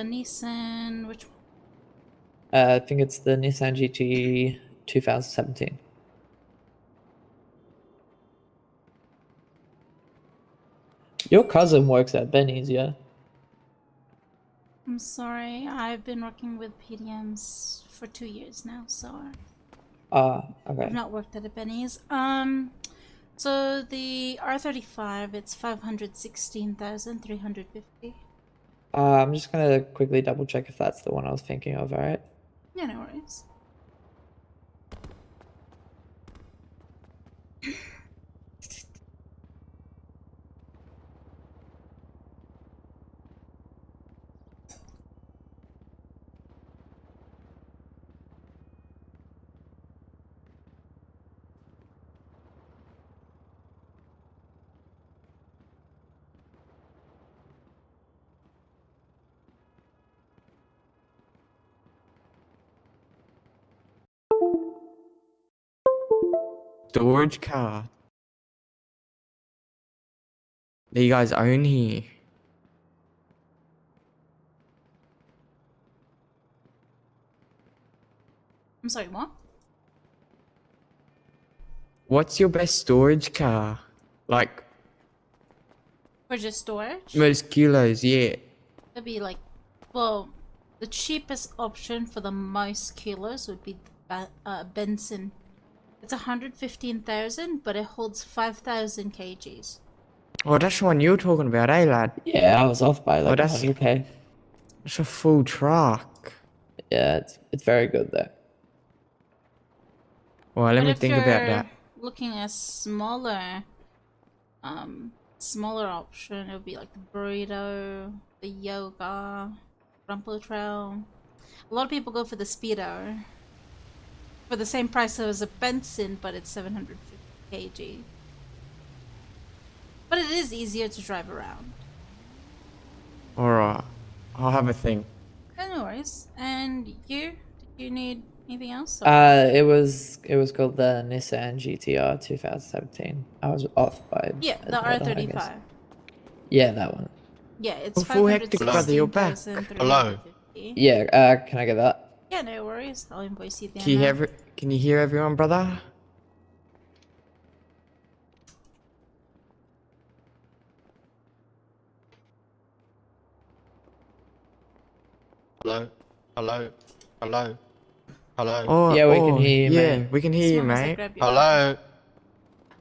Nissan, which one? I think it's the Nissan GT 2017. Your cousin works at Benny's, yeah? I'm sorry, I've been working with PDMs for 2 years now, so I've Okay. not worked at a Benny's. So the R35, it's 516,350. I'm just gonna quickly double check if that's the one I was thinking of, alright? Yeah, no worries. Storage car that you guys own here. I'm sorry, what? What's your best storage car? Like, For just storage? most kilos, yeah. It'd be like, well, the cheapest option for the most kilos would be Benson. It's 115,000, but it holds 5,000 kgs. Oh, that's the one you were talking about, eh, lad? Yeah, I was off by like that's- 100k. It's a full truck. Yeah, it's very good though. Well, let But me if think you're about that. looking at smaller option, it would be like the burrito, the yoga, rumple trail. A lot of people go for the speedo for the same price as a Benson, but it's 750 kg. But it is easier to drive around. Alright, I'll have a think. No worries. And you? Did you need anything else? It was called the Nissan GTR 2017. I was off by Yeah, the a little, I guess. R35. Yeah, that one. Yeah, it's Full hectic, brother, you're back. 516,350. Yeah, can I get that? Yeah, no worries. I'll invoice you Can you hear everyone, brother? Hello? Hello? Hello? Hello? Oh, Yeah, we can hear you, yeah, mate. we can hear you, mate. Hello?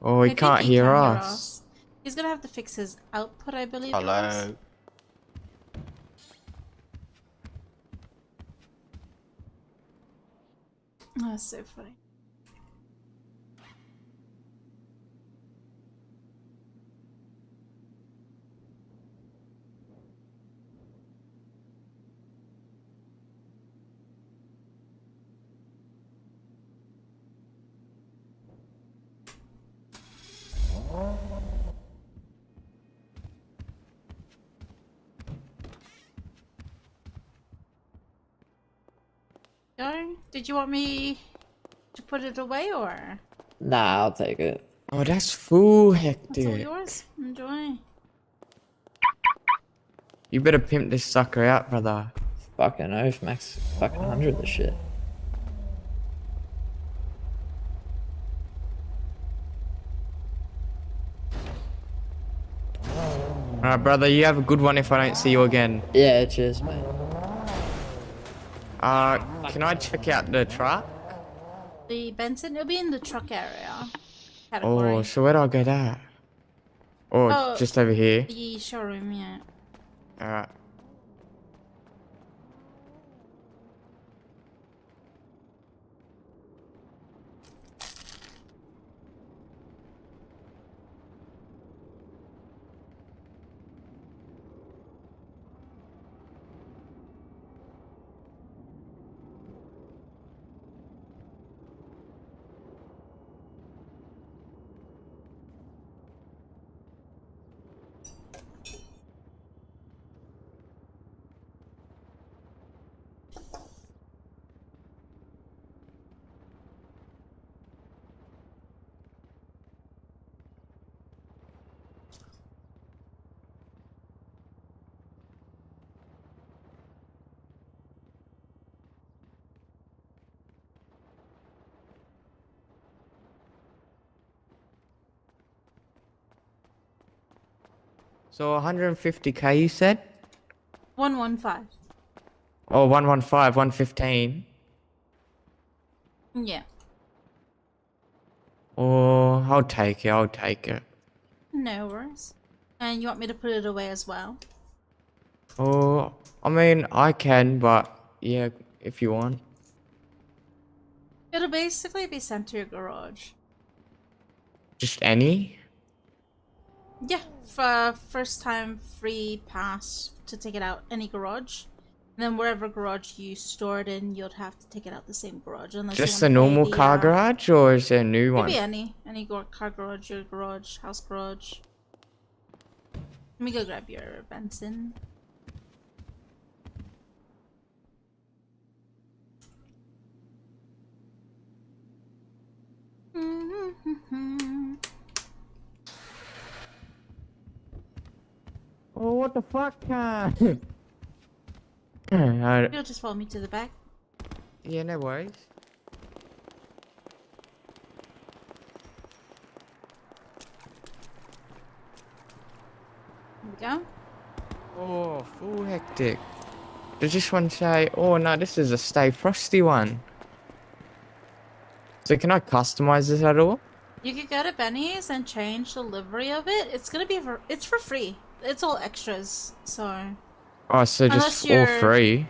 Oh, he I think can't he hear can't us. He's gonna have to fix his output, I believe. Hello? Oh, that's so funny. Go? Did you want me to put it away or? Nah, I'll take it. Oh, that's full That's all hectic. yours. Enjoy. You better pimp this sucker out, brother. Fucking oath, max fucking 100 this shit. Alright, brother, you have a good one if I don't see you again. Yeah, cheers, mate. Can I check out the truck? The Benson, it'll be in the truck area category. Oh, so where do I get that? Oh, just over here. The showroom, yeah. Alright. So 150k you said? 115. Oh, 115, 115. Yeah. Oh, I'll take it. I'll take it. No worries. And you want me to put it away as well? Oh, I mean, I can, but yeah, if you want. It'll basically be sent to your garage. Just any? Yeah, for first time free pass to take it out any garage. And then wherever garage you store it in, you'll have to take it out the same garage unless Just you a want to pay normal the car garage, or is there a new could be one? any car garage, your garage, house garage. Let me go grab your Benson. Oh, what the fuck? You'll just follow me to the back. Yeah, no worries. Here we go. Oh, full hectic. Does this one say, oh no, this is a Stay Frosty one. So can I customize this at all? You could go to Benny's and change the livery of it. It's gonna be it's for free. It's all extras, so Oh, so unless just all you're free?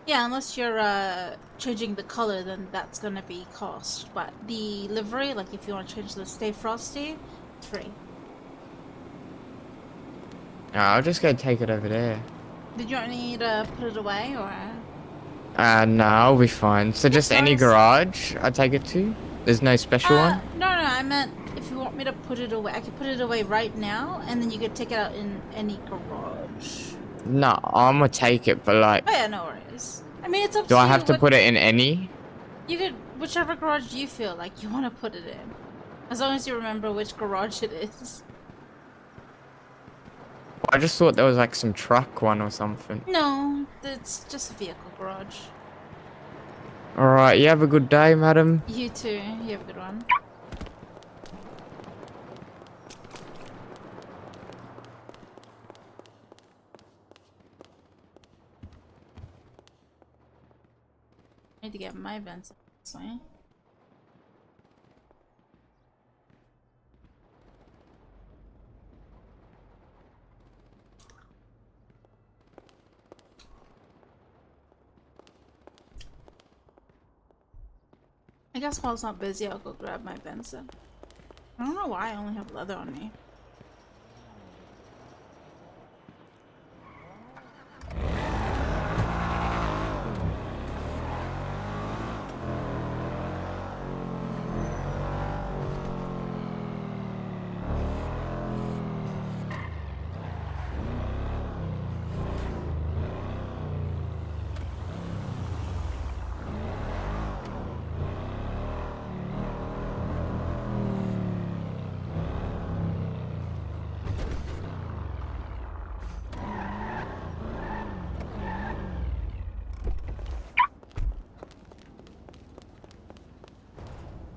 yeah, unless you're changing the color, then that's gonna be cost. But the livery, like if you want to change the Stay Frosty, it's free. No, I'll just go take it over there. Did you want me to put it away or? No, I'll be fine. So just any nice. garage I take it to? There's no special one? No, I meant if you want me to put it away, I could put it away right now, and then you could take it out in any garage. No, I'm gonna take it, but like, Oh yeah, no worries. I mean, it's up to do you. I have to put it in any? You could, whichever garage you feel like you want to put it in. As long as you remember which garage it is. I just thought there was like some truck one or something. No, it's just a vehicle garage. Alright, you have a good day, madam. You too. You have a good one. I need to get my vents this way. I guess while it's not busy, I'll go grab my Benson. I don't know why I only have leather on me.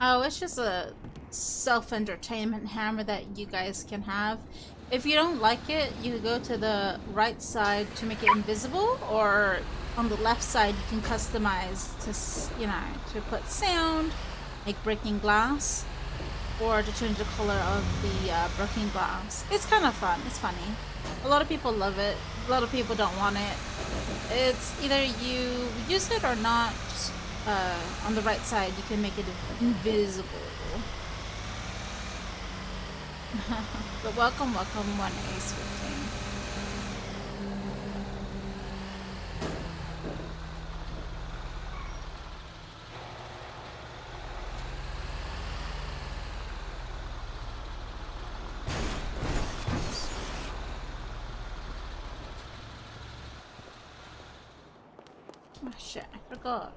Oh, it's just a self-entertainment hammer that you guys can have. If you don't like it, you can go to the right side to make it invisible, or on the left side you can customize to, you know, to put sound, like breaking glass, or to change the color of the broken glass. It's kind of fun. It's funny. A lot of people love it. A lot of people don't want it. It's either you use it or not. Just, on the right side, you can make it invisible. But welcome, 1Ace15. Oh shit, I forgot.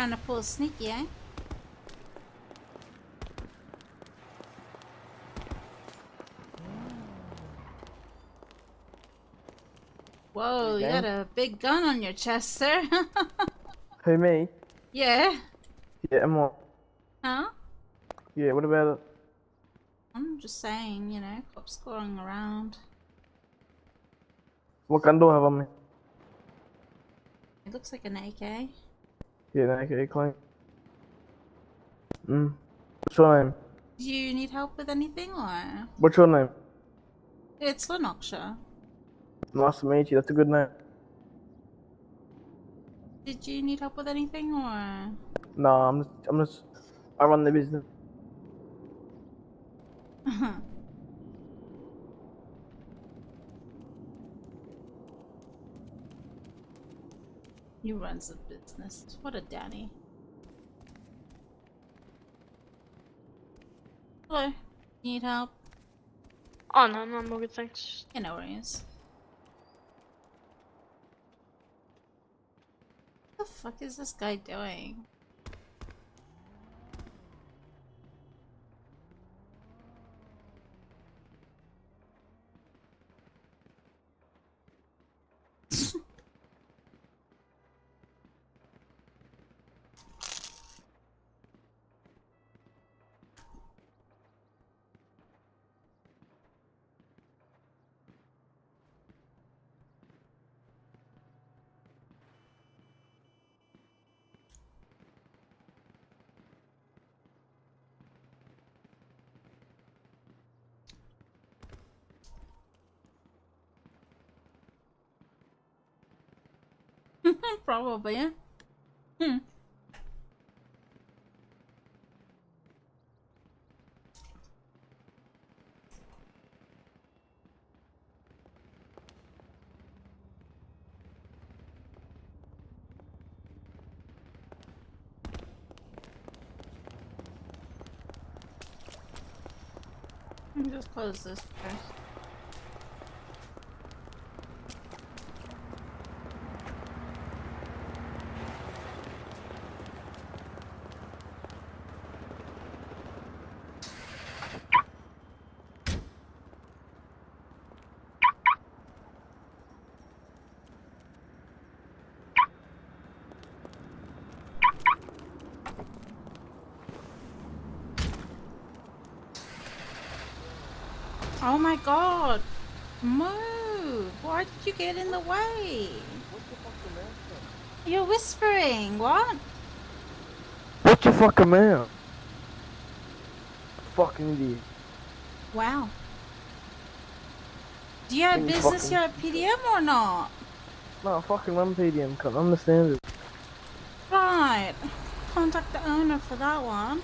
trying to pull sneaky, eh? Whoa, you got a big gun on your chest, sir. Who, me? Yeah. Yeah, I'm on. Huh? Yeah, what about it? I'm just saying, you know, cops going around. What gun do I have on me? It looks like an AK. Yeah, okay, clean. What's your name? Do you need help with anything, or? What's your name? It's Lenoksha. Nice to meet you. That's a good name. Did you need help with anything, or? No, I run the business. He runs a business. What a Danny. Hello. You need help? Oh no, no, I'm all good, thanks. Yeah, no worries. What the fuck is this guy doing? Probably, yeah. Let me just close this first. Oh my god! Move! Why did you get in the way? You're whispering, what? What's your fucking mouth? Fucking idiot. Wow. Do you have You business fucking- here at PDM or not? No, I fucking run PDM, can't understand it. Right. Contact the owner for that one.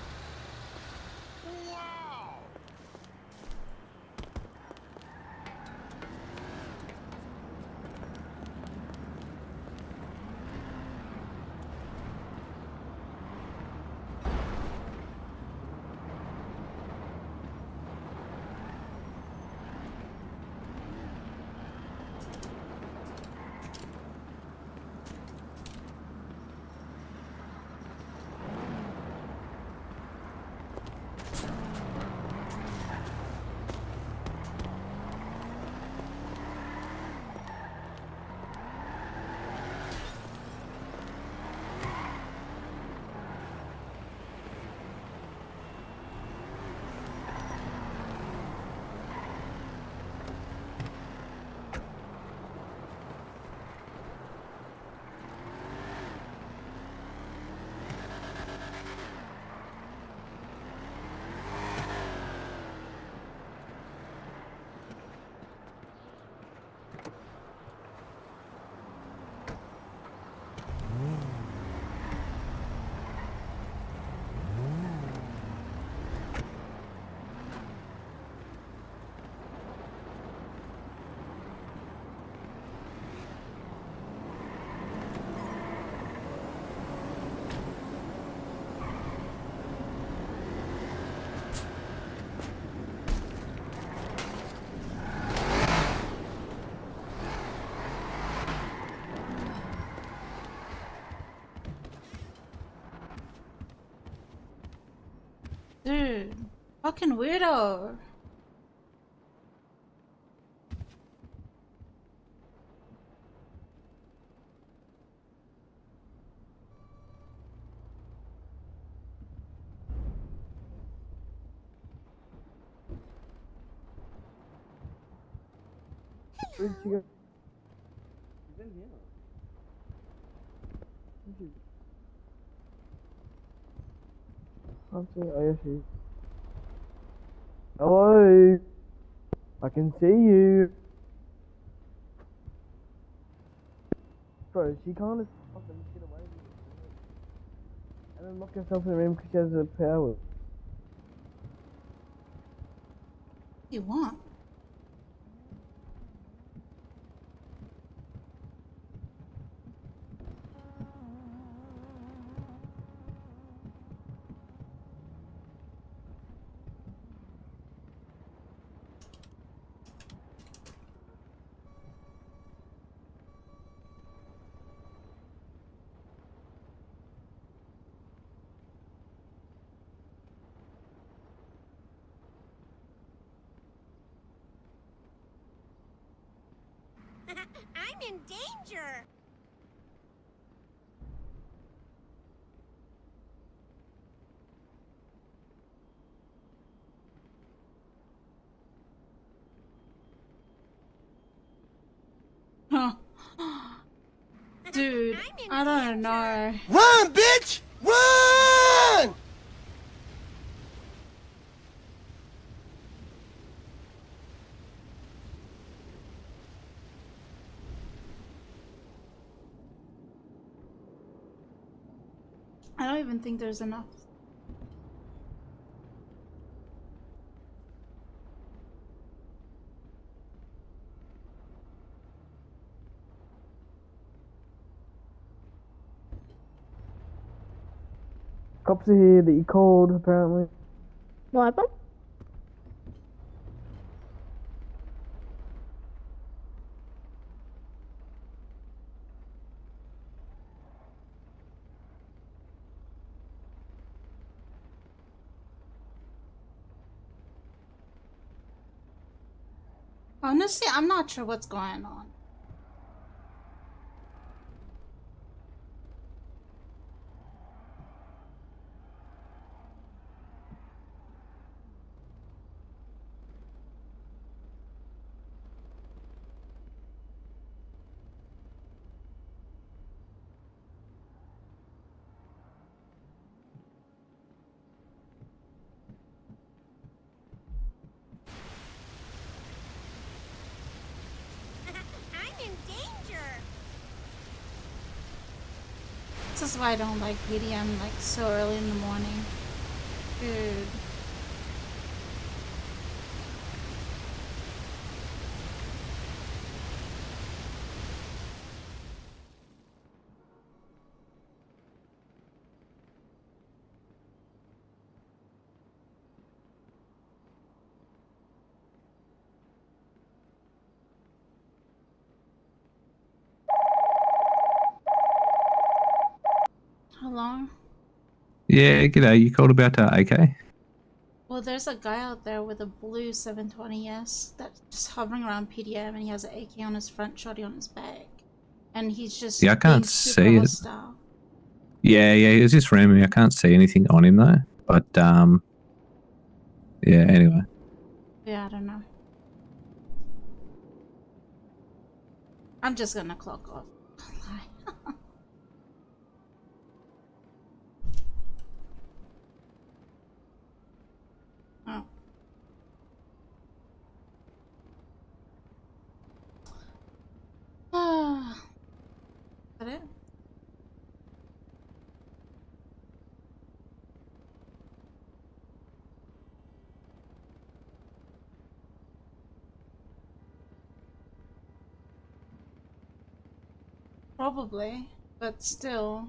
Dude, fucking weirdo. Where did she go? She's in here. Where's she? Can't see. Oh, yeah, she is. Hello. I can see you. Bro, she can't stop and get away with it. And then lock herself in the room because she has the power. You want? I'm in danger! Huh. Dude, I don't know. Run, bitch! Run! I don't even think there's enough. Cops are here that you called, apparently. What happened? Honestly, I'm not sure what's going on. I'm in danger! This is why I don't like PDM like so early in the morning. Dude. How long? Yeah, g'day. You called about AK? Well, there's a guy out there with a blue 720S that's just hovering around PDM, and he has an AK on his front, shotty on his back, and he's just Yeah, I being can't super see it. hostile. Yeah, it was just random. I can't see anything on him though. But yeah. Anyway, Yeah, I don't know. I'm just gonna clock off. Oh. Is that it? Probably, but still.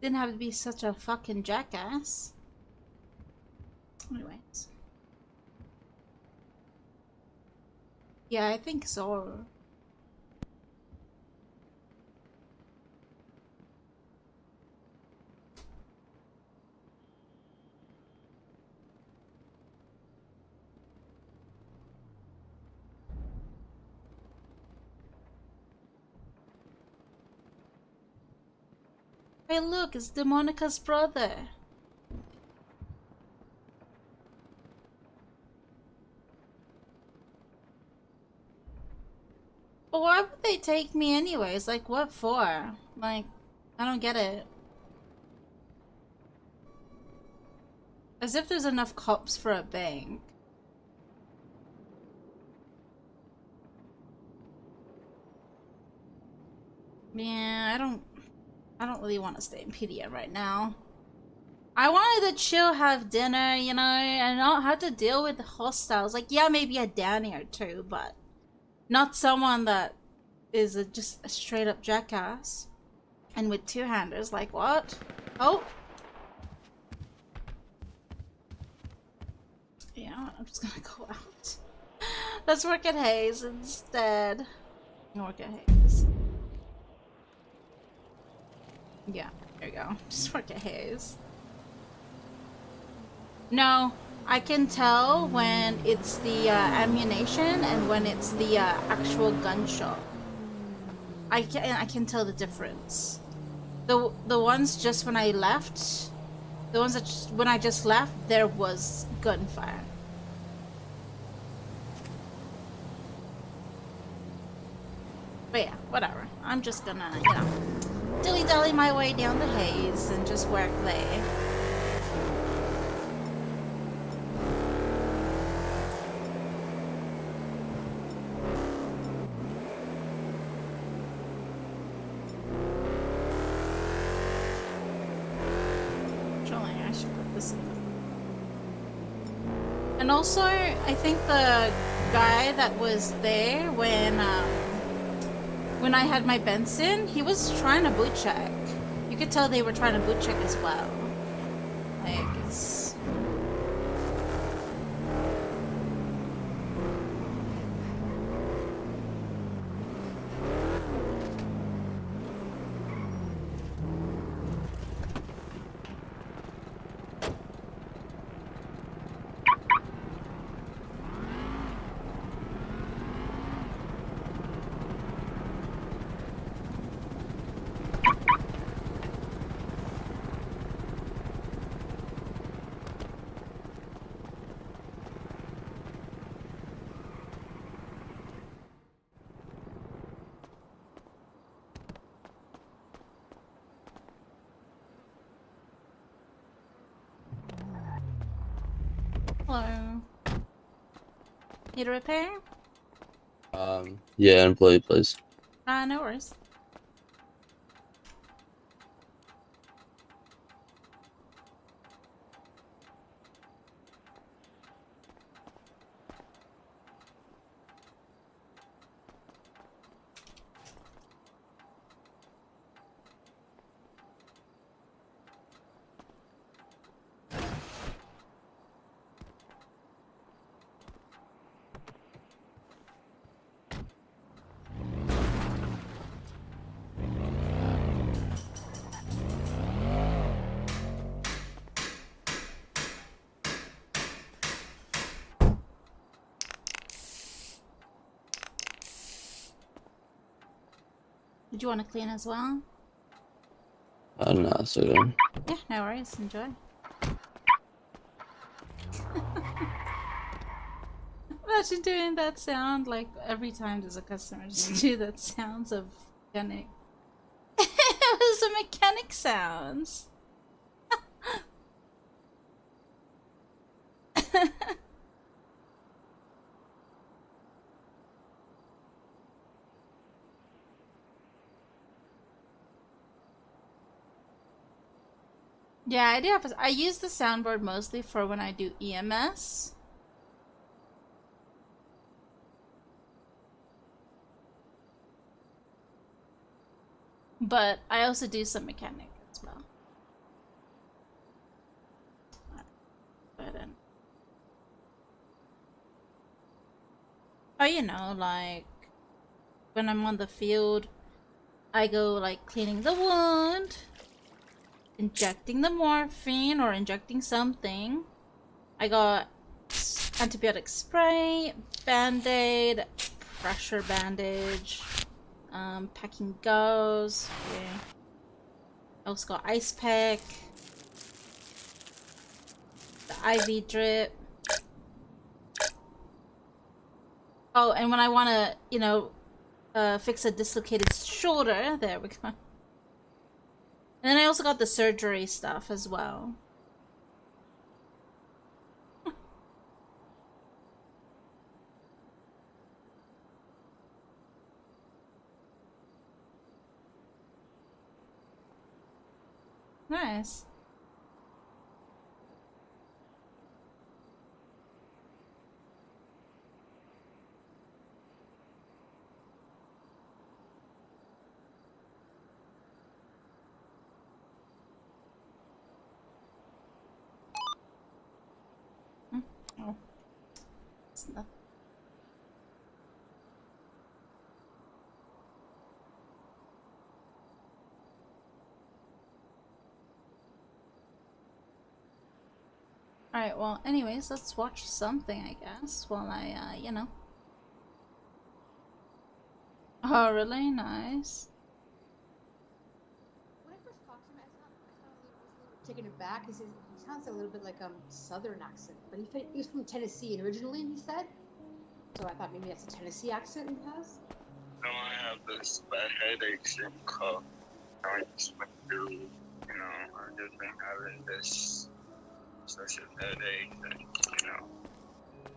Didn't have to be such a fucking jackass. Anyways. Yeah, I think so. Hey, look, it's Demonica's brother. But why would they take me anyways? Like, what for? Like, I don't get it. As if there's enough cops for a bank. Yeah, I don't really want to stay in PDM right now. I wanted to chill, have dinner, you know, and not have to deal with the hostiles. Like, yeah, maybe a Danny or two, but not someone that is just a straight up jackass. And with two-handers, like what? Oh! Yeah, I'm just gonna go out. Let's work at Hayes instead. I'm gonna work at Hayes. Yeah, there you go. Just work at Hayes. No, I can tell when it's the ammunition and when it's the actual gun shop. I can tell the difference. The ones just when I left, the ones that when I just left, there was gunfire. But yeah, whatever. I'm just gonna, you know, dilly-dally my way down the Haze and just work there. I should put this in. And also, I think the guy that was there when I had my Benson, he was trying to boot check. You could tell they were trying to boot check as well. Like, it's... Hello. Need a repair? Yeah, employee, please. No worries. Did you want to clean as well? No, it's okay. Yeah, no worries. Enjoy. Imagine doing that sound like every time there's a customer. Just do that sounds of mechanic. It was a mechanic sounds. Yeah, I do have. I use the soundboard mostly for when I do EMS. But I also do some mechanic as well. Oh, you know, like when I'm on the field, I go like cleaning the wound, injecting the morphine or injecting something. I got antibiotic spray, band-aid, pressure bandage, packing gauze. Okay. also got ice pack, the IV drip. Oh, and when I want to, you know, fix a dislocated shoulder, there we go. And then I also got the surgery stuff as well. Nice. Oh. It's nothing. Alright, well, anyways, let's watch something, I guess, while I, you know. Oh, really? Nice. When I first talked to him, I was a little taken aback because he sounds a little bit like a southern accent, but he was from Tennessee originally, he said. So I thought maybe that's a Tennessee accent he has. No, I have this bad headaches and cough. I just went through, you know, I've just been having this such a headache that, you know,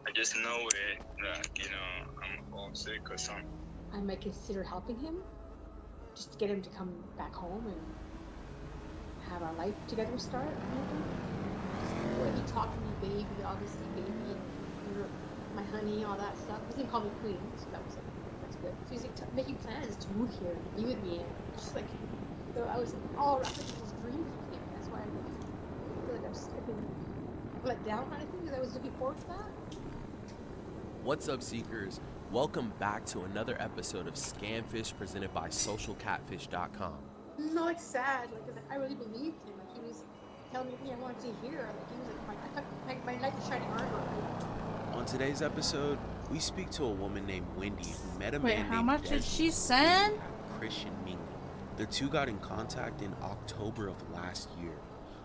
I just know it that, you know, I'm fall sick or something. I might consider helping him, just to get him to come back home and have our life together start. When he talked to me, baby, obviously, baby, you're my honey, all that stuff. He didn't call me queen, so that's good. So he's like making plans to move here and be with me, and just like, so I was all wrapped up in this dream for him. That's why I feel like I'm just let down kind of thing, because I was looking forward to that. What's up, Seekers? Welcome back to another episode of Scamfish presented by SocialCatfish.com. No, it's sad, like, 'cause I really believed him. Like, he was telling me I wanted to hear. Like, he was like, my knight in shining armor. On today's episode, we speak to a woman named Wendy who met a Wait, man how named much did Desmond she send? at Christian Mingle. The two got in contact in October of last year.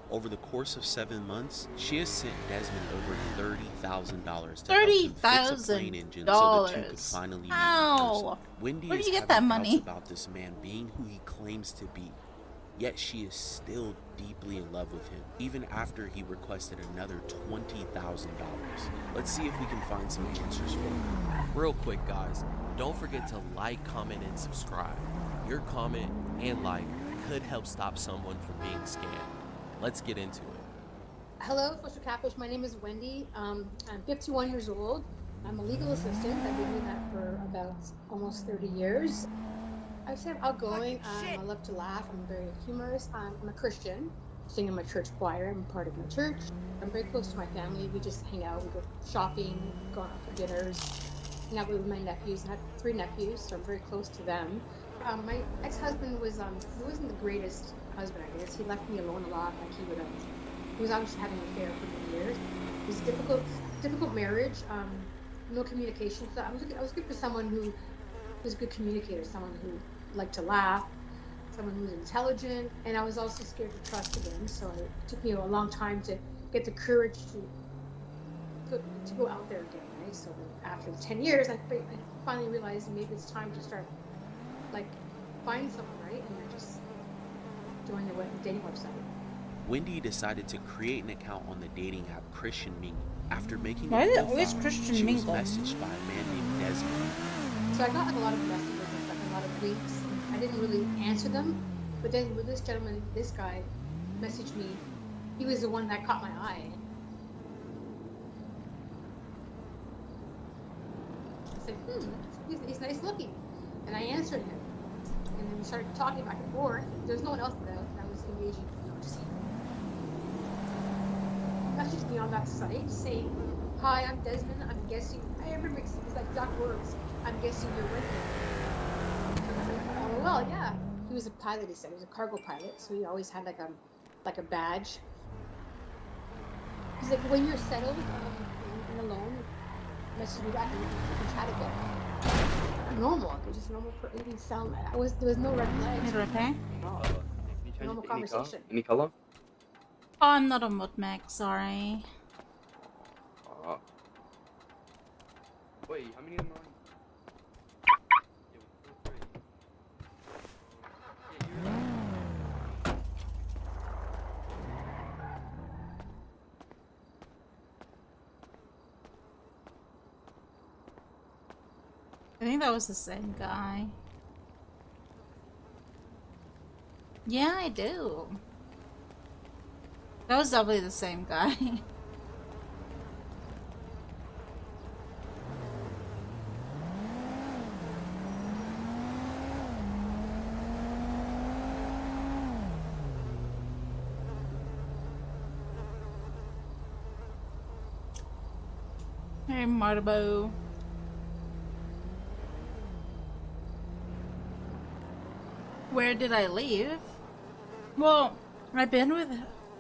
Over the course of 7 months, she has sent Desmond over $30,000 to help him fix a plane engine so the two could finally meet in person. Wendy Where did is you get having that doubts money? about this man being who he claims to be. Yet she is still deeply in love with him, even after he requested another $20,000. Let's see if we can find some answers for him. Real quick, guys, don't forget to like, comment, and subscribe. Your comment and like could help stop someone from being scammed. Let's get into it. Hello, Social Catfish. My name is Wendy. I'm 51 years old. I'm a legal assistant. I've been doing that for about almost 30 years. I would say I'm outgoing. I love to laugh. I'm very humorous. I'm a Christian. I sing in my church choir. I'm part of my church. I'm very close to my family. We just hang out. We go shopping, go out for dinners, hang out with my nephews. I have 3 nephews, so I'm very close to them. My ex-husband was he wasn't the greatest husband, I guess. He left me alone a lot. Like he was obviously having an affair for many years. It was a difficult marriage. No communication. So I was looking for someone who was a good communicator, someone who liked to laugh, someone who was intelligent, and I was also scared to trust again. So it took me a long time to get the courage to go out there again. Right. So after 10 years, I finally realized maybe it's time to start. Like, find someone, right? And I just joined the dating website. Wendy decided to create an account on the dating app Christian Mingle. After making Why a is it profile, always Christian she Mingle? was messaged by a man named Desmond. So I got like a lot of messages and stuff, and a lot of links. I didn't really answer them, but then when this gentleman, this guy, messaged me, he was the one that caught my eye. I said, he's nice looking. And I answered him. And then we started talking back and forth. There's no one else that I was engaging with. Just messaged me on that site saying, "Hi, I'm Desmond. I'm guessing." I remember his exact words. "I'm guessing you're with me." And I was like, "Oh, well, yeah." He was a pilot. He said he was a cargo pilot, so he always had like a badge. He's like, "When you're settled and alone, message me back and we can chat again." Normal. It was just normal. It didn't sound. There was no red flags. Need a repair? No. normal conversation. Any color? Oh, I'm not a mod mech, sorry. Wait, how many of them are on? I think that was the same guy. Yeah, I do. That was definitely the same guy. Hey, Martabo. Where did I leave? Well, I've been with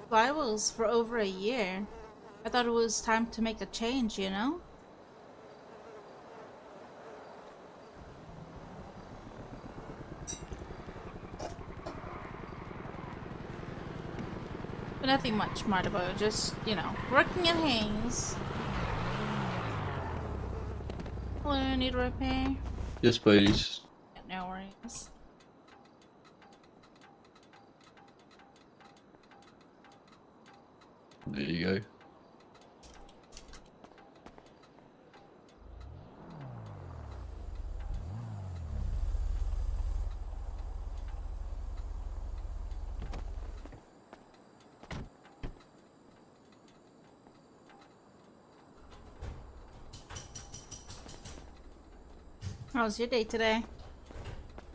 Rivals for over a year. I thought it was time to make a change, you know? But nothing much, Martabo. Just, you know, working at Haynes. Hello, need repair? Yes, please. Yeah, no worries. There you go. How's your day today?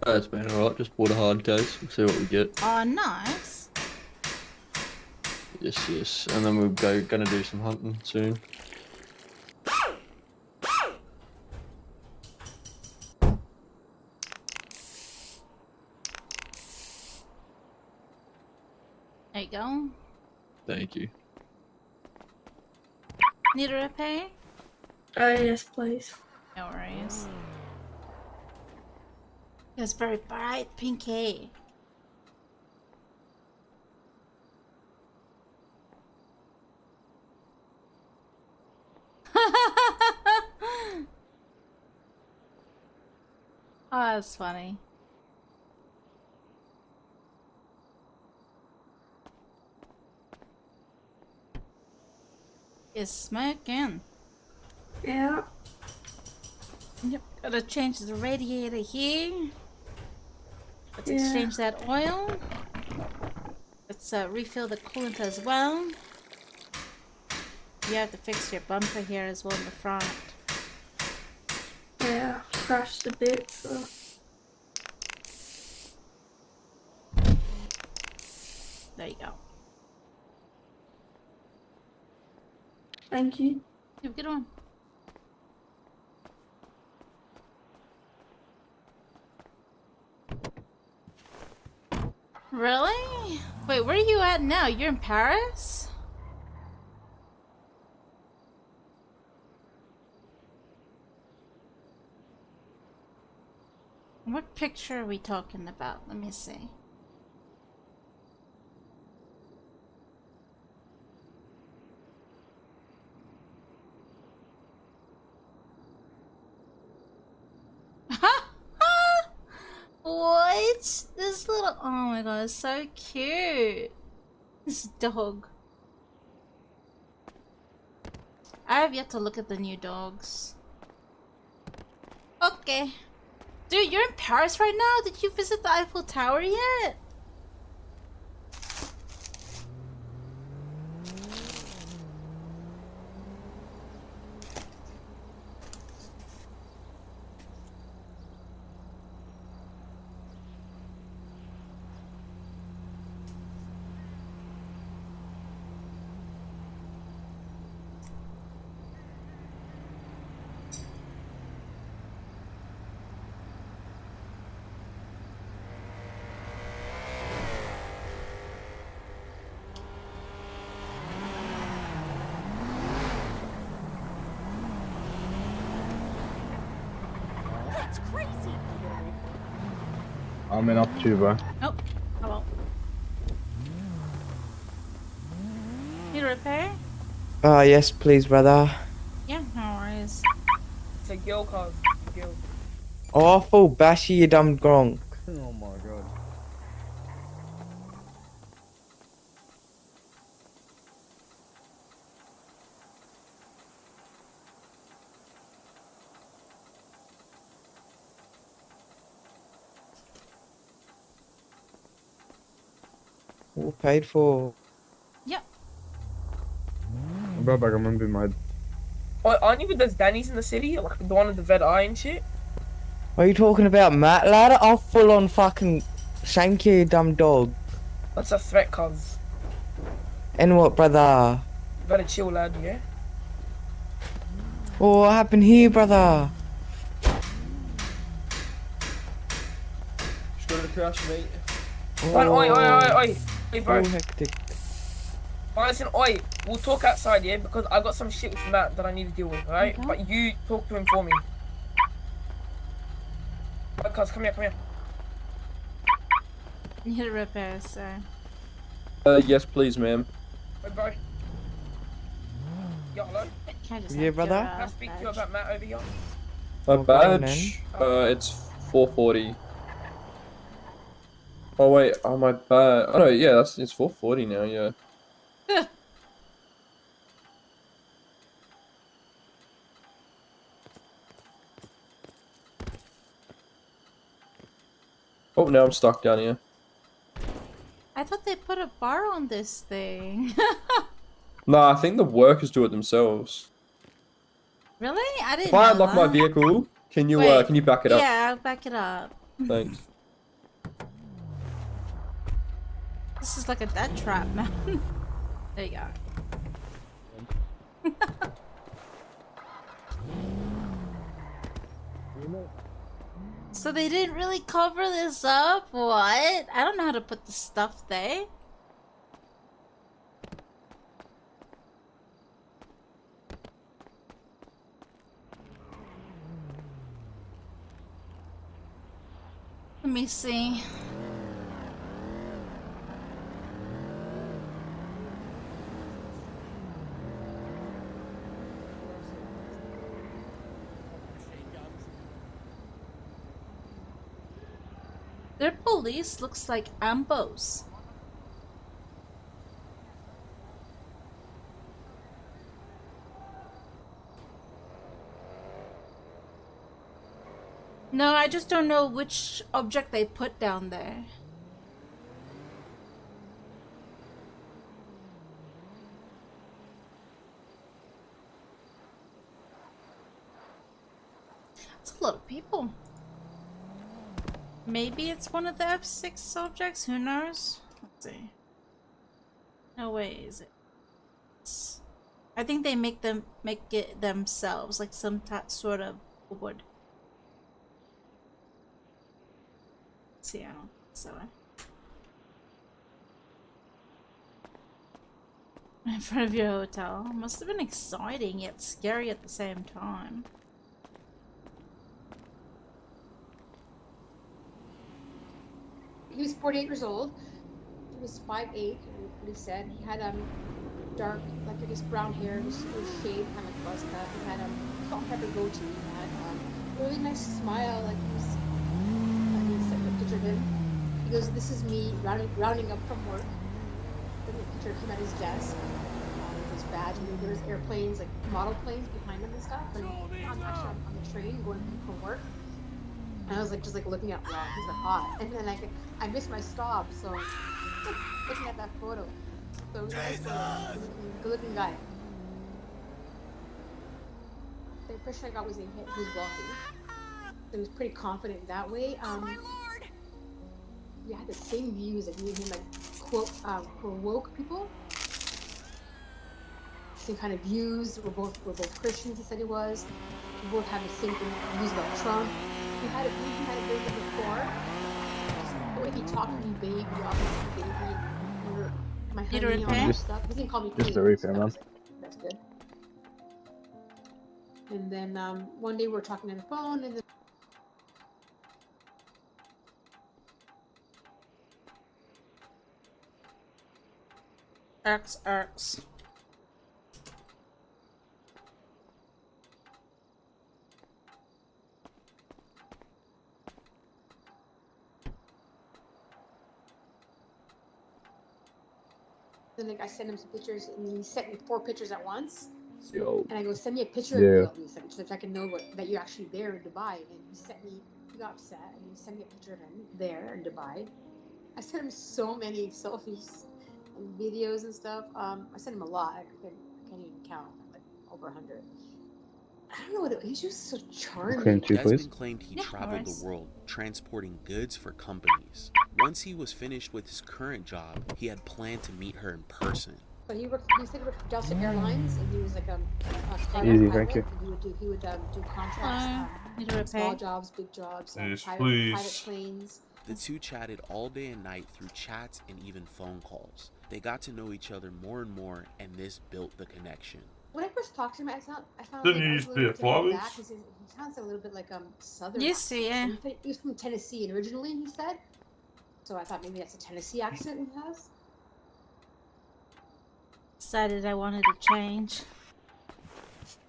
It's been alright, just bought a hard case. We'll see what we get. Oh, nice. Yes, yes. And then we're gonna do some hunting soon. There you go. Thank you. Need a repair? Yes, please. No worries. It's very bright, pinky. Oh, that's funny. Is smoking. Yeah. Yep, gotta change the radiator here. Let's Yeah. exchange that oil. Let's refill the coolant as well. You have to fix your bumper here as well in the front. Yeah, crashed a bit, so. There you go. Thank you. You have a good one. Really? Wait, where are you at now? You're in Paris? What picture are we talking about? Let me see. What? This little... Oh my god, it's so cute. This dog. I have yet to look at the new dogs. Okay. Dude, you're in Paris right now? Did you visit the Eiffel Tower yet? That's crazy. I'm in up too, bro. Oh, hello. Need a repair? Yes, please, brother. Yeah, no worries. It's a girl cause. Girl. Awful bashy, you dumb gronk. Oh my god. All paid for. Yep. I'm back, I'm gonna be mad. Oh, aren't you with those Dannies in the city? Like the one with the red eye and shit? What are you talking about, Matt, lad? I'll full on fucking shank you, you dumb dog. That's a threat, cuz. And what, brother? Better chill, lad, yeah? Oh, what happened here, brother? Just got a crash, mate. Right, oi. Hey, bro. Oh, hectic. Alright, listen, oi. We'll talk outside, yeah? Because I got some shit with Matt that I need to deal with, alright? Okay. But you talk to him for me. Right, cuz, come here. Need a repair, sir. Yes, please, ma'am. Hey, bro. Yo, hello? Can I just Yeah, have brother? your, Can I speak to you about Matt over here? My Oh, go on, badge? It's 440. Oh, wait. Oh, my badge. Oh, no, yeah, it's 440 now, yeah. Oh, now I'm stuck down here. I thought they put a bar on this thing. Nah, I think the workers do it themselves. Really? I didn't If I know unlock my that. vehicle, can you back it up? Yeah, I'll back it up. Thanks. This is like a death trap, man. There you go. So they didn't really cover this up? What? I don't know how to put the stuff there. Let me see. Their police looks like ambos. No, I just don't know which object they put down there. That's a lot of people. Maybe it's one of the F6 objects, who knows? Let's see. No way is it. I think they make it themselves, like some sort of wood. Let's see, I don't think so. In front of your hotel. Must have been exciting yet scary at the same time. He was 48 years old. He was 5'8", what he said. He had dark, like I guess brown hair. It was shaved, kind of like buzz cut. He had salt and pepper goatee. He had a really nice smile, like he was. He sent a picture of him. He goes, "This is me rounding up from work." Then the picture of him at his desk with his badge, and there's airplanes, like model planes behind him and stuff. And I'm actually on the train going from work. And I was like, just like looking at, wow, these are hot. And then I missed my stop, so looking at that photo. So nice photo. Good looking guy. The impression I got was he was wealthy. So he was pretty confident that way. Yeah, had the same views like me and him, like woke people. Same kind of views. We're both Christians. He said he was. We both have the same views about Trump. We had it very good before. The way he talked to me, baby, obviously, baby, or my honey, all that stuff. He didn't call me baby. Just a repair, man. That's good. And then one day we were talking on the phone, and then X. Then like I sent him some pictures, and he sent me 4 pictures at once. Yo. And I go, send me a picture of you at least, like, so that I can know that you're actually there in Dubai. And he got upset, and he sent me a picture of him there in Dubai. I sent him so many selfies and videos and stuff. I sent him a lot. I can't even count, like over 100. I don't know what he's just so charming. Desmond claimed he Yeah, traveled Morris. the world transporting goods for companies. Once he was finished with his current job, he had planned to meet her in person. So he said he worked for Delta Airlines, and he was like a Easy, pilot. thank you. And he would do contracts, Need to small repay. jobs, big jobs, Yes, private please. planes. The two chatted all day and night through chats and even phone calls. They got to know each other more and more, and this built the connection. When I first talked to him, I found Didn't like, you I used was to be a taken aback flowers? because he sounds a little bit like southern. Used to, yeah. He was from Tennessee, and originally he said. So I thought maybe that's a Tennessee accent he has. Decided I wanted to change.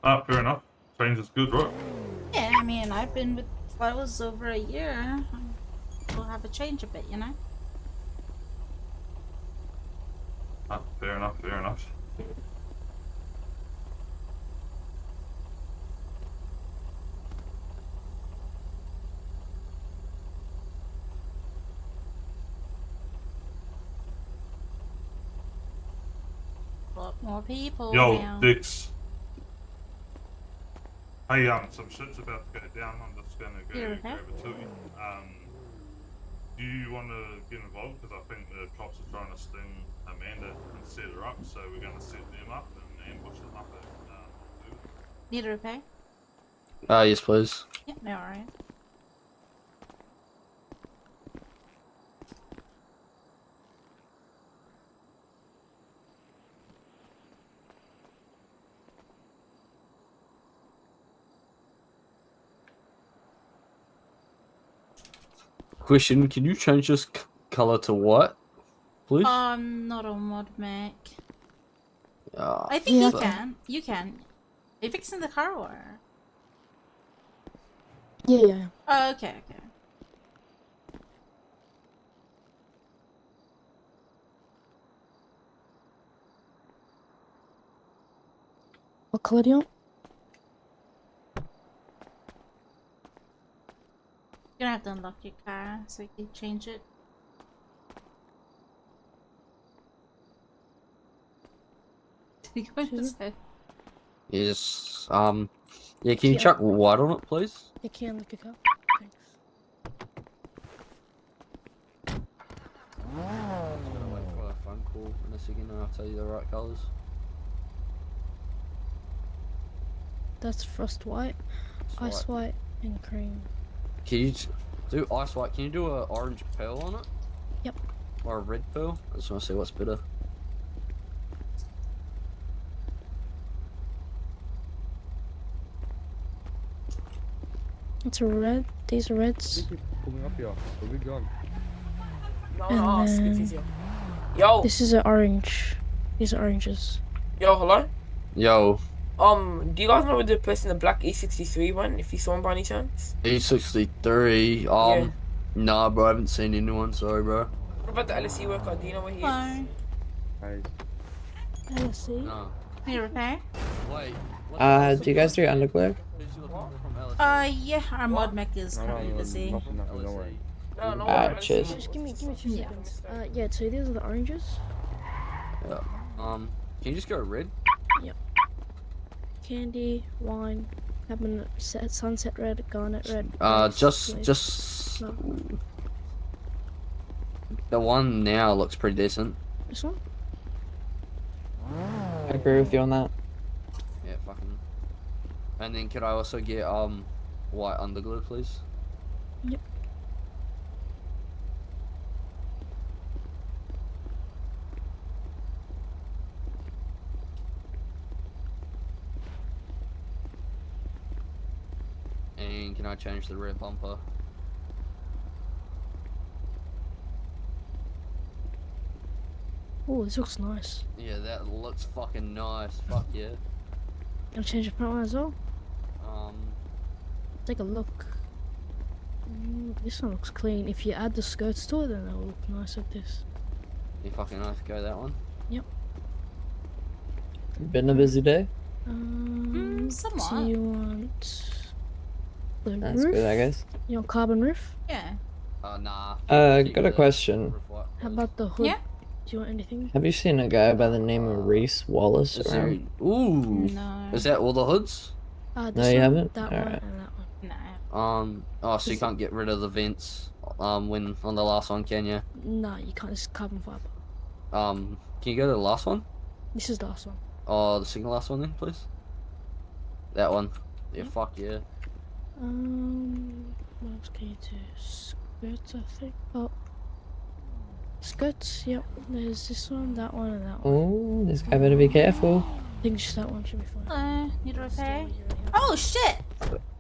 Ah, fair enough. Change is good, right? Yeah, I mean, I've been with Flowers over a year. We'll have a change a bit, you know? Ah, fair enough, fair enough. A lot more people Yo, now. Dix. Hey, some shit's about to go down. I'm just gonna go Yeah, okay. grab it to you. Do you want to get involved? Because I think the cops are trying to sting Amanda and set her up, so we're gonna set them up and ambush them up at two. Need to repay? Yes, please. Yeah, no, alright. Question: can you change this color to white, please? I'm not on mod Mac. Ah, I think Yeah. you can. You can. Are you fixing the car or? Yeah. Oh, okay, okay. What color do you want? You're gonna have to unlock your car so you can change it. Did he go in his head? yes. Yeah. Can you Yeah. chuck white on it, please? I can look it up. Thanks. Just gonna wait for a phone call in a second, and I'll tell you the right colors. That's frost white, ice white, and cream. Can you do ice white? Can you do a orange pearl on it? Yep. Or a red pearl? I just want to see what's better. It's a red. These are reds. Coming up here. Where we going? And then Yo, this is an orange. These are oranges. yo, hello? Yo, Do you guys know where the person in the black E63 went, if you saw him by any chance? E63. Yeah. Nah, bro, I haven't seen anyone. Sorry, bro. What about the LSE worker? Do you know where he is? Hey. LSE. No. Need to repair? Wait. Do you guys do underglow? Yeah, our mod mech is currently busy. Nothing, don't worry. No, no. Cheers. Just give me 2 seconds. Yeah. So these are the oranges. Yeah. Can you just go red? Yep. Candy, wine, cabinet, sunset red, garnet red. Just No. the one now looks pretty decent. This one. I agree with you on that. Yeah, fucking. And then could I also get white underglow, please? Yep. And can I change the rear bumper? Oh, this looks nice. Yeah, that looks fucking nice. Fuck yeah. Gonna change the front one as well. Um, Take a look. This one looks clean. If you add the skirts to it, then it'll look nice like this. you fucking nice. Go that one. Yep. Been a busy day? Somewhat. Do you want the That's roof? good, I guess. You want carbon roof? Yeah. Nah. Got a question. How about the hood? Yeah. Do you want anything? Have you seen a guy by the name of Reese Wallace Is there... around? Ooh. No. Is that all the hoods? This No, you one, haven't? that one, Alright. and that one. Nah. Oh, so you can't get rid of the vents, when on the last one, can you? No, you can't. It's carbon fiber. Can you go to the last one? This is the last one. Oh, the second last one then, please. That one. Yeah, fuck yeah. What else can you do? Skirts, I think. Oh. Skirts, yep. There's this one, that one, and that one. Oh, this guy better be careful. I think just that one should be fine. Need a repair? Oh shit!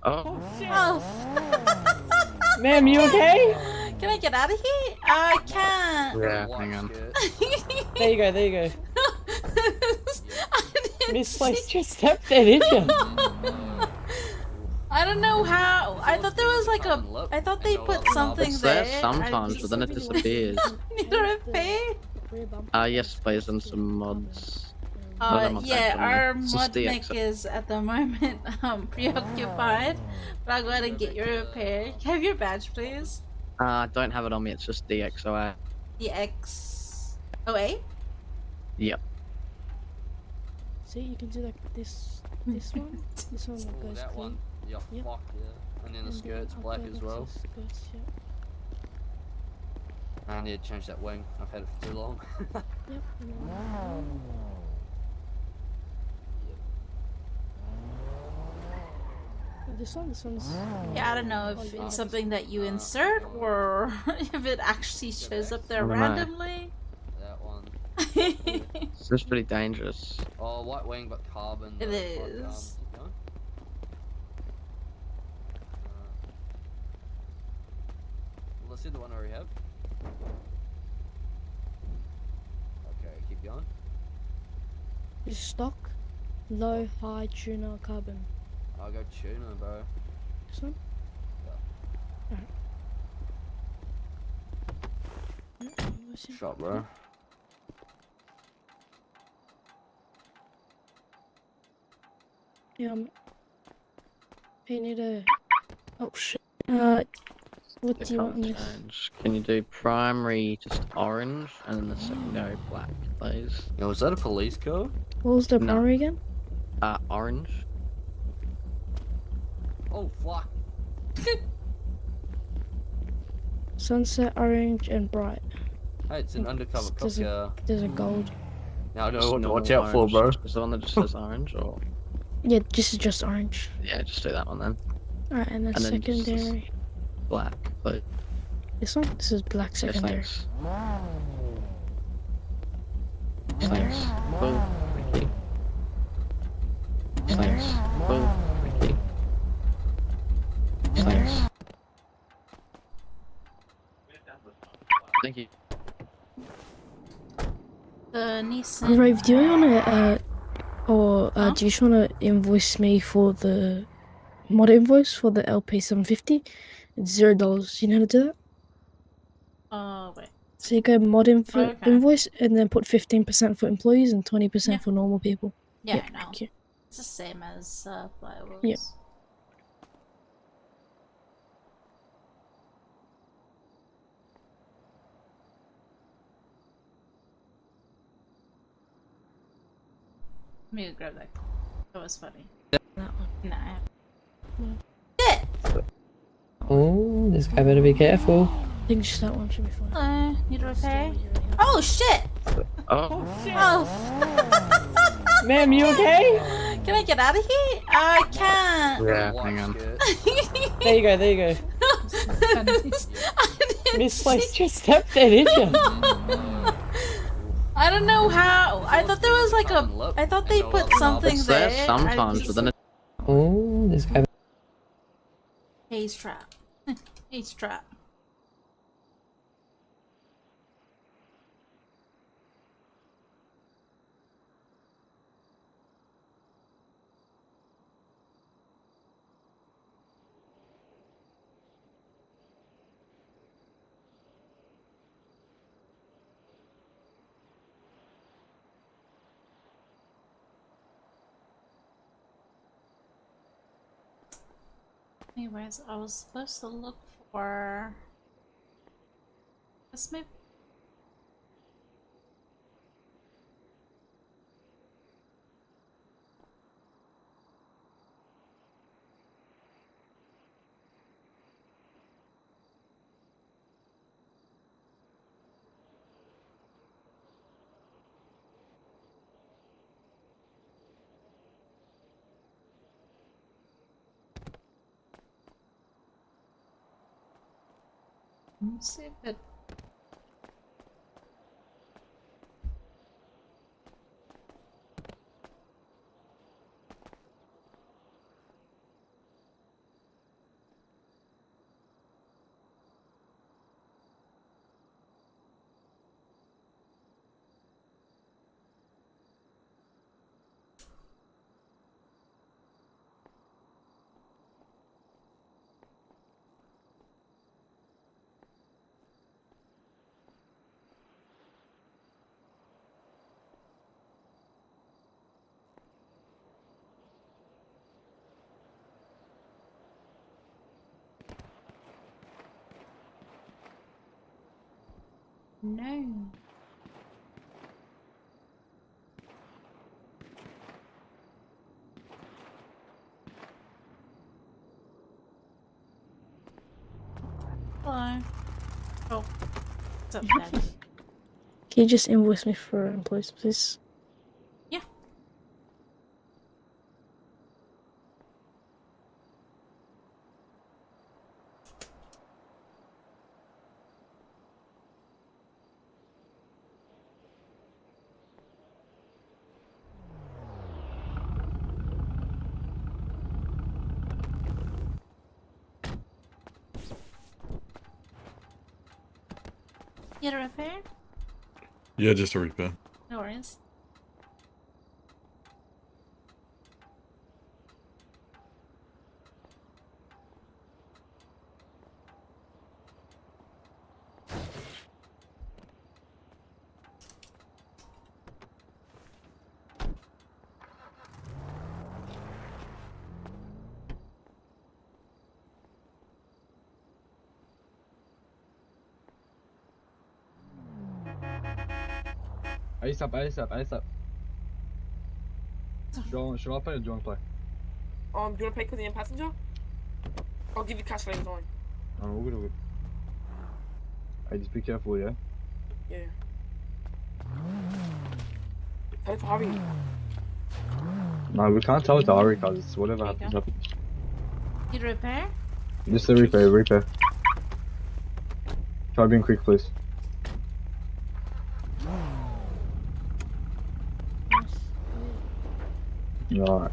Oh. Oh. Ma'am, you okay? Can I get out of here? I can't. Yeah, hang on. There you go, there you go. Misplaced your step there, did you? I don't know how. I thought there was like a. I thought they put something It's there. there sometimes, but then it disappears. Need a repair? Yes, please, and some mods. Not that Yeah, much, our it's just mod the mech exit. is at the moment preoccupied. But I'll go ahead and get your repair. Have your badge, please. Don't have it on me, it's just DXOA. The XOA? Yep. See, you can do like this one. This one goes That clean. one. Yeah, Yep. fuck yeah. And then the And skirt's I'll black go as back to well. the skirts, yep. I need to change that wing. I've had it for too long. Yep. And then this one's. Yeah, I don't know if it's something that you insert or if it actually shows up there I don't know. randomly. That one. It's just pretty dangerous. Oh, white wing, but carbon. It though. Fuck, is. keep going. Let's see the one where we have. Okay, keep going. Is stock, low, high, tuner, carbon. I'll go tuner, bro. This one? Alright. Shot, bro. Yeah, you need a. Oh shit. What do you want on this? Change. Can you do primary just orange and then the secondary black, please? Yo, was that a police car? What was the No. primary again? Orange. Oh, fuck. Sunset, orange, and bright. Hey, it's an undercover cop There's car. a gold. Now I know Just what to normal watch out for, bro. orange. Is the one that just says orange, or Yeah, this is just orange. yeah, just do that one then. Alright, and then And then just secondary. Black, please. This one? This is black Yes, secondary. thanks. Thanks. Cool. Thank you. Thanks. Cool. Thank you. Thanks. Thank you. The Nissan. Rave, do you wanna do you just wanna invoice me for the mod invoice for the LP 750? It's $0. You know how to do that? Wait. So you go mod Okay. invoice and then put 15% for employees and 20% for normal people. Yeah, Yep, I know. thank you. It's the same as Flyovers. Yep. Let me grab that. That was funny. That one. Nah. Oh, this guy better be careful. I think just that one should be fine. Need a repair? Oh shit! Oh. Oh. Ma'am, you okay? Can I get out of here? I can't. Yeah, hang on. There you go, there you go. Misplaced your step there, did you? I don't know how. I thought there was like a. I thought they put something It's there. there sometimes, but then it Oh, this guy. Haze trap. Haze trap. Anyways, I was supposed to look for this maybe. Let's see if it. No. Hello. Oh. What's up, Daddy? Can you just invoice me for employees, please? Yeah. You had a repair? Yeah, just a repair. No worries. ASAP, ASAP, ASAP. Should I play or do you want to play? Do you want to pay because you're a passenger? I'll give you cash later on. Oh, all good, all good. Hey, just be careful, yeah? Yeah. Tell it to hurry. No, we can't tell it to hurry because whatever happens, happens. Need a repair? Just a repair, repair. Try being quick, please. Alright.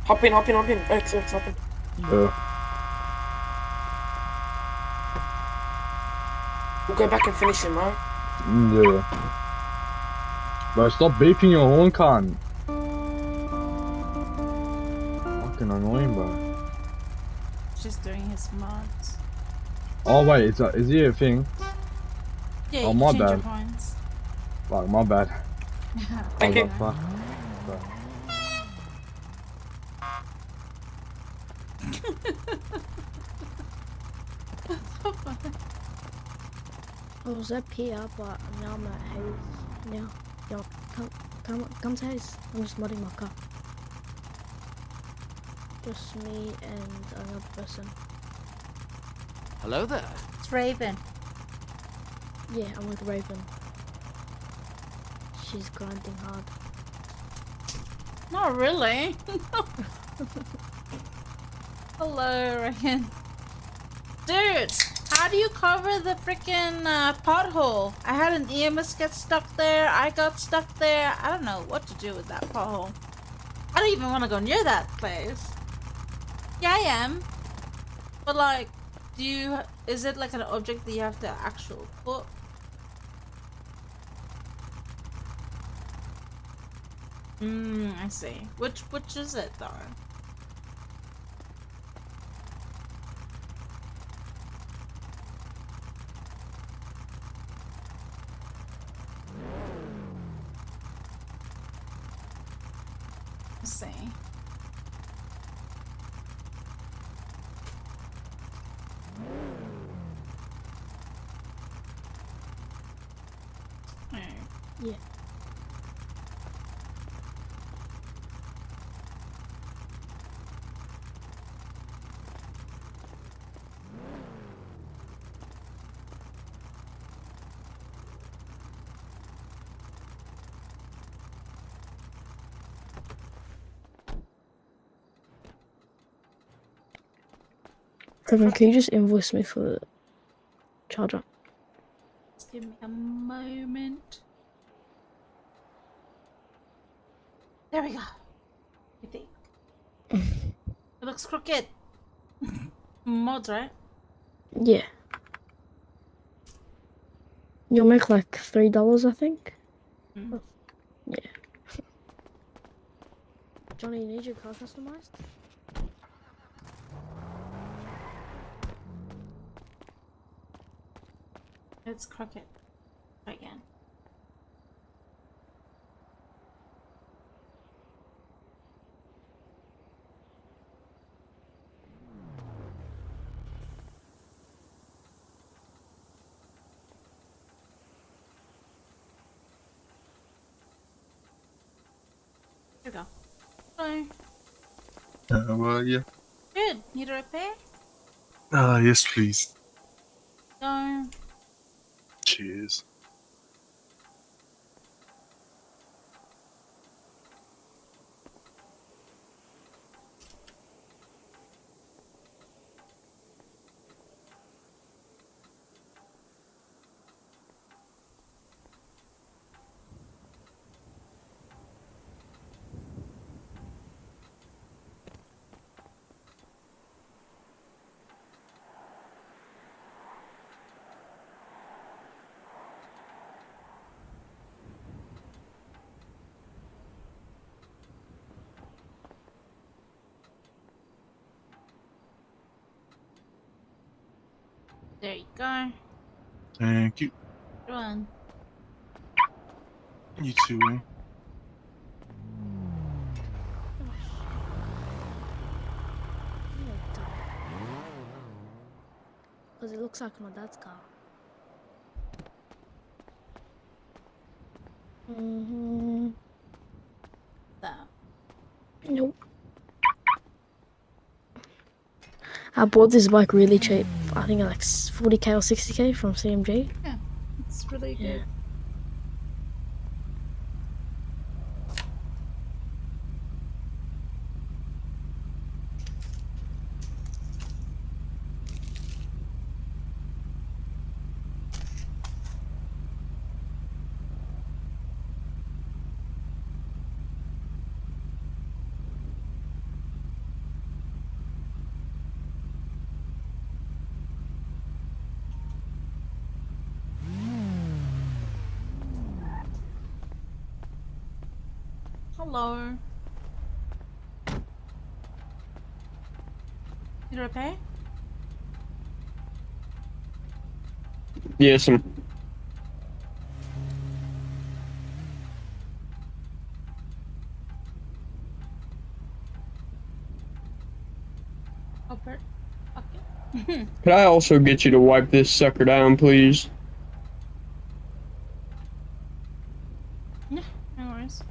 Hop in, hop in, hop in. X, hop in. Yeah. We'll go back and finish him, right? Yeah. Bro, stop beeping your horn, cunt. Fucking annoying, bro. Just doing his mods. Oh wait, is he a thing? Yeah, oh, you my can change bad. your points. Fuck, my bad. Thank you. Fuck. I was up here, but now I'm at Hayes. Yeah, yo, come to Hayes. I'm just modding my car. Just me and another person. Hello there. It's Raven. Yeah, I'm with Raven. She's grinding hard. Not really. Hello, Raven. Dude, how do you cover the freaking pothole? I had an EMS get stuck there. I got stuck there. I don't know what to do with that pothole. I don't even want to go near that place. Yeah, I am. But like, is it like an object that you have to actually put? I see. Which is it though? Let's see. Alright. Yeah. Kevin, can you just invoice me for the charger? Just give me a moment. There we go. I think. It looks crooked. Mods, right? Yeah. You'll make like $3, I think. Mm. Yeah. Johnny, you need your car customized? It's crooked. Again. Here we go. Hello. How are you? Good. Need a repair? Yes, please. No. Cheers. There you go. Thank you. Good one. You too. Because it looks like my dad's car. That. Nope. I bought this bike really cheap. I think like 40k or 60k from CMG. Yeah, it's really good. Hello. Need a repair? Yes, Oh, okay. Could I also get you to wipe this sucker down, please? Yeah, no worries.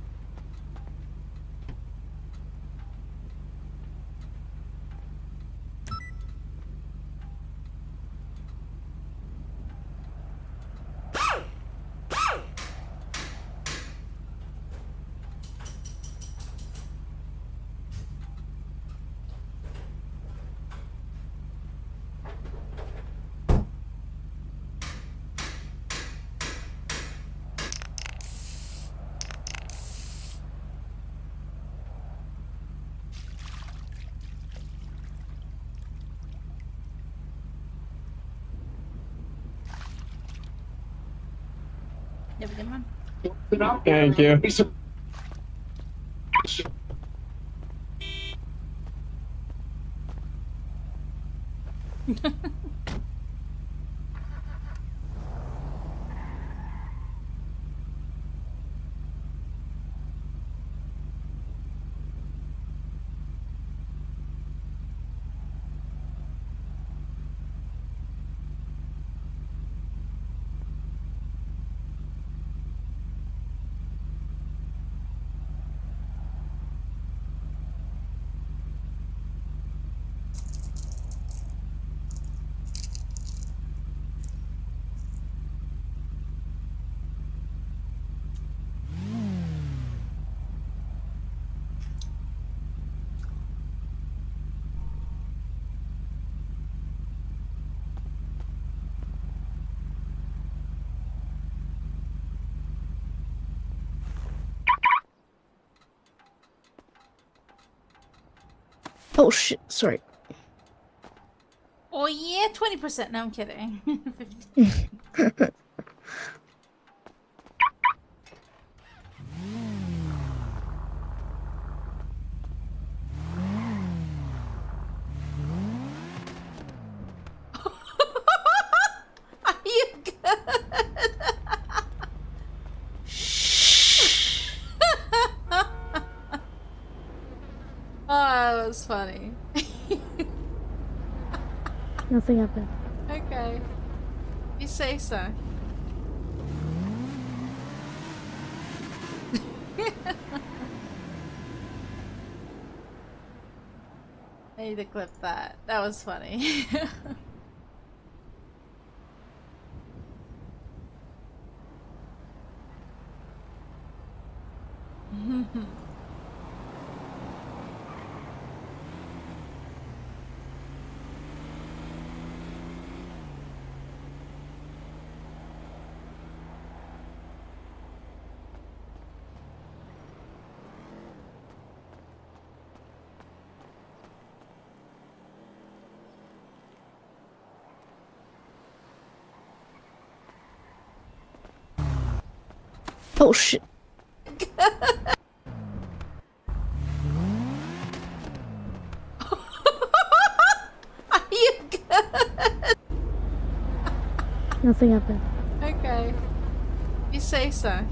You have a good one. Thank you. Oh shit, sorry. Oh yeah, 20%. No, I'm kidding. 15. Are you good? Oh, that was funny. Nothing happened. Okay. You say so. I need to clip that. That was funny. Oh shit. Are you good? Nothing happened. Okay. You say so.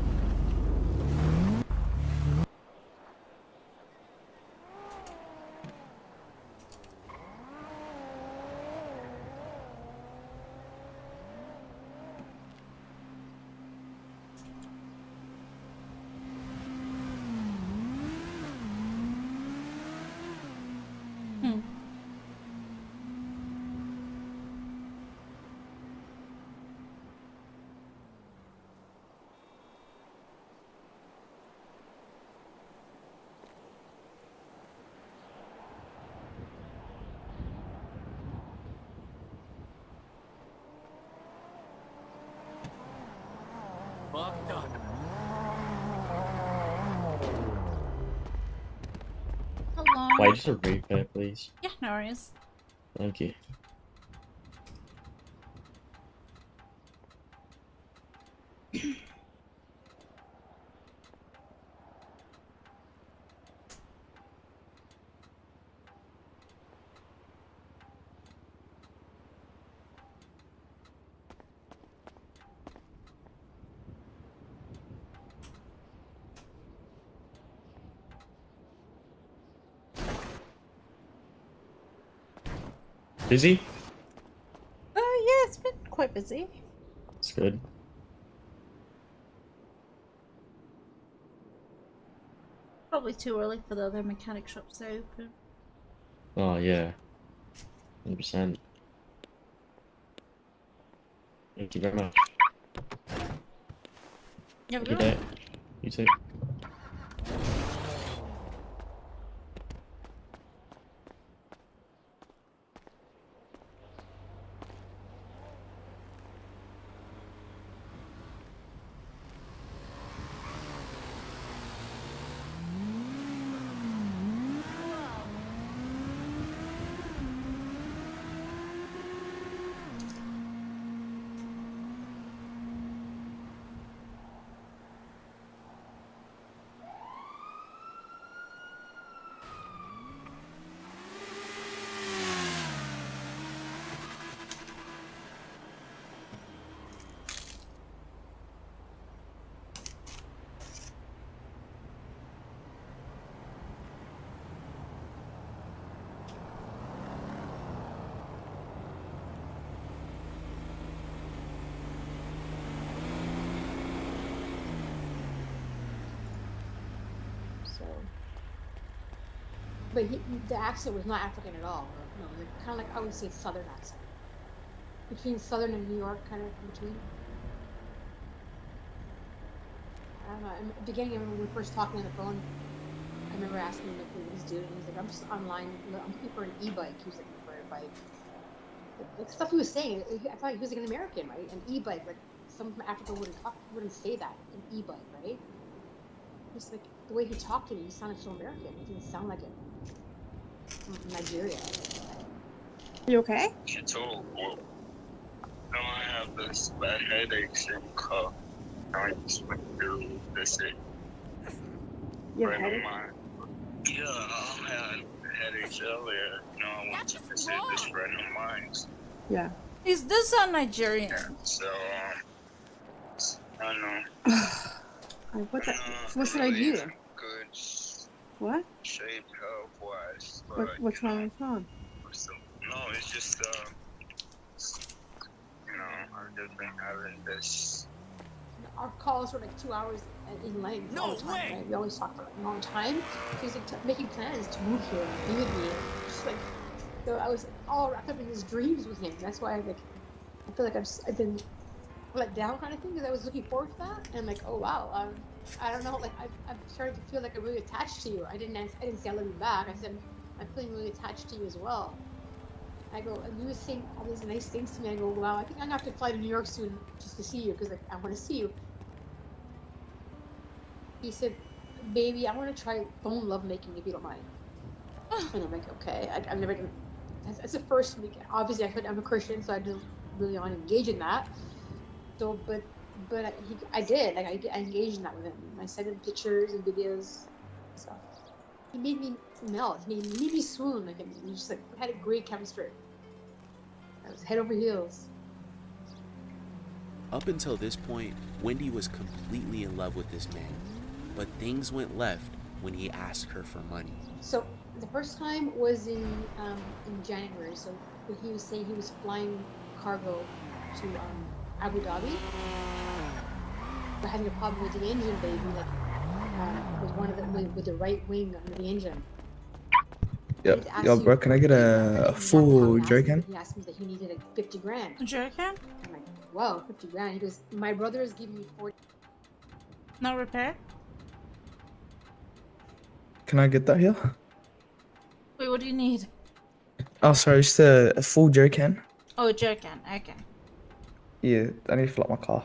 Hmm. Fucked up. Hello. Wait, just a repair, please. Yeah, no worries. Thank you. Busy? Oh yeah, it's been quite busy. That's good. Probably too early for the other mechanic shops to open. Oh, yeah. 100%. Thank you very much. You have a Good good one. day. You too. So, but the accent was not African at all. Or, no, kind of like I would say Southern accent, between Southern and New York, kind of in between. I don't know. In the beginning, I remember when we were first talking on the phone. I remember asking him what he's doing. He's like, "I'm just online. I'm looking for an e-bike." He was looking for a bike. Like stuff he was saying. I thought he was like an American, right? An e-bike, like someone from Africa wouldn't say that. An e-bike, right? Just like the way he talked to me, he sounded so American. It didn't sound like it. from Nigeria. You okay? She told, well, no, I have this bad headaches and cough. I just went to visit You have friend of headache? mine. Yeah, I had headaches earlier. You know, I went to visit this friend of mine. Yeah. Is this a Nigerian? So, I don't know. Like, what the? I'm So what should I really do? in good What? shape health-wise, but What's wrong? What's wrong? so, no, it's just you know, I've just been having this. Our calls were like 2 hours in length all the time, right? We always talk for like a long time. So he's like making plans to move here and be with me. Just like, so I was all wrapped up in his dreams with him. That's why I feel like I've been let down kind of thing, because I was looking forward to that. And I'm like, oh wow, I don't know, like I'm starting to feel like I'm really attached to you. I didn't say I love you back. I said I'm feeling really attached to you as well. I go, and you were saying all these nice things to me. I go, wow, I think I'm gonna have to fly to New York soon just to see you, because like I want to see you. He said, baby, I want to try phone love making if you don't mind. And I'm like, okay. I've never done. That's the first week. Obviously, I'm a Christian, so I didn't really want to engage in that. So, but I did. Like I engaged in that with him. I sent him pictures and videos and stuff. He made me melt. He made me swoon. Like, and we just like had a great chemistry. I was head over heels. Up until this point, Wendy was completely in love with this man, but things went left when he asked her for money. So the first time was in January. So he was saying he was flying cargo to Abu Dhabi, but having a problem with the engine, baby, like was one of the with the right wing under the engine. Yep. Yo, bro, can I get a full jerry can? He asked me that he needed like 50 grand. A jerry can? I'm like, wow, 50 grand. He goes, my brother is giving me 40. No repair? Can I get that here? Wait, what do you need? Oh, sorry, just a full jerry can. Oh, a jerry can. Okay. Yeah, I need to fill up my car.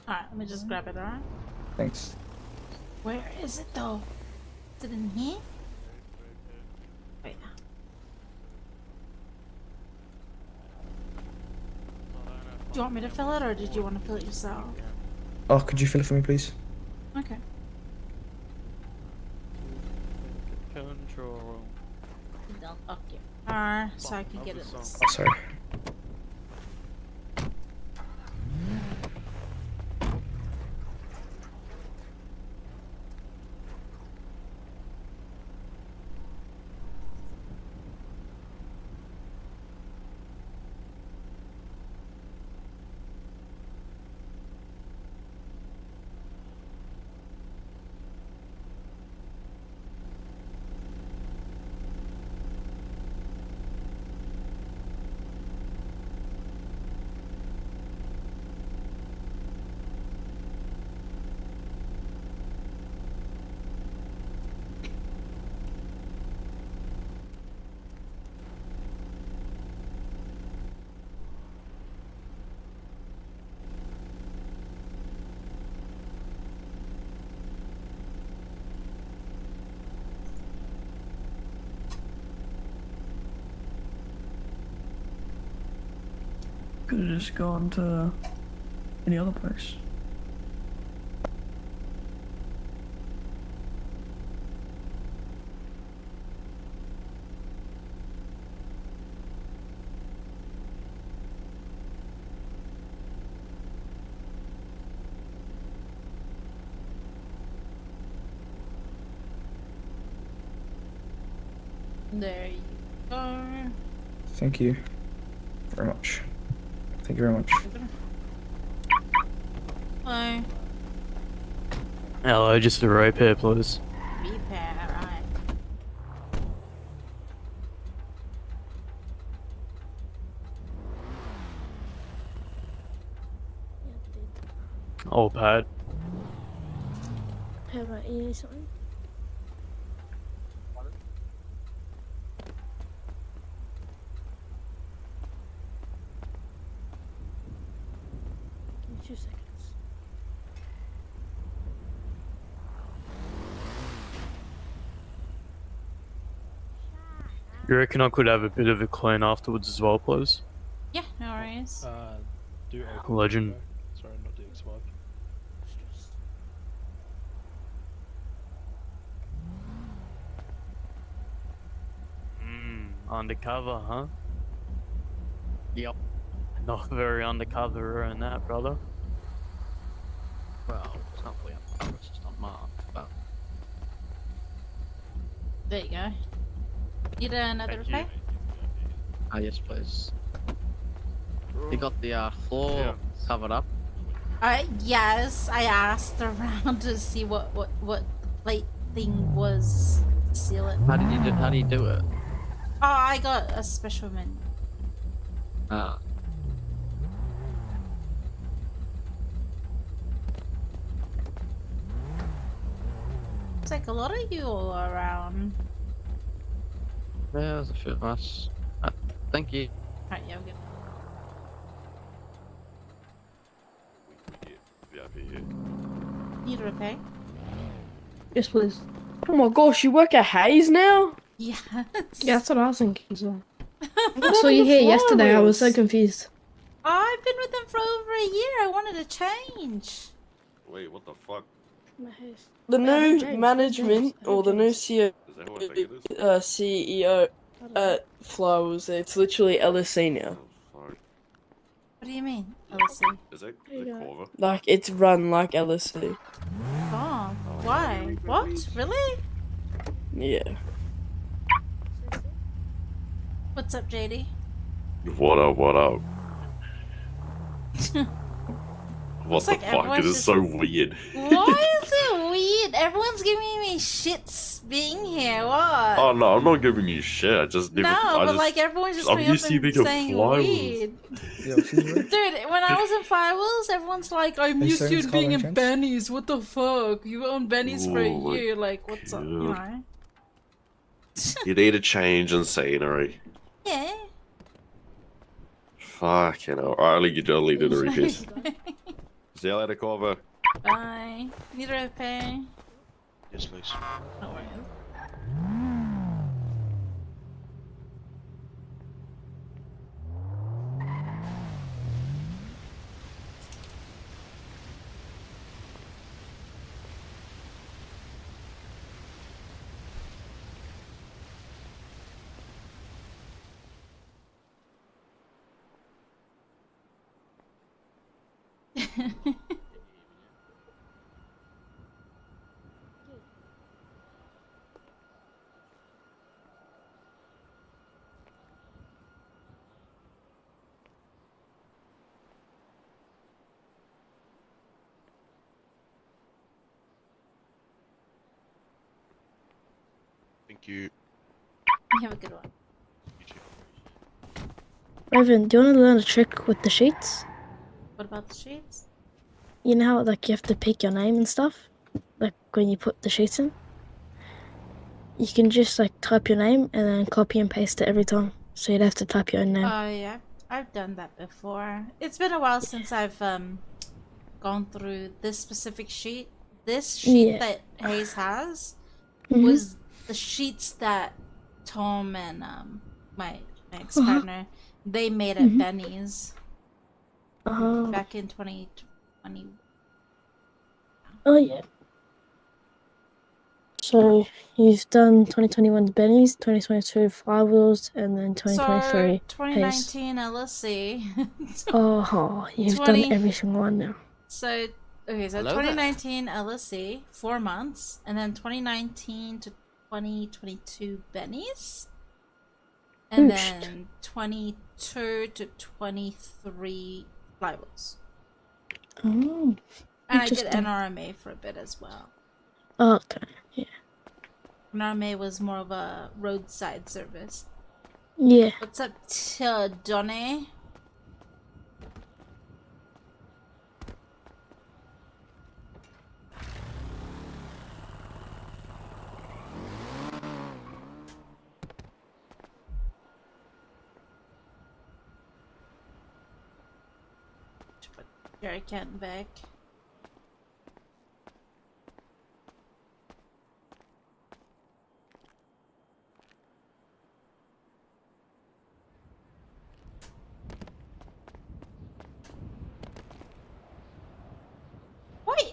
Alright, let me just grab it, alright? Thanks. Where is it though? Is it in here? Wait. Do you want me to fill it or did you want to fill it yourself? Oh, could you fill it for me, please? Okay. Control. Don't lock your car so I can get it. Oh, sorry. Could have just gone to any other place. There you go. Thank you very much. Thank you very much. Hello. Hello, just a repair, please. Repair, alright. Oh, bad. How about you need something? You reckon I could have a bit of a clean afterwards as well, please? Yeah, no worries. Do Legend. Sorry, not doing survive. Undercover, huh? Yep. Not very undercover in that, brother. Well, it's not really undercover, it's just not marked, but... There you go. Need another repair? Ah, yes, please. You got the floor covered up? Yes, I asked around to see what the plate thing was to seal it. How do you do it? Oh, I got a special menu. Ah. It's like a lot of you all around. Yeah, there's a few of us. Thank you. Alright, yeah, I'm good. Need a repair? Yes, please. Oh my gosh, you work at Hayes now? Yes. Yeah, that's what I was thinking. So. I saw you here yesterday. I was so confused. Oh, I've been with them for over a year. I wanted to change. Wait, what the fuck? The new James, management or the new CEO, Is that who I think it is? CEO at Flowers, it's literally LSC now. Fuck. What do you mean, LSC? Is it Corva? Like it's run like LSC. Oh, why? What? Really? Yeah. What's up, JD? What up, what up? What It's the like fuck? everyone's It is just- so weird. Why is it weird? Everyone's giving me shits being here. What? Oh no, I'm not giving you shit. I just never. No, I but just, like everyone's just I'm coming up used to you and being a saying flywheels. weird. Dude, when I was in Firewheels, everyone's like, I'm Hey, used sir, to it's it being Colin in Jones. Benny's. What the fuck? You were on Benny's for a Oh my year. Like, what's up? You know? You need a change in scenery. Yeah. Fuck, you know. Alright, I'll leave you to lead the repeat. See you later, Corva. Bye. Need a repair? Yes, please. No worries. Thank you. You have a good one. Raven, do you want to learn a trick with the sheets? What about the sheets? You know how like you have to pick your name and stuff? Like when you put the sheets in? You can just like type your name and then copy and paste it every time. So you'd have to type your own name. Oh yeah, I've done that before. It's been a while since I've gone through this specific sheet. This sheet Yeah. that Hayes has Mhm. was the sheets that Tom and my ex-partner they made at Mhm. Benny's Oh. back in 2020. Oh yeah. So you've done 2021 Benny's, 2022 Firewheels, and then 2023 So 2019 LSC. Oh, you've 20 done every single one now. So okay, so Hello there. 2019 LSC, 4 months, and then 2019 to 2022 Benny's, and Oosh. then 22 to 23 Flywheels. Oh, And I did interesting. NRMA for a bit as well. Oh, okay, yeah. NRMA was more of a roadside service. Yeah. What's up, Donny? Jerry Canton back.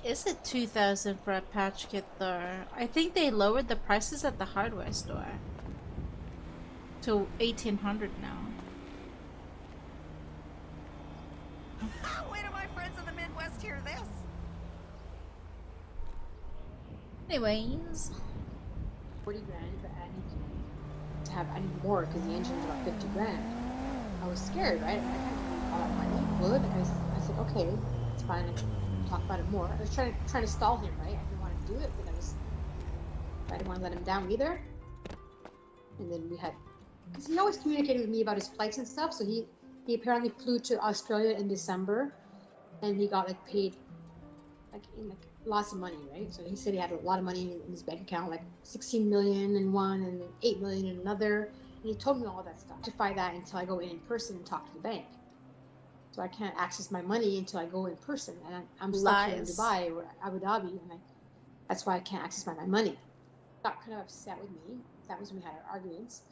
is it 2,000 for a patch kit though? I think they lowered the prices at the hardware store to 1,800 now. Wait till my friends in the Midwest hear this. Anyways. 40 grand, but I need more because the engine's about 50 grand. I was scared, right? I can't give all that money. Would I said, okay, it's fine. I can talk about it more. I was trying to stall him, right? I didn't want to do it, but I didn't want to let him down either. And then we had, because he always communicated with me about his flights and stuff. So he apparently flew to Australia in December, and he got like paid in lots of money, right? So he said he had a lot of money in his bank account, like 16 million in one and 8 million in another. And he told me all that stuff. To find that until I go in person and talk to the bank. So I can't access my money until I go in person. And I'm stuck here in Dubai or Abu Dhabi, and that's why I can't access my money. He got kind of upset with me. That was when we had our arguments.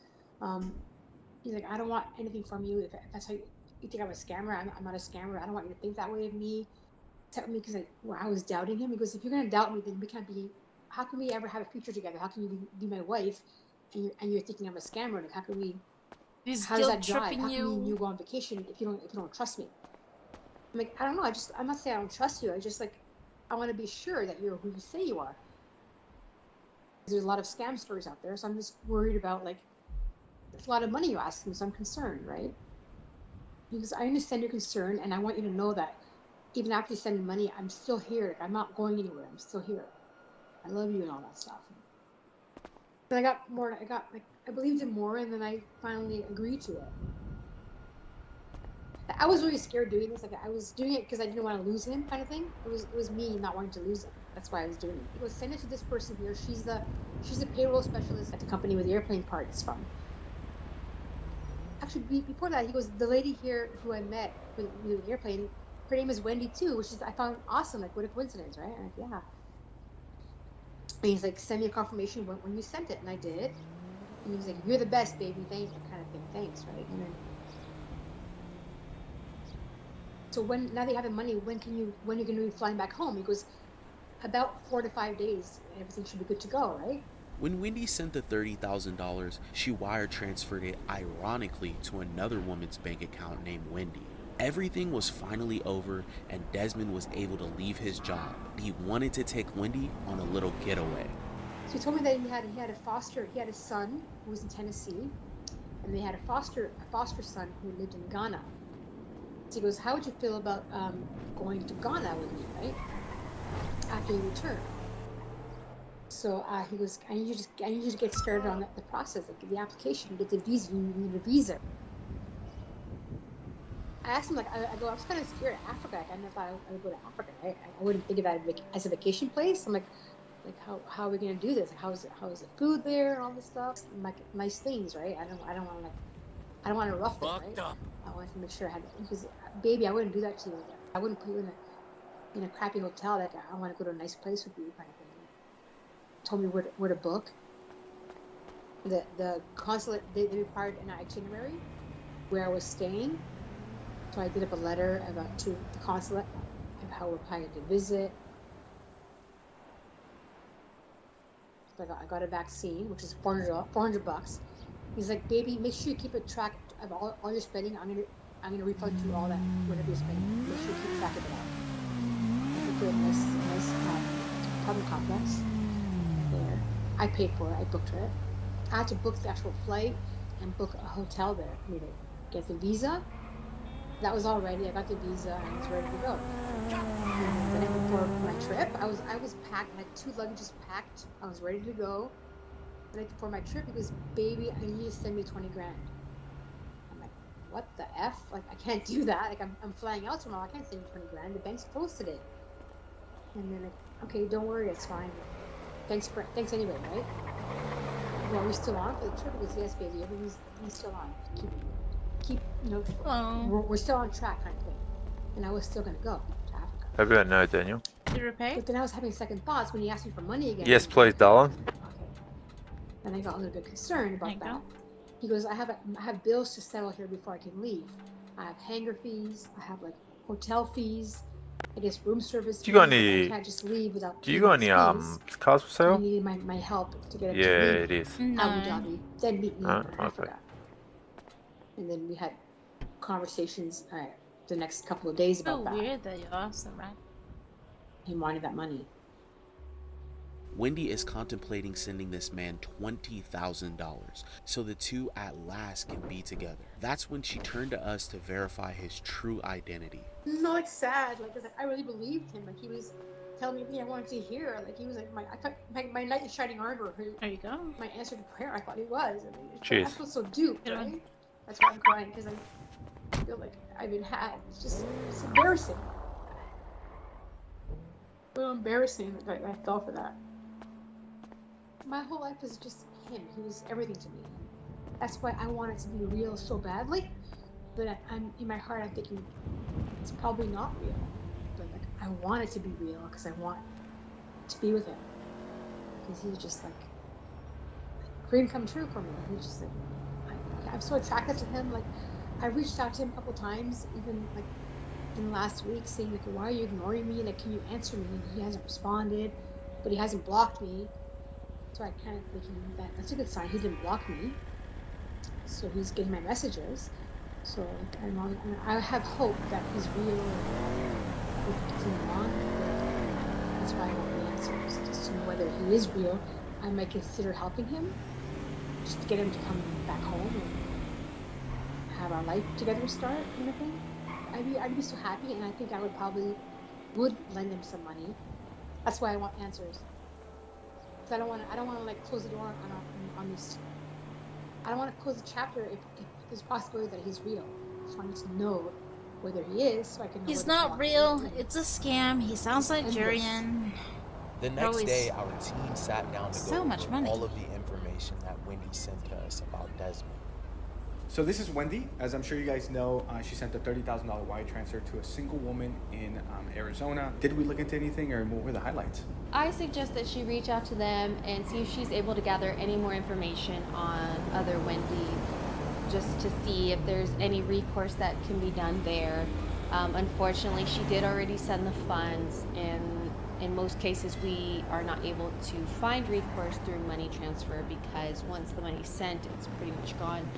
He's like, I don't want anything from you. If that's how you think I'm a scammer, I'm not a scammer. I don't want you to think that way of me. Tell me, because I was doubting him. He goes, if you're gonna doubt me, then we can't be. How can we ever have a future together? How can you be my wife, and you're thinking I'm a scammer? Like, how can we? How does that jive? How can you go on vacation if you don't trust me? I'm like, I don't know. I'm not saying I don't trust you. I want to be sure that you're who you say you are. There's a lot of scam stories out there, so I'm just worried about it's a lot of money you ask me, so I'm concerned, right? Because I understand your concern, and I want you to know that. Even after you send me money, I'm still here. I'm not going anywhere. I'm still here. I love you and all that stuff. And I got more. I believed him more, and then I finally agreed to it. I was really scared doing this. I was doing it because I didn't want to lose him, kind of thing. It was me not wanting to lose him. That's why I was doing it. He goes, send it to this person here. She's the payroll specialist at the company with the airplane parts from. Actually, before that, he goes, the lady here who I met with the airplane. Her name is Wendy too, which I found awesome. Like, what a coincidence, right? I'm like, yeah. And he's like, send me a confirmation when you sent it, and I did. And he was like, you're the best, baby. Thank you, kind of thing. Thanks, right? And then, so now that you have the money, when are you going to be flying back home? He goes, about 4 to 5 days, and everything should be good to go, right? When Wendy sent the $30,000, she wire transferred it ironically to another woman's bank account named Wendy. Everything was finally over, and Desmond was able to leave his job. He wanted to take Wendy on a little getaway. So he told me that he had a son who was in Tennessee, and they had a foster son who lived in Ghana. So he goes, how would you feel about going to Ghana with me, right? After you return. So he goes, I need you to get started on the process, like the application, get the visa. You need a visa. I asked him, I was kind of scared of Africa. I never thought I would go to Africa, right? I wouldn't think of that as a vacation place. I'm like how are we gonna do this? How is the food there and all this stuff? Like nice things, right? I don't want to rough it, right? I wanted to make sure I had, because baby, I wouldn't do that to you. I wouldn't put you in a crappy hotel. Like, I want to go to a nice place with you, kind of thing. Told me where to book. The consulate, they required an itinerary where I was staying. So I did up a letter to the consulate of how we're planning to visit. So I got a vaccine, which is $400. He's like, baby, make sure you keep a track of all your spending. I'm gonna refund you all that, whatever you're spending. Make sure you keep track of it all. I put a nice apartment complex there. I paid for it. I booked it. I had to book the actual flight and book a hotel there for me to get the visa. That was all ready. I got the visa and I was ready to go. And the night before my trip, I was packed. I had 2 luggages packed. I was ready to go. The night before my trip, he goes, baby, I need you to send me 20 grand. I'm like, what the F? Like, I can't do that. Like, I'm flying out tomorrow. I can't send you 20 grand. The bank's closed today. And then, like, okay, don't worry, it's fine. Thanks anyway, right? Well, are we still on for the trip? He goes, yes, baby, everything's still on. Keep, we're still on track, kind of thing. And I was still gonna go to Africa. Have you a note, Daniel? Did you repay? But then I was having second thoughts when he asked me for money again. Yes, please, darling. Okay. And I got a little bit concerned about that. He goes, I have bills to settle here before I can leave. I have hangar fees. I have like hotel fees. I guess room service. Do you got fees, any? I can't just leave without Do you paying got those any fees. cars for He sale? needed my help to get him Yeah, to leave it is. Abu No. Dhabi, then meet me in Okay. Africa. And then we had conversations the next couple of days about So that. weird that you asked them, right? He wanted that money. Wendy is contemplating sending this man $20,000 so the two at last can be together. That's when she turned to us to verify his true identity. No, it's sad. Like, 'cause I really believed him. Like, he was telling me everything I wanted to hear. Like, he was like my knight in shining armor. There you go. My answer to prayer. I thought he was. I mean, Cheers. I feel so duped, right? That's why I'm crying, because I feel like I've been had. It's embarrassing. So embarrassing that I fell for that. My whole life was just him. He was everything to me. That's why I want it to be real so badly. But I'm in my heart, I'm thinking it's probably not real. But like, I want it to be real because I want to be with him. Because he's just like dream come true for me. He's just like, I'm so attracted to him. Like, I reached out to him a couple times, even like in the last week, saying like, why are you ignoring me? Like, can you answer me? And he hasn't responded, but he hasn't blocked me. So I kind of thinking that's a good sign. He didn't block me, so he's getting my messages. So like, I have hope that he's real and we can continue on. That's why I want the answers, just to know whether he is real. I might consider helping him, just to get him to come back home and have our life together start, kind of thing. I'd be so happy, and I think I would lend him some money. That's why I want answers. I don't want to like close the door on this. I don't want to close the chapter if there's a possibility that he's real. I just want to know whether he is, so I can know. He's not real. It's a scam. He sounds Nigerian. The next day, our team sat down to so go much over money. all of the information that Wendy sent to us about Desmond. So this is Wendy. As I'm sure you guys know, she sent a $30,000 wire transfer to a single woman in Arizona. Did we look into anything, or what were the highlights? I suggest that she reach out to them and see if she's able to gather any more information on other Wendy, just to see if there's any recourse that can be done there. Unfortunately, she did already send the funds, and in most cases we are not able to find recourse through money transfer, because once the money's sent, it's pretty much gone.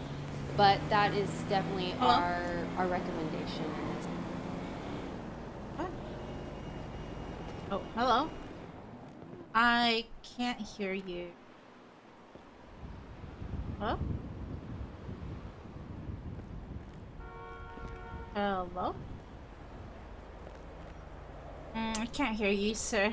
But that is definitely our recommendation. Oh, hello. I can't hear you. Hello? Hello? I can't hear you, sir.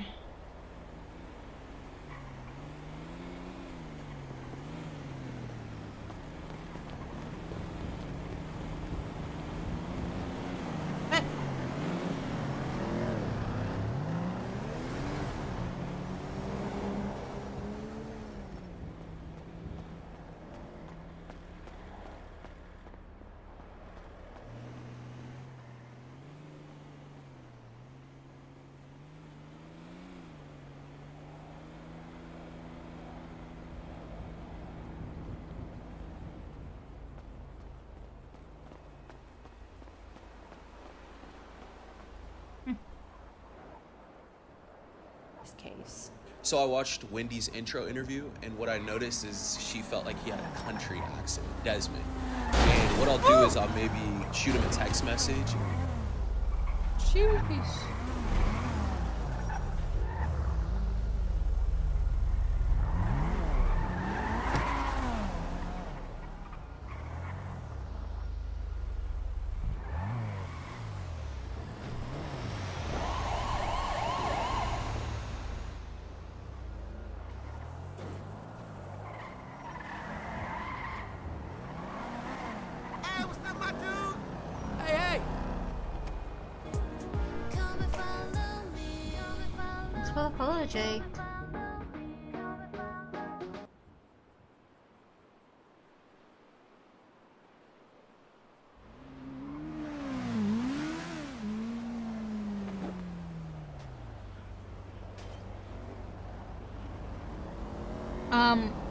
Case. So I watched Wendy's intro interview, and what I noticed is she felt like he had a country accent, Desmond. And what I'll do is I'll maybe shoot him a text message. Thanks for the follow, Jake.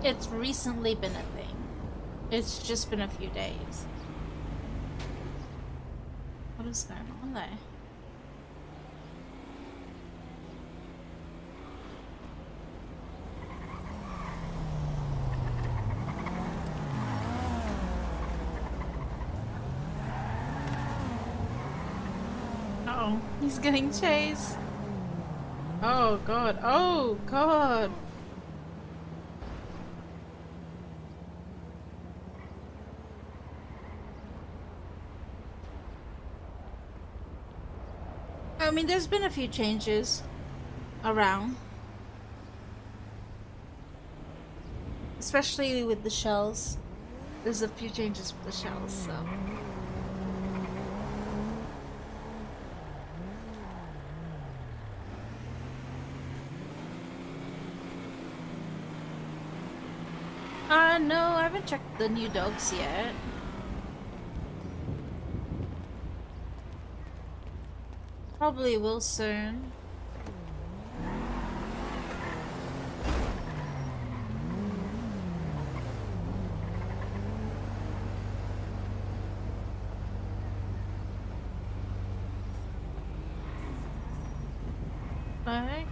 It's recently been a thing. It's just been a few days. What is going on there? Oh, he's getting chased. Oh god. Oh god. I mean, there's been a few changes around. Especially with the shells. There's a few changes with the shells, so. No, I haven't checked the new dogs yet. Probably will soon. Bye.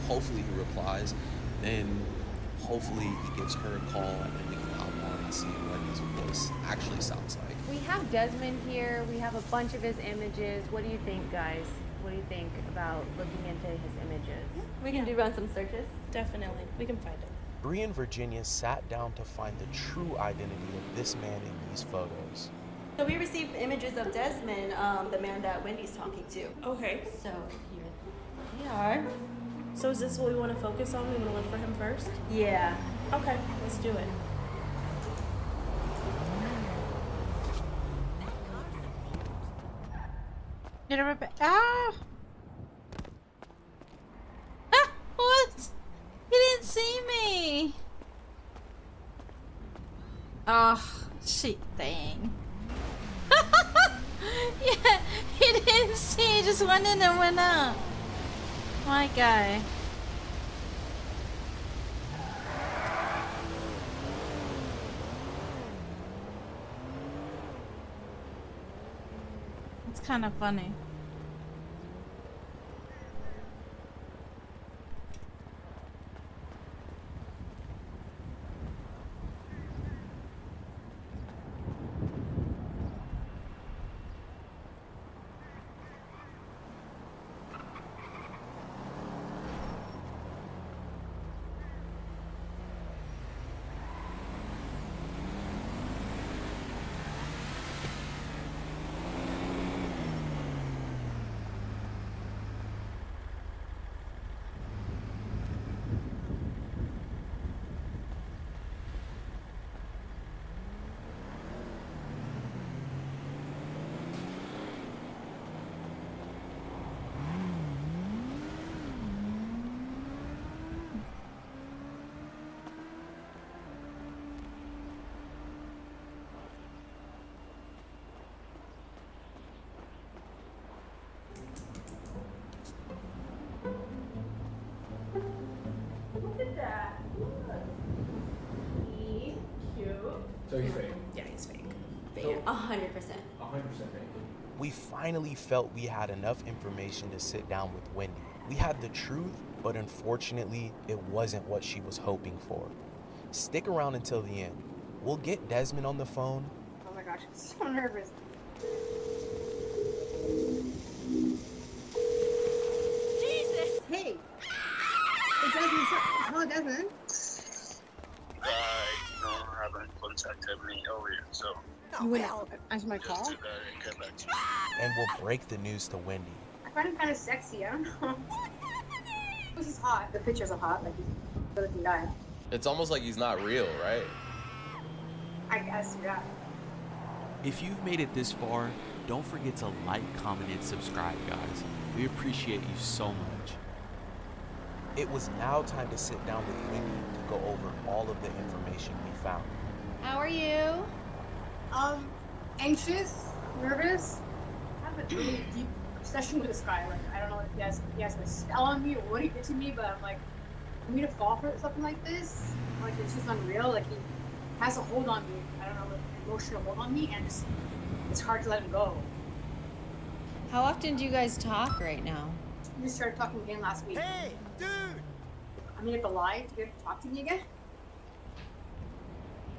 Hopefully he replies, then hopefully he gives her a call and then we can hop on and see what his voice actually sounds like. We have Desmond here. We have a bunch of his images. What do you think, guys? What do you think about looking into his images? We can run some searches. Definitely. We can find him. Bree and Virginia sat down to find the true identity of this man in these photos. So we received images of Desmond, the man that Wendy's talking to. Okay. So here they are. So is this what we want to focus on? We want to look for him first? Yeah. Okay, let's do it. Did I rip it? Ah! Ah! What? He didn't see me! Oh, shit, dang. Yeah, he didn't see, he just went in and went out. My guy. It's kind of funny. So he's fake. Yeah, he's fake. So- 100%. 100% fake. We finally felt we had enough information to sit down with Wendy. We had the truth, but unfortunately, it wasn't what she was hoping for. Stick around until the end. We'll get Desmond on the phone. Oh my gosh, I'm so nervous. Jesus! Hey! It Desmond. Hello, Desmond. I don't have any You wouldn't answer my call? And we'll break the news to Wendy. I find him kind of sexy. I don't know. He's hot. The pictures are hot. Like he's a good-looking guy. It's almost like he's not real, right? I guess, yeah. If you've made it this far, don't forget to like, comment, and subscribe, guys. We appreciate you so much. It was now time to sit down with Wendy to go over all of the information we found. How are you? Anxious, nervous. I have a really deep obsession with this guy. Like, I don't know if he has a spell on me or what he did to me, but I'm like, for me to fall for something like this, like it's just unreal. Like he has a hold on me. I don't know, like an emotional hold on me, and it's hard to let him go. How often do you guys talk right now? We just started talking again last week. Hey, dude! I mean, to lie to get to talk to me again.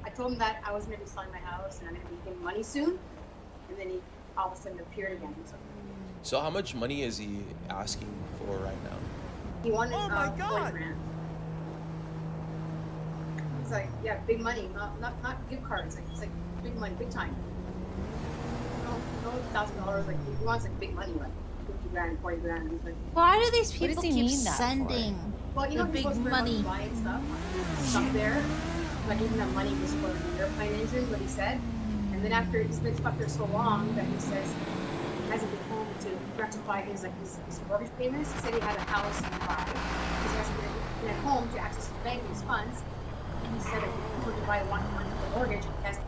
I told him that I was going to be selling my house and I'm going to be getting money soon, and then he all of a sudden appeared again. So how much money is he asking for right now? He wanted 40 grand. He's like, yeah, big money, not gift cards. Like it's like big money, big time. No $1,000. Like he wants like big money, like 50 grand, 40 grand. He's like, why do these people does he keep need that sending well, you know, the big money? Buying stuff there. Like even that money was for the airplane engine, what he said. And then after he's been stuck there so long that he says he hasn't been home to rectify his mortgage payments. He said he had a house nearby. He hasn't been at home to access his bank and his funds. And he said that people to buy one money for the mortgage and he hasn't.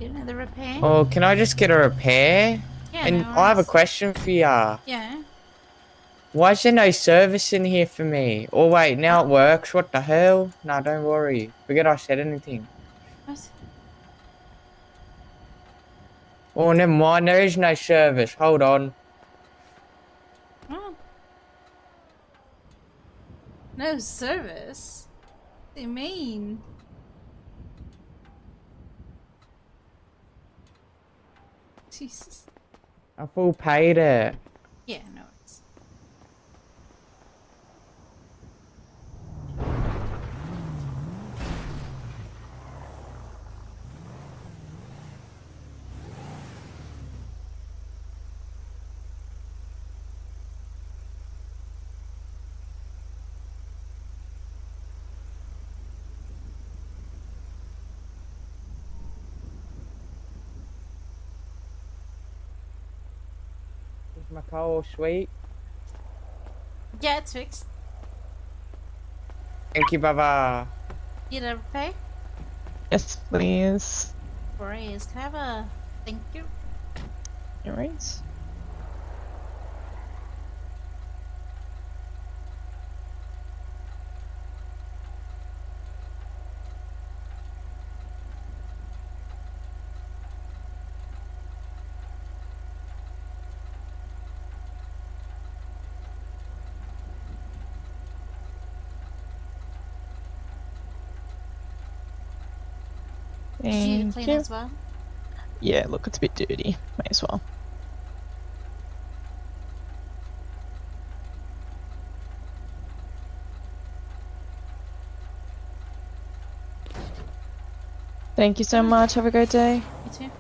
Get another repair? Oh, can I just get a repair? Yeah, and no I have a worries. question for ya. Yeah. Why is there no service in here for me? Oh wait, now it works. What the hell? Nah, don't worry. Forget I said anything. What? Oh, never mind. There is no service. Hold on. Oh. No service? What do you mean? Jesus. I full paid it. Yeah, no worries. Is my car all sweet? Yeah, it's fixed. Thank you, Baba. Get a repair? Yes, please. Please. Can I have a thank you? No worries. Did you Thank clean you. as well? Yeah, look, it's a bit dirty. May as well. Thank you so much. Have a great day. You too.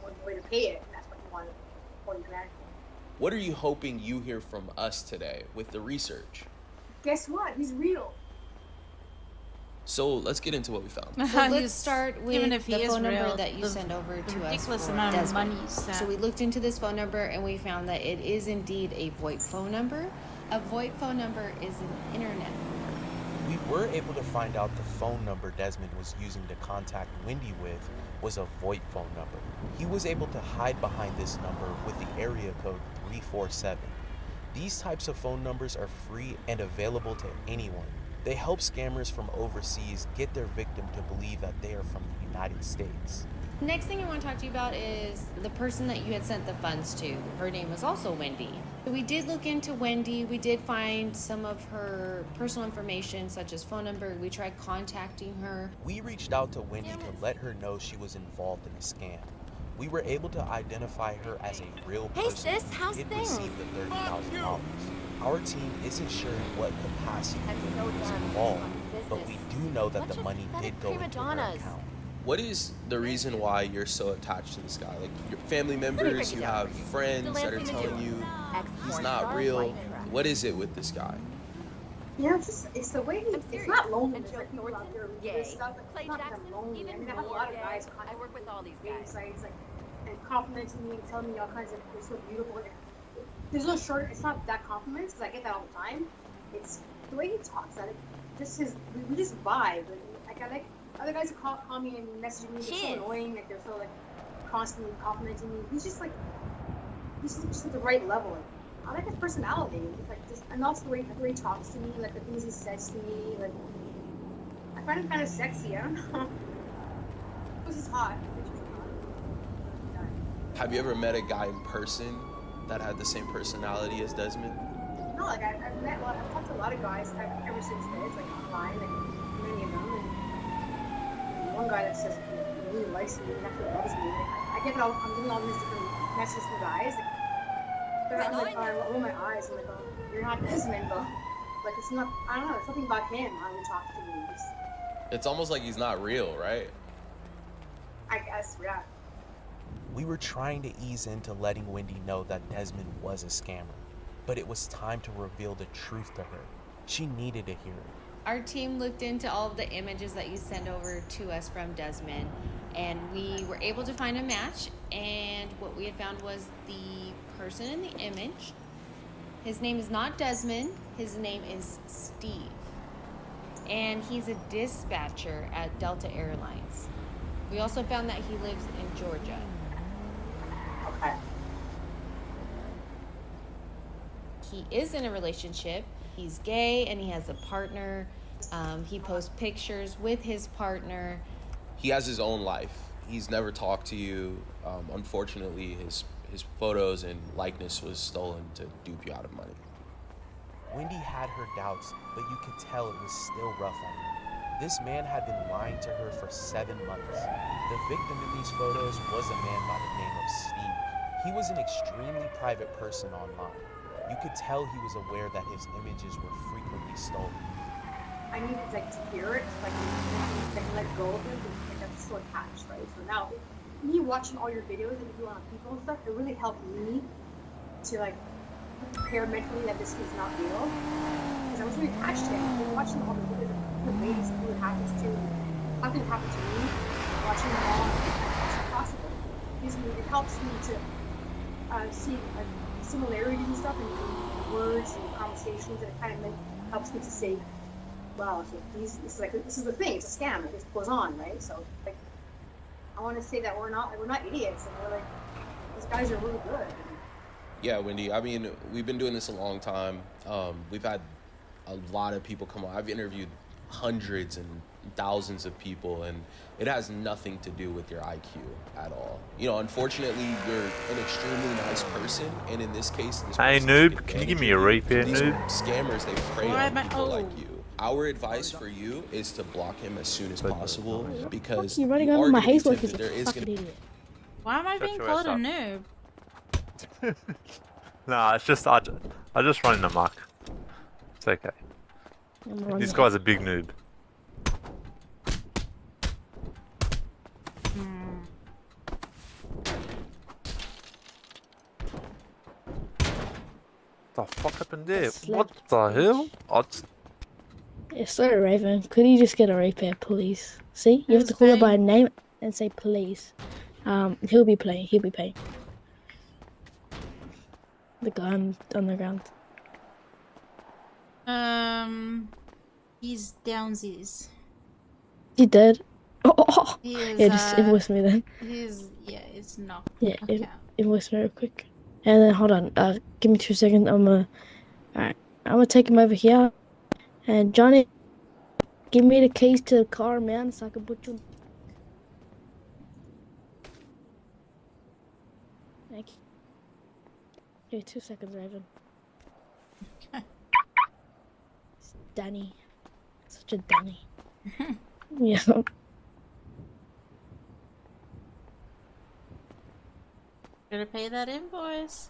One way to pay it. And that's what he wanted 40 grand. What are you hoping you hear from us today with the research? Guess what? He's real. So let's get into what we found. So let's start with even if he the is phone number real, that you the send over to us ridiculous for amount of Desmond. money you sent. So we looked into this phone number and we found that it is indeed a VoIP phone number. A VoIP phone number is an internet number. We were able to find out the phone number Desmond was using to contact Wendy with was a VoIP phone number. He was able to hide behind this number with the area code 347. These types of phone numbers are free and available to anyone. They help scammers from overseas get their victim to believe that they are from the United States. Next thing I want to talk to you about is the person that you had sent the funds to. Her name was also Wendy. We did look into Wendy. We did find some of her personal information, such as phone number. We tried contacting her. We reached out to Wendy to let her know she was involved in a scam. We were able to identify her as a real person Hey, sis, how's who did things? receive the $30,000. Our team isn't sure in what capacity Wendy was involved, but we do know that the money did go into her account. What is the reason why you're so attached to this guy? Like your family members, you have friends that are telling you he's not real. What is it with this guy? Yeah, it's the way it's not loneliness. Like people out there read this stuff. Like, it's not that I'm lonely. I mean, I have a lot of guys. I work with all these guys. Sites, like, and complimenting me and telling me all kinds of you're so beautiful. Like, there's no short. It's not that compliments because I get that all the time. It's the way he talks. That just his. We just vibe. Like I like other guys who call me and message me. They're so annoying. Like they're so like constantly complimenting me. He's just at the right level. Like, I like his personality. Like just, and also the way he talks to me. Like the things he says to me. Like I find him kind of sexy. I don't know. This is hot. Have you ever met a guy in person that had the same personality as Desmond? No, like I've talked to a lot of guys ever since then. It's like online, like many of them. And one guy that says he really likes me and actually loves me. Like, I get it all. I'm getting all these different messages from guys. Like, I'm like, I roll my eyes. I'm like, oh, you're not Desmond, though. Like it's not. I don't know. It's something about him how he talks to me. It's almost like he's not real, right? I guess, yeah. We were trying to ease into letting Wendy know that Desmond was a scammer, but it was time to reveal the truth to her. She needed to hear it. Our team looked into all of the images that you sent over to us from Desmond, and we were able to find a match, and what we had found was the person in the image. His name is not Desmond, his name is Steve, and he's a dispatcher at Delta Airlines. We also found that he lives in Georgia. Okay. He is in a relationship. He's gay and he has a partner. He posts pictures with his partner. He has his own life. He's never talked to you. Unfortunately, his photos and likeness was stolen to dupe you out of money. Wendy had her doubts, but you could tell it was still rough on her. This man had been lying to her for 7 months. The victim in these photos was a man by the name of Steve. He was an extremely private person online. You could tell he was aware that his images were frequently stolen. I needed to hear it, like let go of it, like I'm so attached, right? So now, me watching all your videos that you do on people and stuff, it really helped me to like prepare mentally that this is not real. Because I was really attached to him. I was watching all the videos of the ways who it happens to, how can it happen to me, watching them all, it's possible. It helps me to see like similarities and stuff in words and conversations, and it kind of helps me to say, wow, so this is the thing, it's a scam, it just goes on, right? So like I want to say that we're not idiots, and we're like, these guys are really good. Yeah, Wendy, I mean, we've been doing this a long time. We've had a lot of people come on. I've interviewed hundreds and thousands of people, and it has nothing to do with your IQ at all. You know, unfortunately, you're an extremely nice person, and in this case, hey noob, can you give me a repair, noob? Scammers, they prey on people like you. Our advice for you is to block him as soon as possible, because You're running you over are my gonna be hazel like tempted. he's a There is fucking gonna idiot. Why am I being your called a ass noob? Nah, it's just I just run in amok. It's okay. This guy's a big noob. The fuck happened there? What the hell? Yeah, sorry, Raven. Could you just get a repair, please? See, you have to call her by name and say please. He'll be paying. The guy on the ground. He's downsies. He dead? Oh. He is, Yeah, just invoice me then. It's not. Yeah, Okay. invoice me real quick. And then hold on. Give me 2 seconds. Alright. I'm gonna take him over here. And Johnny, give me the keys to the car, man, so I can put you. Okay. Okay, 2 seconds, Raven. It's Danny. Such a Danny. Yeah. Gotta pay that invoice.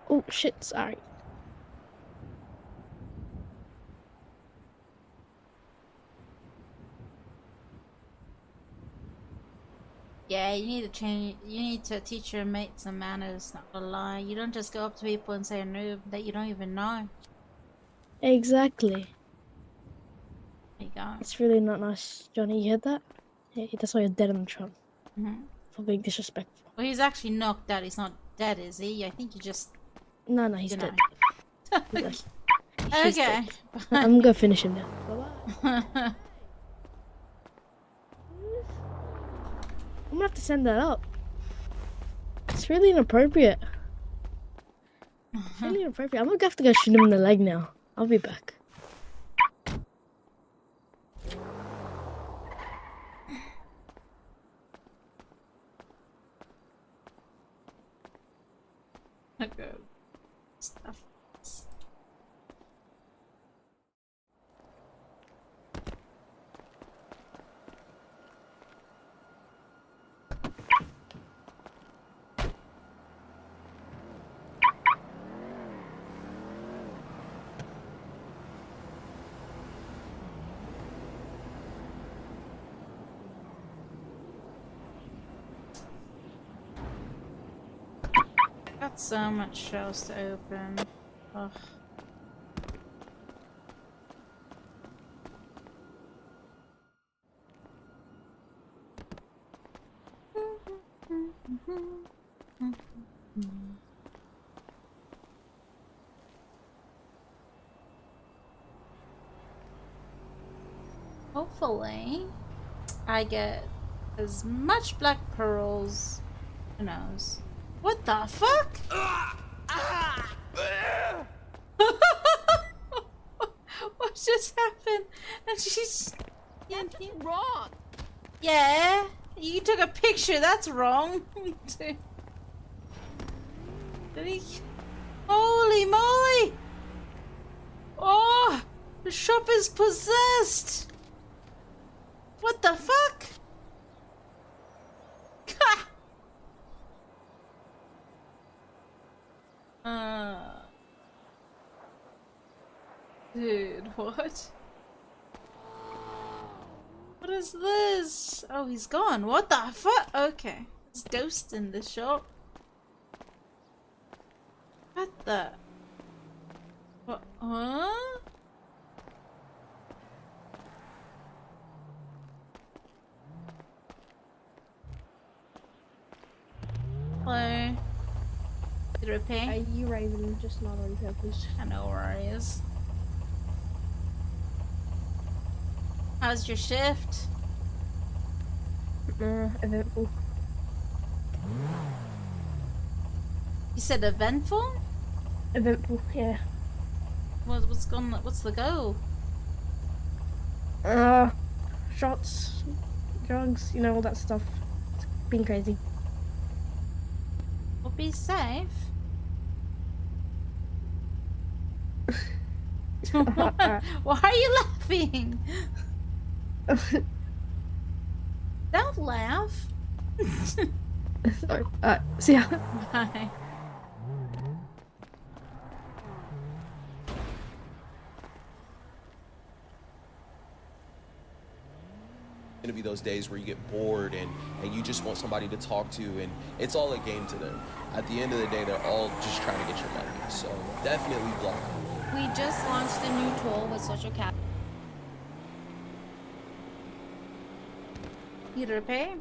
Oh shit, sorry. Yeah, you need to change. You need to teach your mates some manners. Not gonna lie, you don't just go up to people and say a noob that you don't even know. Exactly. There you go. It's really not nice, Johnny. You heard that? Yeah, that's why you're dead on the trunk. Mhm. For being disrespectful. Well, he's actually knocked out. He's not dead, is he? I think you just. No, he's you dead. He's He's okay. dead. I'm gonna finish him now. Bye-bye. I'm gonna have to send that up. It's really inappropriate. It's really inappropriate. I'm gonna have to go shoot him in the leg now. I'll be back. Okay. Stuff. Got so much shells to open. Ugh. Hopefully, I get as much black pearls. Who knows? What the fuck? What just happened? And she's. That's wrong. Yeah, you took a picture. That's wrong. Did he? Holy moly! Oh, the shop is possessed. What the fuck? Dude, what? What is this? Oh, he's gone. What the fuck? Okay. It's dosed in the shop. What the? What? Huh? Hello? Did it pay? You Raven, just not on purpose. I know where he is. How's your shift? Eventful. You said eventful? Eventful, yeah. What's going? What's the go? Shots, drugs, you know, all that stuff. It's been crazy. Well, be safe. Why are you laughing? Don't laugh. Sorry. See ya. Bye. Gonna be those days where you get bored and you just want somebody to talk to, and it's all a game to them. At the end of the day, they're all just trying to get your money. So definitely block them. We just launched a new tool with social cap. You to pay?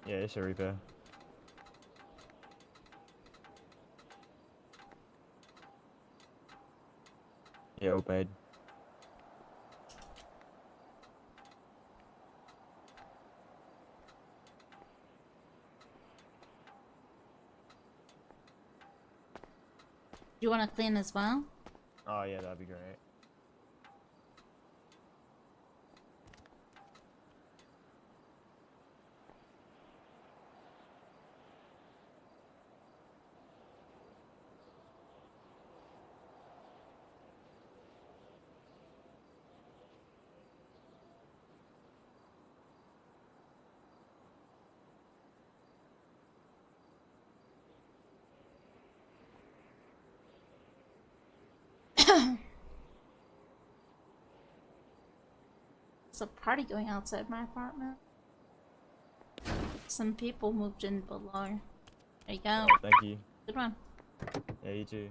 Yeah, it's a repair. Yeah, all paid. Do you want to clean as well? Oh yeah, that'd be great. There's a party going outside my apartment. Some people moved in below. There you go. Oh, thank you. Good one. Yeah, you too.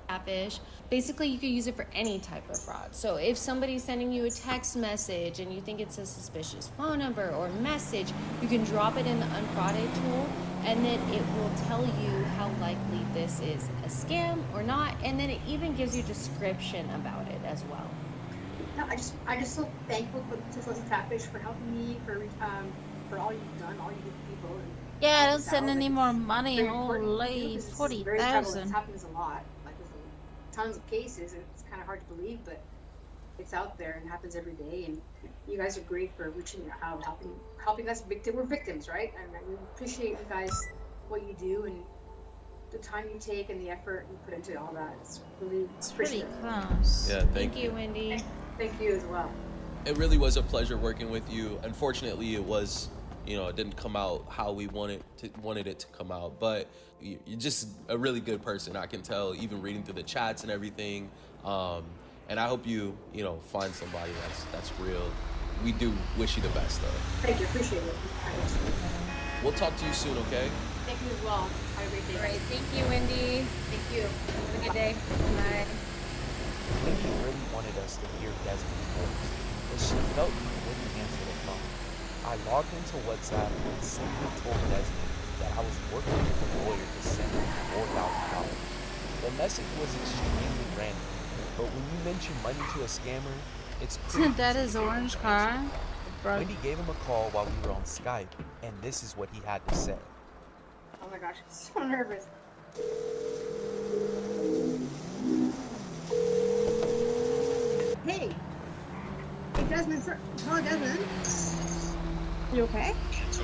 Catfish. Basically, you could use it for any type of fraud. So if somebody's sending you a text message and you think it's a suspicious phone number or message, you can drop it in the unfrauded tool, and then it will tell you how likely this is a scam or not, and then it even gives you a description about it as well. No, I just so thankful to Catfish for helping me, for all you've done, all you good people. And Yeah, don't send any more money. very important to do, Holy, 'cause this is very prevalent. This 40,000. happens a lot. Like there's tons of cases, and it's kind of hard to believe, but it's out there and happens every day. And you guys are great for reaching out, helping us. We're victims, right? And we appreciate you guys, what you do, and the time you take and the effort you put into all that. It's really pretty appreciative. close. Yeah, Thank you, Wendy. Thank you as well. It really was a pleasure working with you. Unfortunately, it was, it didn't come out how we wanted it to come out. But you're just a really good person. I can tell, even reading through the chats and everything. And I hope you, find somebody that's real. We do wish you the best, though. Thank you. Appreciate it. We'll talk to you soon, okay? Thank you as well. Have a great day. All right, thank you, Wendy. Thank you. Have a good day. Bye. Wendy really wanted us to hear Desmond's voice, but she felt he wouldn't answer the phone. I logged into WhatsApp and simply told Desmond that I was working with a lawyer to send him $4,000. The message was extremely random, but when you mention money to a scammer, it's pretty That easy is to get orange an car. answer. Wendy gave him a call while we were on Skype, and this is what he had to say. Oh my gosh, I'm so nervous. Hey. Hey, Desmond. Hello, Desmond. You okay? So,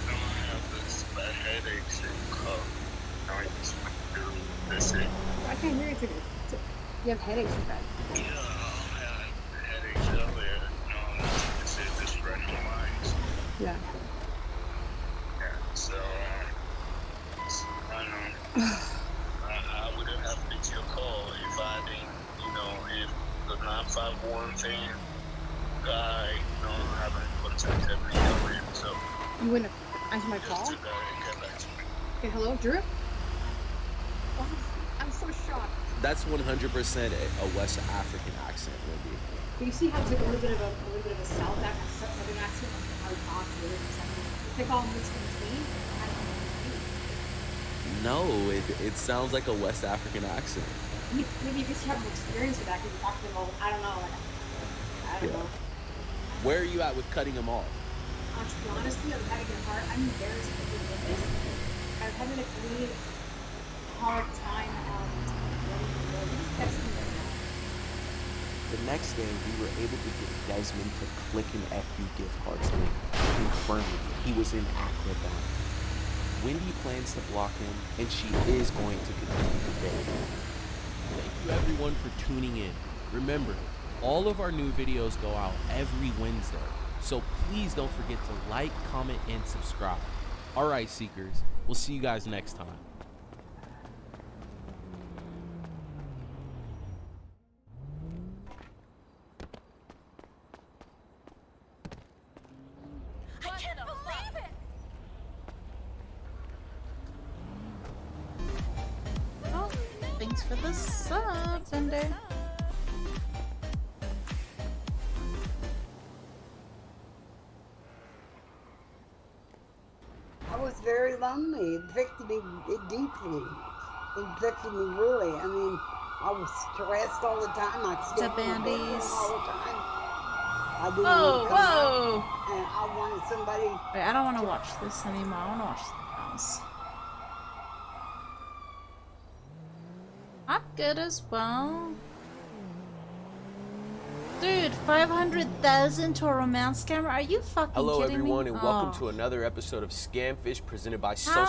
I have this bad headaches and cough. I just went through this thing. I can't hear you today. You have headaches with that? Yeah, I had headaches earlier. This is just fresh in my mind. Yeah. Yeah, so, I know. I wouldn't have picked your call if I didn't, if the 951 thing guy, haven't contacted me already, so. You wouldn't have answered my call? Just to get back to me. Okay, hello, Drew? Oh, I'm so shocked. That's 100% a West African accent, Wendy. Do you see how it's like a little bit of a Southern accent? How we talk, a little bit of something. It's like all mixed in between. I don't know. No, it sounds like a West African accent. Maybe you just have experience with that because you talk to them all. I don't know. I don't know. Where are you at with cutting them off? Honestly, I'm having a hard. I'm embarrassed to do this. I'm having a really hard time letting them go. Just text me right now. The next day, we were able to get Desmond to click an FU gift card to him, confirming he was in Akron. Wendy plans to block him, and she is going to continue to bail him. Thank you everyone for tuning in. Remember, all of our new videos go out every Wednesday, so please don't forget to like, comment, and subscribe. Alright, Seekers, we'll see you guys next time. I can't believe it! Oh, thanks for the sub, Thunder. I was very lonely. It affected me deeply. It affected me really. I mean, I was stressed all the time. I'd What's stay up, in the bedroom Bandies? all the time. I didn't Whoa, want to come whoa! out, and I wanted somebody. Wait, I don't want to watch this anymore. I want to watch something else. I'm good as well. Dude, 500,000 to a romance scammer? Are you fucking Hello, kidding everyone, me? and welcome to another episode of Scamfish presented by How?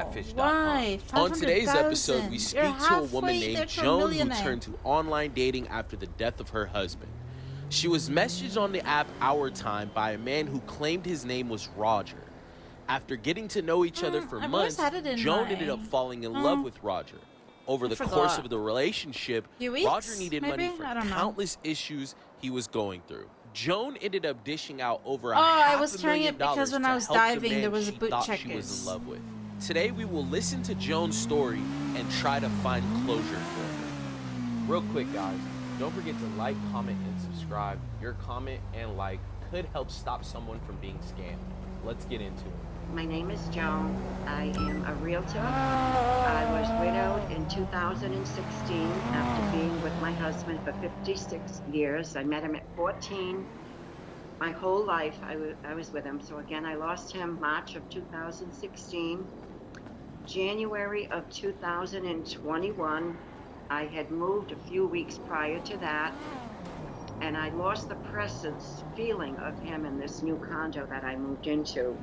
SocialCatfish.com. Why? On today's 500,000? episode, we You're speak to a woman halfway there named to a Joan who millionaire. turned to online dating after the death of her husband. She was messaged on the app Our Time by a man who claimed his name was Roger. After getting to know each other for I've always months, had it in Joan my- ended up falling in love with Roger. Over I the forgot. course of the relationship, Few weeks, Roger needed money maybe? for I don't know. countless issues he was going through. Joan ended up dishing out over Oh, I $500,000 was turning it because when to I was help the diving, man there was a she boot thought she was checkers. in love with. Today, we will listen to Joan's story and try to find closure for her. Real quick, guys, don't forget to like, comment, and subscribe. Your comment and like could help stop someone from being scammed. Let's get into it. My name is Joan. I am a realtor. I was widowed in 2016 after being with my husband for 56 years. I met him at 14. My whole life I was with him. So again, I lost him March of 2016. January of 2021, I had moved a few weeks prior to that, and I lost the presence feeling of him in this new condo that I moved into.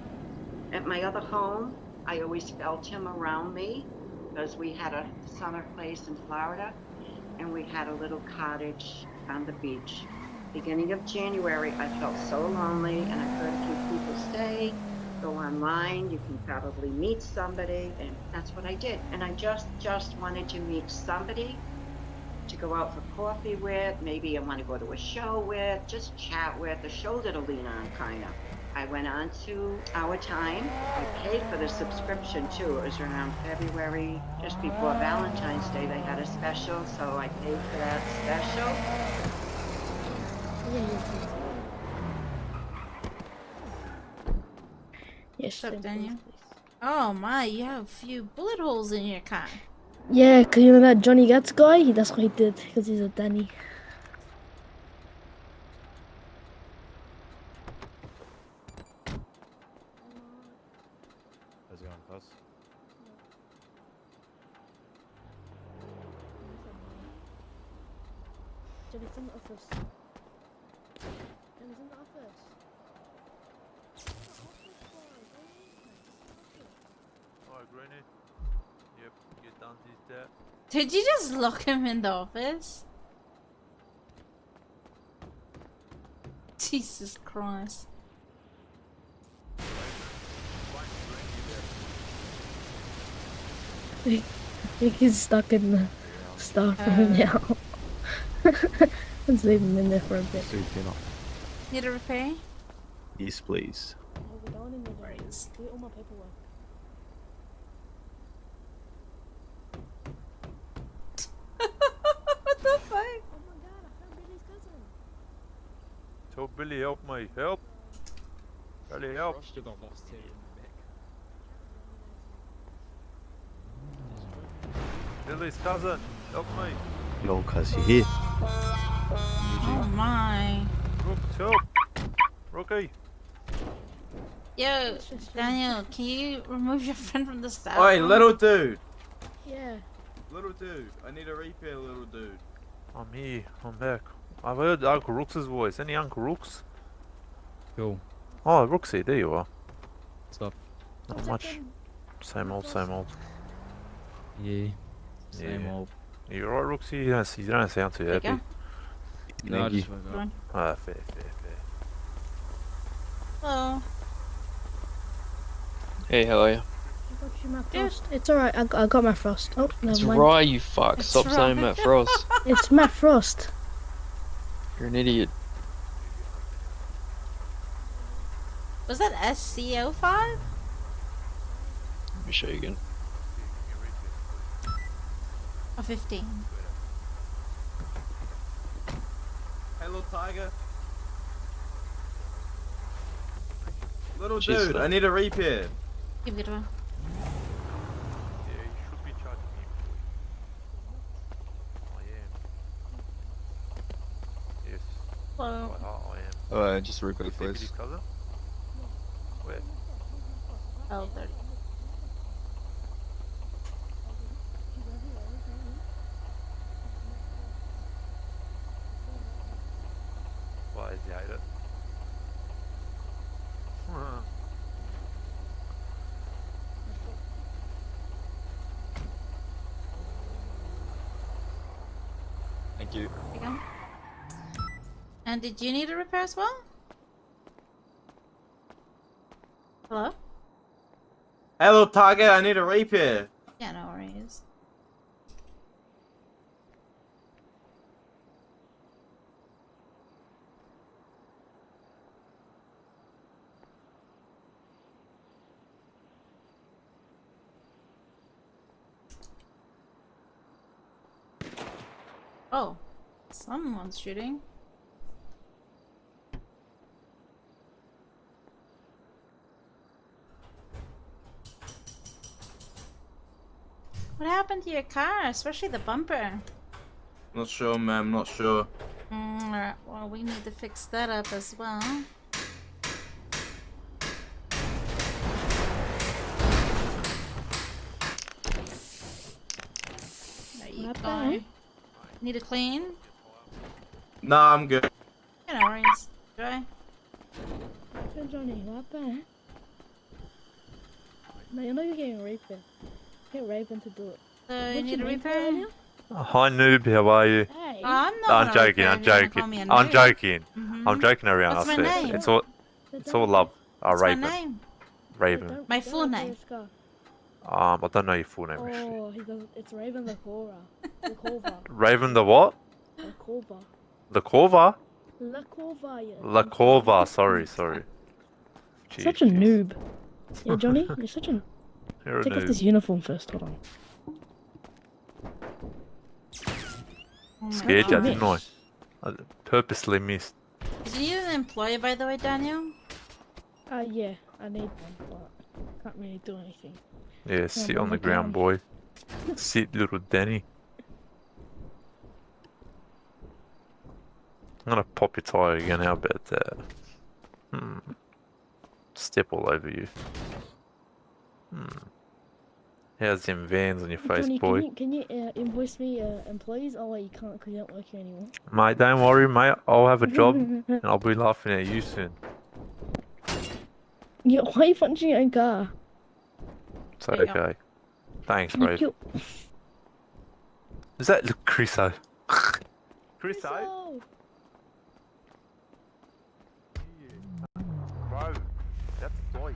At my other home, I always felt him around me because we had a summer place in Florida and we had a little cottage on the beach. Beginning of January, I felt so lonely, and I heard a few people say, go online, you can probably meet somebody, and that's what I did. And I just wanted to meet somebody to go out for coffee with, maybe I want to go to a show with, just chat with, a shoulder to lean on, kind of. I went on to Our Time. I paid for the subscription too. It was around February, just before Valentine's Day. They had a special, so I paid for that special. Yes, What's up, Daniel? Oh my, you have a few bullet holes in your car. Yeah, because you know that Johnny Gats guy? That's what he did, because he's a Danny. How's it going, cuz? Johnny's in the office. Johnny's in the office. Alright, Greenie. Yep, get down to his debt. Did you just lock him in the office? Jesus Christ. I think he's stuck in the staff room now. Let's leave him in there for a bit. Need a repair? Yes, please. Do all my paperwork. What the fuck? Tell Billy, help me, help! Billy, help! Billy's cousin, help me! Yo, cuz, you here? Oh my. Rooks, help! Rookie! Yo, Daniel, can you remove your friend from the staff? Oi, room? little dude! Yeah. Little dude, I need a repair, little dude. I'm here, I'm back. I've heard Uncle Rook's voice. Any Uncle Rooks? Yo. Oh, Rooksy, there you are. What's up? Not much. Same old, same old. Yeah. Same old. You alright, Rooksy? You don't sound too There you happy. No, I just woke up. Ah, fair. Hello. Hey, how are you? I got you my frost. It's alright, I got my frost. Oh, It's never mind. Rye, you fuck. Stop saying Matt Frost. It's Matt Frost. You're an idiot. Was that SCO5? Let me show you again. Or 15? Hey, little tiger. Little Cheers, dude, sir. I need a repair. Give it one. Yeah, you should be charging me. I am. Hello. Just real quick, please. His cousin? Where? Oh, 30. Why is he hate it? Thank you. There you go. And did you need a repair as well? Hello? Hello, Tiger. I need a repair. Yeah, no worries. Oh, someone's shooting. What happened to your car, especially the bumper? Not sure, ma'am. Not sure. Alright, well, we need to fix that up as well. There you go. Need a clean? Nah, I'm good. Yeah, no worries. Joy? Johnny, what happened? No, you're not getting Raven. Get Raven to do it. So you need a repair? Hi noob, how are you? Hey. I'm joking, I'm joking. I'm joking. I'm joking around, What's I my swear. name? It's all love. What's Raven. my name? Raven. My full name. I don't know your full name actually. Oh, he does. It's Raven the Cora. The Corva. Raven the what? The Corva. The Corva? La Corva, yeah. La Corva, sorry. Such a noob. Yeah, Johnny, you're such a. You're a Take off noob. this uniform first. Hold on. Oh my Scared you, gosh. didn't I? I purposely missed. Do you need an employee, by the way, Daniel? Yeah, I need one, but can't really do anything. Yeah, sit on the ground, boy. Sit, little Danny. I'm gonna pop your tire again, how about that? Step all over you. How's them vans on your face, Johnny, boy? can you invoice me employees? Oh wait, you can't because you don't work here anymore. Mate, don't worry, mate. I'll have a job and I'll be laughing at you soon. Yeah, why are you punching your own car? It's There you go. okay. Thanks, You Rafe. kill- Is that Chriso? Chriso? Bro, that's boy.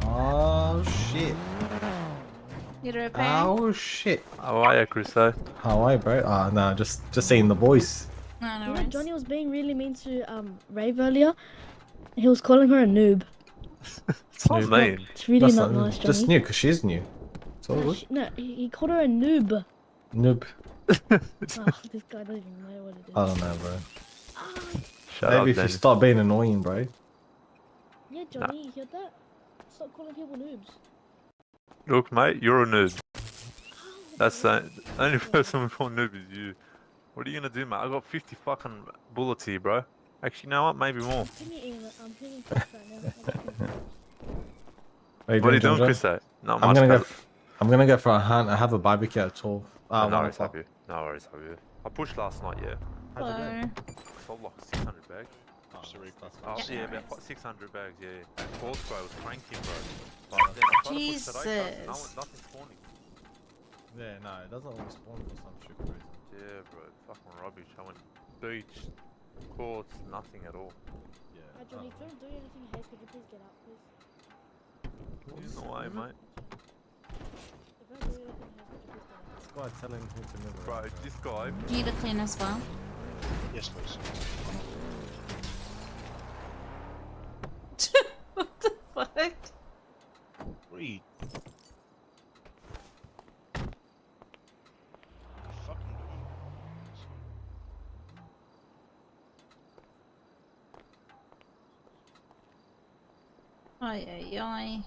Oh shit. Need a repair? Oh shit. How are you, Chriso? How are you, bro? No, just seeing the boys. No, no You know, worries. Johnny was being really mean to Rave earlier. He was calling her a noob. It's not mean. It's really That's not nice, Johnny. Just new, because she's new. So No, he called her a noob. noob. Oh, this guy doesn't even know what it is. I don't know, bro. Shut Maybe up, if then. you stop being annoying, bro. Yeah, Johnny, you heard that? Stop calling people noobs. Look, mate, you're a noob. That's the only person we call noob is you. What are you gonna do, mate? I got 50 fucking bullets here, bro. Actually, you know what? Maybe more. I'm hitting Chris right now. What are you doing, John? Chriso? Not I'm much. gonna go. cuz- I'm gonna go for a hunt. I have a barbecue at 12. no 1 worries, o'clock. have you? No worries, have you? I pushed last night, yeah. Hello. Sold like 600 bags. Oh, yeah, about 600 bags, yeah. That cold spray was cranking, bro. Like, then I tried to push today, but Jesus. nothing's spawning. Yeah, no, it doesn't always spawn for some stupid reason. Yeah, bro, fucking rubbish. I went beach, courts, nothing at all. Yeah. Johnny, if you don't do anything, hey, could you please get out, please? In the way, mate. If I don't do anything, hey, could you please get out? This guy telling who to move Bro, around, this guy. Do you need a clean as well? Yes, please. What the fuck? Read. Ay, ay, ay.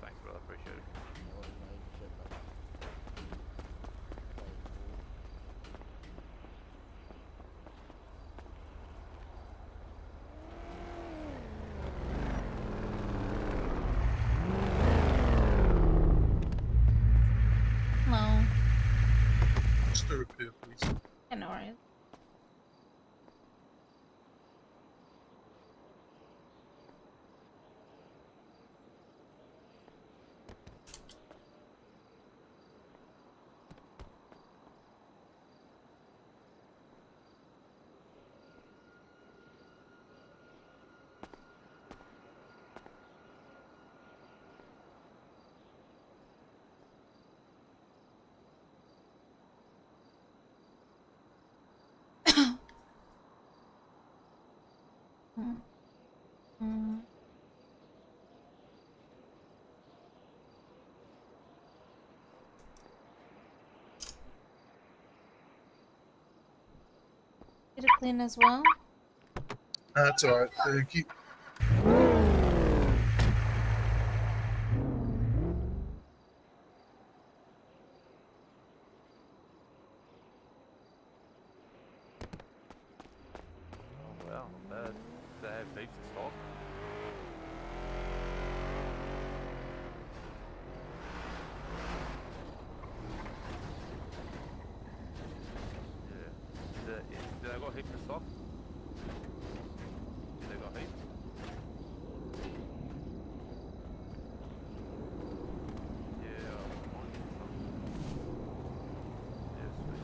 Thanks, brother. Appreciate it. No. What's the repair, please? Yeah, no worries. Get it clean as well. That's alright. Thank you. Oh wow, not bad. They have heaps of stock. Yeah. Do they got heaps of stock? Do they got heaps? Yeah, I wouldn't mind getting some. Yeah, sweet.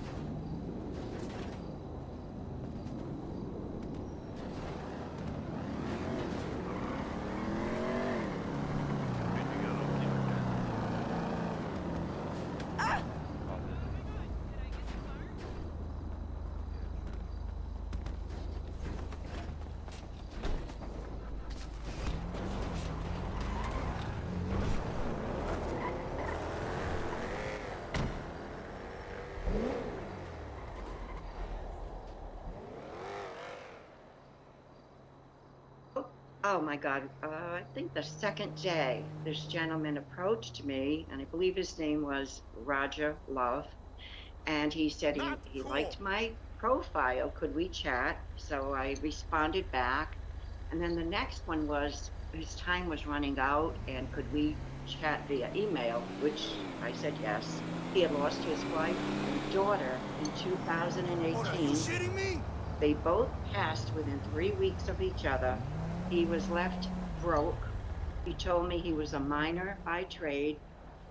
Oh my God, I think the second day, this gentleman approached me, and I believe his name was Roger Love, and he said he liked my profile. Could we chat? So I responded back, and then the next one was his time was running out, and could we chat via email? Which I said yes. He had lost his wife and daughter in 2018. Are you shitting me? They both passed within 3 weeks of each other. He was left broke. He told me he was a miner by trade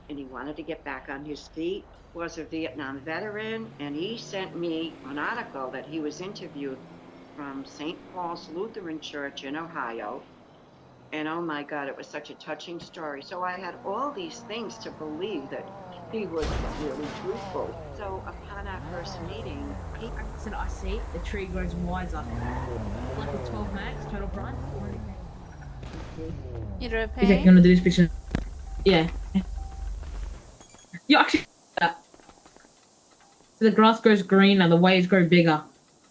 and he wanted to get back on his feet, was a Vietnam veteran, and he sent me an article that he was interviewed from St. Paul's Lutheran Church in Ohio. And oh my God, it was such a touching story. So I had all these things to believe that he was really truthful. So upon our first meeting, he said, I see the tree grows wiser. Like with 12 max, total price. You He's like, repay? you wanna do this picture? Yeah. You actually that. So the grass grows greener, the waves grow bigger,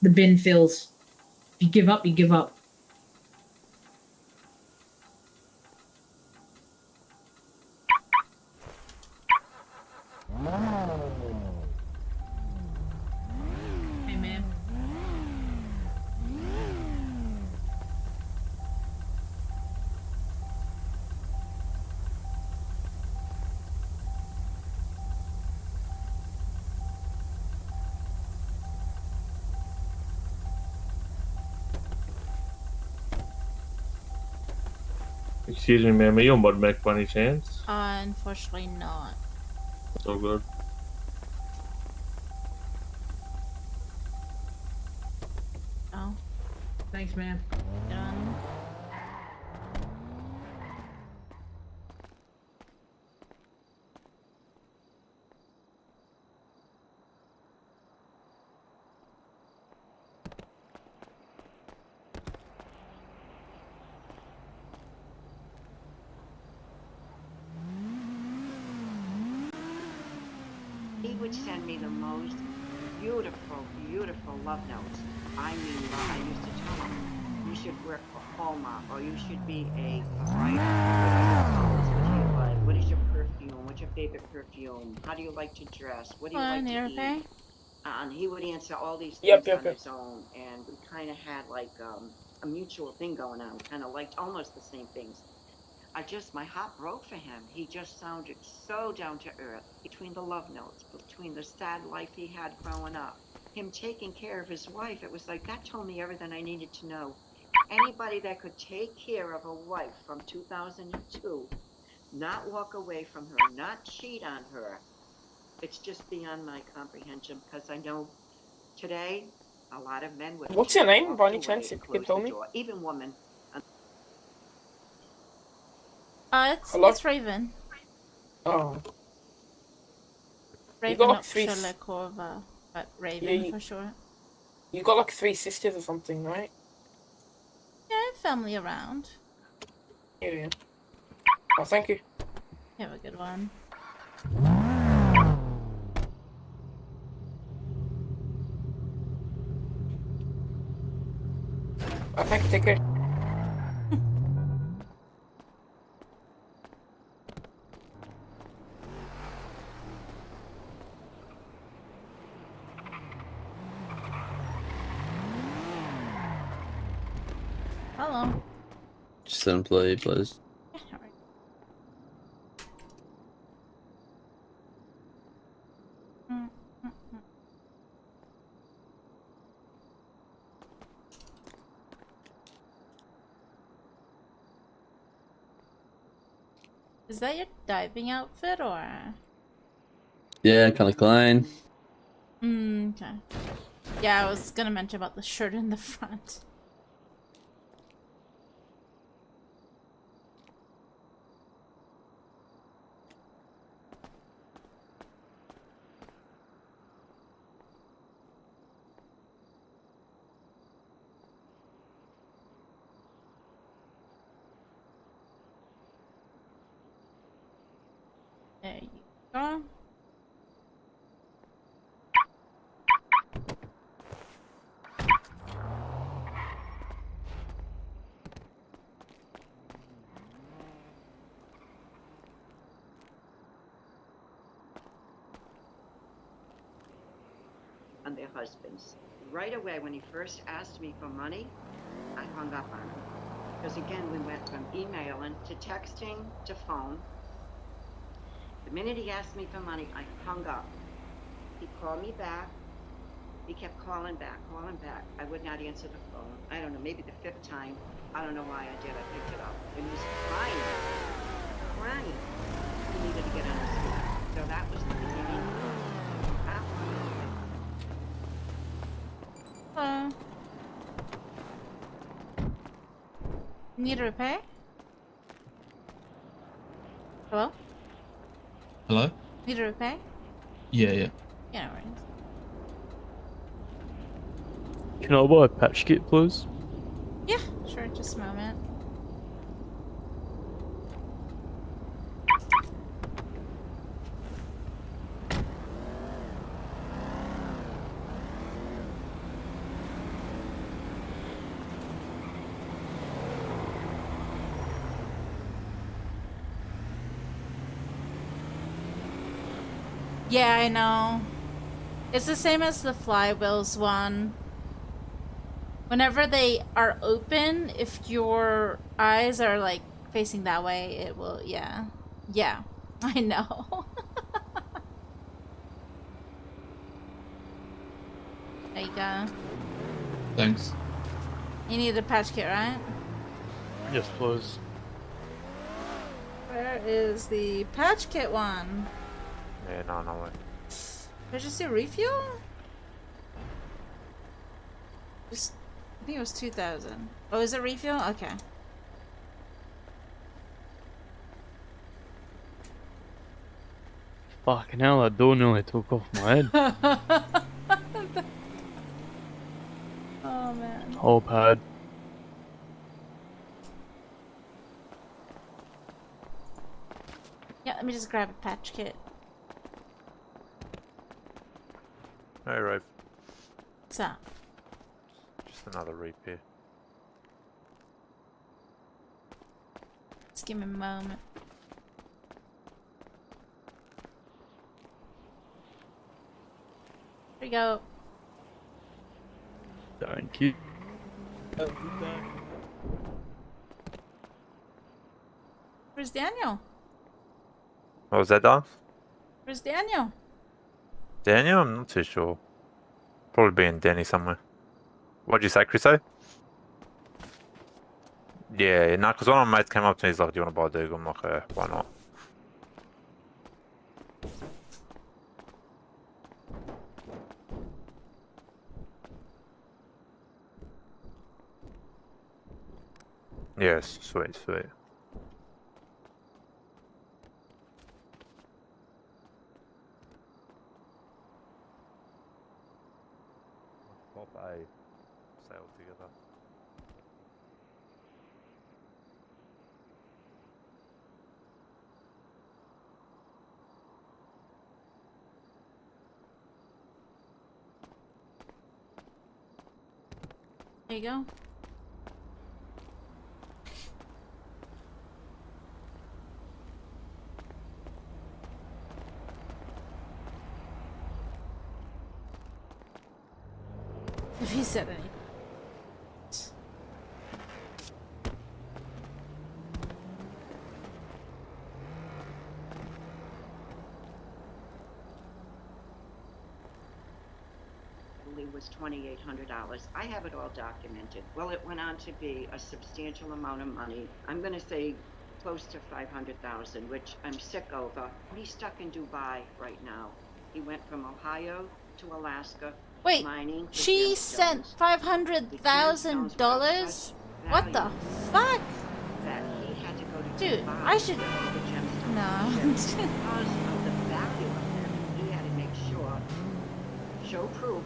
the bin fills. If you give up, you give up. Hey, man. Excuse me, ma'am. Are you on Mud Mac by any chance? Unfortunately not. That's all good. Oh. Thanks, man. Get on. He would send me the most beautiful, beautiful love notes. I mean, I used to tell him, you should work for Hallmark, or you should be a writer. What are your colors? What do you like? What is your perfume? What's your favorite perfume? How do you like to dress? What do you like to eat? And he would answer all these things on his own, and we kind of had like a mutual thing going on. We kind of liked almost the same things. My heart broke for him. He just sounded so down to earth. Between the love notes, between the sad life he had growing up, him taking care of his wife, it was like that told me everything I needed to know. Anybody that could take care of a wife from 2002, not walk away from her, not cheat on her, it's just beyond my comprehension, because I know today a lot of men would. What's your name, by any chance, if you could tell me? Even women. It's Raven. Oh. Raven, got like not 3 Shalakova, but Raven for sure. You got like 3 sisters or something, right? Yeah, I have family around. Yeah. Oh, thank you. You have a good one. Oh, thank you, take care. Hello. Just let him play, please. Yeah, alright. Is that your diving outfit or? Yeah, kind of clean. Okay. Yeah, I was gonna mention about the shirt in the front. There you go. And their husbands. Right away, when he first asked me for money, I hung up on him. Because again, we went from emailing to texting to phone. The minute he asked me for money, I hung up. He called me back. He kept calling back. I would not answer the phone. I don't know, maybe the 5th time. I don't know why I did. I picked it up. And he was crying. He needed to get on his feet. So that was the beginning. Need a repair? Hello? Hello? Need to repair? Yeah. Yeah, no worries. Can I buy a patch kit, please? Yeah, sure, just a moment. Yeah, I know. It's the same as the flywheels one. Whenever they are open, if your eyes are like facing that way, it will, yeah. Yeah, I know. There you go. Thanks. You need a patch kit, right? Yes, please. Where is the patch kit one? Yeah, no way. Emergency refuel? Just, I think it was 2,000. Oh, is it refuel? Okay. Fucking hell, that door nearly took off my head. Oh man. Whole pad. Yeah, let me just grab a patch kit. Hey, Rafe. What's up? Just another repair. Just give me a moment. Here we go. Thank you. Where's Daniel? What was that, Don? Where's Daniel? Daniel? I'm not too sure. Probably being Danny somewhere. What'd you say, Chriso? Yeah, no, because one of my mates came up to me, he's like, do you want to buy a Deagle? I'm like, why not? Yes, sweet. Pop A sail together. There you go. If he said anything. Was $2,800. I have it all documented. Well, it went on to be a substantial amount of money. I'm going to say close to $500,000, which I'm sick over. He's stuck in Dubai right now. He went from Ohio to Alaska. Wait, mining for she sent $500,000? What the fuck? That he had to go to Dude, Dubai I should. to get the gemstones. No. Because of the value of them, he had to make sure, show proof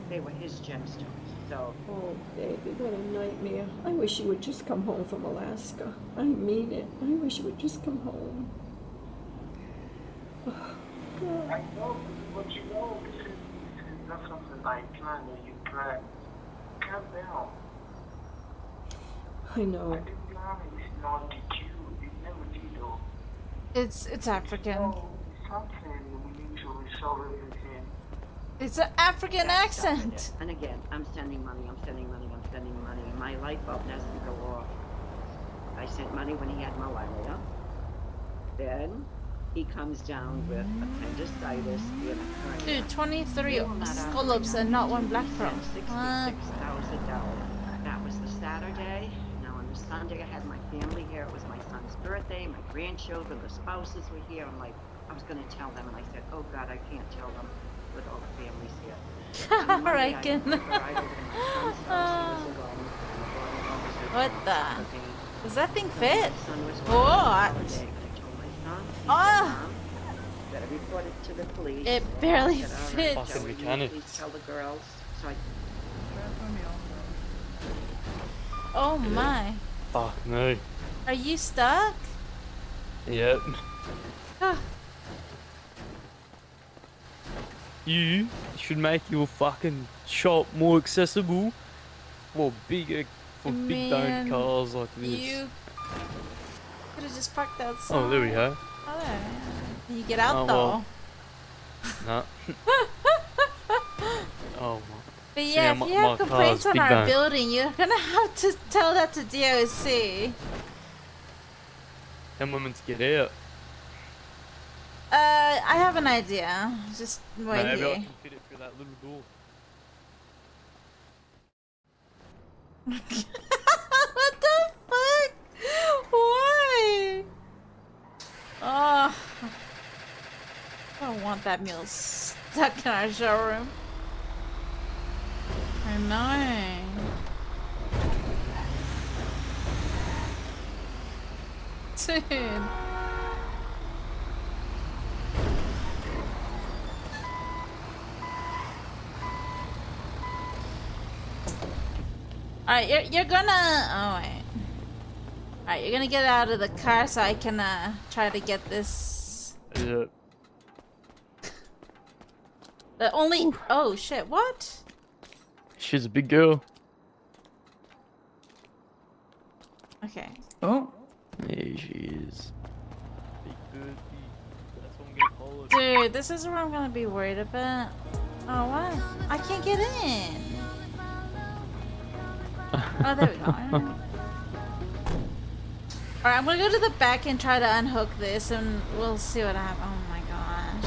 they were his gemstones. So. Oh, baby, what a nightmare. I wish you would just come home from Alaska. I mean it. I wish you would just come home. Oh, God. I know, but you know, this is not something I plan or you plan. Calm down. I know. I didn't plan it. It's not did you. It never did though. It's African. So, it's something we need to resolve everything. It's an African accent. And again, I'm sending money. My light bulb doesn't go off. I sent money when he had malaria. Then he comes down with appendicitis. Dude, 23 scallops and not one black pearl. $66,000. That was the Saturday. Now on the Sunday, I had my family here. It was my son's birthday. My grandchildren, the spouses were here. I'm like, I was going to tell them, and I said, oh God, I can't tell them with all the families here. Reckon. What the? Does that thing fit? What? Ah! That I reported to the police. It barely Said, "All right, fits. Joey, Fucking will you mechanics. please tell the girls." So I Oh my. Fuck me. Are you stuck? Yep. Ah. You should make your fucking shop more accessible, more bigger for big Man, boned cars like this. You could have just parked outside. Oh, there we go. Oh, there. Can you get out Oh, though? well. Oh, my. But See, yeah, now if you my have complaints car's on big our bang. building, you're gonna have to tell that to DOC. Tell women to get out. I have an idea. Just wait Maybe I here. can fit it through that little door. What the fuck? Why? Oh, I don't want that mule stuck in our showroom. I know. Dude. Alright, you're gonna... Oh, wait. Alright, you're gonna get out of the car so I can, try to get this... Yeah. The only... Oh, shit, what? She's a big girl. Okay. Oh. Yeah, she is. Big bird. That's what I'm gonna call her. Dude, this is where I'm gonna be worried about. Oh, what? I can't get in. Oh, there we go. Alright, I'm gonna go to the back and try to unhook this and we'll see what happens. Oh my gosh.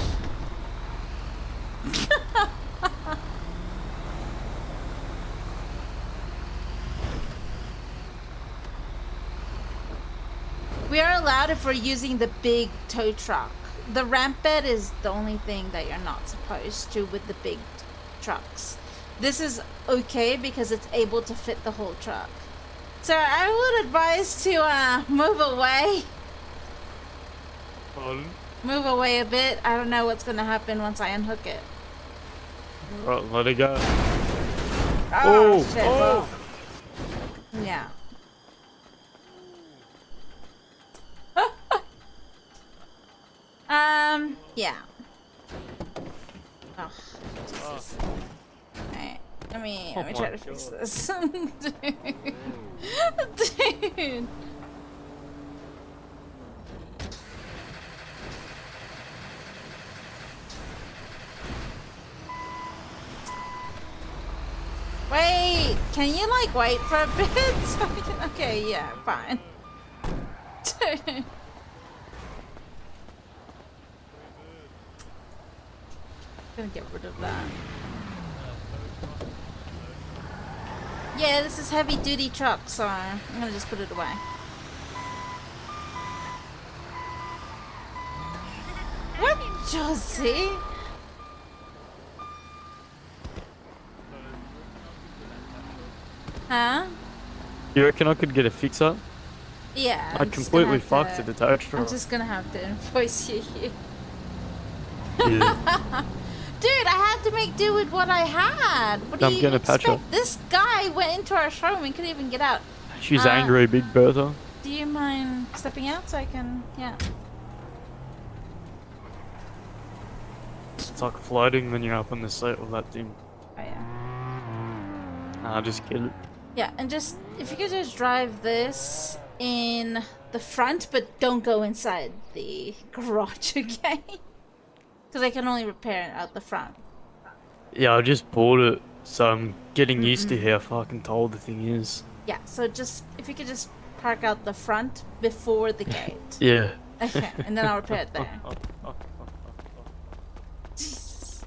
We are allowed if we're using the big tow truck. The ramp bed is the only thing that you're not supposed to with the big trucks. This is okay because it's able to fit the whole truck. So I would advise to move away. Pardon? Move away a bit. I don't know what's gonna happen once I unhook it. Right, let it go. Oh, shit. Well, yeah. Yeah. Oh, Jesus. Alright, let me try to fix this. Dude. Wait, can you like wait for a bit? So we can, okay, yeah, fine. Dude. Gonna get rid of that. Yeah, this is heavy duty truck, so I'm gonna just put it away. What, Josie? Huh? You reckon I could get a fix up? Yeah. I completely fucked it, the tow truck. I'm just gonna have to invoice you here. Yeah. Dude, I had to make do with what I had. What do I'm you gonna patch expect? her. This guy went into our showroom and couldn't even get out. She's angry, Big Bertha. Do you mind stepping out so I can, yeah. It's like floating when you're up on the seat with that thing. Oh yeah. Nah, just get it. Yeah, and just, if you could just drive this in the front, but don't go inside the garage, okay? Because I can only repair it out the front. Yeah, I just bought it, so I'm getting used to how fucking tall the thing is. Yeah, so just, if you could just park out the front before the gate. Yeah. Okay, and then I'll repair it there. Jesus.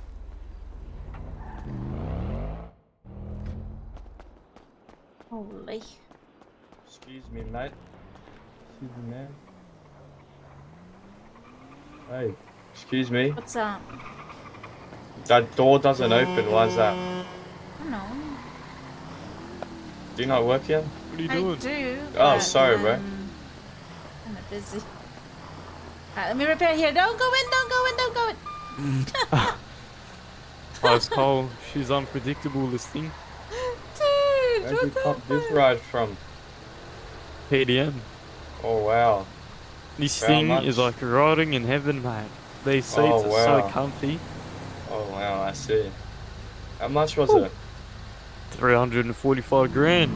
Holy. Excuse me, mate. Excuse me, man. Hey, excuse me. What's up? That door doesn't open. Why is that? I don't know. Do you not work here? What are you I doing? do. Oh, but, sorry, bro. Kinda busy. Alright, let me repair here. Don't go in, don't go in, don't go in. Ice Cole, she's unpredictable, this thing. Dude, Where'd you cop this ride from? PDM. Oh wow. This How thing much? is like riding in heaven, mate. These seats Oh, are so wow. comfy. Oh wow, I see. How much was Ooh. it? 345 grand.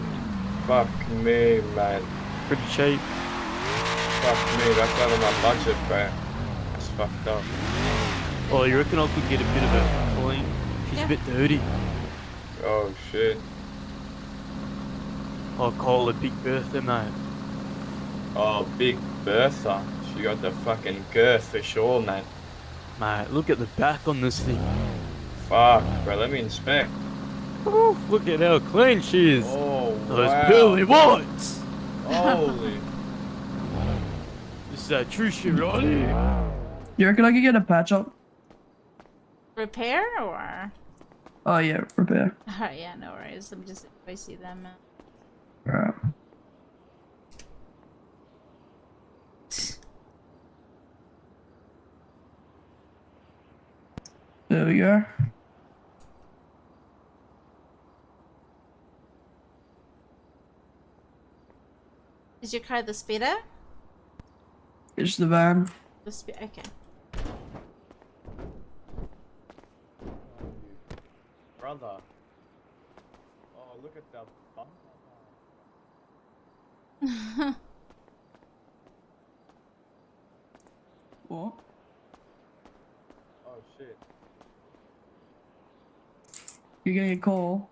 Fuck me, mate. Pretty cheap. Fuck me, that's out of my budget, bro. It's fucked up. Oh, you reckon I could get a bit of a clean? She's a bit dirty. Oh shit. I'll call it Big Bertha, mate. Oh, Big Bertha. She got the fucking girth for sure, mate. Mate, look at the back on this thing. Fuck, bro, let me inspect. Ooh, look at how clean she is. Oh, Those wow. pearly whites. Holy. This is that true shit right here. You reckon I could get a patch up? Repair or? Oh yeah, repair. Alright, yeah, no worries. Let me just I see them. Alright. There we go. Is your car the speeder? It's the van. The okay. Brother. Oh, look at that bump. What? Oh shit. You're getting a call.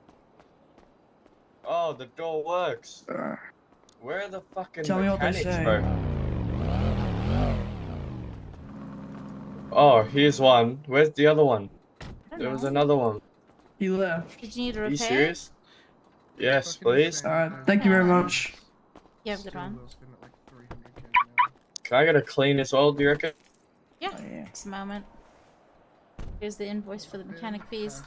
Oh, the door works. Where are the fucking Tell me what they mechanics, say. bro? Oh, here's one. Where's the other one? There was another one. He left. Did you need a Are repair? you serious? Yes, please. Alright, thank you very much. You have a good one. Can I get a clean as well, do you reckon? Yeah, just a moment. Here's the invoice for the mechanic fees.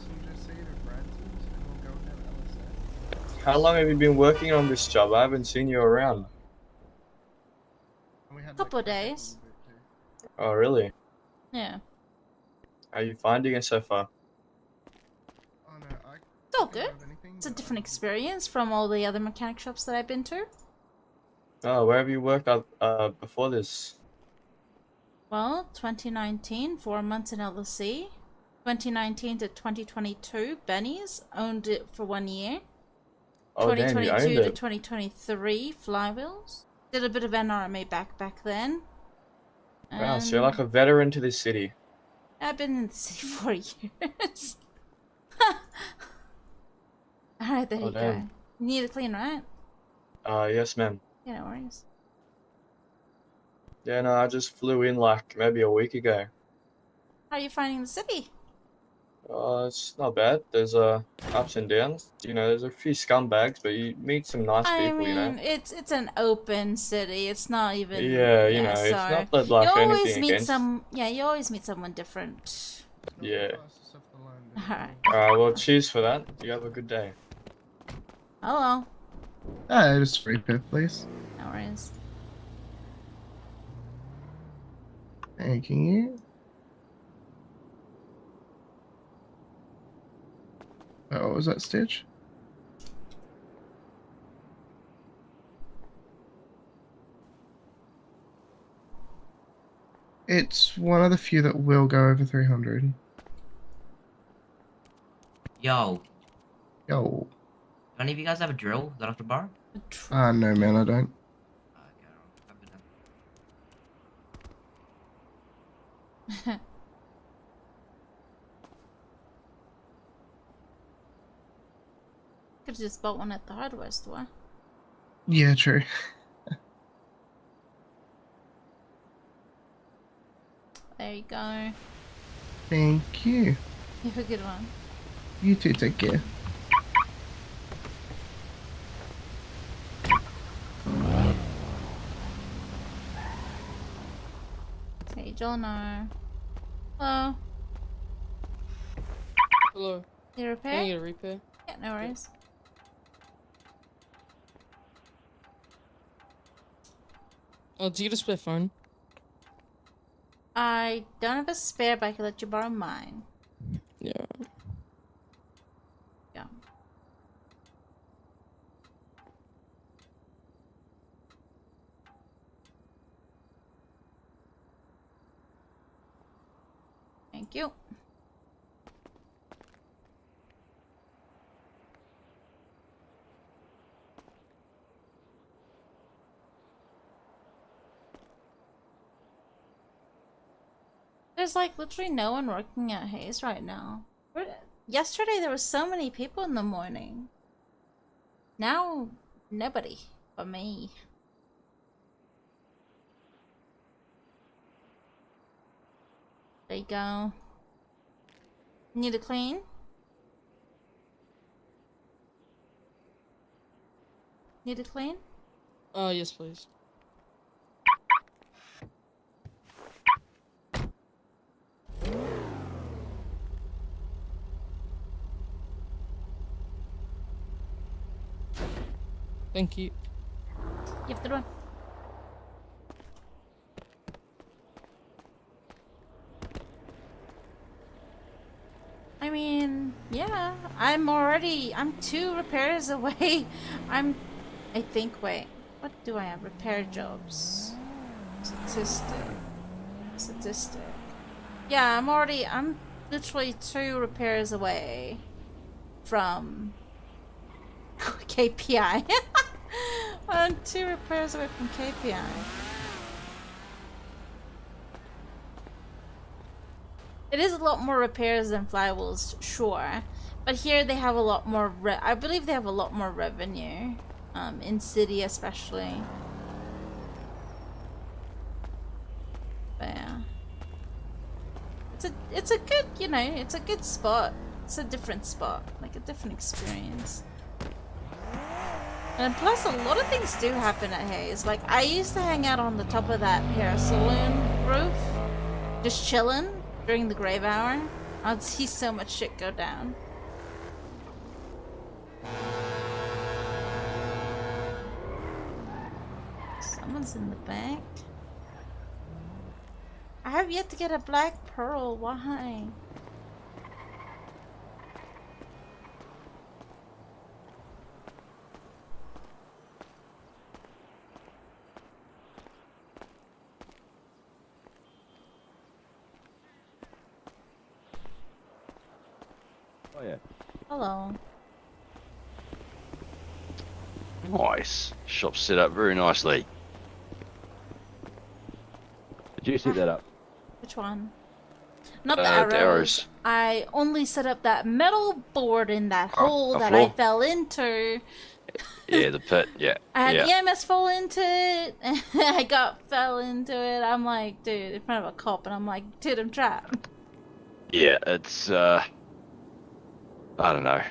How long have you been working on this job? I haven't seen you around. Couple of days. Oh, really? Yeah. How are you finding it so far? It's all good. It's a different experience from all the other mechanic shops that I've been to. Oh, where have you worked before this? Well, 2019, 4 months in LSC. 2019 to 2022, Benny's owned it for 1 year. Oh, damn, you 2022 owned to it. 2023, Flywheels. Did a bit of NRMA back then. Wow, so you're like a veteran to this city. I've been in the city 4 years. Alright, there Oh, you go. damn. You need a clean, right? Yes, ma'am. Yeah, no worries. Yeah, no, I just flew in like maybe a week ago. How are you finding the city? It's not bad. There's ups and downs. You know, there's a few scumbags, but you meet some nice I people, you know. mean, it's an open city. It's not even. Yeah, you know, it's so not that, like, you always anything meet against- some. Yeah, you always meet someone different. Yeah. Alright. Alright, well, cheers for that. You have a good day. Hello. Just repair, please. No worries. Thank you. Oh, what was that, Stitch? It's one of the few that will go over 300. Yo, Yo. do any of you guys have a drill that I could borrow? No, man, I don't. Could just bought one at the hardware store. Yeah, true. There you go. Thank you. You have a good one. You too, take care. Hey, Jono. Hello. Hello. You repair? Can I get a repair? Yeah, no worries. Oh, do you get a spare phone? I don't have a spare, but I can let you borrow mine. Yeah. Yeah. Thank you. There's like literally no one working at Hayes right now. Yesterday there was so many people in the morning. Now, nobody but me. There you go. Need a clean? Need a clean? Yes, please. Thank you. Give the one. I mean, yeah, I'm 2 repairs away. I think, wait, what do I have? Repair jobs. Statistic. Yeah, I'm literally 2 repairs away from KPI. I'm 2 repairs away from KPI. It is a lot more repairs than flywheels, sure, but here they have a lot more. I believe they have a lot more revenue, in city especially. But yeah, it's a good, you know, it's a good spot. It's a different spot, like a different experience. And plus, a lot of things do happen at Hayes. Like I used to hang out on the top of that hair saloon roof, just chilling. During the grave hour, I'd see so much shit go down. Someone's in the back. I have yet to get a black pearl. Why? Oh yeah. Hello. Nice. Shop set up very nicely. Did you set that up? Which one? Not the arrows. The arrows. I only set up that metal board in that hole that floor? I fell into. Yeah, the pit. Yeah. I had yeah. EMS fall into it, and I fell into it. I'm like, dude, in front of a cop, and I'm like, dude, I'm trapped. Yeah, it's I don't know.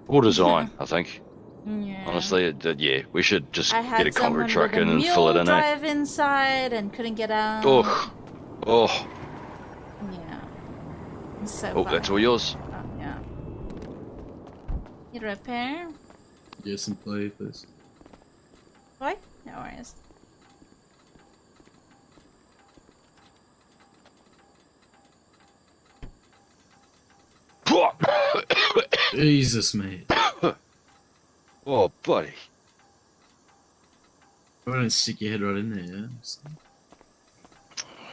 Poor design, I think. Yeah. Honestly, yeah, we should just I get had a concrete someone truck with a in and mule fill it in. drive inside and couldn't get out. Oh, oh, Yeah. It's so oh, bad. that's all yours. Oh, yeah. Need a repair? Yes, and play, please. What? No worries. Jesus, mate. Oh, buddy. Why don't stick your head right in there, yeah?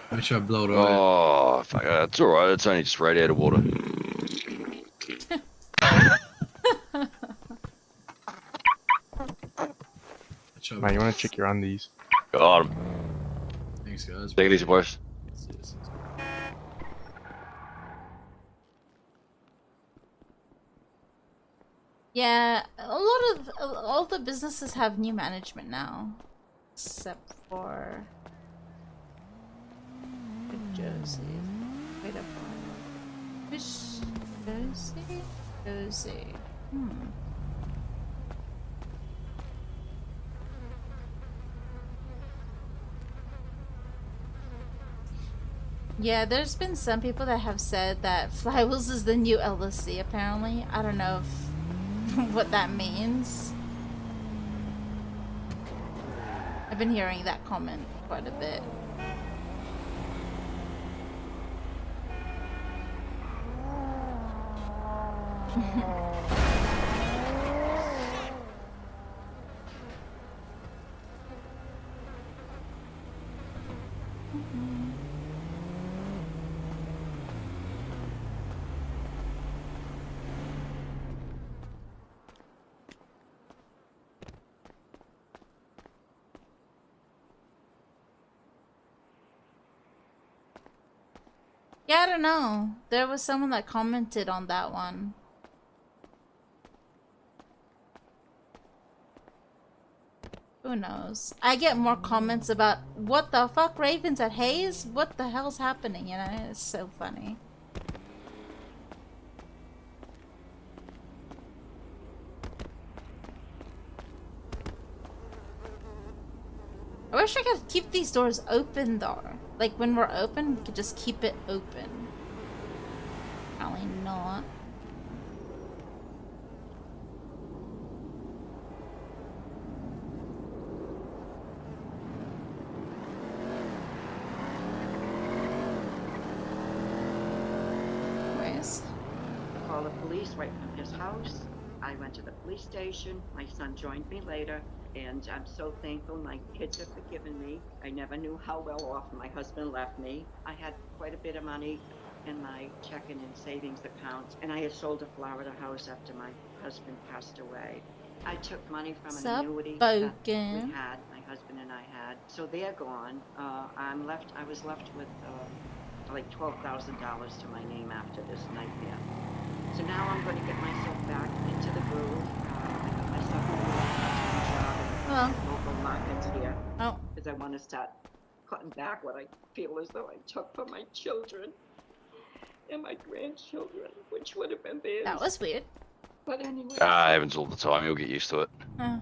Let me try to blow it away. Oh, fuck, it's alright, it's only just radiator water. Mate, you want to check your undies? Got him. Thanks, guys. Take it easy, boys. Yeah, a lot of all the businesses have new management now, except for Josie. Wait up, which Josie? Josie. Yeah, there's been some people that have said that Flywheels is the new LSC. Apparently, I don't know if what that means. I've been hearing that comment quite a bit. Yeah, I don't know. There was someone that commented on that one. Who knows? I get more comments about what the fuck, Ravens at Hayes? What the hell's happening? You know, it's so funny. I wish I could keep these doors open though. Like when we're open, we could just keep it open. Probably not. Anyways. Called the police right from his house. I went to the police station. My son joined me later, and I'm so thankful my kids have forgiven me. I never knew how well off my husband left me. I had quite a bit of money in my checking and savings accounts, and I had sold a Florida house after my husband passed away. I took money from an annuity that we had, my husband and I had, so they're gone. I was left with like $12,000 to my name after this nightmare. So now I'm going to get myself back into the groove. I got myself a local markets here. Oh. Because I want to start cutting back what I feel as though I took from my children and my grandchildren, which would have been theirs. That was weird. But anyway. Happens all the time. You'll get used to it. I'm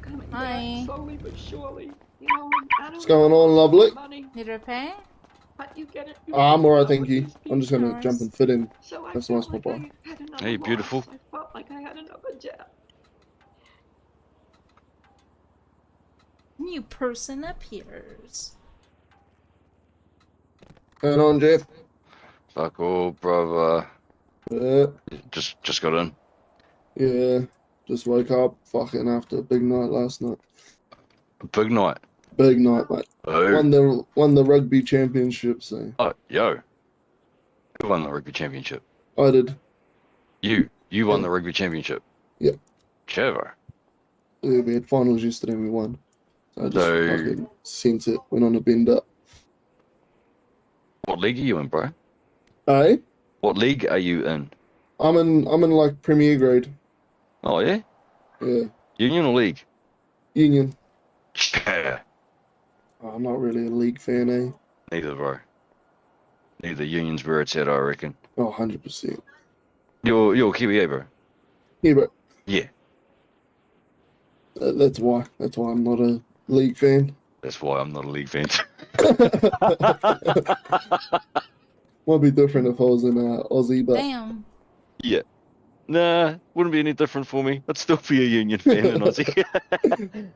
coming Hi. back slowly but surely. You know, I don't What's going on, lovely? Need repair? But you get it. I'm alright, thank you. I'm just gonna jump and fit in. So That's nice, my boy. Hey, beautiful. I felt like I had another death. New person appears. Going on, Jeff? Fuck all, brother. Just got in. Yeah, just woke up fucking after a big night last night. A big night. Big night, mate. Oh. Won the rugby championship, so. Oh, yo. Who won the rugby championship? I did. You won the rugby championship. Yeah. Chevo. Yeah, we had finals yesterday and we won. So I just fucking sent it, went on a bend up. What league are you in, bro? Hey? What league are you in? I'm in like Premier grade. Oh yeah? Yeah. Union or league? Union. Yeah. Oh, I'm not really a league fan, eh? Neither, bro. Neither. Union's where it's at, I reckon. Oh, 100%. You're Kiwi, bro? Yeah, bro. Yeah. That's why. That's why I'm not a league fan. That's why I'm not a league fan. Might be different if I was in Aussie, but... Damn. Yeah. Nah, wouldn't be any different for me. I'd still be a Union fan in Aussie.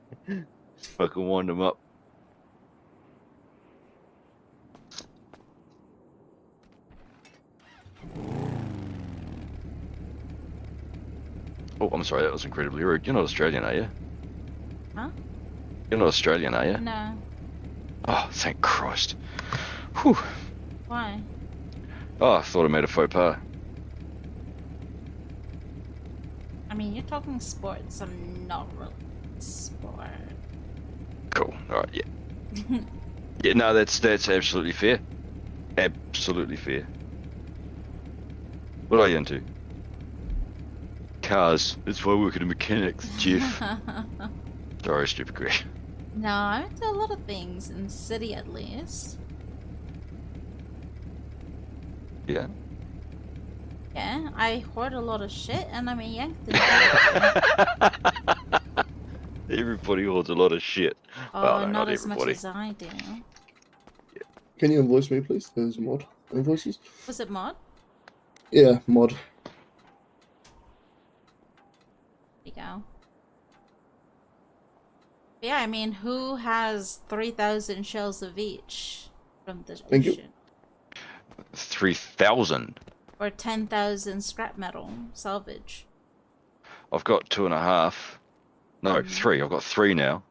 Fucking wind them up. Oh, I'm sorry, that was incredibly rude. You're not Australian, are you? Huh? You're not Australian, are you? No. Oh, thank Christ. Whew. Why? Oh, I thought I made a faux pas. I mean, you're talking sports. I'm not really sport. Cool. Alright, yeah. Yeah, no, that's absolutely fair. Absolutely fair. What are you into? Cars. That's why I work at a mechanics, Jeff. Sorry, stupid Greg. No, I'm into a lot of things, in city at least. Yeah. Yeah, I hoard a lot of shit, and I'm a Yankton. Everybody hoards a lot of shit. Oh, well, no, not as everybody. much as I do. Can you invoice me, please? Those mod invoices. Was it mod? Yeah, mod. There you go. Yeah, I mean, who has 3,000 shells of each from the Thank you. ocean? 3,000. Or 10,000 scrap metal salvage. I've got 2.5. No, 3. I've got 3 now.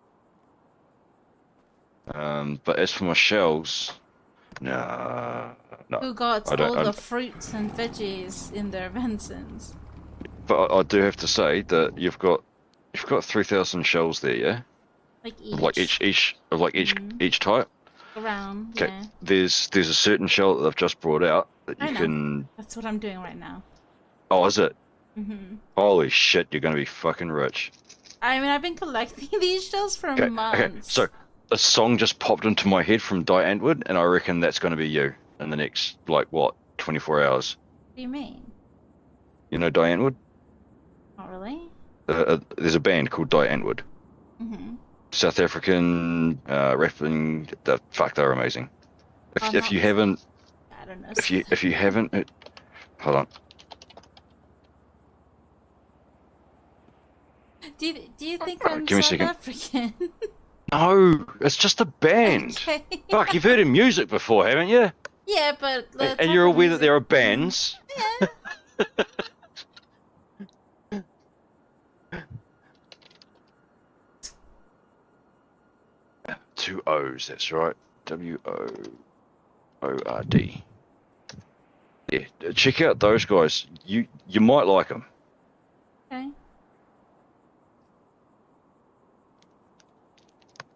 But as for my shells, no. Who got I don't. all the fruits and veggies in their Bensons? But I do have to say that you've got 3,000 shells there, yeah. Like Each type. Around, Okay. yeah. There's a certain shell that I've just brought out that you I know. can. That's what I'm doing right now. Oh, is it? Mm-hmm. Holy shit! You're gonna be fucking rich. I mean, I've been collecting these shells for Okay. months. So a song just popped into my head from Die Antwoord, and I reckon that's gonna be you in the next 24 hours. What do you mean? You know Die Antwoord? Not really. There's a band called Die Antwoord. Mm-hmm. South African rapping. They're amazing. If you haven't, I don't know. if you haven't, hold on. Do you think I'm give me a South second. African? No, it's just a band. Okay. Fuck, you've heard of music before, haven't you? Yeah, but And you're aware that there are bands. Yeah. 2 O's, that's right. WOORD. Yeah, check out those guys. You might like them. Okay.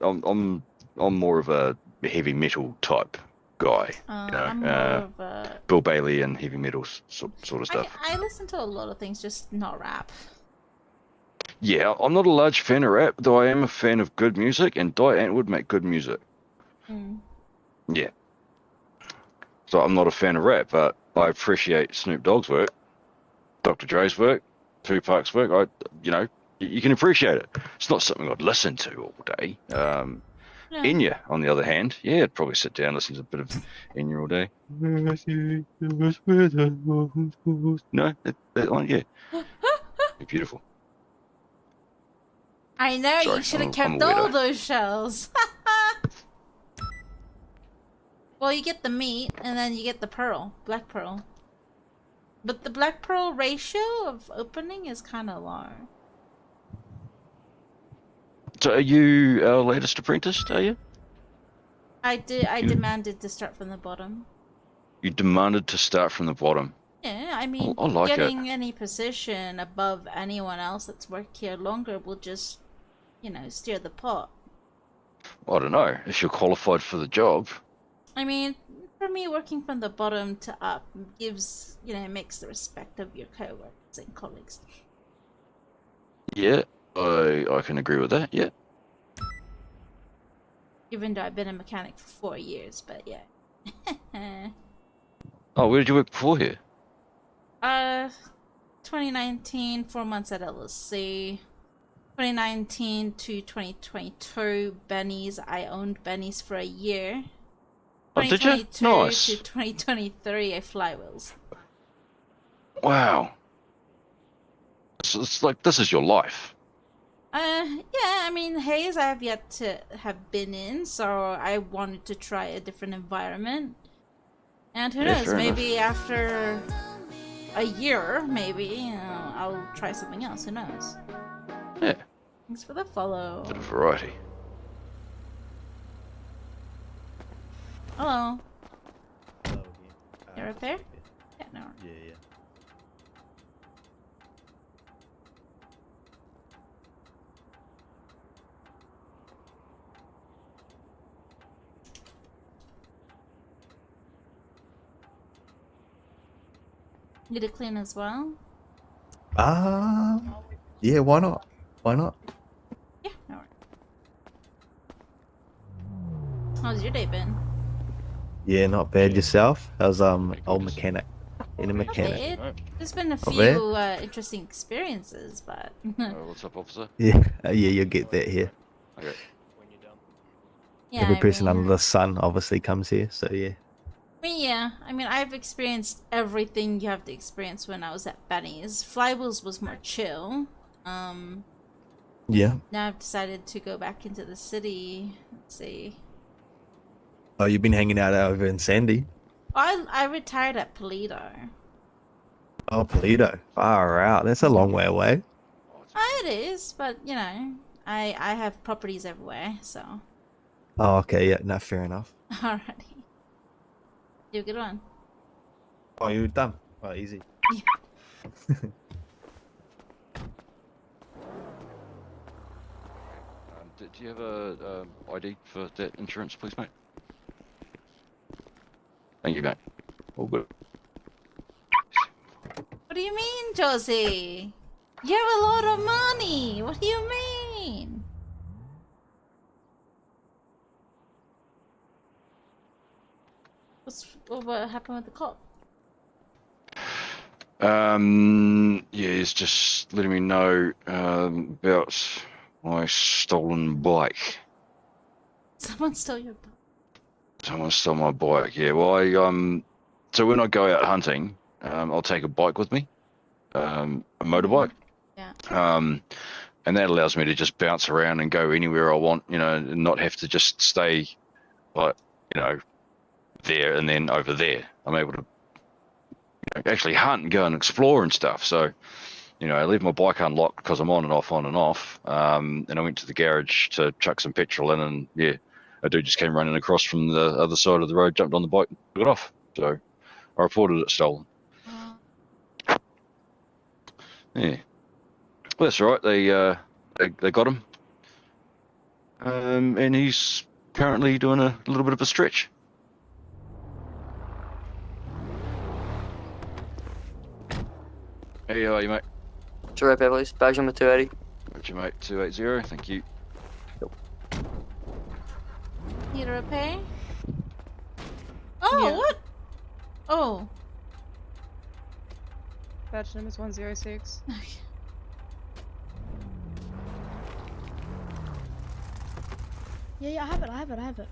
I'm more of a heavy metal type guy. I'm more of a... Bill Bailey and heavy metal sort of stuff. I listen to a lot of things, just not rap. Yeah, I'm not a large fan of rap, though I am a fan of good music, and Die Antwoord make good music. Mm. Yeah. So I'm not a fan of rap, but I appreciate Snoop Dogg's work, Dr. Dre's work, Tupac's work. You can appreciate it. It's not something I'd listen to all day. Enya, on the other hand, yeah, I'd probably sit down and listen to a bit of Enya all day. No, that one, yeah. Beautiful. I know, Sorry, you should have I'm kept a all weirdo. those shells. Well, you get the meat, and then you get the pearl, black pearl. But the black pearl ratio of opening is kind of low. So are you our latest apprentice, are you? I demanded to start from the bottom. You demanded to start from the bottom. Yeah, I mean, I like getting any position above anyone else that's worked here longer will just, steer the pot. I don't know, if you're qualified for the job. I mean, for me, working from the bottom to up gives, makes the respect of your co-workers and colleagues. Yeah, I can agree with that, yeah. Even though I've been a mechanic for 4 years, but yeah. Oh, where did you work before here? 2019, 4 months at LSC. 2019 to 2022, Benny's. I owned Benny's for a year. Oh, did you? 2022 Nice. to 2023, I flywheels. Wow. So it's like, this is your life. Yeah, I mean, Hayes I have yet to have been in, so I wanted to try a different environment. And who knows, fair maybe after a year, maybe, I'll try something else, who knows. Yeah. Thanks for the follow. Bit of variety. Hello. You repair? Yeah, no. Yeah. Need to clean as well? Yeah, why not? Why not? Yeah, no worries. How's your day been? Yeah, not bad. Yourself? How's old mechanic? In a mechanic. There's been a Not few interesting experiences, but What's up, officer? Yeah, yeah, you'll get that here. Okay. yeah, Every I person mean, under the sun obviously comes here, so yeah. I mean, I've experienced everything you have to experience when I was at Benny's. Flywheels was more chill. Yeah. Now I've decided to go back into the city. Let's see. Oh, you've been hanging out over in Sandy? I retired at Polito. Oh, Polito. Far out. That's a long way away. It is, but you know, I have properties everywhere, so. Oh, okay. Yeah, no, fair enough. Alrighty. You a good one. Oh, you're done. Oh, easy. Do you have a ID for that insurance, please, mate? Thank you, mate. All good. What do you mean, Josie? You have a lot of money. What do you mean? What happened with the cop? Yeah, he's just letting me know about my stolen bike. Someone stole your bike. Someone stole my bike. Yeah, well, so when I go out hunting, I'll take a bike with me, a motorbike. Yeah. And that allows me to just bounce around and go anywhere I want, you know, and not have to just stay, like, you know, there and then over there. I'm able to actually hunt and go and explore and stuff. So, you know, I leave my bike unlocked because I'm on and off, on and off. And I went to the garage to chuck some petrol in, and yeah, a dude just came running across from the other side of the road, jumped on the bike, and took it off. So I reported it stolen. Yeah, well, that's all right. They got him, and he's currently doing a little bit of a stretch. Hey, how are you, mate? Direct please. Badge number 280. Got you, mate. 280. Thank you. Need a repair? Oh, Yeah. what? Oh. Badge number is 106. Yeah, I have it.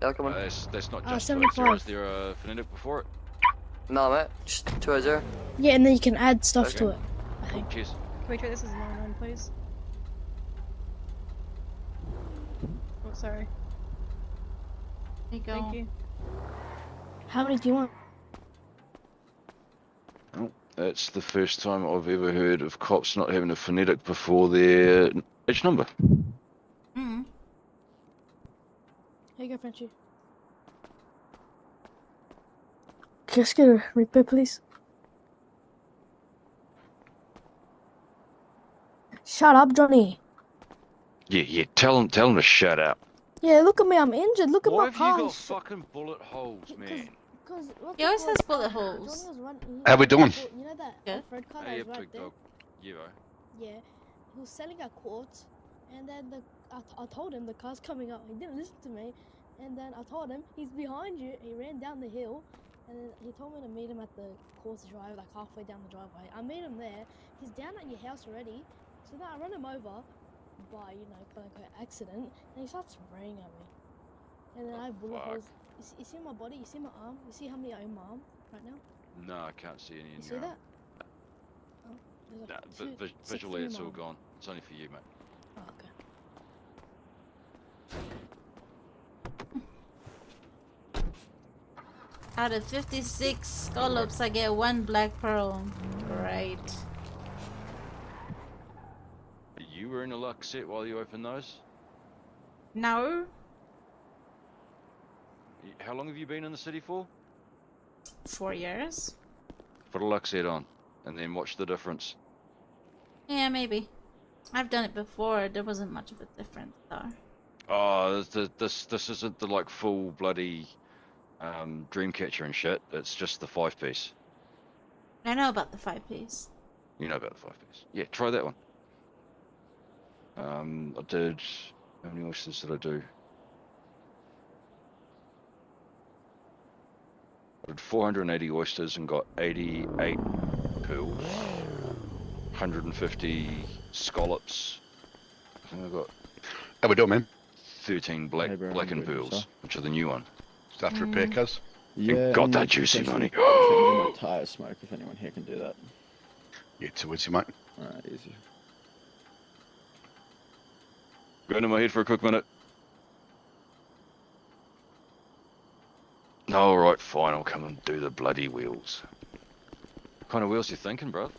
Yeah, come on. That's not Oh, just 75. Is there a phonetic before it? No, mate. Just 280. Yeah, and then you can add stuff to Okay. it, I think. Cheers. Can we treat this as a 9-1, please? Oh, sorry. There you go. Thank you. How many do you want? Oh, that's the first time I've ever heard of cops not having a phonetic before their edge number. Mm. Here you go, Frenchie. Just get a repair, please. Shut up, Johnny. Yeah. Tell him to shut up. Yeah, look at me, I'm injured. Look at Why my have car. you got fucking bullet holes, man? He always has bullet holes. Johnny was running. How we doing? You know that Good. off-road car that Hey, was right big there? dog. You. Yeah, he was selling a quartz, and then I told him the car's coming up. He didn't listen to me, and then I told him he's behind you. He ran down the hill, and then he told me to meet him at the quartz drive, like halfway down the driveway. I met him there. He's down at your house already, so then I run him over by, you know, quote unquote accident, and he starts spraying at me. And then I have bullet holes. You see my body? You see my arm? You see how many are in my arm right now? No, I can't see any in You see your that? arm. Oh, there's Nah, like but six visually in it's my all arm. gone. It's only for you, mate. Oh, okay. Out of 56 scallops, I get 1 black pearl. Right. Are you wearing a luck set while you open those? No. How long have you been in the city for? 4 years. Put a luck set on, and then watch the difference. Yeah, maybe. I've done it before. There wasn't much of a difference, though. Oh, this isn't the like full bloody Dreamcatcher and shit. It's just the 5-piece. I know about the 5-piece. You know about the 5-piece. Yeah, try that one. I did. How many oysters did I do? I did 480 oysters and got 88 pearls. 150 scallops. I think I got. How we doing, man? 13 blackened pearls, which are the new one. Just after repair, cuz? Yeah, got that juicy money. My tire smoke, if anyone here can do that. Yeah, too easy, mate. Alright, easy. Go into my head for a quick minute. Alright, fine, I'll come and do the bloody wheels. kind of wheels you thinking, bro?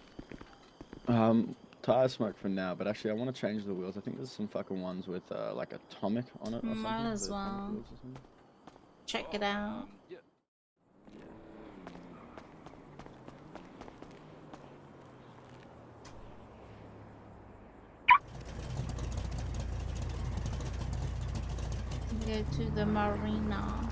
Tire smoke for now, but actually I want to change the wheels. I think there's some fucking ones with like atomic on it or something. Might as the atomic well. wheels or something. Check it out. Go to the marina.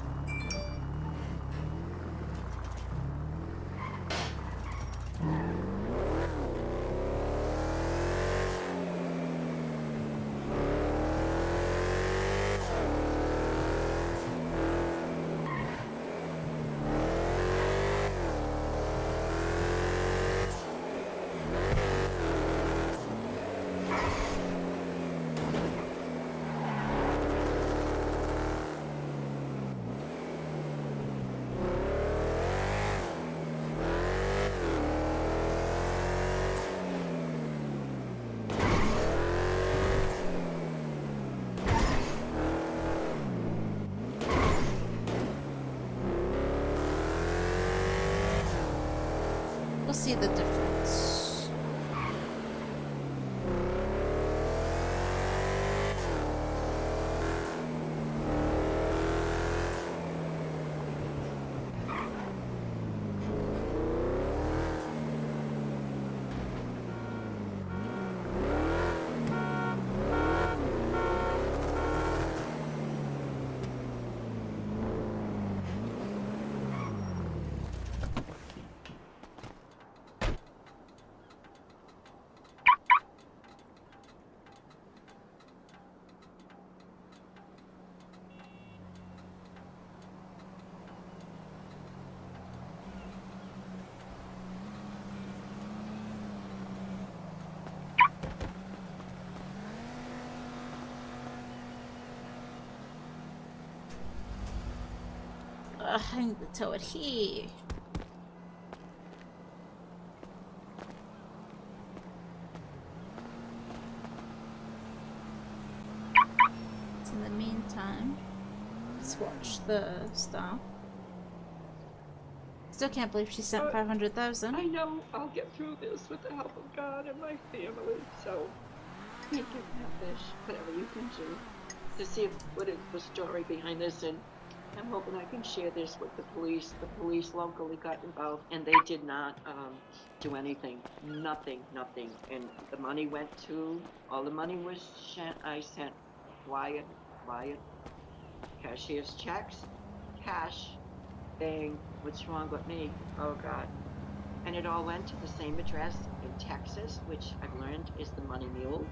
We'll see the difference. I need to tow it here. So in the meantime, let's watch the stuff. Still can't believe she sent 500,000. I know I'll get through this with the help of God and my family, so take it, Catfish, whatever you can do to see what is the story behind this, and I'm hoping I can share this with the police. The police locally got involved, and they did not do anything. Nothing. And the money went to, all the money was sent, I sent Wyatt, cashier's checks, cash, saying, what's wrong with me? Oh God. And it all went to the same address in Texas, which I've learned is the money mule.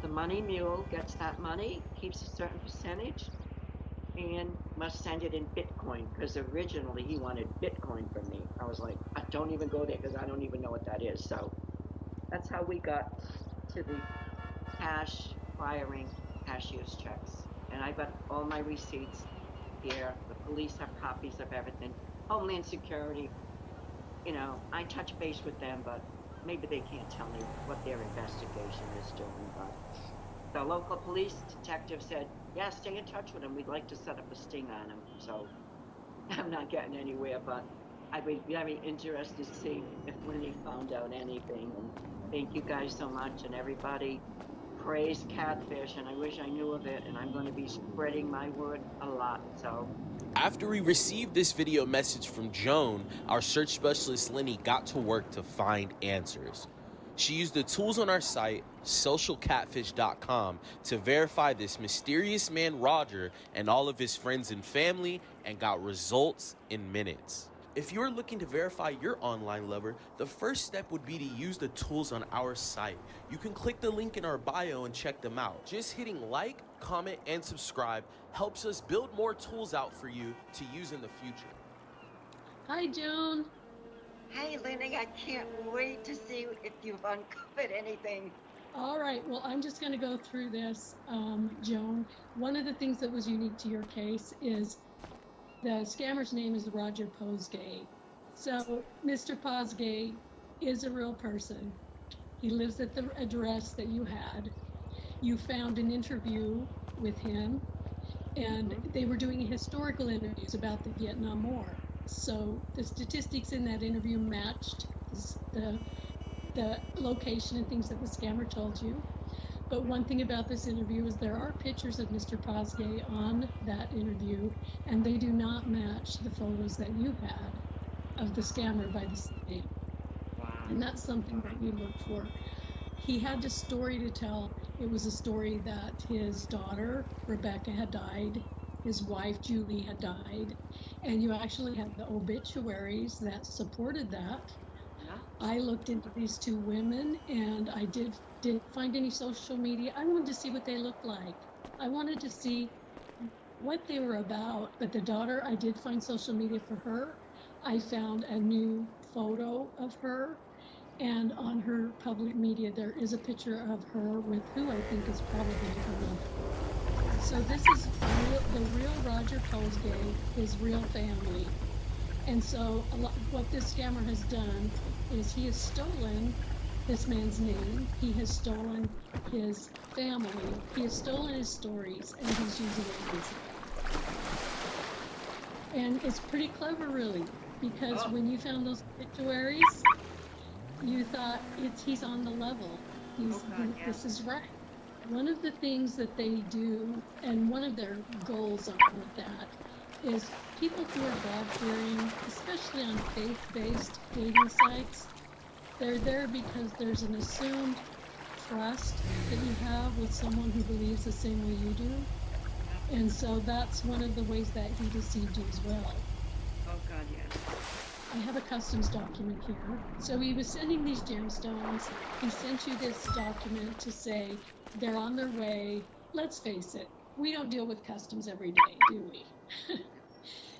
The money mule gets that money, keeps a certain percentage, and must send it in Bitcoin, because originally he wanted Bitcoin from me. I was like, don't even go there, because I don't even know what that is. So that's how we got to the cash wiring cashier's checks. And I got all my receipts here. The police have copies of everything. Homeland Security, you know, I touch base with them, but maybe they can't tell me what their investigation is doing. But the local police detective said, yeah, stay in touch with him. We'd like to set up a sting on him. So I'm not getting anywhere, but I'd be very interested to see if Winnie found out anything. And thank you guys so much. And everybody praise Catfish. And I wish I knew of it. And I'm going to be spreading my word a lot. So after we received this video message from Joan, our search specialist Lenny got to work to find answers. She used the tools on our site, socialcatfish.com, to verify this mysterious man Roger and all of his friends and family, and got results in minutes. If you're looking to verify your online lover, the first step would be to use the tools on our site. You can click the link in our bio and check them out. Just hitting like, comment, and subscribe helps us build more tools out for you to use in the future. hi, Joan. Hey, Lenny, I can't wait to see if you've uncovered anything. All right, well, I'm just going to go through this, Joan. One of the things that was unique to your case is the scammer's name is Roger Posgay. So Mr. Posgay is a real person. He lives at the address that you had. You found an interview with him, and they were doing historical interviews about the Vietnam War. So the statistics in that interview matched the is the location and things that the scammer told you. But one thing about this interview is there are pictures of Mr. Posgay on that interview, and they do not match the photos that you had of the scammer by the state. And that's something that you look for. He had a story to tell. It was a story that his daughter, Rebecca, had died. His wife, Julie, had died. And you actually had the obituaries that supported that. I looked into these two women, and I didn't find any social media. I wanted to see what they looked like. I wanted to see what they were about. But the daughter, I did find social media for her. I found a new photo of her, and on her public media, there is a picture of her with who I think is probably her mother. So this is the real Roger Posgay, his real family. And so what this scammer has done is he has stolen this man's name. He has stolen his family. He has stolen his stories, and he's using it against them. And it's pretty clever, really, because when you found those obituaries, you thought he's on the level. This is right. One of the things that they do, and one of their goals with that, is people who are God-fearing, especially on faith-based dating sites, they're there because there's an assumed trust that you have with someone who believes the same way you do. And so that's one of the ways that he deceived you as well. Oh, God, yes. I have a customs document here. So he was sending these gemstones. He sent you this document to say they're on their way. Let's face it, we don't deal with customs every day, do we?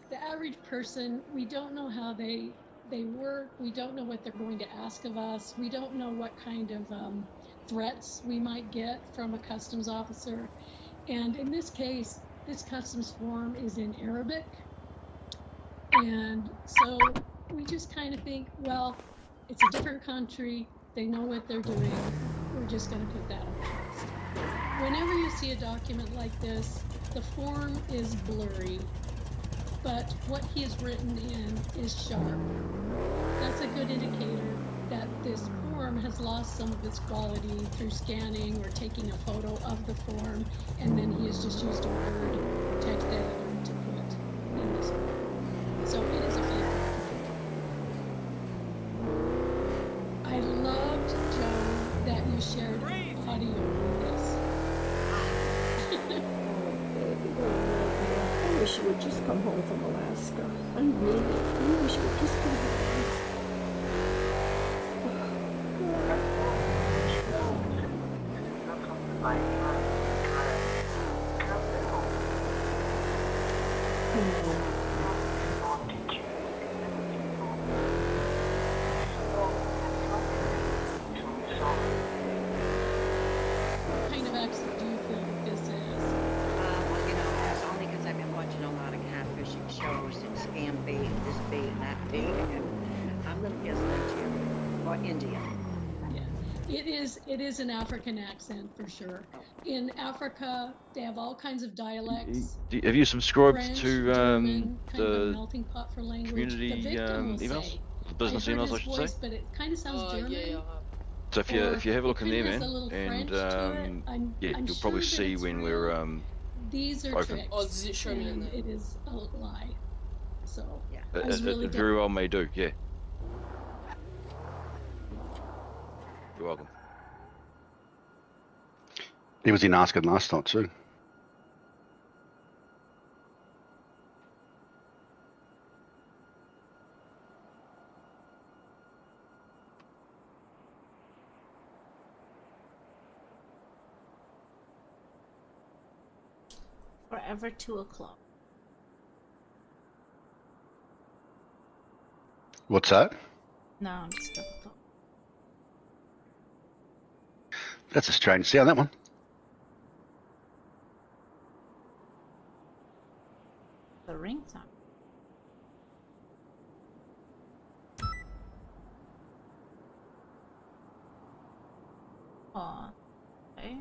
The average person, we don't know how they work. We don't know what they're going to ask of us. We don't know what kind of threats we might get from a customs officer. And in this case, this customs form is in Arabic. And so we just kind of think, well, it's a different country. They know what they're doing. We're just going to put that on trust. Whenever you see a document like this, the form is blurry, but what he has written in is sharp. That's a good indicator that this form has lost some of its quality through scanning or taking a photo of the form, and then he has just used a word text editor to put in this form. So it is a fake. I loved, Joe, that you shared audio with us. I wish you would just come home from Alaska. I really wish you would just come home. What kind of accent do you feel like this is? Well, you know, it's only because I've been watching a lot of catfishing shows and scam bait, this bait and that bait, and I'm going to guess Nigerian or Indian. Yeah, it is an African accent for sure. In Africa, they have all kinds of dialects. Have you subscribed French, to German, kind of a the melting pot for language. community The victim will emails? say, The business I heard emails, I his should voice, say. but it kind of sounds German. Yeah. So if you have a look in there, Has a man, little and French to it. I'm you'll sure probably that see it's when real. we're These are open. tricks, Oh, does it show me in and there? it is a lie. So Yeah. I was really It very well may do, yeah. You're welcome. He was in Asking last night too. Forever 2 o'clock. What's that? No, I'm just double talking. That's a strange sound, that one. The ringtone. Oh, okay.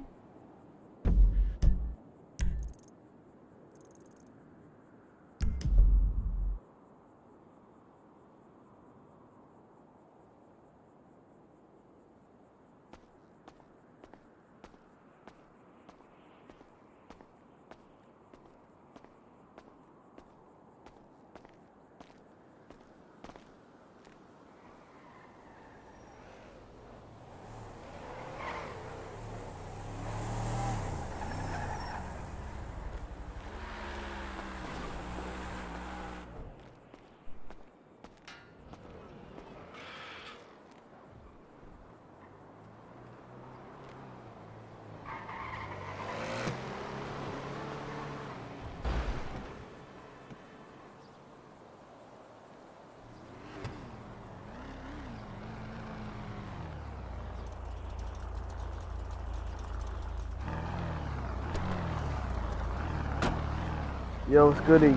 Yo, it's goody.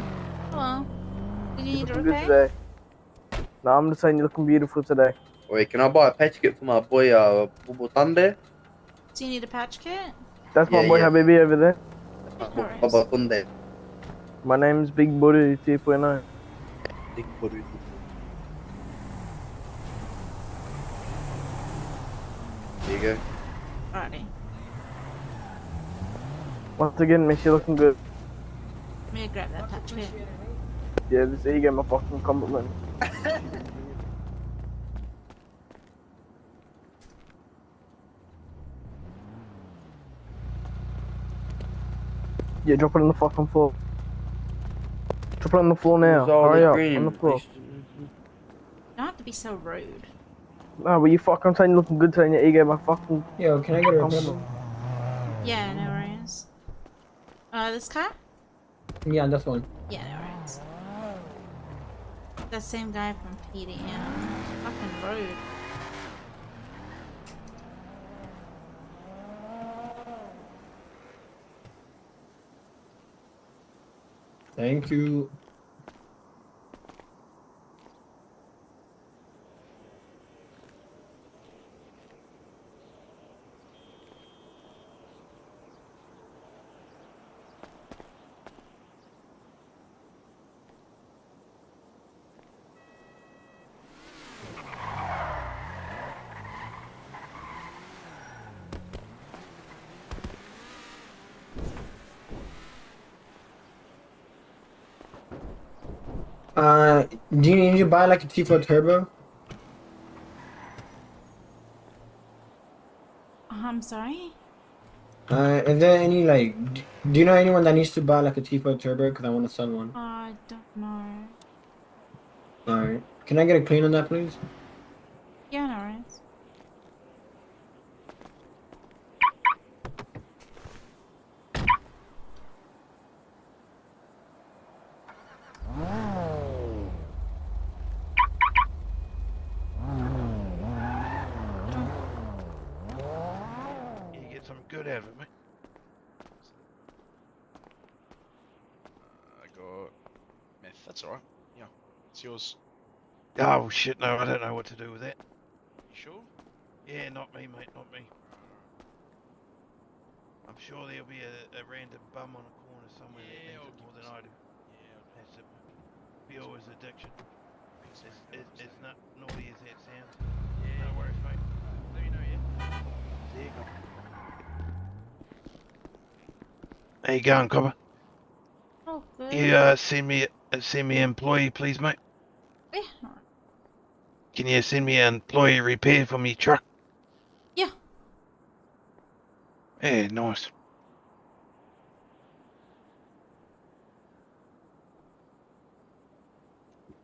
Hello. Do you You need a looking good repair? today? No, I'm just saying you're looking beautiful today. Wait, can I buy a patch kit for my boy, Bubu Tunde? Do you need a patch kit? That's my Yeah, boy yeah. Habibi over there. That's No my worries. Baba Tunde. My name's Big Buddy 2.0. Big Buddy. There you go. Alrighty. Once again, miss, you're looking good. Let me grab that patch kit. Yeah, this you get my fucking compliment. Yeah, drop it on the fucking floor. Drop it on the floor now. Hurry up, on the floor. You don't have to be so rude. No, but you fucking saying you're looking good today and your ego my fucking... Yo, can I get a compliment. Yeah, no worries. This car? Yeah, that's one. Yeah, no worries. That same guy from PDM. Fucking rude. Thank you. Do you need to buy like a T4 Turbo? I'm sorry? Is there any like, do you know anyone that needs to buy like a T4 Turbo? Because I want to sell one. I don't know. Alright. Can I get a clean on that, please? Yeah, no worries. You get something good out of it, mate. I got meth. That's alright. Yeah, it's yours. Oh shit! No, I don't know what to do with that. You sure? Yeah, not me, mate. Not me. I'm sure there'll be a random bum on a corner somewhere that needs it more than I do. Yeah, that's it, mate. Be always addiction. It's not naughty as that sounds. Yeah. No worries, mate. Let me know, yeah? See you, copper. How you going, copper? Oh, good. You send me an employee, please, mate. Yeah. Can you send me an employee repair for me truck? Yeah. Yeah, nice.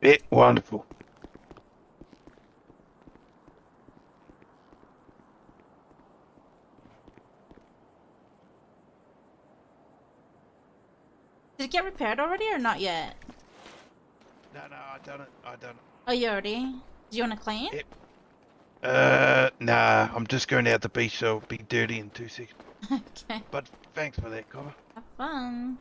Yeah, wonderful. Did it get repaired already or not yet? No, I done it. Oh, you already? Do you want to clean? Nah, I'm just going out the beach, so it'll be dirty in 2 seconds. Okay. But thanks for that, copper. Have fun.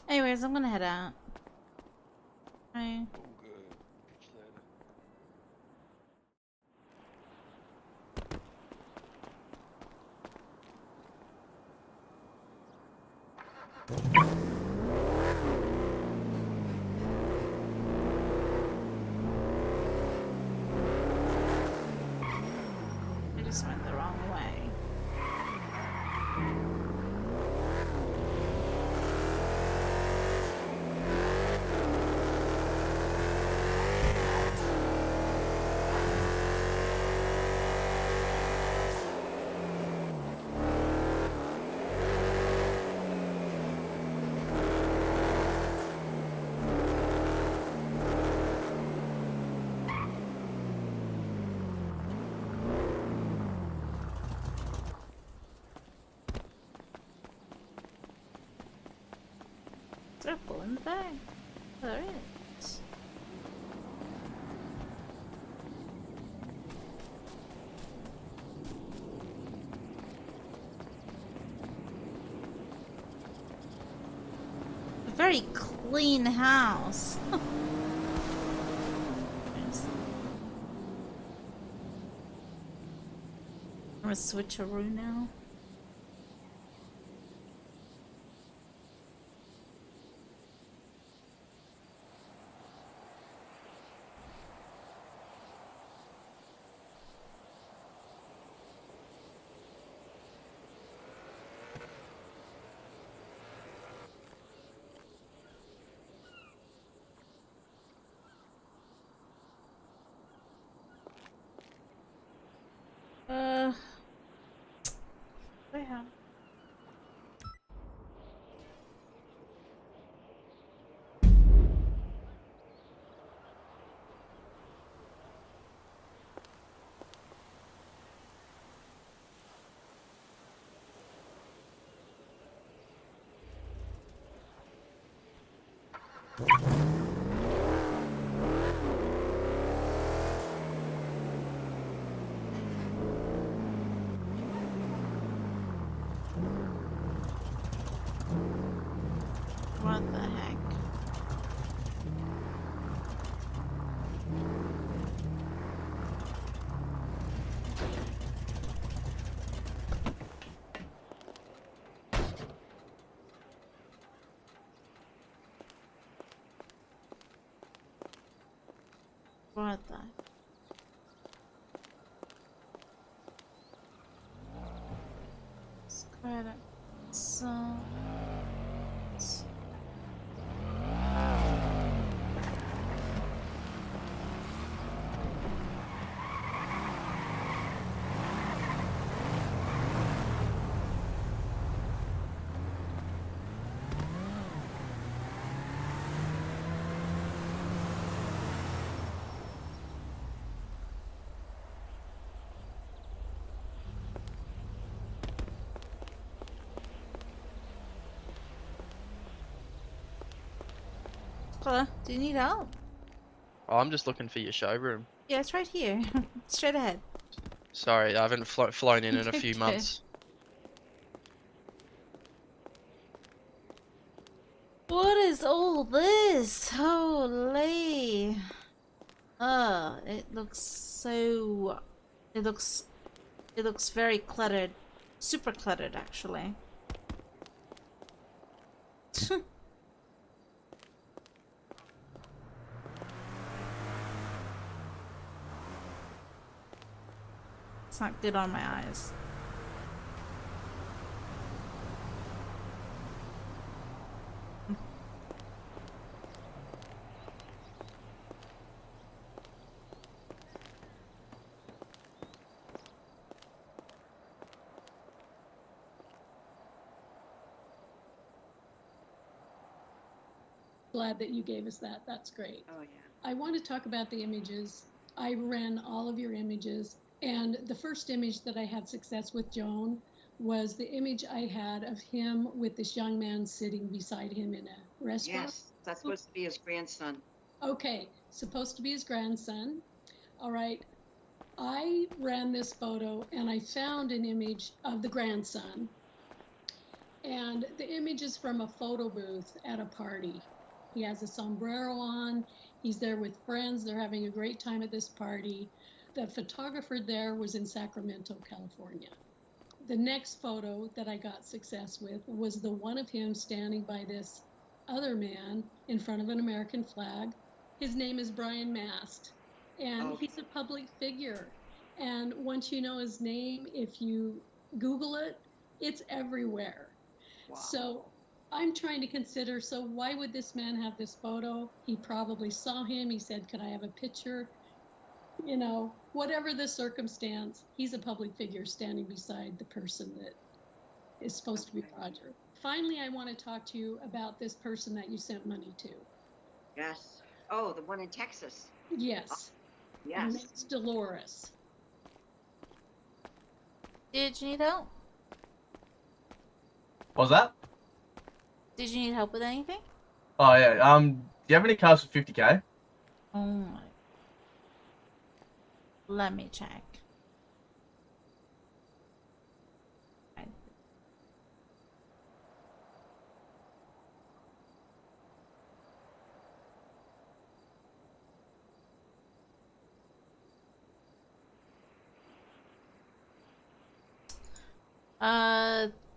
Anyways, I'm gonna head out. Bye. I just went the wrong way. Circle in the bag. There it is. A very clean house. Nice. I'm gonna switcheroo now. Yeah. What the heck? What the? Square so. Hello, do you need help? Oh, I'm just looking for your showroom. Yeah, it's right here. Straight ahead. Sorry, I haven't flown in a few Okay. months. What is all this? Holy. It looks so... It looks very cluttered. Super cluttered, actually. It's not good on my eyes. Glad that you gave us that. That's great. Oh, yeah. I want to talk about the images. I ran all of your images, and the first image that I had success with Joan was the image I had of him with this young man sitting beside him in a restaurant. Yes, that's supposed to be his grandson. Okay, supposed to be his grandson. All right. I ran this photo and I found an image of the grandson. And the image is from a photo booth at a party. He has a sombrero on. He's there with friends. They're having a great time at this party. The photographer there was in Sacramento, California. The next photo that I got success with was the one of him standing by this other man in front of an American flag. His name is Brian Mast, and he's a public figure. And once you know his name, if you Google it, it's everywhere. So I'm trying to consider, so why would this man have this photo? He probably saw him. He said, could I have a picture? You know, whatever the circumstance, he's a public figure standing beside the person that is supposed to be Roger. Finally, I want to talk to you about this person that you sent money to. Yes. Oh, the one in Texas. Yes. Yes. Her name's Dolores. Did you need help? What was that? Did you need help with anything? Oh yeah. Do you have any cars for 50k? Oh my. Let me check.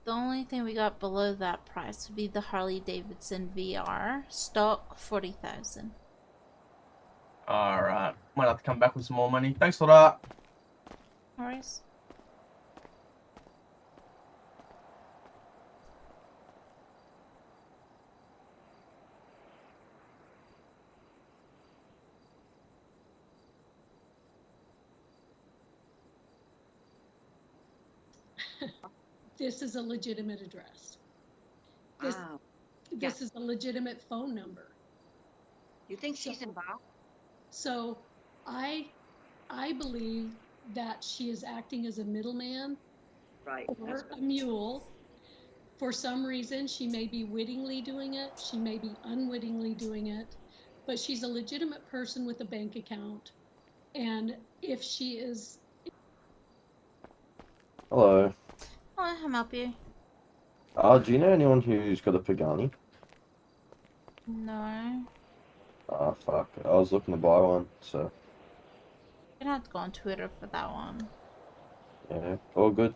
The only thing we got below that price would be the Harley Davidson VR stock 40,000. All right. Might have to come back with some more money. Thanks for that. No worries. This is a legitimate address. This is a legitimate phone number. You think she's involved? So I believe that she is acting as a middleman, right, or a mule. For some reason, she may be wittingly doing it. She may be unwittingly doing it, but she's a legitimate person with a bank account. And if she is... Hello. Oh, I'm help you. Do you know anyone who's got a Pagani? No. Ah, fuck. I was looking to buy one, so. You're gonna have to go on Twitter for that one. Yeah, all good.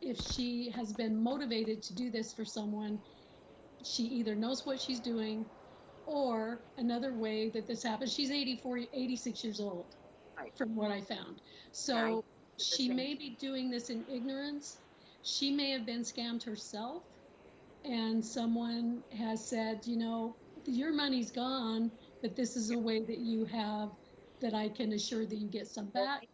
If she has been motivated to do this for someone, she either knows what she's doing, or another way that this happens. She's 86 years old, from what I found. So she may be doing this in ignorance. She may have been scammed herself, and someone has said, you know, your money's gone, but this is a way that you have that I can assure that you get some back.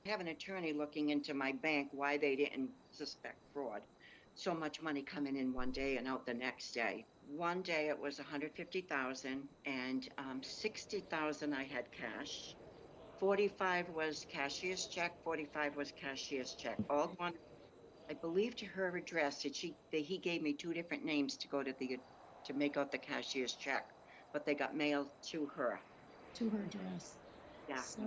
I have an attorney looking into my bank why they didn't suspect fraud. So much money coming in one day and out the next day. One day it was 150,000 and 60,000 I had cash. 45 was cashier's check. 45 was cashier's check. All one, I believe, to her address. He gave me two different names to go to to make out the cashier's check, but they got mailed to her. To her address. Yeah. So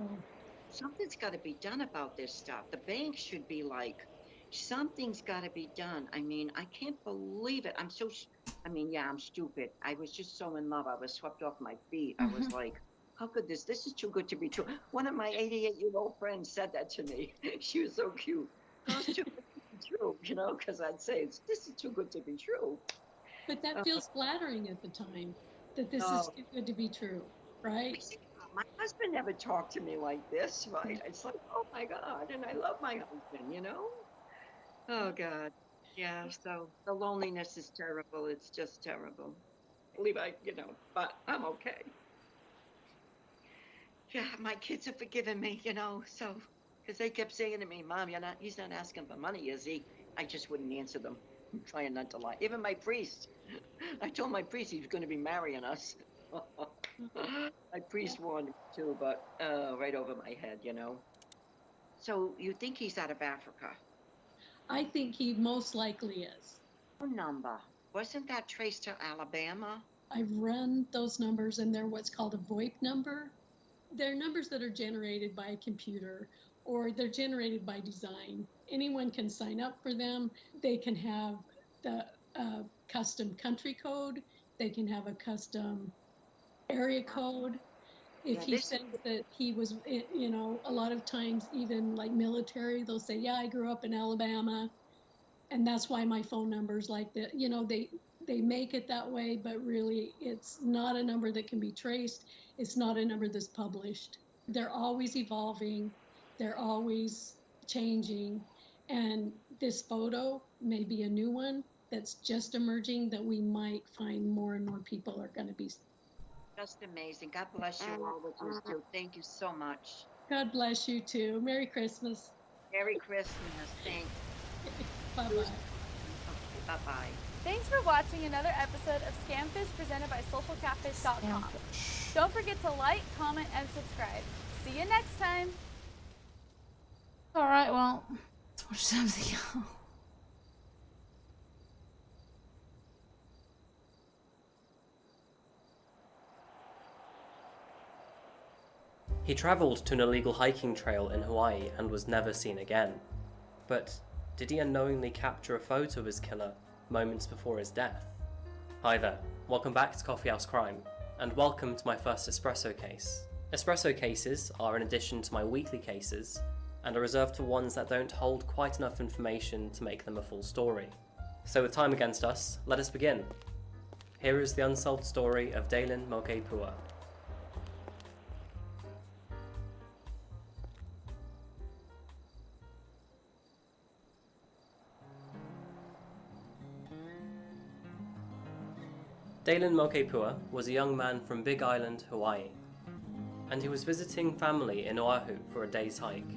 something's got to be done about this stuff. The bank should be like, something's got to be done. I mean, I can't believe it. I'm stupid. I was just so in love. I was swept off my feet. I was like, how could this is too good to be true. One of my 88-year-old friends said that to me. She was so cute. Oh, it's too good to be true, you know, because I'd say, this is too good to be true. But that feels flattering at the time, that this is too good to be true, right? My husband never talked to me like this, right? It's like, oh my God, and I love my husband, you know? Oh God. Yeah, so the loneliness is terrible. It's just terrible. But I'm okay. Yeah, my kids have forgiven me, you know, so, because they kept saying to me, Mom, he's not asking for money, is he? I just wouldn't answer them. I'm trying not to lie. Even my priest, I told my priest he was going to be marrying us. My priest warned me too, but right over my head, you know. So you think he's out of Africa? I think he most likely is. Phone number. Wasn't that traced to Alabama? I've run those numbers, and they're what's called a VoIP number. They're numbers that are generated by a computer, or they're generated by design. Anyone can sign up for them. They can have the custom country code. They can have a custom area code. If he says that he was, you know, a lot of times even like military, they'll say, yeah, I grew up in Alabama, and that's why my phone number's like that. You know, they make it that way, but really it's not a number that can be traced. It's not a number that's published. They're always evolving. They're always changing. And this photo may be a new one that's just emerging that we might find more and more people are going to be. Just amazing. God bless you all with you too. Thank you so much. God bless you too. Merry Christmas. Merry Christmas. Thanks. Bye-bye. Okay, bye-bye. Thanks for watching another episode of Scamfish presented by SocialCatfish.com. Don't forget to like, comment, and subscribe. See you next time. Alright, well, let's watch something else. He travelled to an illegal hiking trail in Hawaii and was never seen again. But did he unknowingly capture a photo of his killer moments before his death? Hi there, welcome back to Coffee House Crime, and welcome to my first espresso case. Espresso cases are an addition to my weekly cases, and are reserved for ones that don't hold quite enough information to make them a full story. So with time against us, let us begin. Here is the unsolved story of Dalen Mokeipua. Dalen Mokeipua was a young man from Big Island, Hawaii, and he was visiting family in Oahu for a day's hike.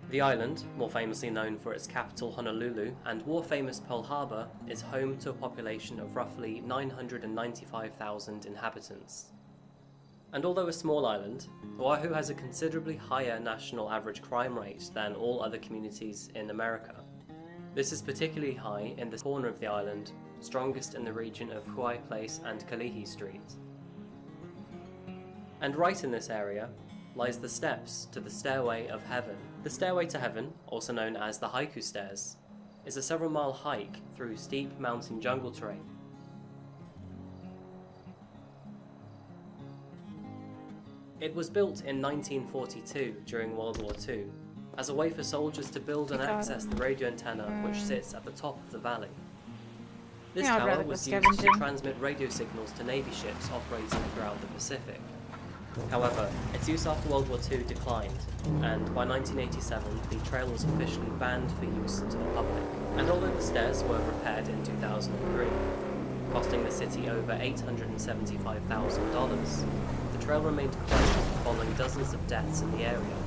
The island, more famously known for its capital Honolulu and war-famous Pearl Harbor, is home to a population of roughly 995,000 inhabitants. And although a small island, Oahu has a considerably higher national average crime rate than all other communities in America. This is particularly high in the corner of the island, strongest in the region of Huai Place and Kalihi Street. And right in this area lies the steps to the Stairway of Heaven. The Stairway to Heaven, also known as the Haiku Stairs, is a several-mile hike through steep mountain jungle terrain. It was built in 1942 during World War II as a way for soldiers to build and access the radio antenna which sits at the top of the valley. This tower was used to transmit radio signals to Navy ships operating throughout the Pacific. However, its use after World War II declined, and by 1987 the trail was officially banned for use to the public. And although the stairs were repaired in 2003, costing the city over $875,000, the trail remained closed following dozens of deaths in the area,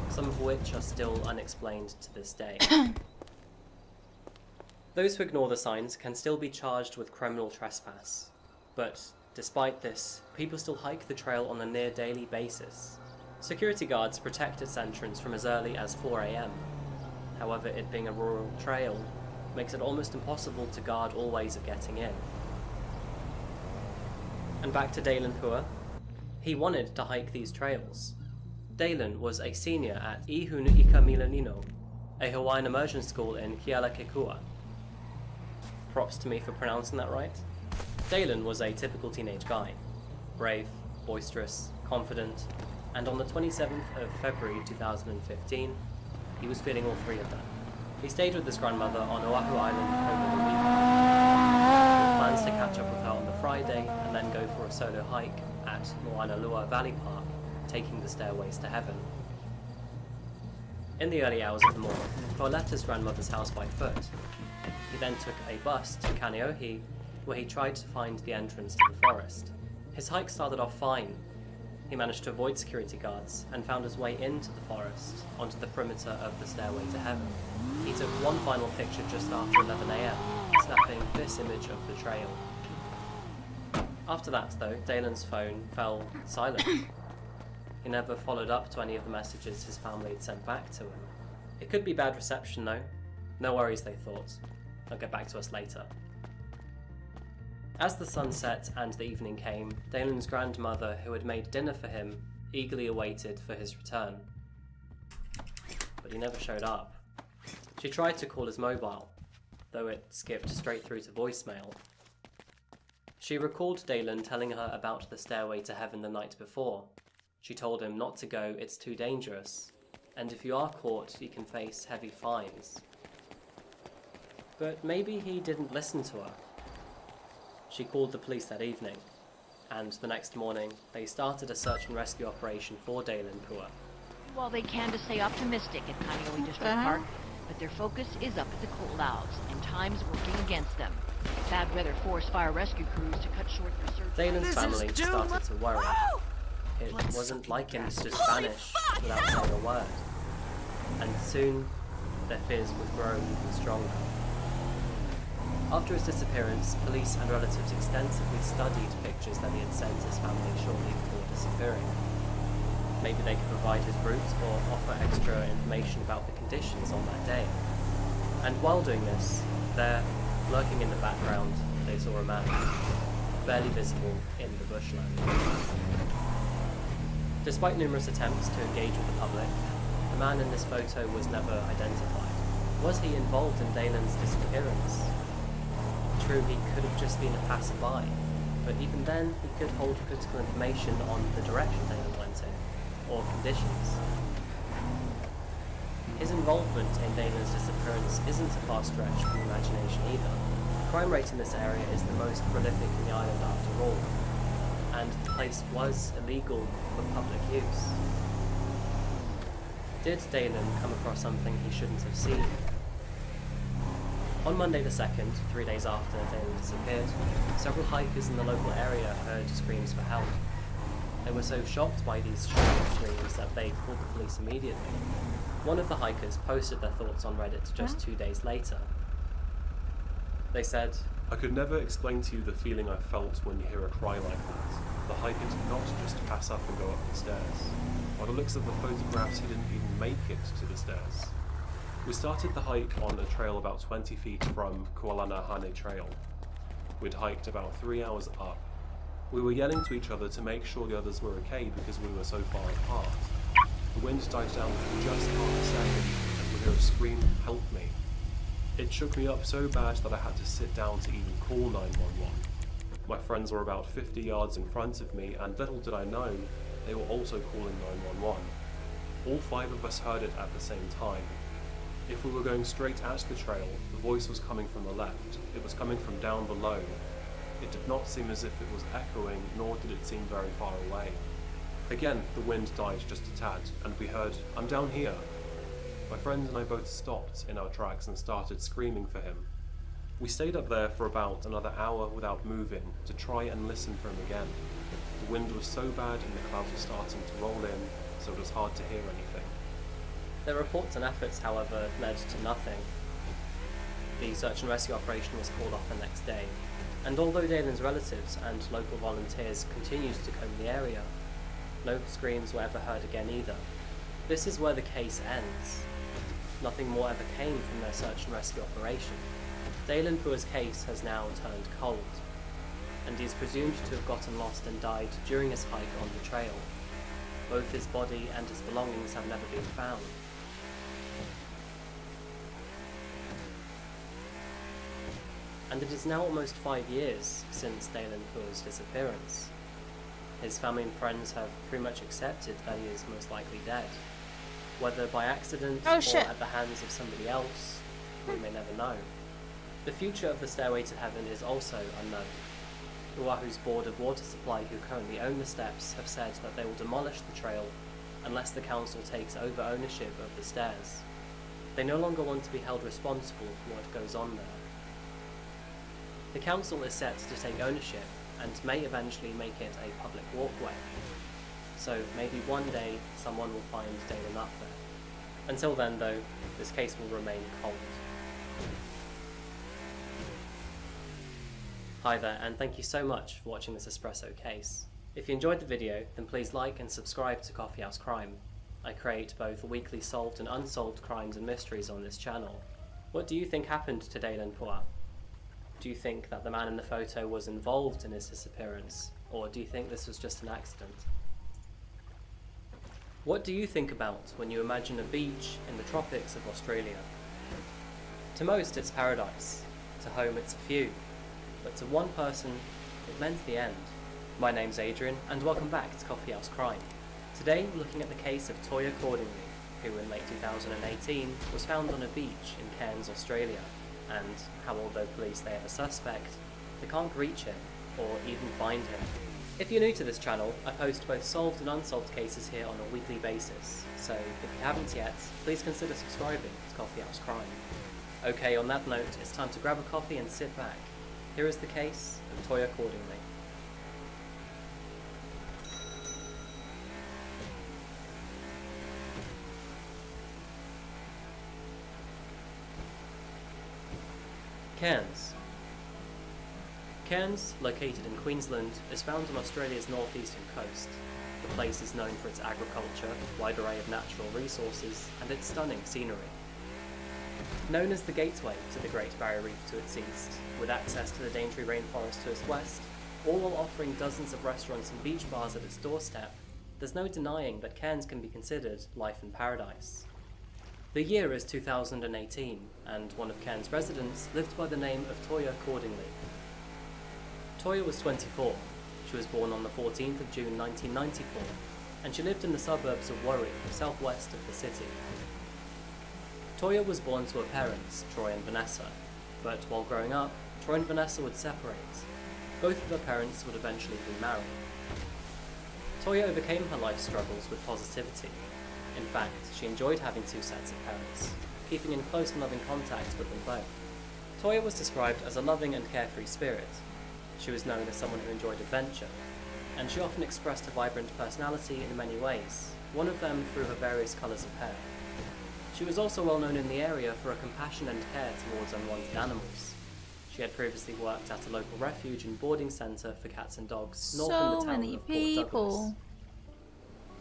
some of which are still unexplained to this day. Those who ignore the signs can still be charged with criminal trespass, but despite this, people still hike the trail on a near daily basis. Security guards protect its entrance from as early as 4 AM. However, it being a rural trail makes it almost impossible to guard all ways of getting in. And back to Dalen Hua. He wanted to hike these trails. Dalen was a senior at Ihunuika Milanino, a Hawaiian immersion school in Kealakekua. Props to me for pronouncing that right. Dalen was a typical teenage guy. Brave, boisterous, confident, and on the 27th of February 2015, he was feeling all three of them. He stayed with his grandmother on Oahu Island over the weekend, with plans to catch up with her on the Friday and then go for a solo hike at Moanalua Valley Park, taking the stairways to heaven. In the early hours of the morning, Hua left his grandmother's house by foot. He then took a bus to Kaneohe, where he tried to find the entrance to the forest. His hike started off fine. He managed to avoid security guards and found his way into the forest, onto the perimeter of the Stairway to Heaven. He took one final picture just after 11 AM, snapping this image of the trail. After that, though, Dalen's phone fell silent. He never followed up to any of the messages his family had sent back to him. It could be bad reception though. No worries, they thought. They'll get back to us later. As the sun set and the evening came, Dalen's grandmother, who had made dinner for him, eagerly awaited for his return. But he never showed up. She tried to call his mobile, though it skipped straight through to voicemail. She recalled Dalen telling her about the stairway to heaven the night before. She told him not to go, it's too dangerous, and if you are caught, you can face heavy fines. But maybe he didn't listen to her. She called the police that evening, and the next morning, they started a search and rescue operation for Dalen Pua. While they can to stay optimistic at Kaneohe District Park, but their focus is up at the cold-outs, and time's working against them. Bad weather forced fire rescue crews to cut short their search. Dalen's family started to worry. It wasn't like him to just vanish without saying a word. And soon, their fears would grow even stronger. After his disappearance, police and relatives extensively studied pictures that he had sent his family shortly before disappearing. Maybe they could provide his route or offer extra information about the conditions on that day. And while doing this, there, lurking in the background, they saw a man, barely visible in the bushland. Despite numerous attempts to engage with the public, the man in this photo was never identified. Was he involved in Dalen's disappearance? True, he could have just been a passerby, but even then, he could hold critical information on the direction Dalen went in, or conditions. His involvement in Dalen's disappearance isn't a far stretch from imagination either. The crime rate in this area is the most prolific in the island after all, and the place was illegal for public use. Did Dalen come across something he shouldn't have seen? On Monday the 2nd, 3 days after Dalen disappeared, several hikers in the local area heard screams for help. They were so shocked by these shocking screams that they called the police immediately. One of the hikers posted their thoughts on Reddit just 2 days later. They said, "I could never explain to you the feeling I felt when you hear a cry like that. The hiker did not just pass up and go up the stairs. By the looks of the photographs, he didn't even make it to the stairs." We started the hike on a trail about 20 feet from Kualanahane Trail. We'd hiked about 3 hours up. We were yelling to each other to make sure the others were okay because we were so far apart. The wind died down for just half a second, and we heard a scream, "Help me." It shook me up so bad that I had to sit down to even call 911. My friends were about 50 yards in front of me, and little did I know, they were also calling 911. All 5 of us heard it at the same time. If we were going straight at the trail, the voice was coming from the left. It was coming from down below. It did not seem as if it was echoing, nor did it seem very far away. Again, the wind died just a tad, and we heard, "I'm down here." My friend and I both stopped in our tracks and started screaming for him. We stayed up there for about another hour without moving to try and listen for him again. The wind was so bad and the clouds were starting to roll in, so it was hard to hear anything. Their reports and efforts, however, led to nothing. The search and rescue operation was called off the next day, and although Dalen's relatives and local volunteers continued to comb the area, no screams were ever heard again either. This is where the case ends. Nothing more ever came from their search and rescue operation. Dalen Pua's case has now turned cold, and he is presumed to have gotten lost and died during his hike on the trail. Both his body and his belongings have never been found. And it is now almost 5 years since Dalen Pua's disappearance. His family and friends have pretty much accepted that he is most likely dead. Whether by accident or at the hands of somebody else, we may never know. The future of the Stairway to Heaven is also unknown. Oahu's Board of Water Supply, who currently own the steps, have said that they will demolish the trail unless the council takes over ownership of the stairs. They no longer want to be held responsible for what goes on there. The council is set to take ownership and may eventually make it a public walkway. So maybe one day someone will find Dalen up there. Until then though, this case will remain cold. Hi there, and thank you so much for watching this Espresso case. If you enjoyed the video, then please like and subscribe to Coffee House Crime. I create both weekly solved and unsolved crimes and mysteries on this channel. What do you think happened to Dalen Poir? Do you think that the man in the photo was involved in his disappearance, or do you think this was just an accident? What do you think about when you imagine a beach in the tropics of Australia? To most it's paradise, to home it's a few, but to one person it meant the end. My name's Adrian, and welcome back to Coffee House Crime. Today we're looking at the case of Toya Hoarding, who in late 2018 was found on a beach in Cairns, Australia, and how although police they have a suspect, they can't reach him or even find him. If you're new to this channel, I post both solved and unsolved cases here on a weekly basis, so if you haven't yet, please consider subscribing to Coffee House Crime. Okay, on that note, it's time to grab a coffee and sit back. Here is the case of Toya Hoarding. Cairns. Cairns, located in Queensland, is found on Australia's northeastern coast. The place is known for its agriculture, wide array of natural resources, and its stunning scenery. Known as the gateway to the Great Barrier Reef to its east, with access to the Daintree rainforest to its west, all while offering dozens of restaurants and beach bars at its doorstep, there's no denying that Cairns can be considered life in paradise. The year is 2018, and one of Cairns' residents lived by the name of Toya Hoarding. Toya was 24. She was born on the 14th of June 1994, and she lived in the suburbs of Warri, southwest of the city. Toya was born to her parents, Troy and Vanessa, but while growing up, Troy and Vanessa would separate. Both of her parents would eventually remarry. Toya overcame her life struggles with positivity. In fact, she enjoyed having two sets of parents, keeping in close and loving contact with them both. Toya was described as a loving and carefree spirit. She was known as someone who enjoyed adventure, and she often expressed a vibrant personality in many ways, one of them through her various colours of hair. She was also well known in the area for her compassion and care towards unwanted animals. She had previously worked at a local refuge and boarding centre for cats and dogs north in the town of Port Douglas.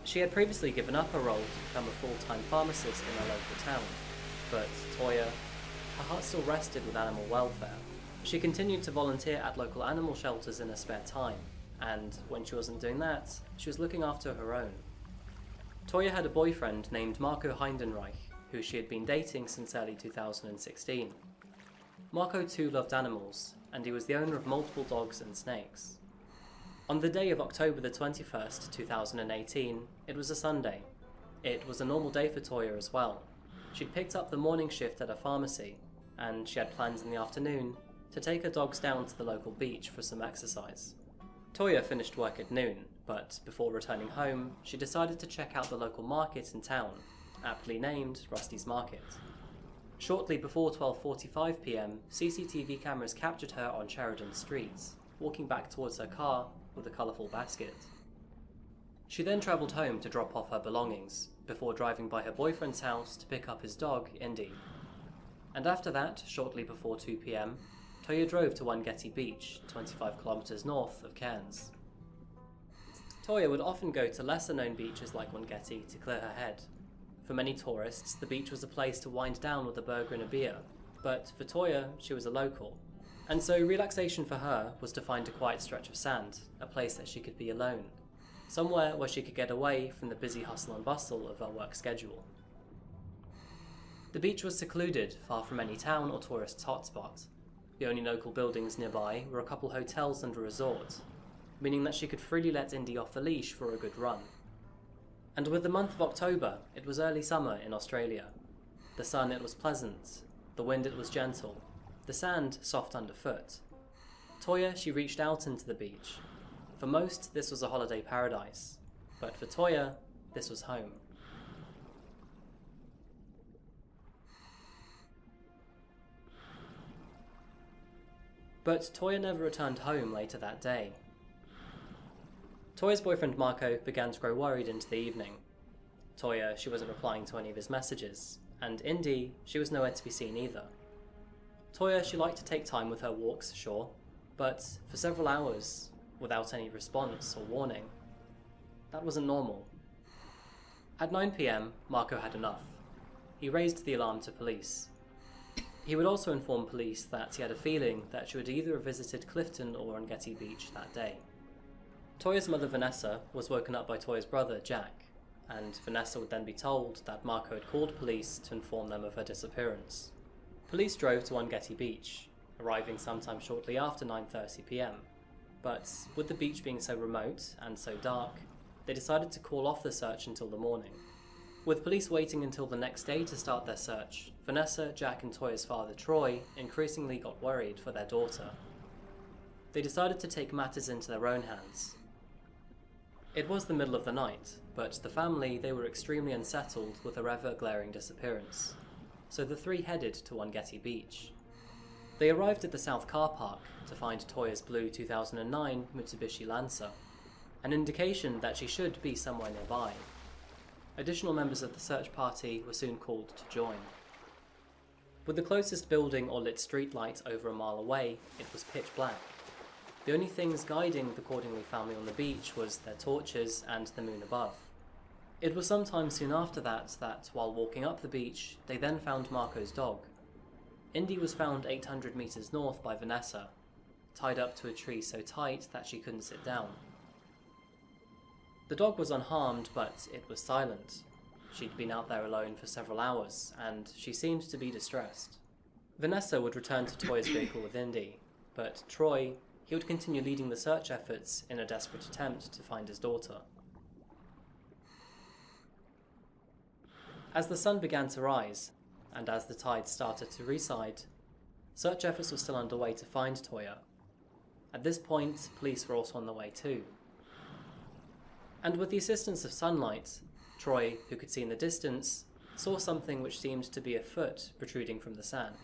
She had previously given up her role to become a full-time pharmacist in a local town, but Toya, her heart still rested with animal welfare. She continued to volunteer at local animal shelters in her spare time, and when she wasn't doing that, she was looking after her own. Toya had a boyfriend named Marco Heidenreich, who she had been dating since early 2016. Marco too loved animals, and he was the owner of multiple dogs and snakes. On the day of October the 21st, 2018, it was a Sunday. It was a normal day for Toya as well. She'd picked up the morning shift at a pharmacy, and she had plans in the afternoon to take her dogs down to the local beach for some exercise. Toya finished work at noon, but before returning home, she decided to check out the local market in town, aptly named Rusty's Market. Shortly before 12:45 PM, CCTV cameras captured her on Sheridan Street, walking back towards her car with a colourful basket. She then travelled home to drop off her belongings, before driving by her boyfriend's house to pick up his dog, Indy. And after that, shortly before 2 PM, Toya drove to Wangetti Beach, 25 kilometres north of Cairns. Toya would often go to lesser-known beaches like Wangetti to clear her head. For many tourists, the beach was a place to wind down with a burger and a beer, but for Toya, she was a local. And so relaxation for her was to find a quiet stretch of sand, a place that she could be alone, somewhere where she could get away from the busy hustle and bustle of her work schedule. The beach was secluded, far from any town or tourist hotspot. The only local buildings nearby were a couple hotels and a resort, meaning that she could freely let Indy off the leash for a good run. And with the month of October, it was early summer in Australia. The sun, it was pleasant, the wind, it was gentle, the sand soft underfoot. Toya, she reached out into the beach. For most, this was a holiday paradise, but for Toya, this was home. But Toya never returned home later that day. Toya's boyfriend Marco began to grow worried into the evening. Toya, she wasn't replying to any of his messages, and Indy, she was nowhere to be seen either. Toya, she liked to take time with her walks, sure, but for several hours, without any response or warning. That wasn't normal. At 9 PM, Marco had enough. He raised the alarm to police. He would also inform police that he had a feeling that she would either have visited Clifton or on Getty Beach that day. Toya's mother, Vanessa, was woken up by Toya's brother, Jack, and Vanessa would then be told that Marco had called police to inform them of her disappearance. Police drove to Getty Beach, arriving sometime shortly after 9:30 PM. But with the beach being so remote and so dark, they decided to call off the search until the morning. With police waiting until the next day to start their search, Vanessa, Jack and Toya's father, Troy, increasingly got worried for their daughter. They decided to take matters into their own hands. It was the middle of the night, but the family, they were extremely unsettled with her ever-glaring disappearance. So the three headed to Getty Beach. They arrived at the South Car Park to find Toya's blue 2009 Mitsubishi Lancer, an indication that she should be somewhere nearby. Additional members of the search party were soon called to join. With the closest building or lit streetlight over a mile away, it was pitch black. The only things guiding the Cordingley family on the beach was their torches and the moon above. It was sometime soon after that while walking up the beach, they then found Marco's dog. Indy was found 800 meters north by Vanessa, tied up to a tree so tight that she couldn't sit down. The dog was unharmed, but it was silent. She'd been out there alone for several hours, and she seemed to be distressed. Vanessa would return to Toya's vehicle with Indy, but Troy, he would continue leading the search efforts in a desperate attempt to find his daughter. As the sun began to rise, and as the tide started to recede, search efforts were still underway to find Toya. At this point, police were also on the way too. And with the assistance of sunlight, Troy, who could see in the distance, saw something which seemed to be a foot protruding from the sand.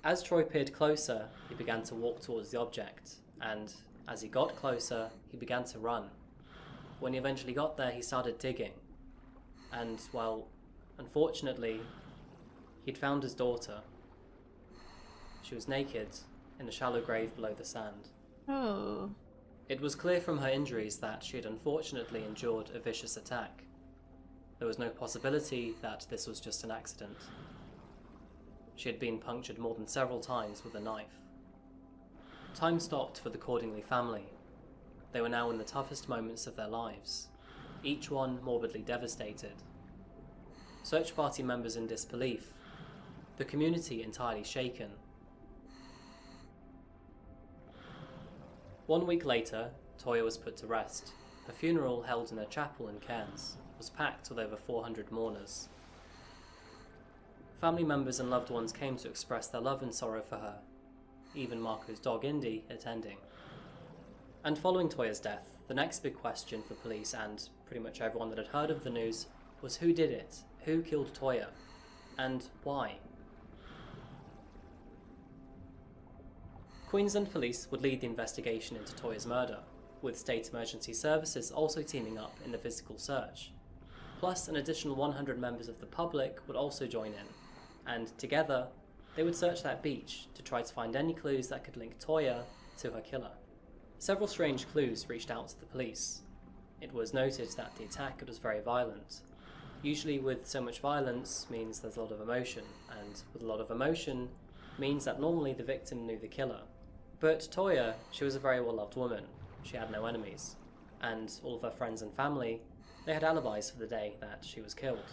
As Troy peered closer, he began to walk towards the object, and as he got closer, he began to run. When he eventually got there, he started digging. And, well, unfortunately, he'd found his daughter. She was naked, in a shallow grave below the sand. Oh. It was clear from her injuries that she had unfortunately endured a vicious attack. There was no possibility that this was just an accident. She had been punctured more than several times with a knife. Time stopped for the Cordingley family. They were now in the toughest moments of their lives, each one morbidly devastated. Search party members in disbelief, the community entirely shaken. 1 week later, Toya was put to rest. Her funeral, held in a chapel in Cairns, was packed with over 400 mourners. Family members and loved ones came to express their love and sorrow for her, even Marco's dog Indy attending. And following Toya's death, the next big question for police and pretty much everyone that had heard of the news was who did it, who killed Toya, and why? Queensland Police would lead the investigation into Toya's murder, with State Emergency Services also teaming up in the physical search. Plus, an additional 100 members of the public would also join in, and together, they would search that beach to try to find any clues that could link Toya to her killer. Several strange clues reached out to the police. It was noted that the attack was very violent. Usually with so much violence means there's a lot of emotion, and with a lot of emotion means that normally the victim knew the killer. But Toya, she was a very well-loved woman. She had no enemies, and all of her friends and family, they had alibis for the day that she was killed.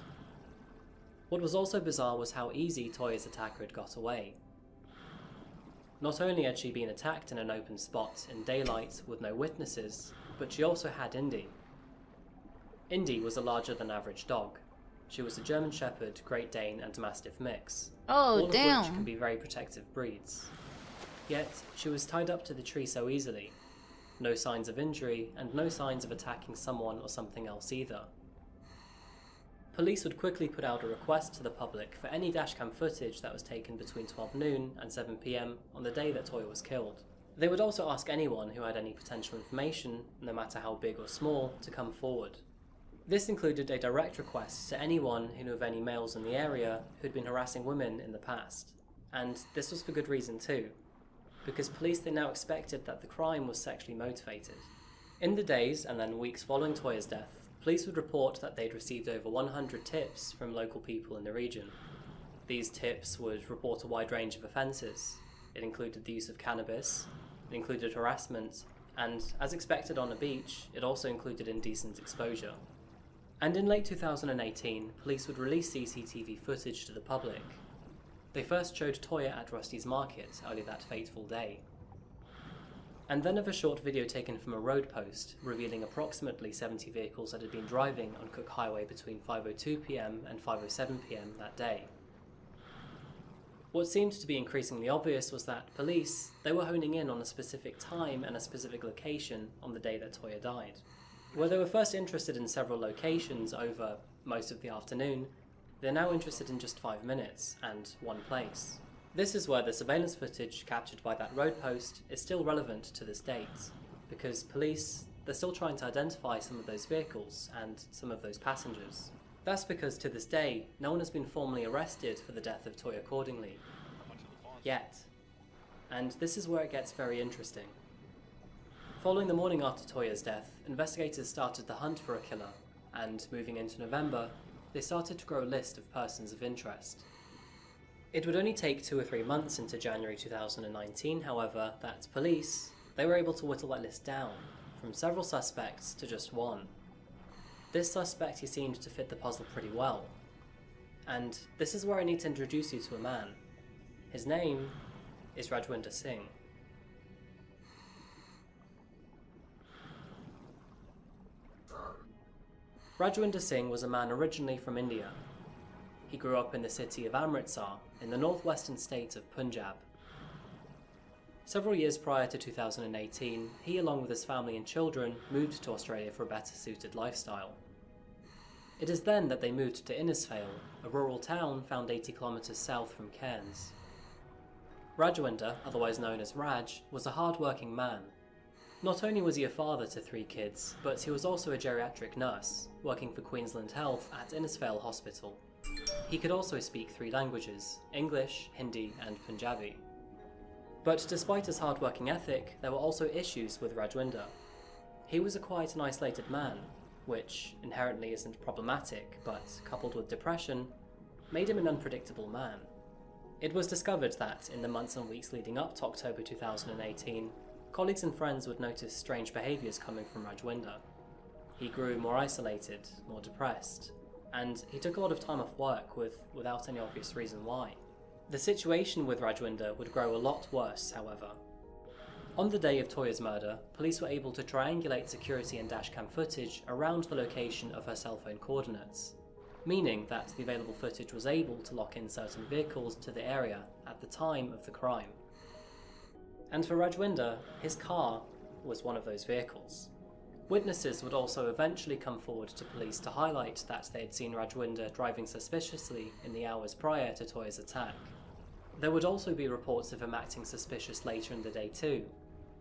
What was also bizarre was how easy Toya's attacker had got away. Not only had she been attacked in an open spot in daylight with no witnesses, but she also had Indy. Indy was a larger-than-average dog. She was a German Shepherd, Great Dane and Mastiff mix, all of which can be very protective breeds. Yet, she was tied up to the tree so easily. No signs of injury, and no signs of attacking someone or something else either. Police would quickly put out a request to the public for any dashcam footage that was taken between 12 noon and 7 PM on the day that Toya was killed. They would also ask anyone who had any potential information, no matter how big or small, to come forward. This included a direct request to anyone who knew of any males in the area who'd been harassing women in the past. And this was for good reason too. because police they now expected that the crime was sexually motivated. In the days and then weeks following Toya's death, police would report that they'd received over 100 tips from local people in the region. These tips would report a wide range of offences. It included the use of cannabis, it included harassment, and, as expected on a beach, it also included indecent exposure. And in late 2018, police would release CCTV footage to the public. They first showed Toya at Rusty's Market early that fateful day. And then of a short video taken from a road post, revealing approximately 70 vehicles that had been driving on Cook Highway between 5:02 PM and 5:07 PM that day. What seemed to be increasingly obvious was that police, they were honing in on a specific time and a specific location on the day that Toya died. Where they were first interested in several locations over most of the afternoon, they're now interested in just 5 minutes and one place. This is where the surveillance footage captured by that road post is still relevant to this date, because police, they're still trying to identify some of those vehicles and some of those passengers. That's because to this day, no one has been formally arrested for the death of Toya Hoarding. Yet. And this is where it gets very interesting. Following the morning after Toya's death, investigators started the hunt for a killer, and moving into November, they started to grow a list of persons of interest. It would only take 2 or 3 months into January 2019, however, that police, they were able to whittle that list down, from several suspects to just one. This suspect, he seemed to fit the puzzle pretty well. And this is where I need to introduce you to a man. His name is Rajwinder Singh. Rajwinder Singh was a man originally from India. He grew up in the city of Amritsar in the northwestern state of Punjab. Several years prior to 2018, he, along with his family and children, moved to Australia for a better suited lifestyle. It is then that they moved to Innisfail, a rural town found 80 kilometres south from Cairns. Rajwinder, otherwise known as Raj, was a hard-working man. Not only was he a father to 3 kids, but he was also a geriatric nurse, working for Queensland Health at Innisfail Hospital. He could also speak 3 languages, English, Hindi and Punjabi. But despite his hard-working ethic, there were also issues with Rajwinder. He was a quiet and isolated man, which inherently isn't problematic, but coupled with depression, made him an unpredictable man. It was discovered that in the months and weeks leading up to October 2018, colleagues and friends would notice strange behaviours coming from Rajwinder. He grew more isolated, more depressed, and he took a lot of time off work without any obvious reason why. The situation with Rajwinder would grow a lot worse, however. On the day of Toya's murder, police were able to triangulate security and dashcam footage around the location of her cell phone coordinates, meaning that the available footage was able to lock in certain vehicles to the area at the time of the crime. And for Rajwinder, his car was one of those vehicles. Witnesses would also eventually come forward to police to highlight that they had seen Rajwinder driving suspiciously in the hours prior to Toya's attack. There would also be reports of him acting suspicious later in the day too,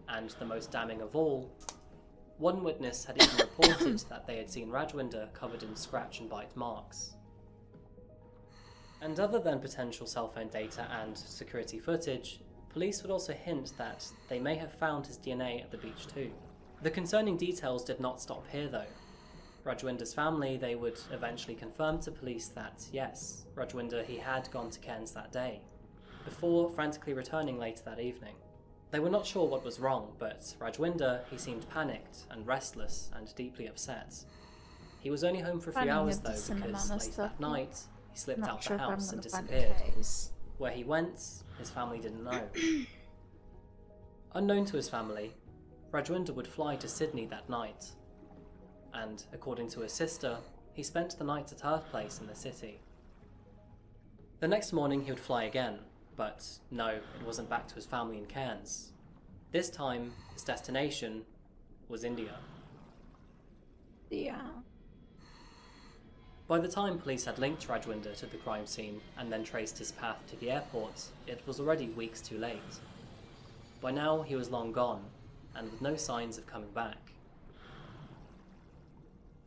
and the most damning of all, one witness had even reported that they had seen Rajwinder covered in scratch and bite marks. And other than potential cell phone data and security footage, police would also hint that they may have found his DNA at the beach too. The concerning details did not stop here though. Rajwinder's family, they would eventually confirm to police that yes, Rajwinder, he had gone to Cairns that day, before frantically returning later that evening. They were not sure what was wrong, but Rajwinder, he seemed panicked and restless and deeply upset. He was only home for a few hours though, because late that night, he slipped out the house and disappeared. Where he went, his family didn't know. Unknown to his family, Rajwinder would fly to Sydney that night, and according to his sister, he spent the night at her place in the city. The next morning he would fly again, but no, it wasn't back to his family in Cairns. This time, his destination was India. Yeah. By the time police had linked Rajwinder to the crime scene and then traced his path to the airport, it was already weeks too late. By now, he was long gone, and with no signs of coming back.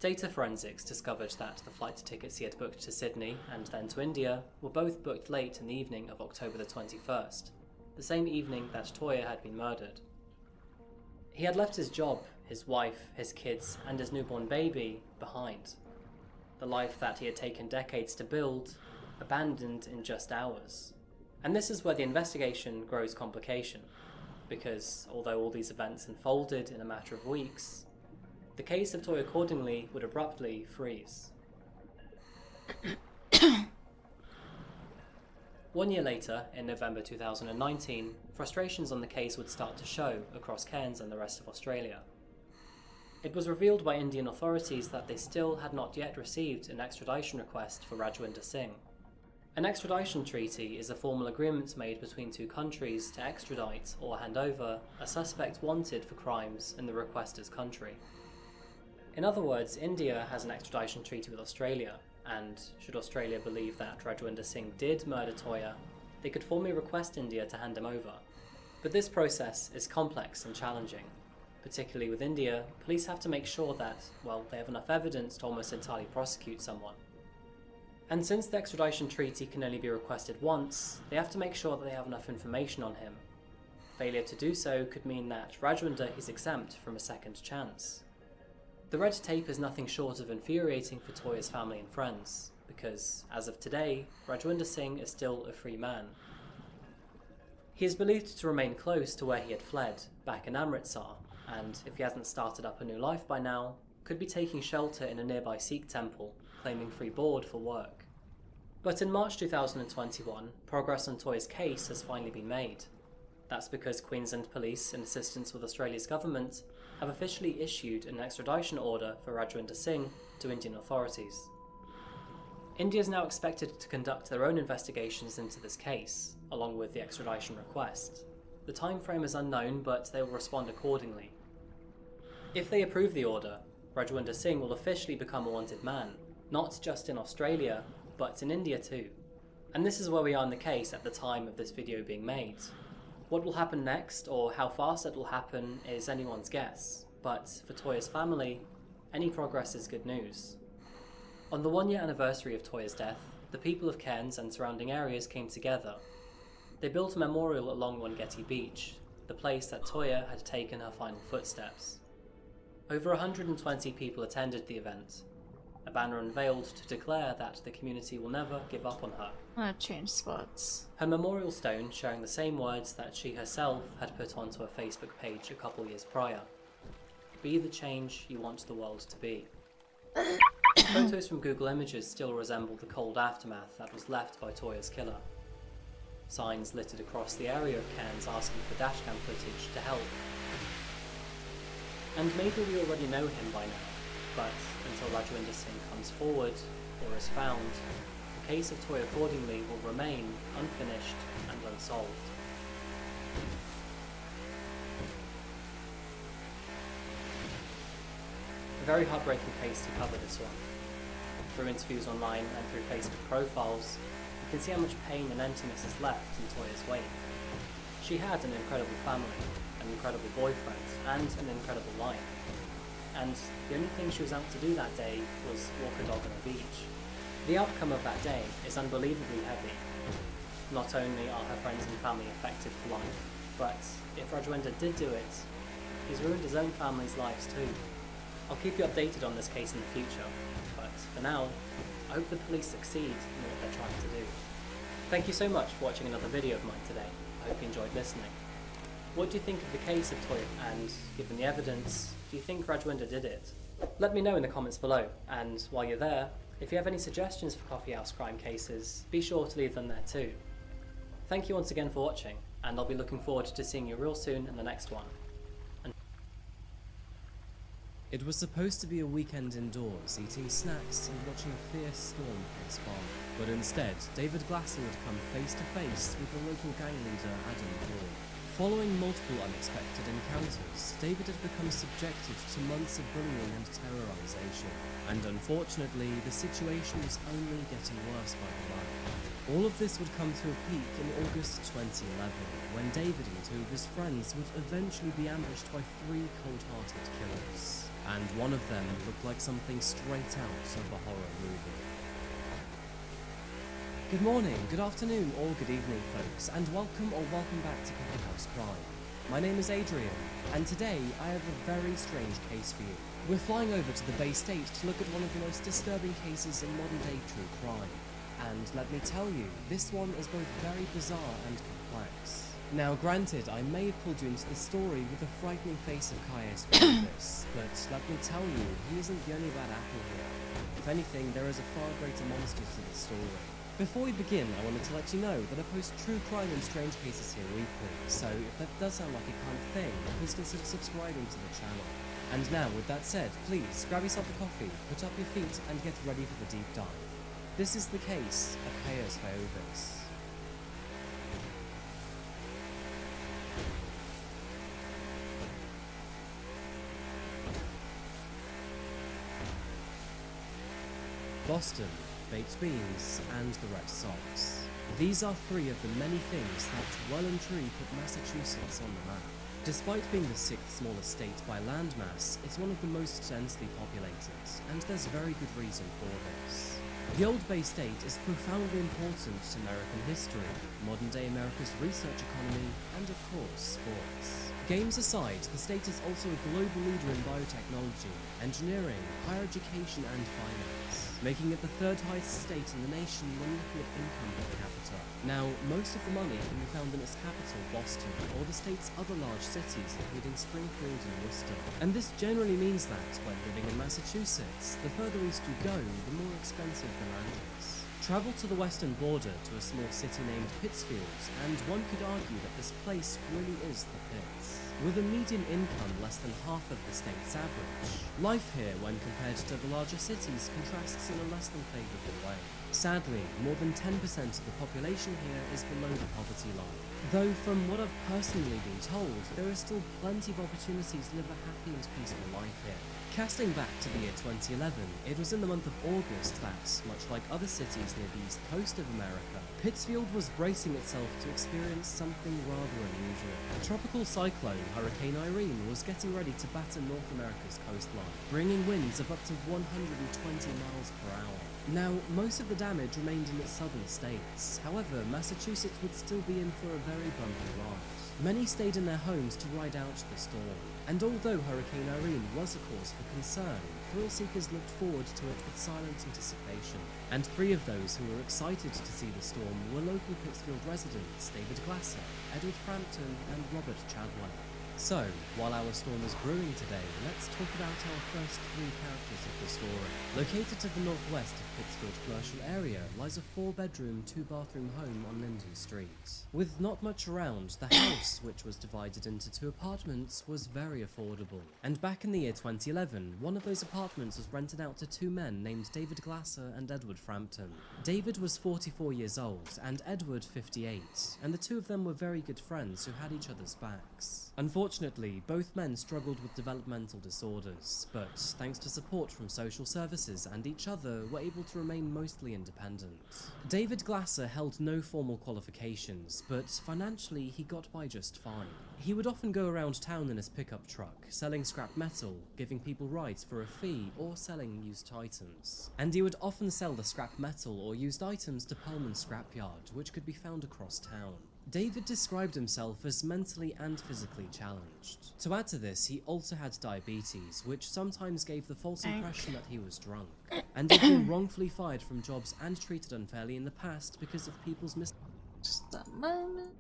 Data forensics discovered that the flight tickets he had booked to Sydney and then to India were both booked late in the evening of October the 21st, the same evening that Toya had been murdered. He had left his job, his wife, his kids, and his newborn baby behind. The life that he had taken decades to build, abandoned in just hours. And this is where the investigation grows complication, because although all these events unfolded in a matter of weeks, the case of Toya Hoarding would abruptly freeze. 1 year later, in November 2019, frustrations on the case would start to show across Cairns and the rest of Australia. It was revealed by Indian authorities that they still had not yet received an extradition request for Rajwinder Singh. An extradition treaty is a formal agreement made between two countries to extradite or hand over a suspect wanted for crimes in the requester's country. In other words, India has an extradition treaty with Australia, and should Australia believe that Rajwinder Singh did murder Toya, they could formally request India to hand him over. But this process is complex and challenging. Particularly with India, police have to make sure that, well, they have enough evidence to almost entirely prosecute someone. And since the extradition treaty can only be requested once, they have to make sure that they have enough information on him. Failure to do so could mean that Rajwinder is exempt from a second chance. The red tape is nothing short of infuriating for Toya's family and friends, because, as of today, Rajwinder Singh is still a free man. He is believed to remain close to where he had fled, back in Amritsar, and if he hasn't started up a new life by now, could be taking shelter in a nearby Sikh temple, claiming free board for work. But in March 2021, progress on Toya's case has finally been made. That's because Queensland Police, in assistance with Australia's government, have officially issued an extradition order for Rajwinder Singh to Indian authorities. India is now expected to conduct their own investigations into this case, along with the extradition request. The time frame is unknown, but they will respond accordingly. If they approve the order, Rajwinder Singh will officially become a wanted man, not just in Australia, but in India too. And this is where we are in the case at the time of this video being made. What will happen next, or how fast it will happen, is anyone's guess, but for Toya's family, any progress is good news. On the 1 year anniversary of Toya's death, the people of Cairns and surrounding areas came together. They built a memorial along Wangeti Beach, the place that Toya had taken her final footsteps. Over 120 people attended the event. A banner unveiled to declare that the community will never give up on her. I'm gonna change spots. Her memorial stone sharing the same words that she herself had put onto her Facebook page a couple years prior. Be the change you want the world to be. Photos from Google Images still resemble the cold aftermath that was left by Toya's killer. Signs littered across the area of Cairns asking for dashcam footage to help. And maybe we already know him by now, but until Rajwinder Singh comes forward or is found, the case of Toya Hoarding will remain unfinished and unsolved. A very heartbreaking case to cover, this one. Through interviews online and through Facebook profiles, you can see how much pain and emptiness is left in Toya's wake. She had an incredible family, an incredible boyfriend, and an incredible life. And the only thing she was out to do that day was walk a dog on a beach. The outcome of that day is unbelievably heavy. Not only are her friends and family affected for life, but if Rajwinder did do it, he's ruined his own family's lives too. I'll keep you updated on this case in the future, but for now, I hope the police succeed in what they're trying to do. Thank you so much for watching another video of mine today. I hope you enjoyed listening. What do you think of the case of Toya, and given the evidence, do you think Rajwinder did it? Let me know in the comments below, and while you're there, if you have any suggestions for coffee house crime cases, be sure to leave them there too. Thank you once again for watching, and I'll be looking forward to seeing you real soon in the next one. It was supposed to be a weekend indoors, eating snacks and watching a fierce storm pass by. But instead, David Glasser would come face to face with the local gang leader Adam Hall. Following multiple unexpected encounters, David had become subjected to months of bullying and terrorization. And unfortunately, the situation was only getting worse by the day. All of this would come to a peak in August 2011, when David and two of his friends would eventually be ambushed by 3 cold-hearted killers. And one of them looked like something straight out of a horror movie. Good morning, good afternoon, or good evening, folks, and welcome back to Coffee House Crime. My name is Adrian, and today I have a very strange case for you. We're flying over to the Bay State to look at one of the most disturbing cases in modern-day true crime. And let me tell you, this one is both very bizarre and complex. Now granted, I may have pulled you into the story with the frightening face of Caius Philibus, but let me tell you, he isn't the only bad apple here. If anything, there is a far greater monster to the story. Before we begin, I wanted to let you know that I post true crime and strange cases here weekly, so if that does sound like a kind of thing, please consider subscribing to the channel. And now, with that said, please grab yourself a coffee, put up your feet, and get ready for the deep dive. This is the case of Caius Philibus. Boston, baked beans, and the Red Sox. These are three of the many things that well and truly put Massachusetts on the map. Despite being the 6th smallest state by landmass, it's one of the most densely populated, and there's very good reason for this. The Old Bay State is profoundly important to American history, modern-day America's research economy, and of course, sports. Games aside, the state is also a global leader in biotechnology, engineering, higher education, and finance, making it the 3rd highest state in the nation when looking at income per capita. Now, most of the money can be found in its capital, Boston, or the state's other large cities, including Springfield and Worcester. And this generally means that, when living in Massachusetts, the further east you go, the more expensive the land is. Travel to the western border to a small city named Pittsfield, and one could argue that this place really is the pits. With a median income less than half of the state's average, life here, when compared to the larger cities, contrasts in a less than favourable way. Sadly, more than 10% of the population here is below the poverty line. Though from what I've personally been told, there are still plenty of opportunities to live a happy and peaceful life here. Casting back to the year 2011, it was in the month of August that, much like other cities near the east coast of America, Pittsfield was bracing itself to experience something rather unusual. Tropical cyclone Hurricane Irene was getting ready to batter North America's coastline, bringing winds of up to 120 miles per hour. Now, most of the damage remained in its southern states. However, Massachusetts would still be in for a very bumpy ride. Many stayed in their homes to ride out the storm. And although Hurricane Irene was a cause for concern, thrill-seekers looked forward to it with silent anticipation. And 3 of those who were excited to see the storm were local Pittsfield residents David Glasser, Edward Frampton, and Robert Chadwell. So, while our storm is brewing today, let's talk about our first 3 characters of the story. Located to the northwest of Pittsfield commercial area lies a 4-bedroom, 2-bathroom home on Linden Street. With not much around, the house, which was divided into 2 apartments, was very affordable. And back in the year 2011, one of those apartments was rented out to 2 men named David Glasser and Edward Frampton. David was 44 years old, and Edward 58, and the 2 of them were very good friends who had each other's backs. Unfortunately, both men struggled with developmental disorders, but thanks to support from social services and each other, were able to remain mostly independent. David Glasser held no formal qualifications, but financially he got by just fine. He would often go around town in his pickup truck, selling scrap metal, giving people rides for a fee, or selling used items. And he would often sell the scrap metal or used items to Pullman Scrapyard, which could be found across town. David described himself as mentally and physically challenged. To add to this, he also had diabetes, which sometimes gave the false impression that he was drunk, and had been wrongfully fired from jobs and treated unfairly in the past because of people's Just a moment.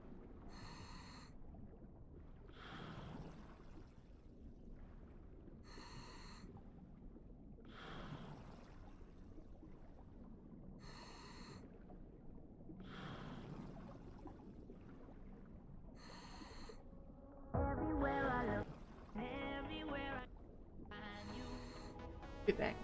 Be back.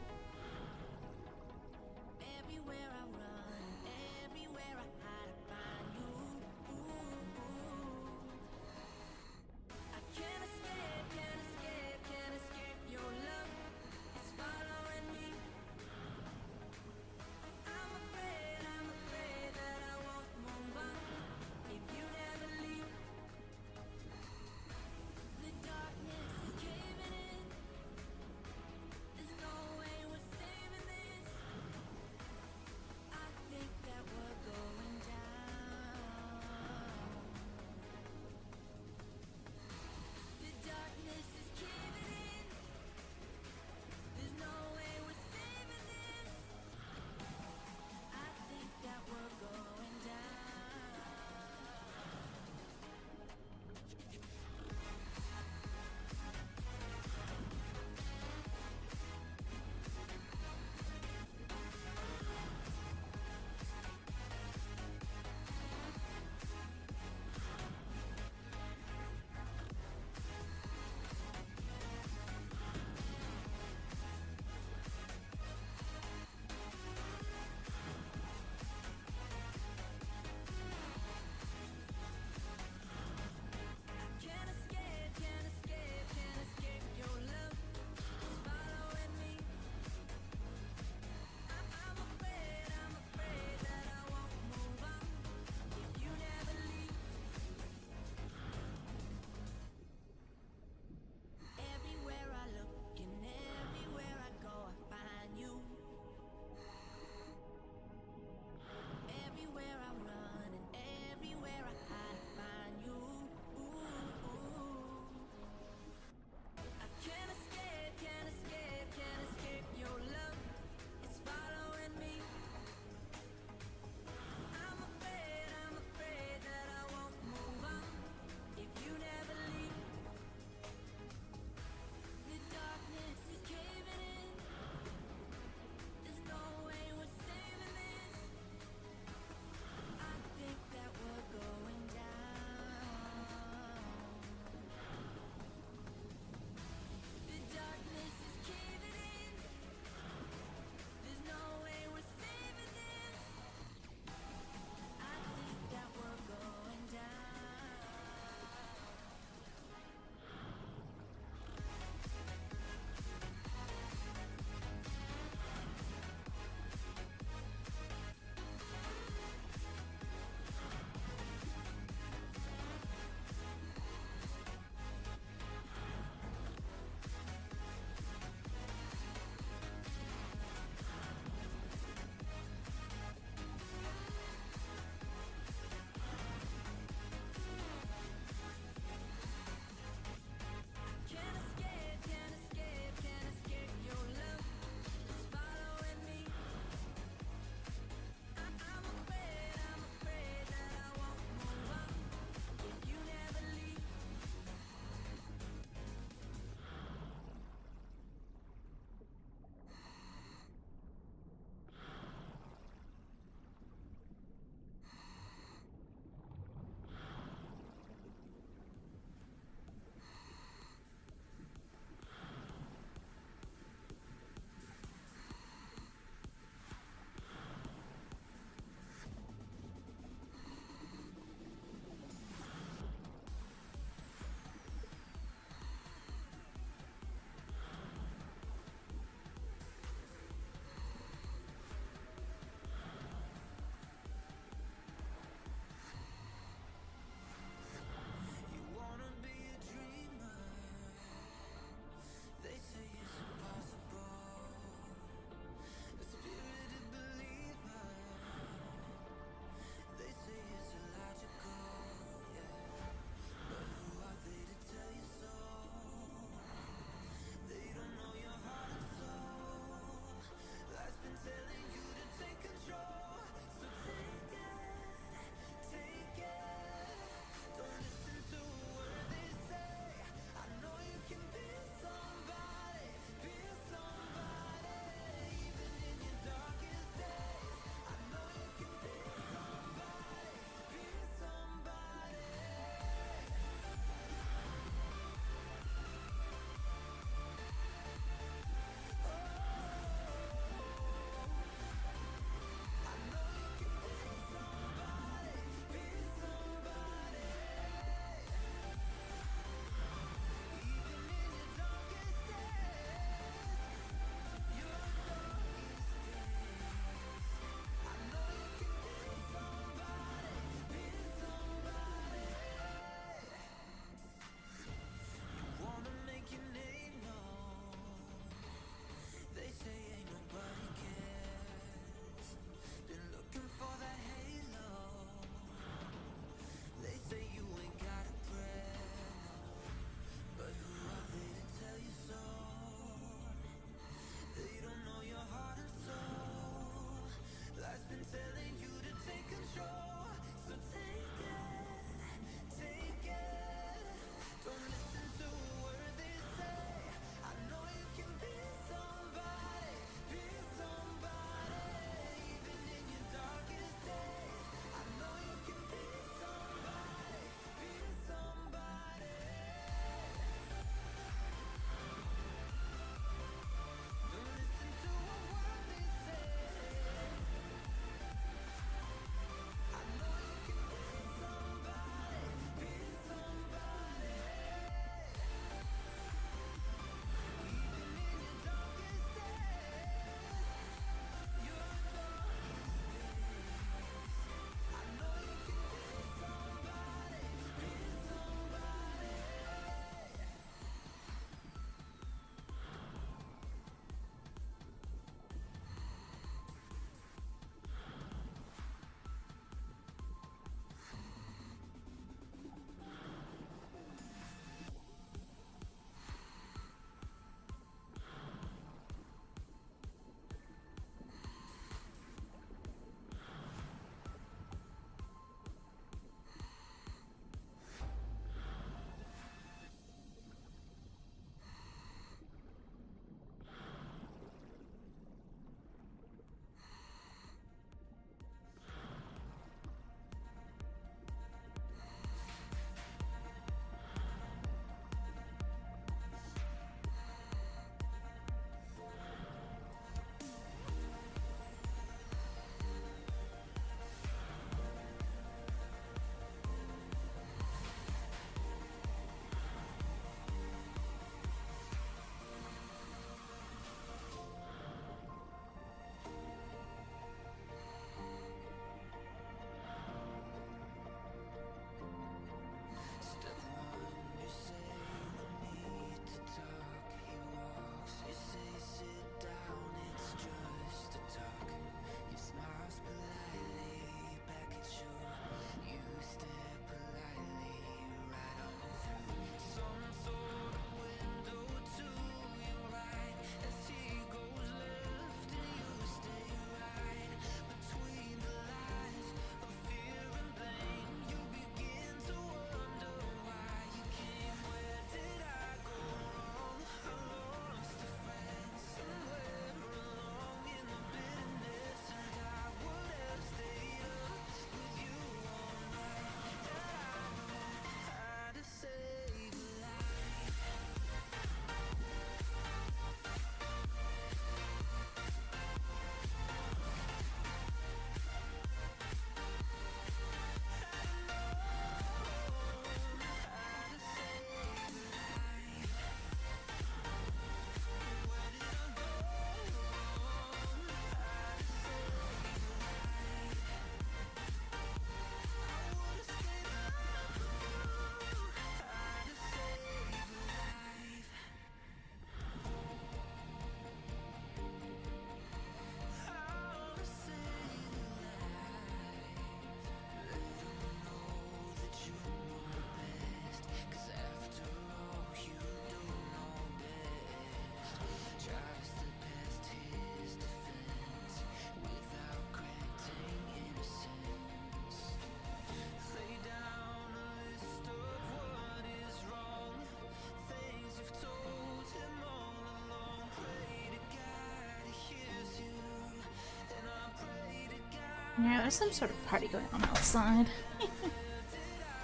Yeah, there's some sort of party going on outside.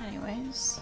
Anyways.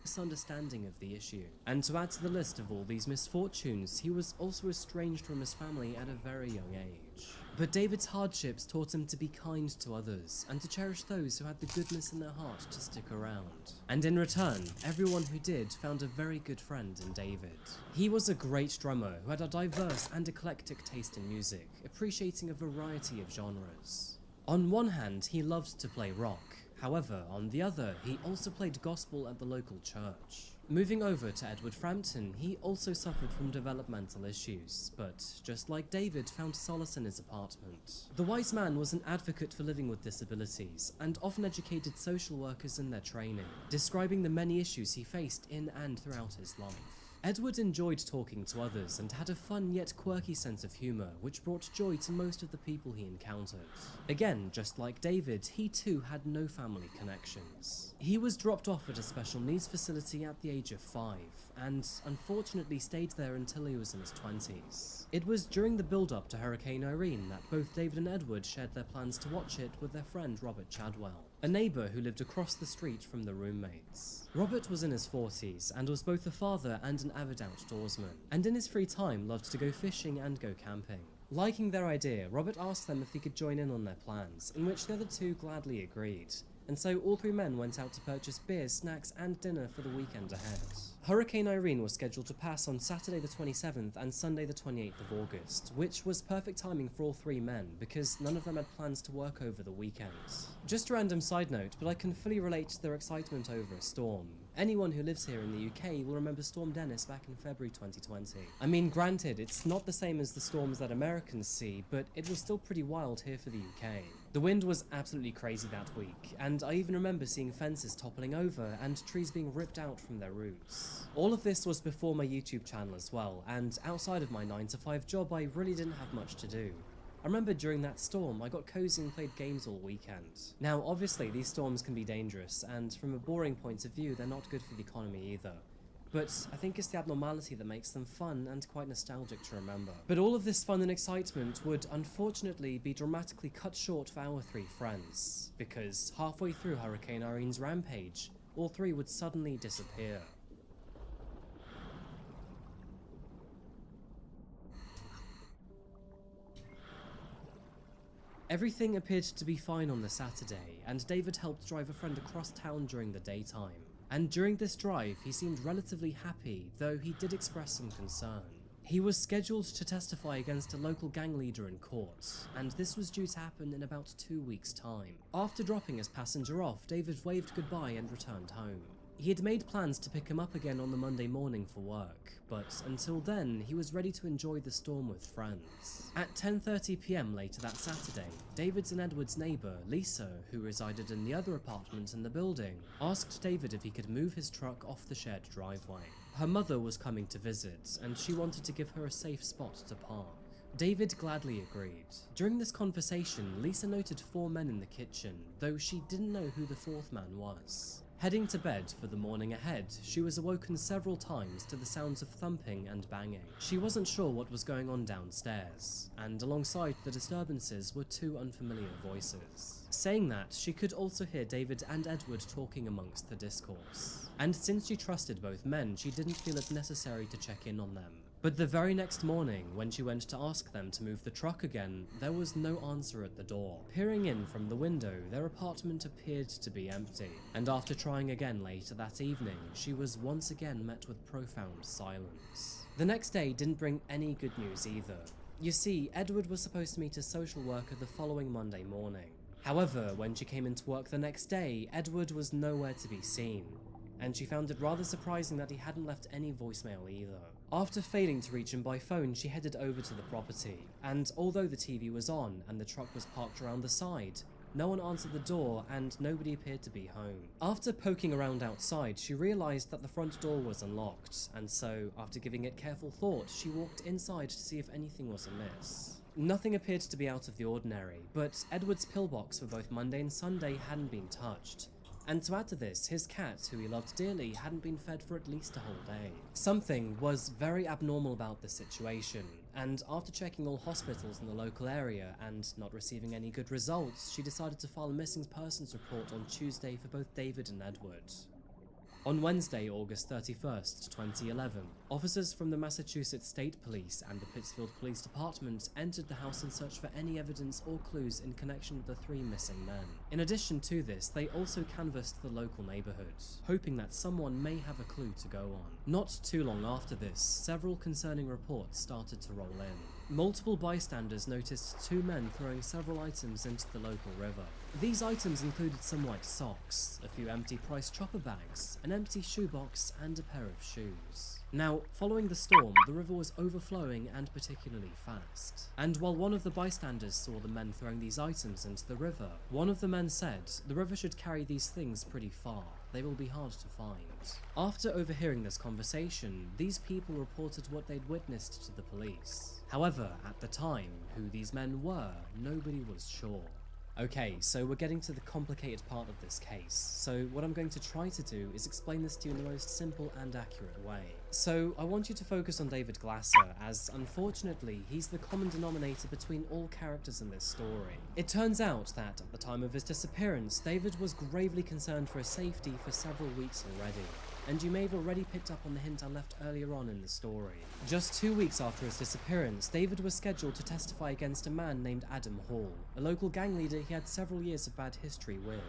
Misunderstanding of the issue. And to add to the list of all these misfortunes, he was also estranged from his family at a very young age. But David's hardships taught him to be kind to others, and to cherish those who had the goodness in their heart to stick around. And in return, everyone who did found a very good friend in David. He was a great drummer who had a diverse and eclectic taste in music, appreciating a variety of genres. On one hand, he loved to play rock. However, on the other, he also played gospel at the local church. Moving over to Edward Frampton, he also suffered from developmental issues, but just like David, found solace in his apartment. The wise man was an advocate for living with disabilities, and often educated social workers in their training, describing the many issues he faced in and throughout his life. Edward enjoyed talking to others and had a fun yet quirky sense of humour, which brought joy to most of the people he encountered. Again, just like David, he too had no family connections. He was dropped off at a special needs facility at the age of 5, and unfortunately stayed there until he was in his 20s. It was during the build-up to Hurricane Irene that both David and Edward shared their plans to watch it with their friend Robert Chadwell, a neighbour who lived across the street from the roommates. Robert was in his 40s and was both a father and an avid outdoorsman, and in his free time loved to go fishing and go camping. Liking their idea, Robert asked them if he could join in on their plans, in which the other two gladly agreed, and so all three men went out to purchase beers, snacks and dinner for the weekend ahead. Hurricane Irene was scheduled to pass on Saturday the 27th and Sunday the 28th of August, which was perfect timing for all three men because none of them had plans to work over the weekend. Just a random side note, but I can fully relate to their excitement over a storm. Anyone who lives here in the UK will remember Storm Dennis back in February 2020. I mean, granted, it's not the same as the storms that Americans see, but it was still pretty wild here for the UK. The wind was absolutely crazy that week, and I even remember seeing fences toppling over and trees being ripped out from their roots. All of this was before my YouTube channel as well, and outside of my 9-to-5 job I really didn't have much to do. I remember during that storm, I got cozy and played games all weekend. Now, obviously, these storms can be dangerous, and from a boring point of view, they're not good for the economy either. But I think it's the abnormality that makes them fun and quite nostalgic to remember. But all of this fun and excitement would unfortunately be dramatically cut short for our three friends, because halfway through Hurricane Irene's rampage, all three would suddenly disappear. Everything appeared to be fine on the Saturday, and David helped drive a friend across town during the daytime. And during this drive, he seemed relatively happy, though he did express some concern. He was scheduled to testify against a local gang leader in court, and this was due to happen in about 2 weeks' time. After dropping his passenger off, David waved goodbye and returned home. He had made plans to pick him up again on the Monday morning for work, but until then, he was ready to enjoy the storm with friends. At 10:30 PM later that Saturday, David's and Edward's neighbour, Lisa, who resided in the other apartment in the building, asked David if he could move his truck off the shared driveway. Her mother was coming to visit, and she wanted to give her a safe spot to park. David gladly agreed. During this conversation, Lisa noted 4 men in the kitchen, though she didn't know who the 4th man was. Heading to bed for the morning ahead, she was awoken several times to the sounds of thumping and banging. She wasn't sure what was going on downstairs, and alongside the disturbances were 2 unfamiliar voices. Saying that, she could also hear David and Edward talking amongst the discourse. And since she trusted both men, she didn't feel it necessary to check in on them. But the very next morning, when she went to ask them to move the truck again, there was no answer at the door. Peering in from the window, their apartment appeared to be empty, and after trying again later that evening, she was once again met with profound silence. The next day didn't bring any good news either. You see, Edward was supposed to meet a social worker the following Monday morning. However, when she came into work the next day, Edward was nowhere to be seen, and she found it rather surprising that he hadn't left any voicemail either. After failing to reach him by phone, she headed over to the property, and although the TV was on and the truck was parked around the side, no one answered the door and nobody appeared to be home. After poking around outside, she realised that the front door was unlocked, and so, after giving it careful thought, she walked inside to see if anything was amiss. Nothing appeared to be out of the ordinary, but Edward's pillbox for both Monday and Sunday hadn't been touched. And to add to this, his cat, who he loved dearly, hadn't been fed for at least a whole day. Something was very abnormal about this situation, and after checking all hospitals in the local area and not receiving any good results, she decided to file a missing persons report on Tuesday for both David and Edward. On Wednesday, August 31st, 2011, officers from the Massachusetts State Police and the Pittsfield Police Department entered the house in search for any evidence or clues in connection with the 3 missing men. In addition to this, they also canvassed the local neighborhood, hoping that someone may have a clue to go on. Not too long after this, several concerning reports started to roll in. Multiple bystanders noticed 2 men throwing several items into the local river. These items included some white socks, a few empty price chopper bags, an empty shoebox, and a pair of shoes. Now, following the storm, the river was overflowing and particularly fast. And while one of the bystanders saw the men throwing these items into the river, one of the men said, "The river should carry these things pretty far. They will be hard to find." After overhearing this conversation, these people reported what they'd witnessed to the police. However, at the time, who these men were, nobody was sure. Okay, so we're getting to the complicated part of this case, so what I'm going to try to do is explain this to you in the most simple and accurate way. So I want you to focus on David Glasser, as unfortunately he's the common denominator between all characters in this story. It turns out that at the time of his disappearance, David was gravely concerned for his safety for several weeks already. And you may have already picked up on the hint I left earlier on in the story. Just 2 weeks after his disappearance, David was scheduled to testify against a man named Adam Hall, a local gang leader he had several years of bad history with.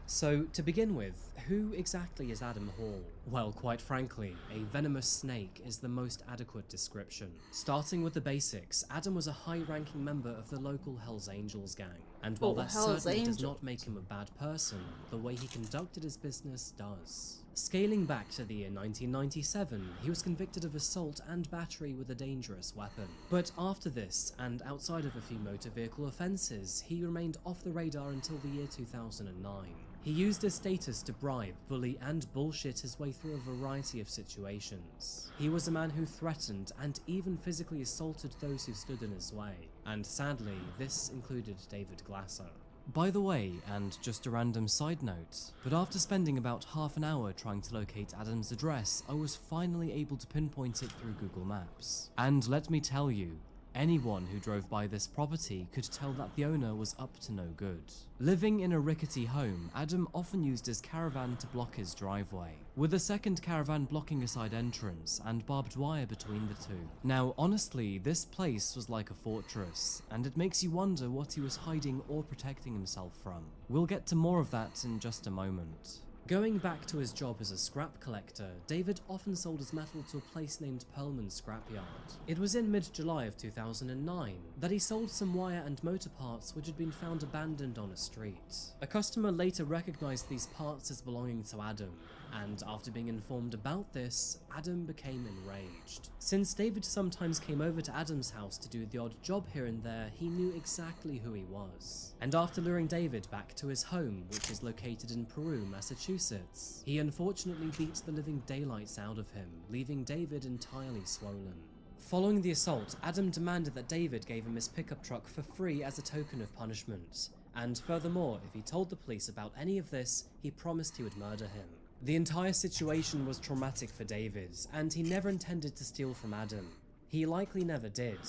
So, to begin with, who exactly is Adam Hall? Well, quite frankly, a venomous snake is the most adequate description. Starting with the basics, Adam was a high-ranking member of the local Hells Angels gang, and while that certainly does not make him a bad person, the way he conducted his business does. Scaling back to the year 1997, he was convicted of assault and battery with a dangerous weapon. But after this, and outside of a few motor vehicle offences, he remained off the radar until the year 2009. He used his status to bribe, bully, and bullshit his way through a variety of situations. He was a man who threatened and even physically assaulted those who stood in his way. And sadly, this included David Glasser. By the way, and just a random side note, but after spending about half an hour trying to locate Adam's address, I was finally able to pinpoint it through Google Maps. And let me tell you, anyone who drove by this property could tell that the owner was up to no good. Living in a rickety home, Adam often used his caravan to block his driveway, with a second caravan blocking a side entrance and barbed wire between the two. Now, honestly, this place was like a fortress, and it makes you wonder what he was hiding or protecting himself from. We'll get to more of that in just a moment. Going back to his job as a scrap collector, David often sold his metal to a place named Pearlman Scrapyard. It was in mid-July of 2009 that he sold some wire and motor parts which had been found abandoned on a street. A customer later recognized these parts as belonging to Adam, and after being informed about this, Adam became enraged. Since David sometimes came over to Adam's house to do the odd job here and there, he knew exactly who he was. And after luring David back to his home, which is located in Peru, Massachusetts, he unfortunately beat the living daylights out of him, leaving David entirely swollen. Following the assault, Adam demanded that David gave him his pickup truck for free as a token of punishment. And furthermore, if he told the police about any of this, he promised he would murder him. The entire situation was traumatic for David, and he never intended to steal from Adam. He likely never did,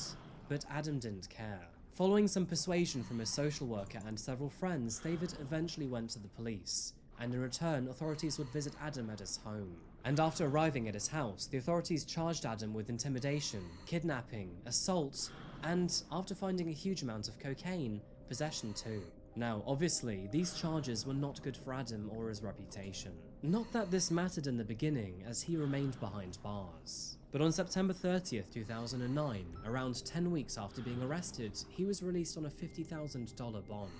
but Adam didn't care. Following some persuasion from his social worker and several friends, David eventually went to the police, and in return, authorities would visit Adam at his home. And after arriving at his house, the authorities charged Adam with intimidation, kidnapping, assault, and after finding a huge amount of cocaine, possession too. Now, obviously, these charges were not good for Adam or his reputation. Not that this mattered in the beginning, as he remained behind bars. But on September 30th, 2009, around 10 weeks after being arrested, he was released on a $50,000 bond.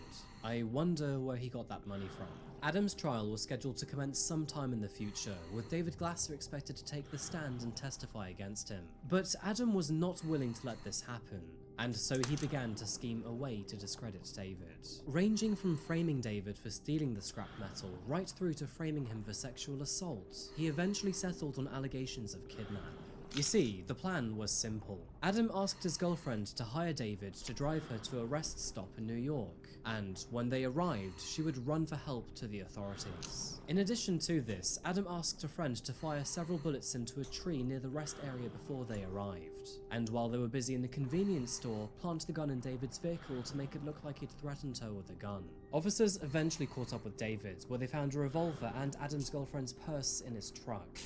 I wonder where he got that money from. Adam's trial was scheduled to commence sometime in the future, with David Glasser expected to take the stand and testify against him. But Adam was not willing to let this happen, and so he began to scheme a way to discredit David. Ranging from framing David for stealing the scrap metal, right through to framing him for sexual assault, he eventually settled on allegations of kidnap. You see, the plan was simple. Adam asked his girlfriend to hire David to drive her to a rest stop in New York, and when they arrived, she would run for help to the authorities. In addition to this, Adam asked a friend to fire several bullets into a tree near the rest area before they arrived, and while they were busy in the convenience store, plant the gun in David's vehicle to make it look like he'd threatened her with a gun. Officers eventually caught up with David, where they found a revolver and Adam's girlfriend's purse in his truck.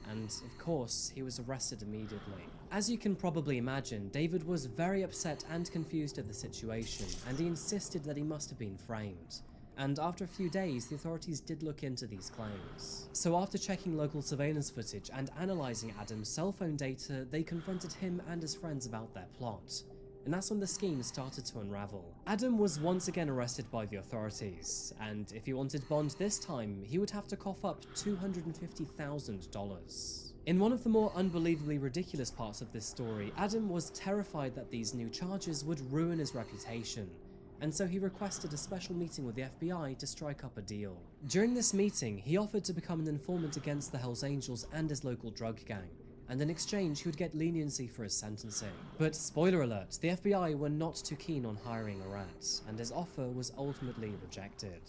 And, of course, he was arrested immediately. As you can probably imagine, David was very upset and confused at the situation, and he insisted that he must have been framed. And after a few days, the authorities did look into these claims. So after checking local surveillance footage and analysing Adam's cell phone data, they confronted him and his friends about their plot. And that's when the scheme started to unravel. Adam was once again arrested by the authorities, and if he wanted bond this time, he would have to cough up $250,000. In one of the more unbelievably ridiculous parts of this story, Adam was terrified that these new charges would ruin his reputation, and so he requested a special meeting with the FBI to strike up a deal. During this meeting, he offered to become an informant against the Hells Angels and his local drug gang, and in exchange he would get leniency for his sentencing. But spoiler alert, the FBI were not too keen on hiring a rat, and his offer was ultimately rejected.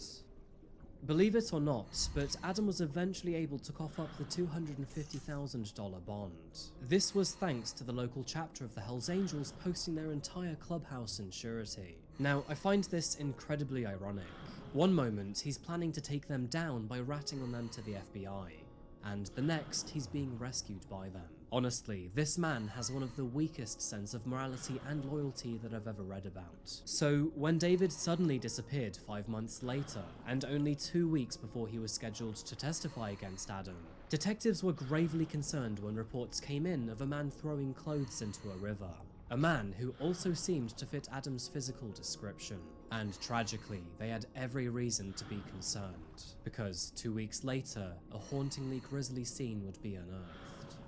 Believe it or not, but Adam was eventually able to cough up the $250,000 bond. This was thanks to the local chapter of the Hells Angels posting their entire clubhouse in surety. Now, I find this incredibly ironic. One moment, he's planning to take them down by ratting on them to the FBI, and the next, he's being rescued by them. Honestly, this man has one of the weakest sense of morality and loyalty that I've ever read about. So, when David suddenly disappeared 5 months later, and only 2 weeks before he was scheduled to testify against Adam, detectives were gravely concerned when reports came in of a man throwing clothes into a river. A man who also seemed to fit Adam's physical description. And tragically, they had every reason to be concerned, because 2 weeks later, a hauntingly grisly scene would be unearthed.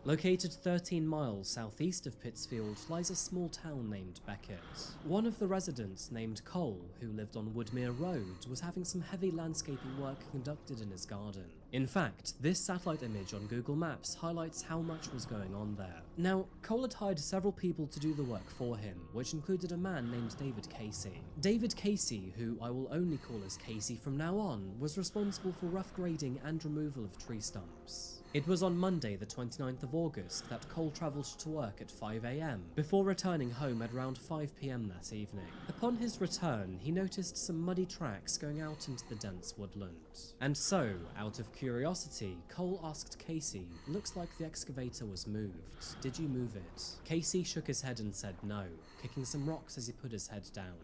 Located 13 miles southeast of Pittsfield lies a small town named Beckett. One of the residents, named Cole, who lived on Woodmere Road, was having some heavy landscaping work conducted in his garden. In fact, this satellite image on Google Maps highlights how much was going on there. Now, Cole had hired several people to do the work for him, which included a man named David Casey. David Casey, who I will only call as Casey from now on, was responsible for rough grading and removal of tree stumps. It was on Monday, the 29th of August, that Cole travelled to work at 5 AM, before returning home at around 5 PM that evening. Upon his return, he noticed some muddy tracks going out into the dense woodland. And so, out of curiosity, Cole asked Casey, "Looks like the excavator was moved. Did you move it?" Casey shook his head and said no, kicking some rocks as he put his head down.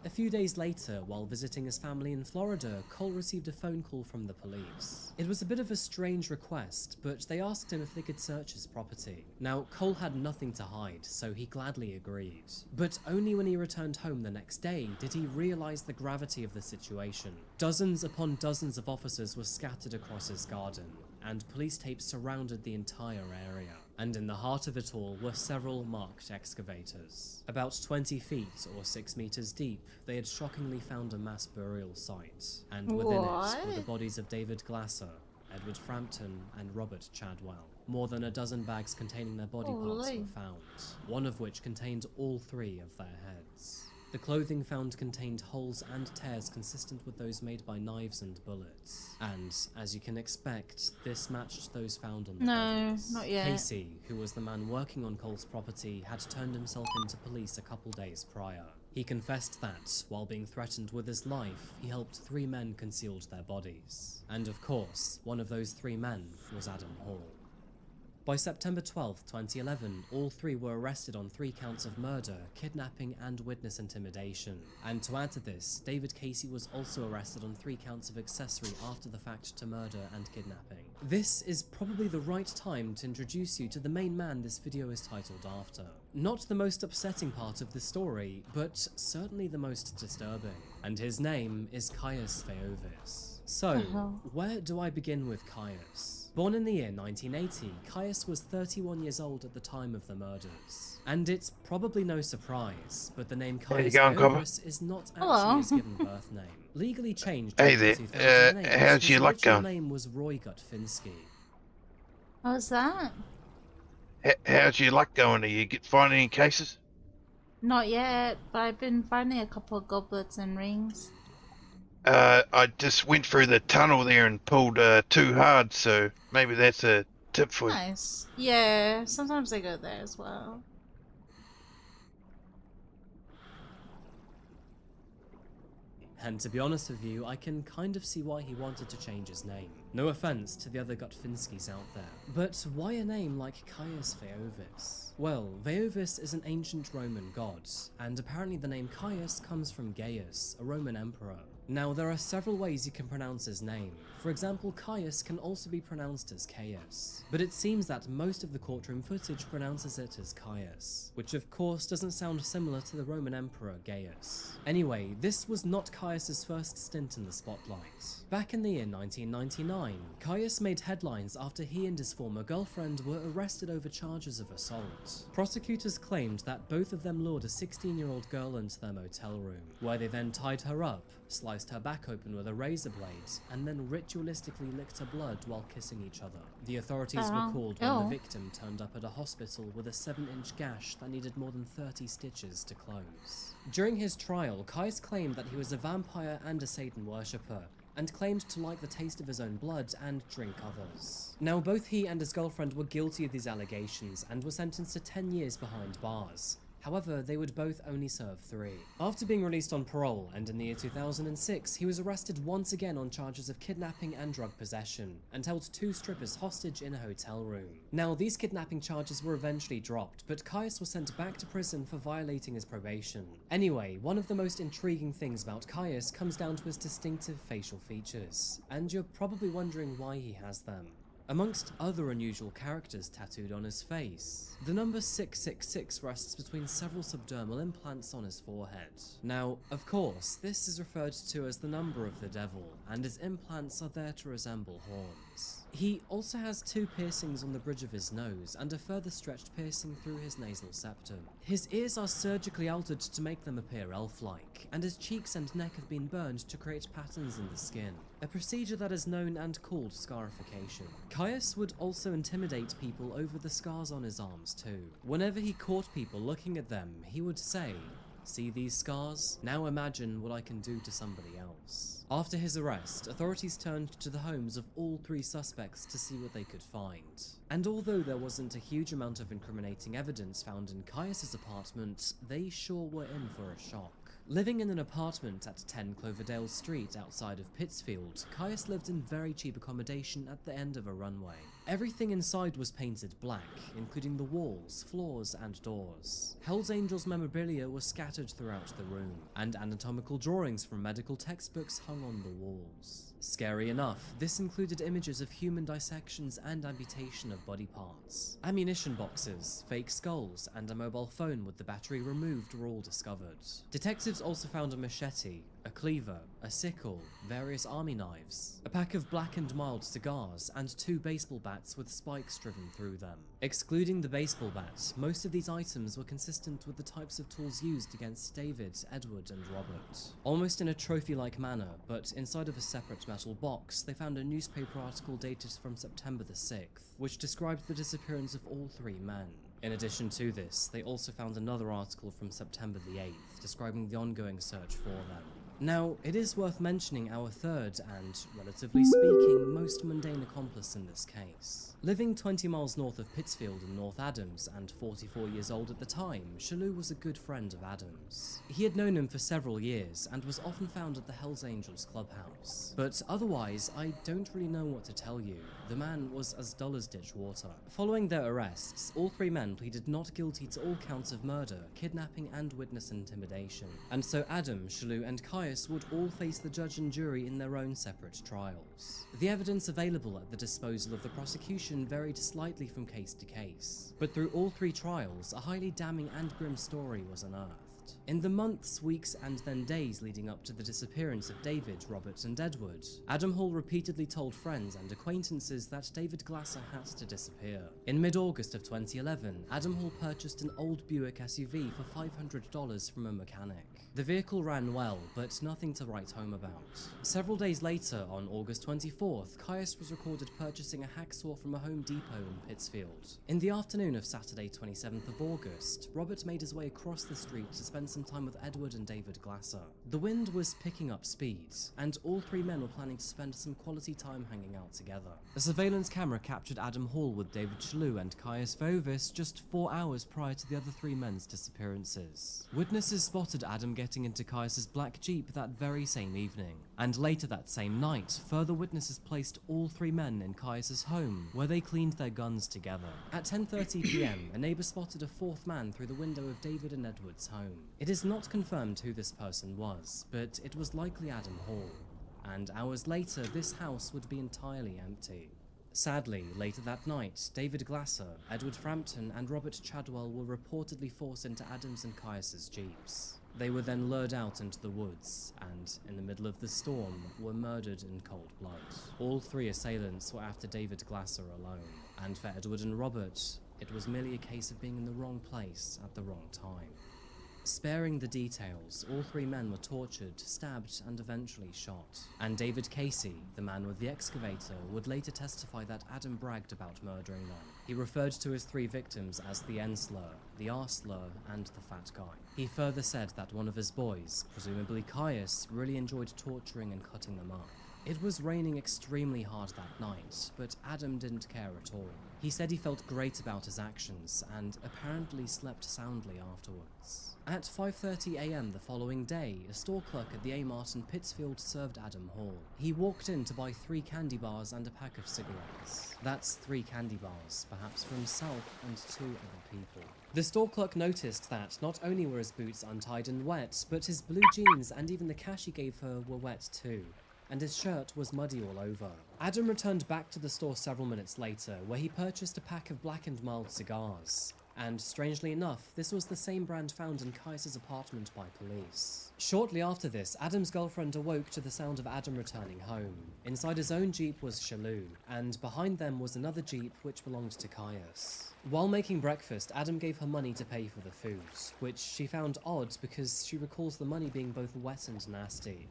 A few days later, while visiting his family in Florida, Cole received a phone call from the police. It was a bit of a strange request, but they asked him if they could search his property. Now, Cole had nothing to hide, so he gladly agreed. But only when he returned home the next day did he realise the gravity of the situation. Dozens upon dozens of officers were scattered across his garden, and police tapes surrounded the entire area. And in the heart of it all were several marked excavators. About 20 feet or 6 meters deep, they had shockingly found a mass burial site, and within it were the bodies of David Glasser, Edward Frampton, and Robert Chadwell. More than a dozen bags containing their body parts were found, one of which contained all 3 of their heads. The clothing found contained holes and tears consistent with those made by knives and bullets. And, as you can expect, this matched those found on the bodies. No, not yet. Casey, who was the man working on Cole's property, had turned himself into police a couple days prior. He confessed that, while being threatened with his life, he helped 3 men conceal their bodies. And of course, one of those 3 men was Adam Hall. By September 12, 2011, all 3 were arrested on 3 counts of murder, kidnapping, and witness intimidation. And to add to this, David Casey was also arrested on 3 counts of accessory after the fact to murder and kidnapping. This is probably the right time to introduce you to the main man this video is titled after. Not the most upsetting part of the story, but certainly the most disturbing. And his name is Caius Feovis. So, where do I begin with Caius? Born in the year 1980, Caius was 31 years old at the time of the murders. And it's probably no surprise, but the name Caius Feovis is not actually his given birth name. Legally changed in 2008, how's your luck his original going? name was Roy Gutfinski. How's that? How's your luck going? Are you finding any cases? Not yet, but I've been finding a couple of goblets and rings. I just went through the tunnel there and pulled too hard, so maybe that's a tip for you. Nice. Yeah, sometimes I go there as well. And to be honest with you, I can kind of see why he wanted to change his name. No offense to the other Gutfinskis out there, but why a name like Caius Veovis? Well, Veovis is an ancient Roman god, and apparently the name Caius comes from Gaius, a Roman emperor. Now, there are several ways you can pronounce his name. For example, Caius can also be pronounced as Caius, but it seems that most of the courtroom footage pronounces it as Caius, which of course doesn't sound similar to the Roman emperor Gaius. Anyway, this was not Caius's first stint in the spotlight. Back in the year 1999, Caius made headlines after he and his former girlfriend were arrested over charges of assault. Prosecutors claimed that both of them lured a 16-year-old girl into their motel room, where they then tied her up, sliced her back open with a razor blade, and then ritualistically licked her blood while kissing each other. The authorities were called when the victim turned up at a hospital with a 7-inch gash that needed more than 30 stitches to close. During his trial, Caius claimed that he was a vampire and a Satan worshipper, and claimed to like the taste of his own blood and drink others. Now, both he and his girlfriend were guilty of these allegations and were sentenced to 10 years behind bars. However, they would both only serve 3. After being released on parole, and in the year 2006, he was arrested once again on charges of kidnapping and drug possession, and held 2 strippers hostage in a hotel room. Now, these kidnapping charges were eventually dropped, but Caius was sent back to prison for violating his probation. Anyway, one of the most intriguing things about Caius comes down to his distinctive facial features, and you're probably wondering why he has them. Amongst other unusual characters tattooed on his face, the number 666 rests between several subdermal implants on his forehead. Now, of course, this is referred to as the number of the devil, and his implants are there to resemble horns. He also has 2 piercings on the bridge of his nose and a further stretched piercing through his nasal septum. His ears are surgically altered to make them appear elf-like, and his cheeks and neck have been burned to create patterns in the skin, a procedure that is known and called scarification. Caius would also intimidate people over the scars on his arms too. Whenever he caught people looking at them, he would say, "See these scars? Now imagine what I can do to somebody else." After his arrest, authorities turned to the homes of all 3 suspects to see what they could find. And although there wasn't a huge amount of incriminating evidence found in Caius's apartment, they sure were in for a shock. Living in an apartment at 10 Cloverdale Street outside of Pittsfield, Caius lived in very cheap accommodation at the end of a runway. Everything inside was painted black, including the walls, floors, and doors. Hell's Angels memorabilia was scattered throughout the room, and anatomical drawings from medical textbooks hung on the walls. Scary enough, this included images of human dissections and amputation of body parts. Ammunition boxes, fake skulls, and a mobile phone with the battery removed were all discovered. Detectives also found a machete, a cleaver, a sickle, various army knives, a pack of blackened mild cigars, and 2 baseball bats with spikes driven through them. Excluding the baseball bat, most of these items were consistent with the types of tools used against David, Edward, and Robert. Almost in a trophy-like manner, but inside of a separate metal box, they found a newspaper article dated from September the 6th, which described the disappearance of all 3 men. In addition to this, they also found another article from September the 8th, describing the ongoing search for them. Now, it is worth mentioning our third and, relatively speaking, most mundane accomplice in this case. Living 20 miles north of Pittsfield in North Adams and 44 years old at the time, Shalou was a good friend of Adams. He had known him for several years and was often found at the Hells Angels clubhouse. But otherwise, I don't really know what to tell you. The man was as dull as ditch water. Following their arrests, all 3 men pleaded not guilty to all counts of murder, kidnapping, and witness intimidation. And so Adam, Shalou, and Caius would all face the judge and jury in their own separate trials. The evidence available at the disposal of the prosecution varied slightly from case to case, but through all 3 trials, a highly damning and grim story was unearthed. In the months, weeks, and then days leading up to the disappearance of David, Robert, and Edward, Adam Hall repeatedly told friends and acquaintances that David Glasser had to disappear. In mid-August of 2011, Adam Hall purchased an old Buick SUV for $500 from a mechanic. The vehicle ran well, but nothing to write home about. Several days later, on August 24th, Caius was recorded purchasing a hacksaw from a Home Depot in Pittsfield. In the afternoon of Saturday 27th of August, Robert made his way across the street to spend some time with Edward and David Glasser. The wind was picking up speed, and all three men were planning to spend some quality time hanging out together. A surveillance camera captured Adam Hall with David Chalou and Caius Vovis just 4 hours prior to the other three men's disappearances. Witnesses spotted Adam getting into Caius's black Jeep that very same evening, and later that same night, further witnesses placed all three men in Caius's home, where they cleaned their guns together. At 10:30 p.m, a neighbor spotted a fourth man through the window of David and Edward's home. It is not confirmed who this person was, but it was likely Adam Hall, and hours later this house would be entirely empty. Sadly, later that night, David Glasser, Edward Frampton, and Robert Chadwell were reportedly forced into Adam's and Caius's Jeeps. They were then lured out into the woods, and, in the middle of the storm, were murdered in cold blood. All three assailants were after David Glasser alone, and for Edward and Robert, it was merely a case of being in the wrong place at the wrong time. Sparing the details, all three men were tortured, stabbed, and eventually shot. And David Casey, the man with the excavator, would later testify that Adam bragged about murdering them. He referred to his three victims as the N-slur, the R-slur, and the fat guy. He further said that one of his boys, presumably Caius, really enjoyed torturing and cutting them up. It was raining extremely hard that night, but Adam didn't care at all. He said he felt great about his actions, and apparently slept soundly afterwards. At 5:30 a.m. the following day, a store clerk at the A-Mart in Pittsfield served Adam Hall. He walked in to buy 3 candy bars and a pack of cigarettes. That's 3 candy bars, perhaps for himself and 2 other people. The store clerk noticed that not only were his boots untied and wet, but his blue jeans and even the cash he gave her were wet too, and his shirt was muddy all over. Adam returned back to the store several minutes later, where he purchased a pack of Black and Mild cigars. And strangely enough, this was the same brand found in Caius's apartment by police. Shortly after this, Adam's girlfriend awoke to the sound of Adam returning home. Inside his own Jeep was Chalou, and behind them was another Jeep which belonged to Caius. While making breakfast, Adam gave her money to pay for the food, which she found odd because she recalls the money being both wet and nasty.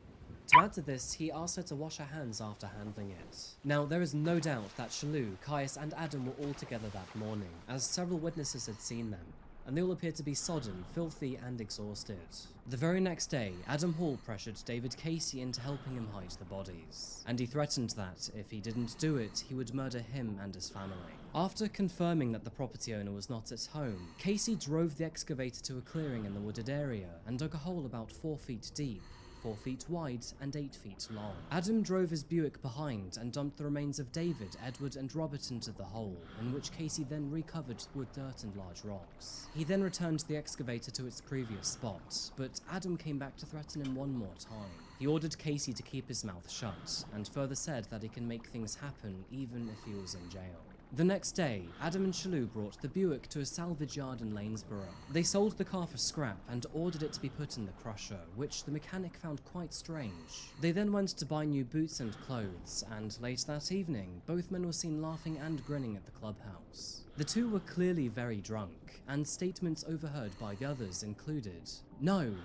To add to this, he asked her to wash her hands after handling it. Now, there is no doubt that Chalou, Caius, and Adam were all together that morning, as several witnesses had seen them, and they all appeared to be sodden, filthy, and exhausted. The very next day, Adam Hall pressured David Casey into helping him hide the bodies, and he threatened that, if he didn't do it, he would murder him and his family. After confirming that the property owner was not at home, Casey drove the excavator to a clearing in the wooded area and dug a hole about 4 feet deep, 4 feet wide and 8 feet long. Adam drove his Buick behind and dumped the remains of David, Edward, and Robert into the hole, in which Casey then recovered with dirt and large rocks. He then returned the excavator to its previous spot, but Adam came back to threaten him one more time. He ordered Casey to keep his mouth shut, and further said that he can make things happen even if he was in jail. The next day, Adam and Chalou brought the Buick to a salvage yard in Lanesborough. They sold the car for scrap and ordered it to be put in the crusher, which the mechanic found quite strange. They then went to buy new boots and clothes, and late that evening, both men were seen laughing and grinning at the clubhouse. The two were clearly very drunk, and statements overheard by the others included, "No,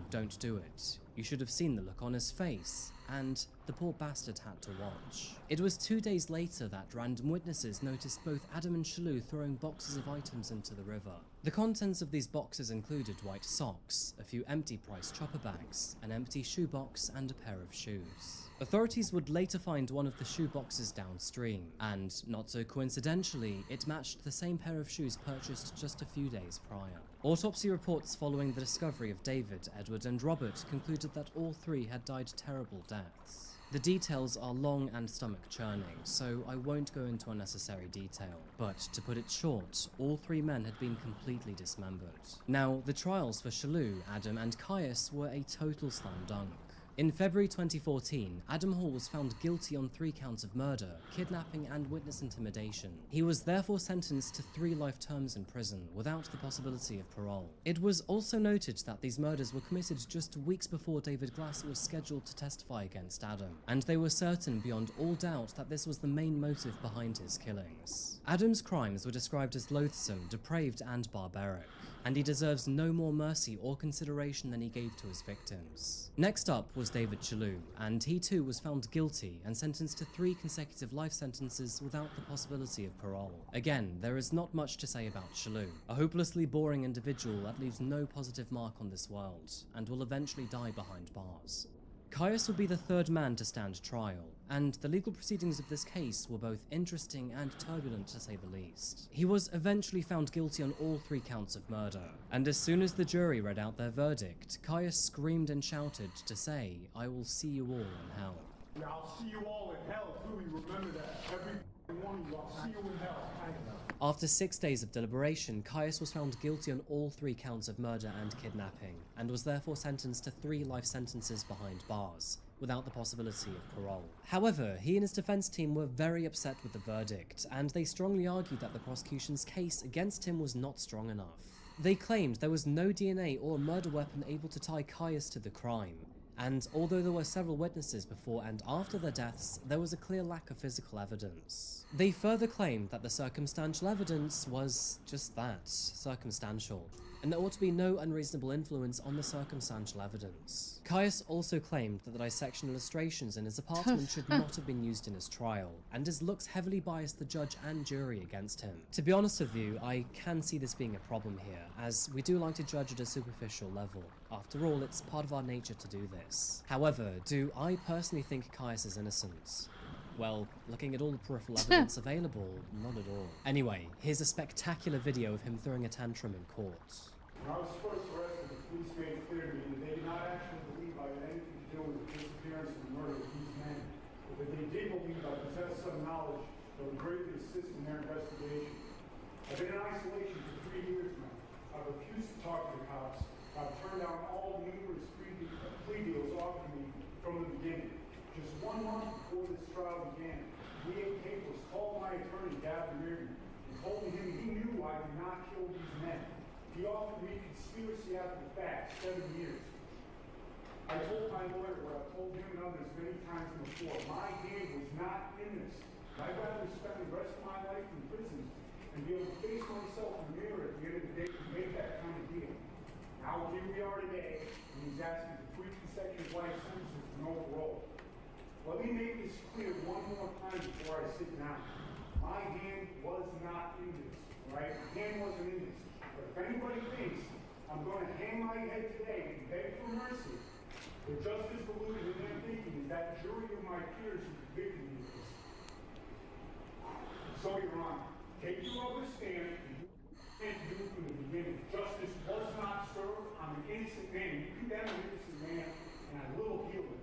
don't do it. You should have seen the look on his face," and "the poor bastard had to watch." It was 2 days later that random witnesses noticed both Adam and Chalou throwing boxes of items into the river. The contents of these boxes included white socks, a few empty price chopper bags, an empty shoebox, and a pair of shoes. Authorities would later find one of the shoe boxes downstream, and, not so coincidentally, it matched the same pair of shoes purchased just a few days prior. Autopsy reports following the discovery of David, Edward, and Robert concluded that all three had died terrible deaths. The details are long and stomach-churning, so I won't go into unnecessary detail, but to put it short, all three men had been completely dismembered. Now, the trials for Chalou, Adam, and Caius were a total slam dunk. In February 2014, Adam Hall was found guilty on 3 counts of murder, kidnapping and witness intimidation. He was therefore sentenced to 3 life terms in prison without the possibility of parole. It was also noted that these murders were committed just weeks before David Glasser was scheduled to testify against Adam, and they were certain beyond all doubt that this was the main motive behind his killings. Adam's crimes were described as loathsome, depraved and barbaric, and he deserves no more mercy or consideration than he gave to his victims. Next up was David Chalou, and he too was found guilty and sentenced to 3 consecutive life sentences without the possibility of parole. Again, there is not much to say about Chalou, a hopelessly boring individual that leaves no positive mark on this world, and will eventually die behind bars. Caius would be the 3rd man to stand trial, and the legal proceedings of this case were both interesting and turbulent to say the least. He was eventually found guilty on all 3 counts of murder, and as soon as the jury read out their verdict, Caius screamed and shouted to say, "I will see you all in hell." Yeah, I'll see you all in hell too, you remember that. Every one of you, I'll see you in hell. After 6 days of deliberation, Caius was found guilty on all 3 counts of murder and kidnapping, and was therefore sentenced to 3 life sentences behind bars, without the possibility of parole. However, he and his defense team were very upset with the verdict, and they strongly argued that the prosecution's case against him was not strong enough. They claimed there was no DNA or murder weapon able to tie Caius to the crime, and although there were several witnesses before and after their deaths, there was a clear lack of physical evidence. They further claimed that the circumstantial evidence was just that, circumstantial, and there ought to be no unreasonable influence on the circumstantial evidence. Caius also claimed that the dissection illustrations in his apartment should not have been used in his trial, and his looks heavily biased the judge and jury against him. To be honest with you, I can see this being a problem here, as we do like to judge at a superficial level. After all, it's part of our nature to do this. However, do I personally think Caius is innocent? Well, looking at all the peripheral evidence available, not at all. Anyway, here's a spectacular video of him throwing a tantrum in court. When I was first arrested, the police made it clear to me that they did not actually believe I had anything to do with the disappearance and murder of these men, but that they did believe I possessed some knowledge that would greatly assist in their investigation. I've been in isolation for 3 years now. I've refused to talk to the cops. I've turned down all the numerous plea deals offered me from the beginning. Just 1 month before this trial began, DA Capers called my attorney, Gavin Reardon, and told me he knew I did not kill these men. He offered me conspiracy after the fact, 7 years. I told my lawyer what I've told him and others many times before. My hand was not in this. I'd rather spend the rest of my life in prison and be able to face myself in the mirror at the end of the day to make that kind of deal. Now here we are today, and he's asking for 3 consecutive life sentences for no parole. Let me make this clear one more time before I sit down. My hand was not in this, right? My hand wasn't in this. But if anybody thinks I'm going to hang my head today and beg for mercy, they're just as deluded in their thinking as that jury of my peers who convicted me of this. So, Your Honor, take your other stand and do what you can't do from the beginning. Justice was not served. I'm an innocent man. You condemn an innocent man, and I will appeal this.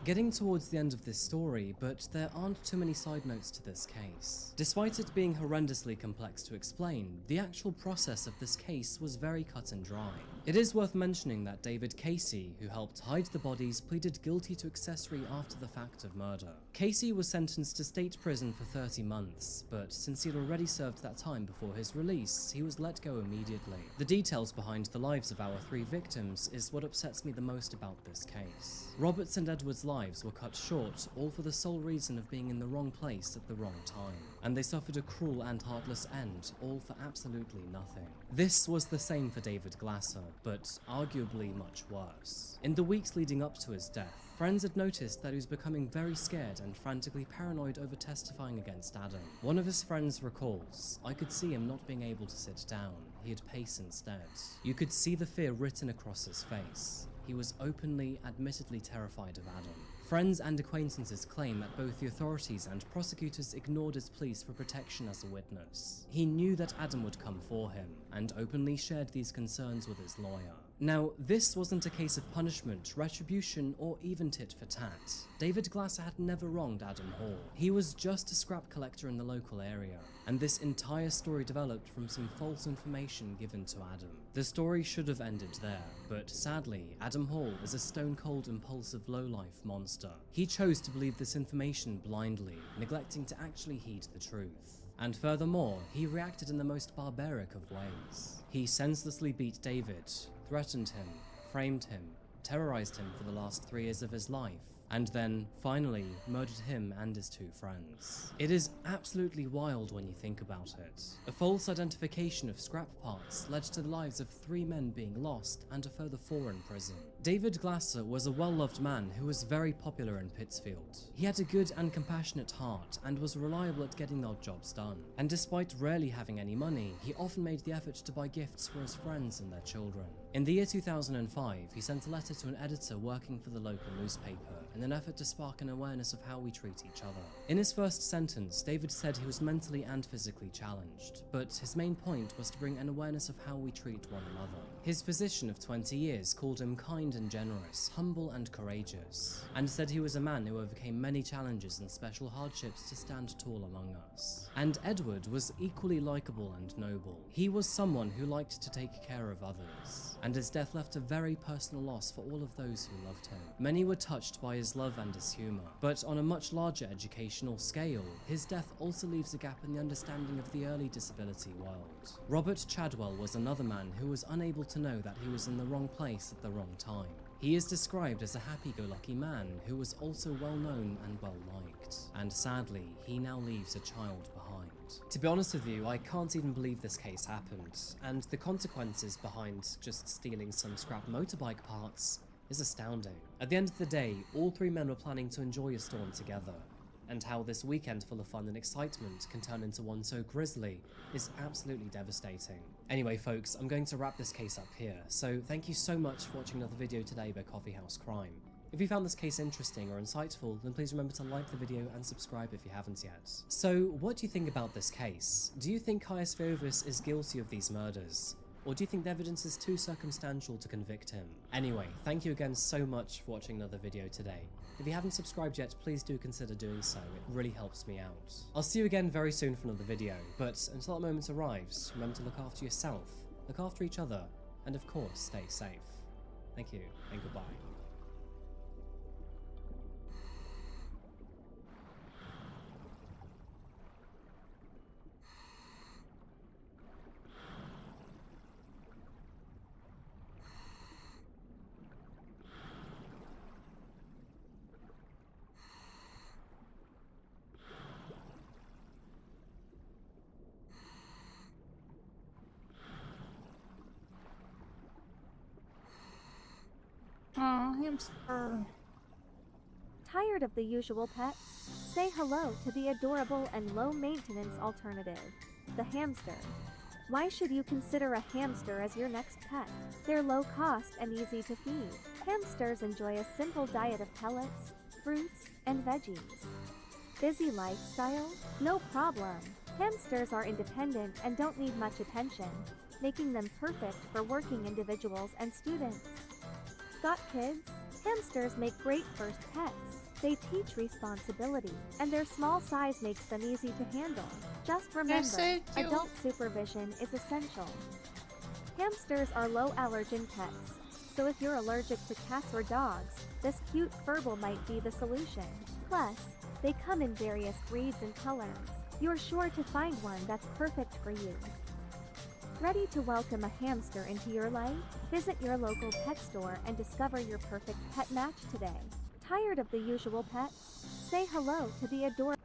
Getting towards the end of this story, but there aren't too many side notes to this case. Despite it being horrendously complex to explain, the actual process of this case was very cut and dry. It is worth mentioning that David Casey, who helped hide the bodies, pleaded guilty to accessory after the fact of murder. Casey was sentenced to state prison for 30 months, but since he had already served that time before his release, he was let go immediately. The details behind the lives of our 3 victims is what upsets me the most about this case. Robert's and Edward's lives were cut short, all for the sole reason of being in the wrong place at the wrong time. And they suffered a cruel and heartless end, all for absolutely nothing. This was the same for David Glasser, but arguably much worse. In the weeks leading up to his death, friends had noticed that he was becoming very scared and frantically paranoid over testifying against Adam. One of his friends recalls, "I could see him not being able to sit down. He'd pace instead. You could see the fear written across his face. He was openly, admittedly terrified of Adam." Friends and acquaintances claim that both the authorities and prosecutors ignored his pleas for protection as a witness. He knew that Adam would come for him, and openly shared these concerns with his lawyer. Now, this wasn't a case of punishment, retribution, or even tit for tat. David Glasser had never wronged Adam Hall. He was just a scrap collector in the local area, and this entire story developed from some false information given to Adam. The story should have ended there, but sadly, Adam Hall is a stone-cold, impulsive, low-life monster. He chose to believe this information blindly, neglecting to actually heed the truth. And furthermore, he reacted in the most barbaric of ways. He senselessly beat David, threatened him, framed him, terrorized him for the last 3 years of his life, and then, finally, murdered him and his 2 friends. It is absolutely wild when you think about it. A false identification of scrap parts led to the lives of 3 men being lost and a further 4 in prison. David Glasser was a well-loved man who was very popular in Pittsfield. He had a good and compassionate heart and was reliable at getting the odd jobs done. And despite rarely having any money, he often made the effort to buy gifts for his friends and their children. In the year 2005, he sent a letter to an editor working for the local newspaper in an effort to spark an awareness of how we treat each other. In his first sentence, David said he was mentally and physically challenged, but his main point was to bring an awareness of how we treat one another. His physician of 20 years called him kind and generous, humble and courageous, and said he was a man who overcame many challenges and special hardships to stand tall among us. And Edward was equally likable and noble. He was someone who liked to take care of others, and his death left a very personal loss for all of those who loved him. Many were touched by his love and his humour, but on a much larger educational scale, his death also leaves a gap in the understanding of the early disability world. Robert Chadwell was another man who was unable to know that he was in the wrong place at the wrong time. He is described as a happy-go-lucky man who was also well-known and well-liked, and sadly, he now leaves a child behind. To be honest with you, I can't even believe this case happened, and the consequences behind just stealing some scrap motorbike parts is astounding. At the end of the day, all 3 men were planning to enjoy a storm together, and how this weekend full of fun and excitement can turn into one so grisly is absolutely devastating. Anyway folks, I'm going to wrap this case up here, so thank you so much for watching another video today by Coffee House Crime. If you found this case interesting or insightful, then please remember to like the video and subscribe if you haven't yet. So, what do you think about this case? Do you think Caius Phaeovis is guilty of these murders? Or do you think the evidence is too circumstantial to convict him? Anyway, thank you again so much for watching another video today. If you haven't subscribed yet, please do consider doing so, it really helps me out. I'll see you again very soon for another video, but until that moment arrives, remember to look after yourself, look after each other, and of course, stay safe. Thank you, and goodbye. Aw, hamster. Tired of the usual pets? Say hello to the adorable and low-maintenance alternative, the hamster. Why should you consider a hamster as your next pet? They're low cost and easy to feed. Hamsters enjoy a simple diet of pellets, fruits, and veggies. Busy lifestyle? No problem. Hamsters are independent and don't need much attention, making them perfect for working individuals and students. Got kids? Hamsters make great first pets. They teach responsibility, and their small size makes them easy to handle. Just remember, adult supervision is essential. Hamsters are low allergen pets, so if you're allergic to cats or dogs, this cute furball might be the solution. Plus, they come in various breeds and colors. You're sure to find one that's perfect for you. Ready to welcome a hamster into your life? Visit your local pet store and discover your perfect pet match today. Tired of the usual pets? Say hello to the adorable.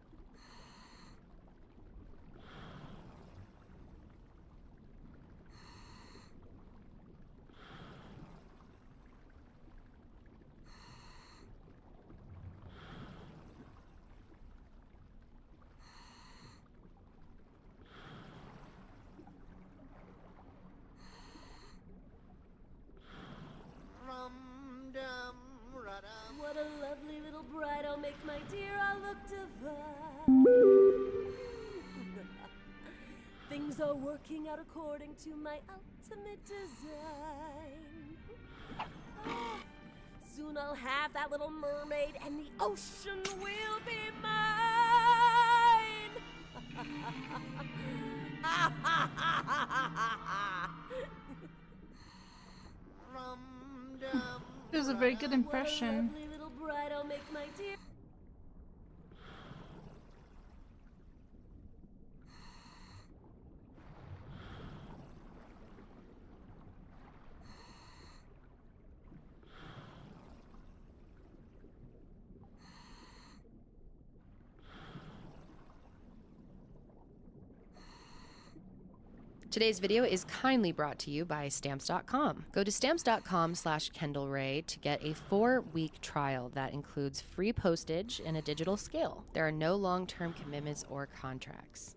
What a lovely little bride, I'll make my dear, I'll look divine. Things are working out according to my ultimate design. Soon I'll have that little mermaid and the ocean will be mine. It was a very good impression. What a lovely little bride I'll make, my dear. Today's video is kindly brought to you by Stamps.com. Go to Stamps.com/KendallRae to get a 4-week trial that includes free postage and a digital scale. There are no long-term commitments or contracts.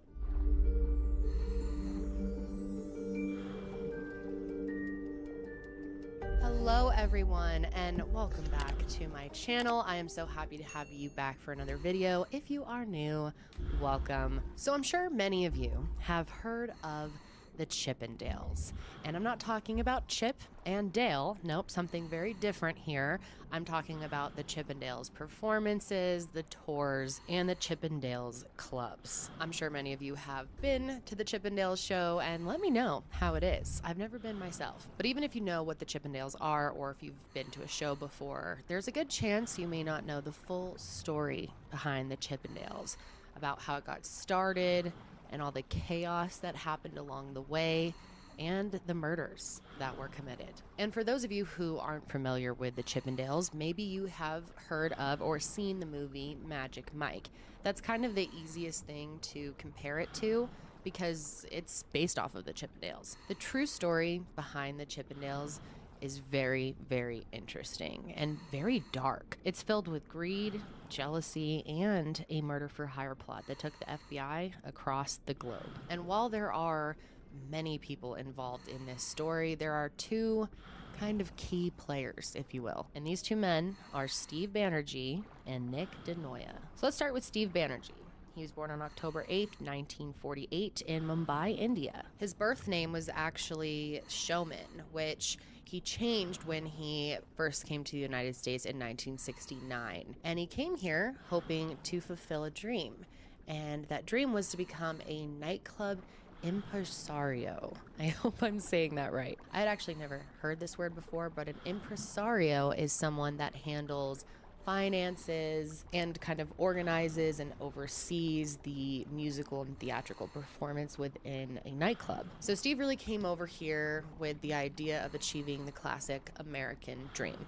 Hello everyone and welcome back to my channel. I am so happy to have you back for another video. If you are new, welcome. So I'm sure many of you have heard of the Chippendales. And I'm not talking about Chip and Dale. Nope, something very different here. I'm talking about the Chippendales performances, the tours, and the Chippendales clubs. I'm sure many of you have been to the Chippendales show, and let me know how it is. I've never been myself. But even if you know what the Chippendales are, or if you've been to a show before, there's a good chance you may not know the full story behind the Chippendales, about how it got started, and all the chaos that happened along the way, and the murders that were committed. And for those of you who aren't familiar with the Chippendales, maybe you have heard of or seen the movie Magic Mike. That's kind of the easiest thing to compare it to because it's based off of the Chippendales. The true story behind the Chippendales is very, very interesting and very dark. It's filled with greed, jealousy, and a murder for hire plot that took the FBI across the globe. And while there are many people involved in this story, there are two kind of key players, if you will. And these two men are Steve Banerjee and Nick DeNoia. So let's start with Steve Banerjee. He was born on October 8th, 1948 in Mumbai, India. His birth name was actually Showman, which he changed when he first came to the United States in 1969. And he came here hoping to fulfill a dream. And that dream was to become a nightclub impresario. I hope I'm saying that right. I had actually never heard this word before, but an impresario is someone that handles finances and kind of organizes and oversees the musical and theatrical performance within a nightclub. So Steve really came over here with the idea of achieving the classic American dream.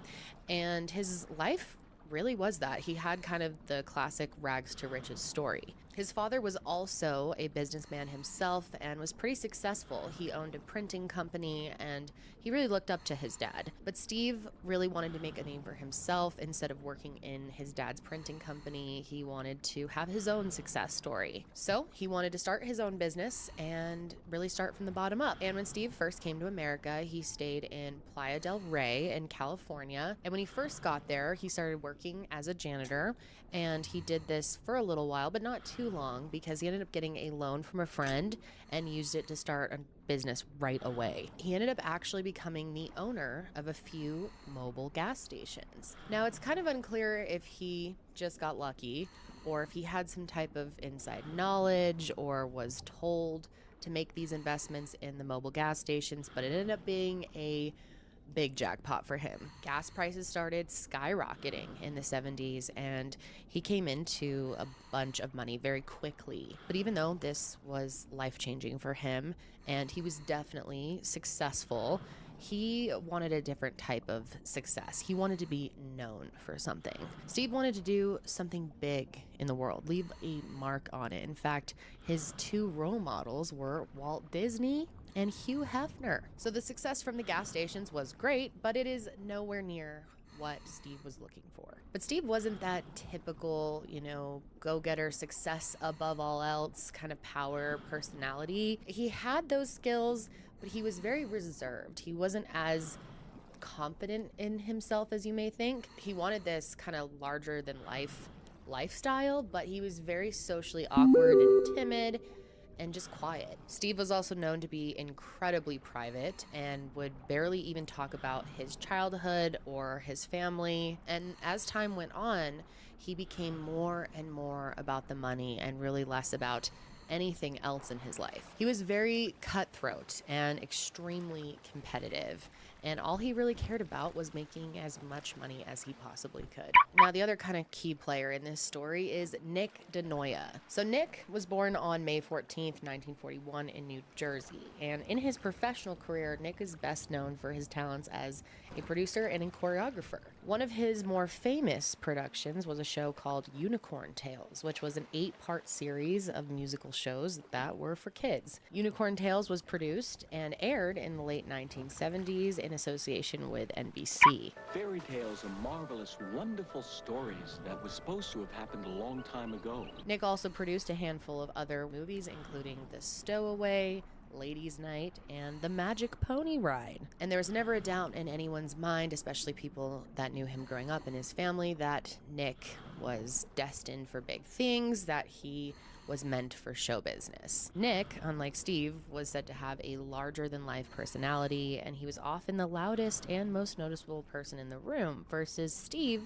And his life really was that. He had kind of the classic rags to riches story. His father was also a businessman himself and was pretty successful. He owned a printing company and he really looked up to his dad. But Steve really wanted to make a name for himself. Instead of working in his dad's printing company, he wanted to have his own success story. So he wanted to start his own business and really start from the bottom up. And when Steve first came to America, he stayed in Playa del Rey in California. And when he first got there, he started working as a janitor. And he did this for a little while, but not too long, because he ended up getting a loan from a friend and used it to start a business right away. He ended up actually becoming the owner of a few mobile gas stations. Now, it's kind of unclear if he just got lucky or if he had some type of inside knowledge or was told to make these investments in the mobile gas stations, but it ended up being a big jackpot for him. Gas prices started skyrocketing in the 70s and he came into a bunch of money very quickly. But even though this was life-changing for him and he was definitely successful, he wanted a different type of success. He wanted to be known for something. Steve wanted to do something big in the world, leave a mark on it. In fact, his two role models were Walt Disney and Hugh Hefner. So the success from the gas stations was great, but it is nowhere near what Steve was looking for. But Steve wasn't that typical, go-getter, success above all else kind of power personality. He had those skills, but he was very reserved. He wasn't as confident in himself as you may think. He wanted this kind of larger than life lifestyle, but he was very socially awkward and timid. and just quiet. Steve was also known to be incredibly private and would barely even talk about his childhood or his family. And as time went on, he became more and more about the money and really less about anything else in his life. He was very cutthroat and extremely competitive, and all he really cared about was making as much money as he possibly could. Now, the other kind of key player in this story is Nick DeNoia. So Nick was born on May 14th, 1941 in New Jersey, and in his professional career, Nick is best known for his talents as a producer and a choreographer. One of his more famous productions was a show called Unicorn Tales, which was an 8-part series of musical shows that were for kids. Unicorn Tales was produced and aired in the late 1970s in association with NBC. Fairy tales are marvelous, wonderful stories that were supposed to have happened a long time ago. Nick also produced a handful of other movies, including The Stowaway, Ladies' Night, and The Magic Pony Ride. And there was never a doubt in anyone's mind, especially people that knew him growing up in his family, that Nick was destined for big things, that he was meant for show business. Nick, unlike Steve, was said to have a larger-than-life personality, and he was often the loudest and most noticeable person in the room, versus Steve,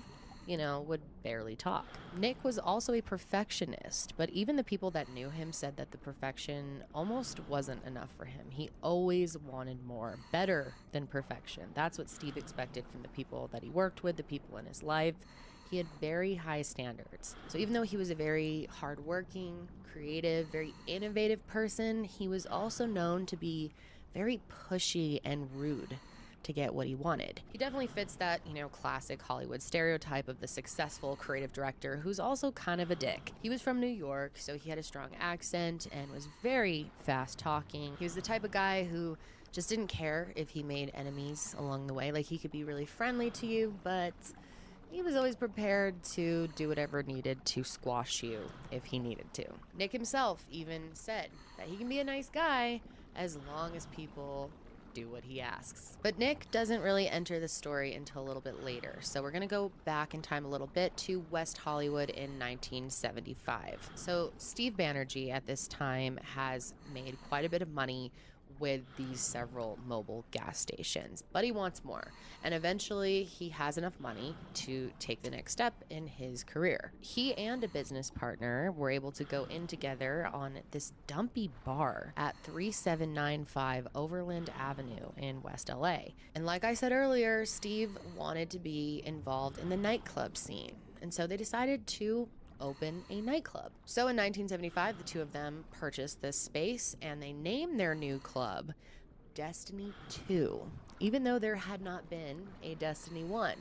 would barely talk. Nick was also a perfectionist, but even the people that knew him said that the perfection almost wasn't enough for him. He always wanted more, better than perfection. That's what Steve expected from the people that he worked with, the people in his life. He had very high standards. So even though he was a very hardworking, creative, very innovative person, he was also known to be very pushy and rude to get what he wanted. He definitely fits that, classic Hollywood stereotype of the successful creative director who's also kind of a dick. He was from New York, so he had a strong accent and was very fast talking. He was the type of guy who just didn't care if he made enemies along the way. Like, he could be really friendly to you, but he was always prepared to do whatever needed to squash you if he needed to. Nick himself even said that he can be a nice guy as long as people do what he asks. But Nick doesn't really enter the story until a little bit later. So we're gonna go back in time a little bit to West Hollywood in 1975. So Steve Banerjee at this time has made quite a bit of money with these several mobile gas stations, but he wants more. And eventually he has enough money to take the next step in his career. He and a business partner were able to go in together on this dumpy bar at 3795 Overland Avenue in West LA. And like I said earlier, Steve wanted to be involved in the nightclub scene. And so they decided to open a nightclub. So in 1975, the two of them purchased this space and they named their new club Destiny 2, even though there had not been a Destiny 1.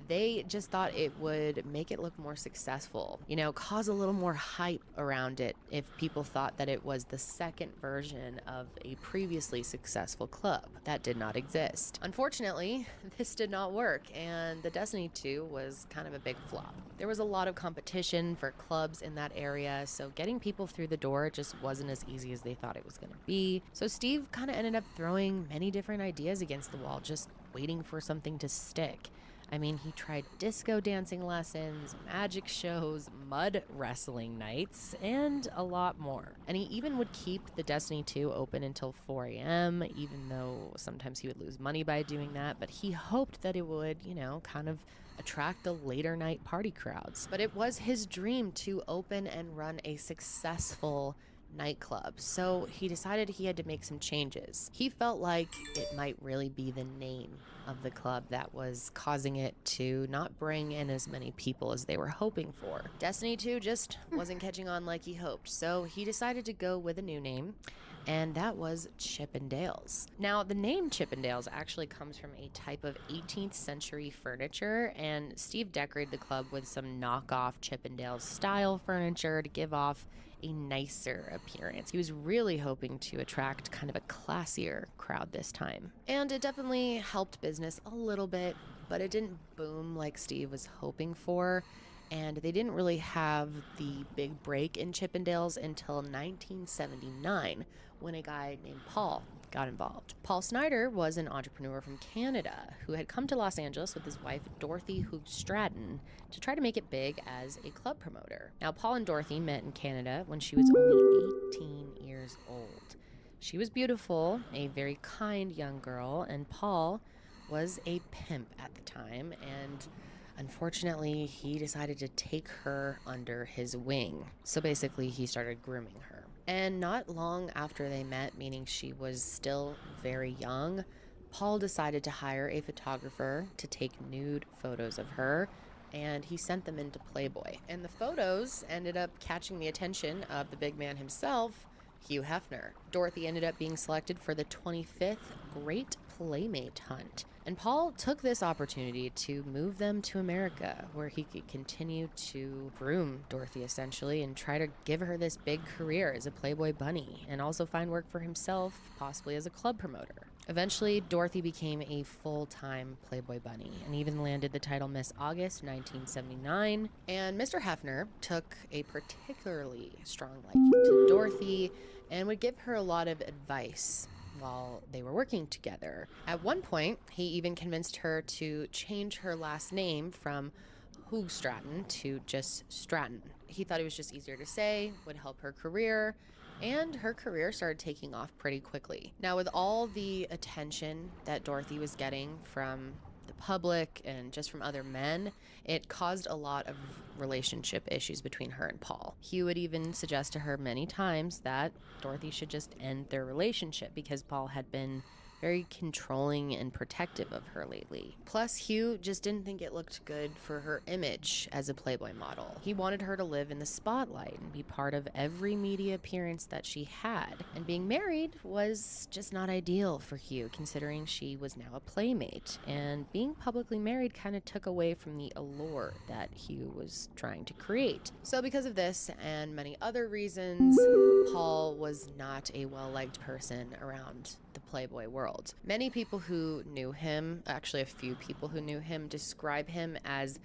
They just thought it would make it look more successful, cause a little more hype around it if people thought that it was the second version of a previously successful club that did not exist. Unfortunately, this did not work, and the Destiny 2 was kind of a big flop. There was a lot of competition for clubs in that area, so getting people through the door just wasn't as easy as they thought it was going to be. So Steve kind of ended up throwing many different ideas against the wall, just waiting for something to stick. I mean, he tried disco dancing lessons, magic shows, mud wrestling nights, and a lot more. And he even would keep the Destiny 2 open until 4 a.m., even though sometimes he would lose money by doing that. But he hoped that it would, kind of attract the later night party crowds. But it was his dream to open and run a successful nightclub, so he decided he had to make some changes. He felt like it might really be the name of the club that was causing it to not bring in as many people as they were hoping for. Destiny 2 just wasn't catching on like he hoped, so he decided to go with a new name, and that was Chippendales. Now, the name Chippendales actually comes from a type of 18th century furniture, and Steve decorated the club with some knockoff Chippendales style furniture to give off a nicer appearance. He was really hoping to attract kind of a classier crowd this time. And it definitely helped business a little bit, but it didn't boom like Steve was hoping for. And they didn't really have the big break in Chippendales until 1979, when a guy named Paul got involved. Paul Snyder was an entrepreneur from Canada who had come to Los Angeles with his wife, Dorothy Hoog Stratton, to try to make it big as a club promoter. Now, Paul and Dorothy met in Canada when she was only 18 years She was beautiful, a very kind young girl, and Paul was a pimp at the time, and unfortunately, he decided to take her under his wing. So basically, he started grooming her. And not long after they met, meaning she was still very young, Paul decided to hire a photographer to take nude photos of her, and he sent them into Playboy. And the photos ended up catching the attention of the big man himself, Hugh Hefner. Dorothy ended up being selected for the 25th Great Playmate Hunt. And Paul took this opportunity to move them to America, where he could continue to groom Dorothy essentially and try to give her this big career as a Playboy bunny, and also find work for himself, possibly as a club promoter. Eventually, Dorothy became a full-time Playboy bunny and even landed the title Miss August 1979. And Mr. Hefner took a particularly strong liking to Dorothy and would give her a lot of advice while they were working together. At one point, he even convinced her to change her last name from Hugh Stratton to just Stratton. He thought it was just easier to say, would help her career, and her career started taking off pretty quickly. Now, with all the attention that Dorothy was getting from the public and just from other men, it caused a lot of relationship issues between her and Paul. Hugh would even suggest to her many times that Dorothy should just end their relationship because Paul had been very controlling and protective of her lately. Plus, Hugh just didn't think it looked good for her image as a Playboy model. He wanted her to live in the spotlight and be part of every media appearance that she had. And being married was just not ideal for Hugh, considering she was now a playmate. And being publicly married kind of took away from the allure that Hugh was trying to create. So because of this and many other reasons, Paul was not a well-liked person around the Playboy world. Many people who knew him, actually a few people who knew him, describe him as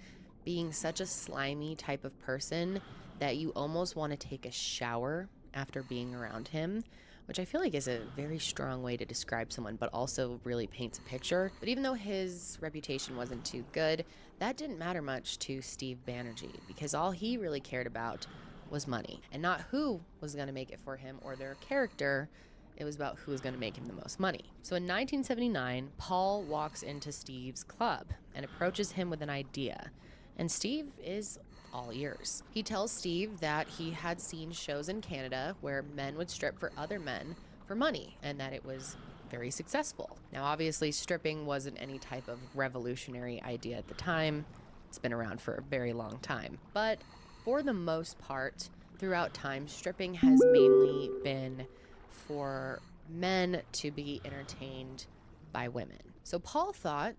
being such a slimy type of person that you almost want to take a shower after being around him, which I feel like is a very strong way to describe someone, but also really paints a picture. But even though his reputation wasn't too good, that didn't matter much to Steve Banerjee, because all he really cared about was money, and not who was going to make it for him or their character. It was about who was going to make him the most money. So in 1979, Paul walks into Steve's club and approaches him with an idea. And Steve is all ears. He tells Steve that he had seen shows in Canada where men would strip for other men for money, and that it was very successful. Now, obviously, stripping wasn't any type of revolutionary idea at the time. It's been around for a very long time. But for the most part, throughout time, stripping has mainly been for men to be entertained by women. So Paul thought,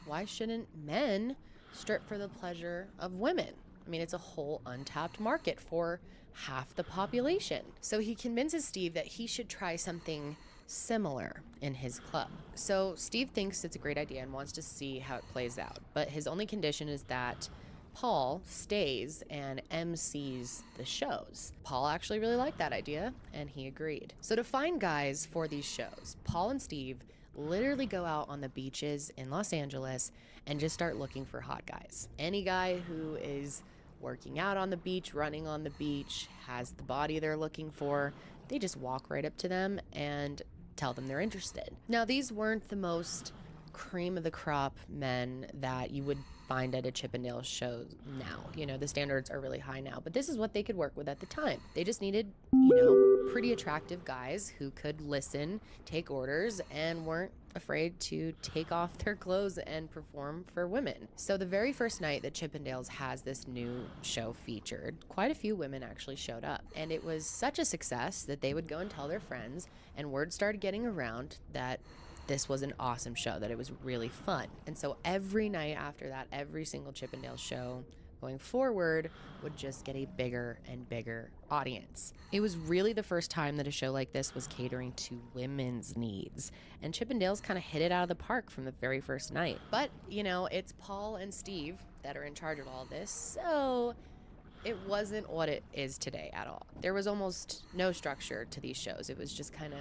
why shouldn't men strip for the pleasure of women? I mean, it's a whole untapped market for half the population. So he convinces Steve that he should try something similar in his club. So Steve thinks it's a great idea and wants to see how it plays out. But his only condition is that Paul stays and MCs the shows. Paul actually really liked that idea, and he agreed. So to find guys for these shows, Paul and Steve literally go out on the beaches in Los Angeles and just start looking for hot guys. Any guy who is working out on the beach, running on the beach, has the body they're looking for, they just walk right up to them and tell them they're interested. Now, these weren't the most cream of the crop men that you would find at a Chippendales show now. The standards are really high now, but this is what they could work with at the time. They just needed, pretty attractive guys who could listen, take orders, and weren't afraid to take off their clothes and perform for women. So the very first night that Chippendales has this new show featured, quite a few women actually showed up. And it was such a success that they would go and tell their friends, and word started getting around that this was an awesome show, that it was really fun. And so every night after that, every single Chippendales show going forward would just get a bigger and bigger audience. It was really the first time that a show like this was catering to women's needs. And Chippendales kind of hit it out of the park from the very first night. But, it's Paul and Steve that are in charge of all this, so it wasn't what it is today at all. There was almost no structure to these shows. It was just kind of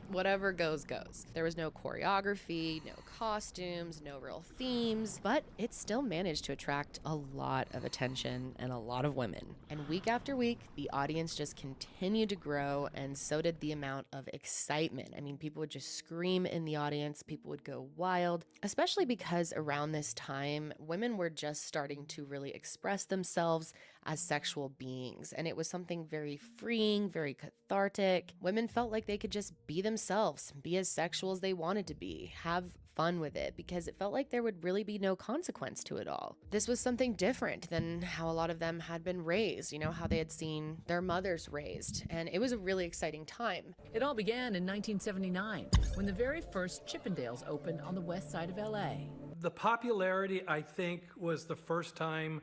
whatever goes, goes. There was no choreography, no costumes, no real themes, but it still managed to attract a lot of attention and a lot of women. And week after week, the audience just continued to grow, and so did the amount of excitement. I mean, people would just scream in the audience, people would go wild, especially because around this time, women were just starting to really express themselves as sexual beings. And it was something very freeing, very cathartic. Women felt like they could just be themselves, be as sexual as they wanted to be, have fun with it, because it felt like there would really be no consequence to it all. This was something different than how a lot of them had been raised, you know, how they had seen their mothers raised. And it was a really exciting time. It all began in 1979, when the very first Chippendales opened on the west side of LA. The popularity, I think, was the first time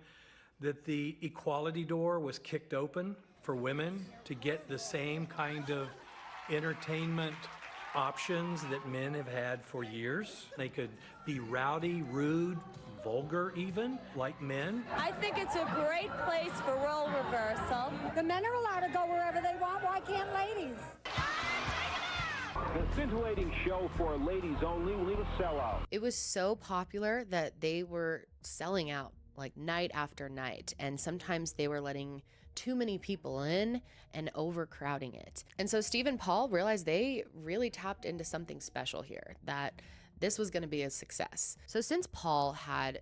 that the equality door was kicked open for women to get the same kind of entertainment options that men have had for years. They could be rowdy, rude, vulgar even, like men. I think it's a great place for role reversal. The men are allowed to go wherever they want. Why can't ladies? The scintillating show for ladies only will leave a sellout. It was so popular that they were selling out like night after night, and sometimes they were letting too many people in and overcrowding it. And so Steve and Paul realized they really tapped into something special here, that this was going to be a success. So since Paul had,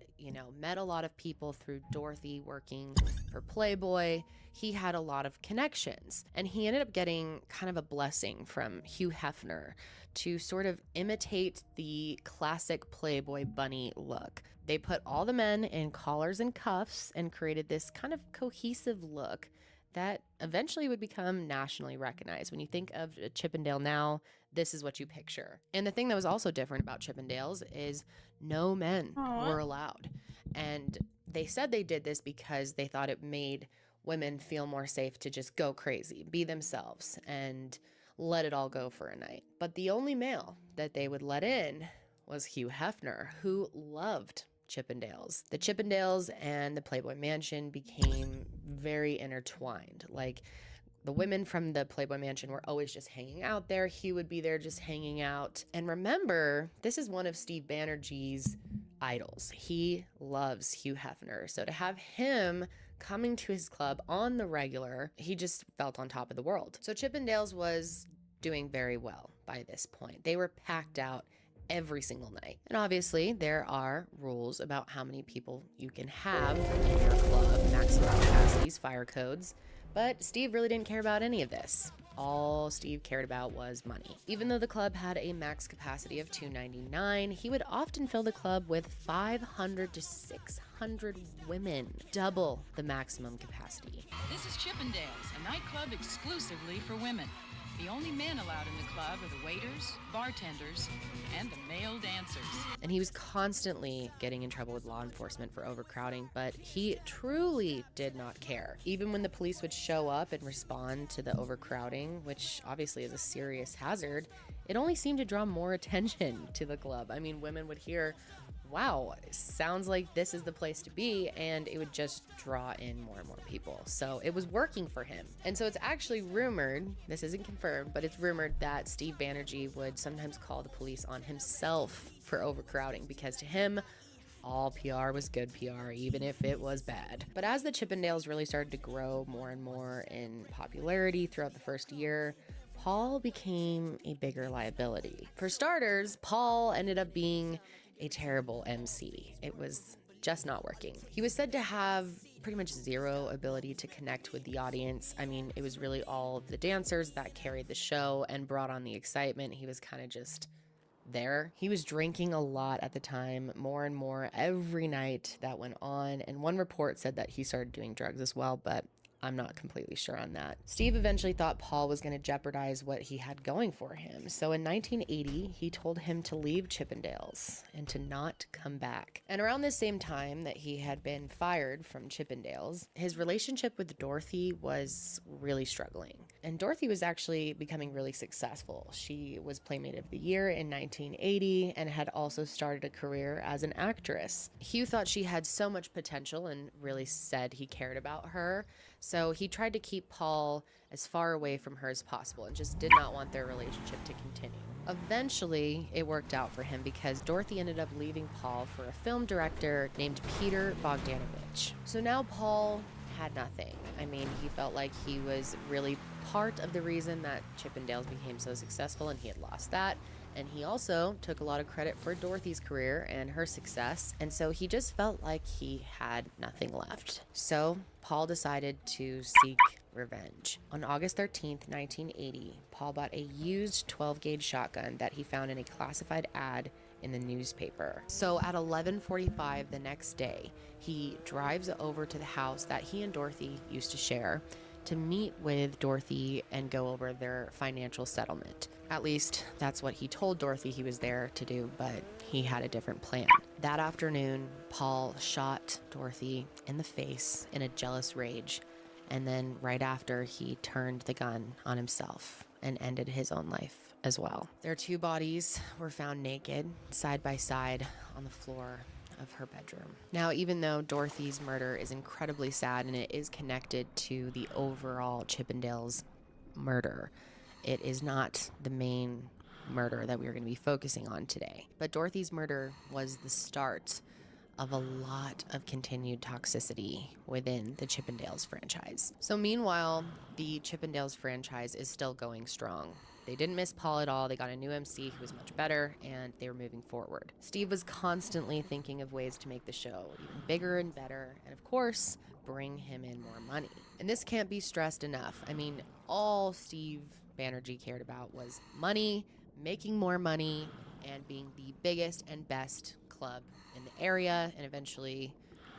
met a lot of people through Dorothy working for Playboy, he had a lot of connections, and he ended up getting kind of a blessing from Hugh Hefner to sort of imitate the classic Playboy bunny look. They put all the men in collars and cuffs and created this kind of cohesive look that eventually would become nationally recognized. When you think of a Chippendale now, this is what you picture. And the thing that was also different about Chippendales is no men were allowed. And they said they did this because they thought it made women feel more safe to just go crazy, be themselves, and let it all go for a night. But the only male that they would let in was Hugh Hefner, who loved Chippendales. The Chippendales and the Playboy Mansion became very intertwined. Like, the women from the Playboy Mansion were always just hanging out there. Hugh would be there just hanging out. And remember, this is one of Steve Banerjee's idols. He loves Hugh Hefner. So to have him coming to his club on the regular, he just felt on top of the world. So Chippendales was doing very well by this point. They were packed out every single night. And obviously there are rules about how many people you can have in your club, maximum capacities, fire codes. But Steve really didn't care about any of this. All Steve cared about was money. Even though the club had a max capacity of 299, he would often fill the club with 500 to 600 women, double the maximum capacity. This is Chippendales, a nightclub exclusively for women. The only men allowed in the club are the waiters, bartenders, and the male dancers. And he was constantly getting in trouble with law enforcement for overcrowding, but he truly did not care. Even when the police would show up and respond to the overcrowding, which obviously is a serious hazard, it only seemed to draw more attention to the club. I mean, women would hear, wow, sounds like this is the place to be, and it would just draw in more and more people. So it was working for him. And so it's actually rumored, this isn't confirmed, but it's rumored that Steve Banerjee would sometimes call the police on himself for overcrowding, because to him, all PR was good PR, even if it was bad. But as the Chippendales really started to grow more and more in popularity throughout the first year, Paul became a bigger liability. For starters, Paul ended up being a terrible MC. It was just not working. He was said to have pretty much zero ability to connect with the audience. I mean, it was really all of the dancers that carried the show and brought on the excitement. He was kind of just there. He was drinking a lot at the time, more and more every night that went on. And one report said that he started doing drugs as well, but I'm not completely sure on that. Steve eventually thought Paul was going to jeopardize what he had going for him. So in 1980, he told him to leave Chippendales and to not come back. And around the same time that he had been fired from Chippendales, his relationship with Dorothy was really struggling. And Dorothy was actually becoming really successful. She was Playmate of the Year in 1980 and had also started a career as an actress. Hugh thought she had so much potential and really said he cared about her. So he tried to keep Paul as far away from her as possible and just did not want their relationship to continue. Eventually, it worked out for him because Dorothy ended up leaving Paul for a film director named Peter Bogdanovich. So now Paul had nothing. I mean, he felt like he was really part of the reason that Chippendales became so successful, and he had lost that. And he also took a lot of credit for Dorothy's career and her success, and so he just felt like he had nothing left. So Paul decided to seek revenge. On August 13th, 1980, Paul bought a used 12-gauge shotgun that he found in a classified ad in the newspaper. So at 11:45 the next day, he drives over to the house that he and Dorothy used to share to meet with Dorothy and go over their financial settlement. At least that's what he told Dorothy he was there to do, but he had a different plan. That afternoon, Paul shot Dorothy in the face in a jealous rage, and then right after, he turned the gun on himself and ended his own life as well. Their two bodies were found naked, side by side, on the floor of her bedroom. Now, even though Dorothy's murder is incredibly sad and it is connected to the overall Chippendales murder, it is not the main murder that we are going to be focusing on today. But Dorothy's murder was the start of a lot of continued toxicity within the Chippendales franchise. So meanwhile, the Chippendales franchise is still going strong. They didn't miss Paul at all. They got a new MC who was much better, and they were moving forward. Steve was constantly thinking of ways to make the show even bigger and better, and of course, bring him in more money. And this can't be stressed enough. I mean, all Steve Banerjee cared about was money, making more money, and being the biggest and best club in the area, and eventually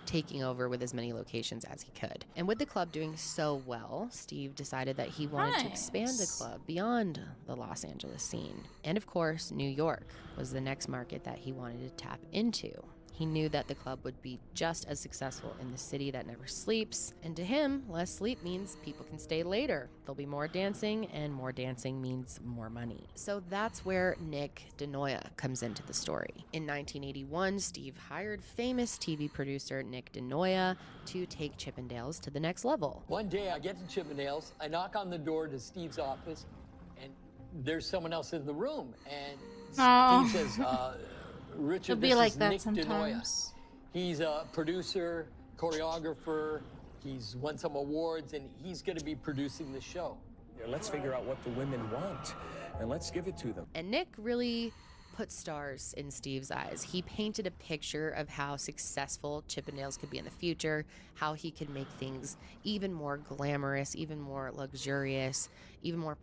taking over with as many locations as he could. And with the club doing so well, Steve decided that he wanted to expand the club beyond the Los Angeles scene. And of course, New York was the next market that he wanted to tap into. He knew that the club would be just as successful in the city that never sleeps. And to him, less sleep means people can stay later. There'll be more dancing, and more dancing means more money. So that's where Nick DeNoia comes into the story. In 1981, Steve hired famous TV producer Nick DeNoia to take Chippendales to the next level. One day I get to Chippendales, I knock on the door to Steve's office, and there's someone else in the room. And Steve says, Richard, It'll be this like is that Nick sometimes. DeNoia. He's a producer, choreographer, he's won some awards, and he's going to be producing the show. Yeah, let's figure out what the women want, and let's give it to them. And Nick really put stars in Steve's eyes. He painted a picture of how successful Chippendales could be in the future, how he could make things even more glamorous, even more luxurious, even more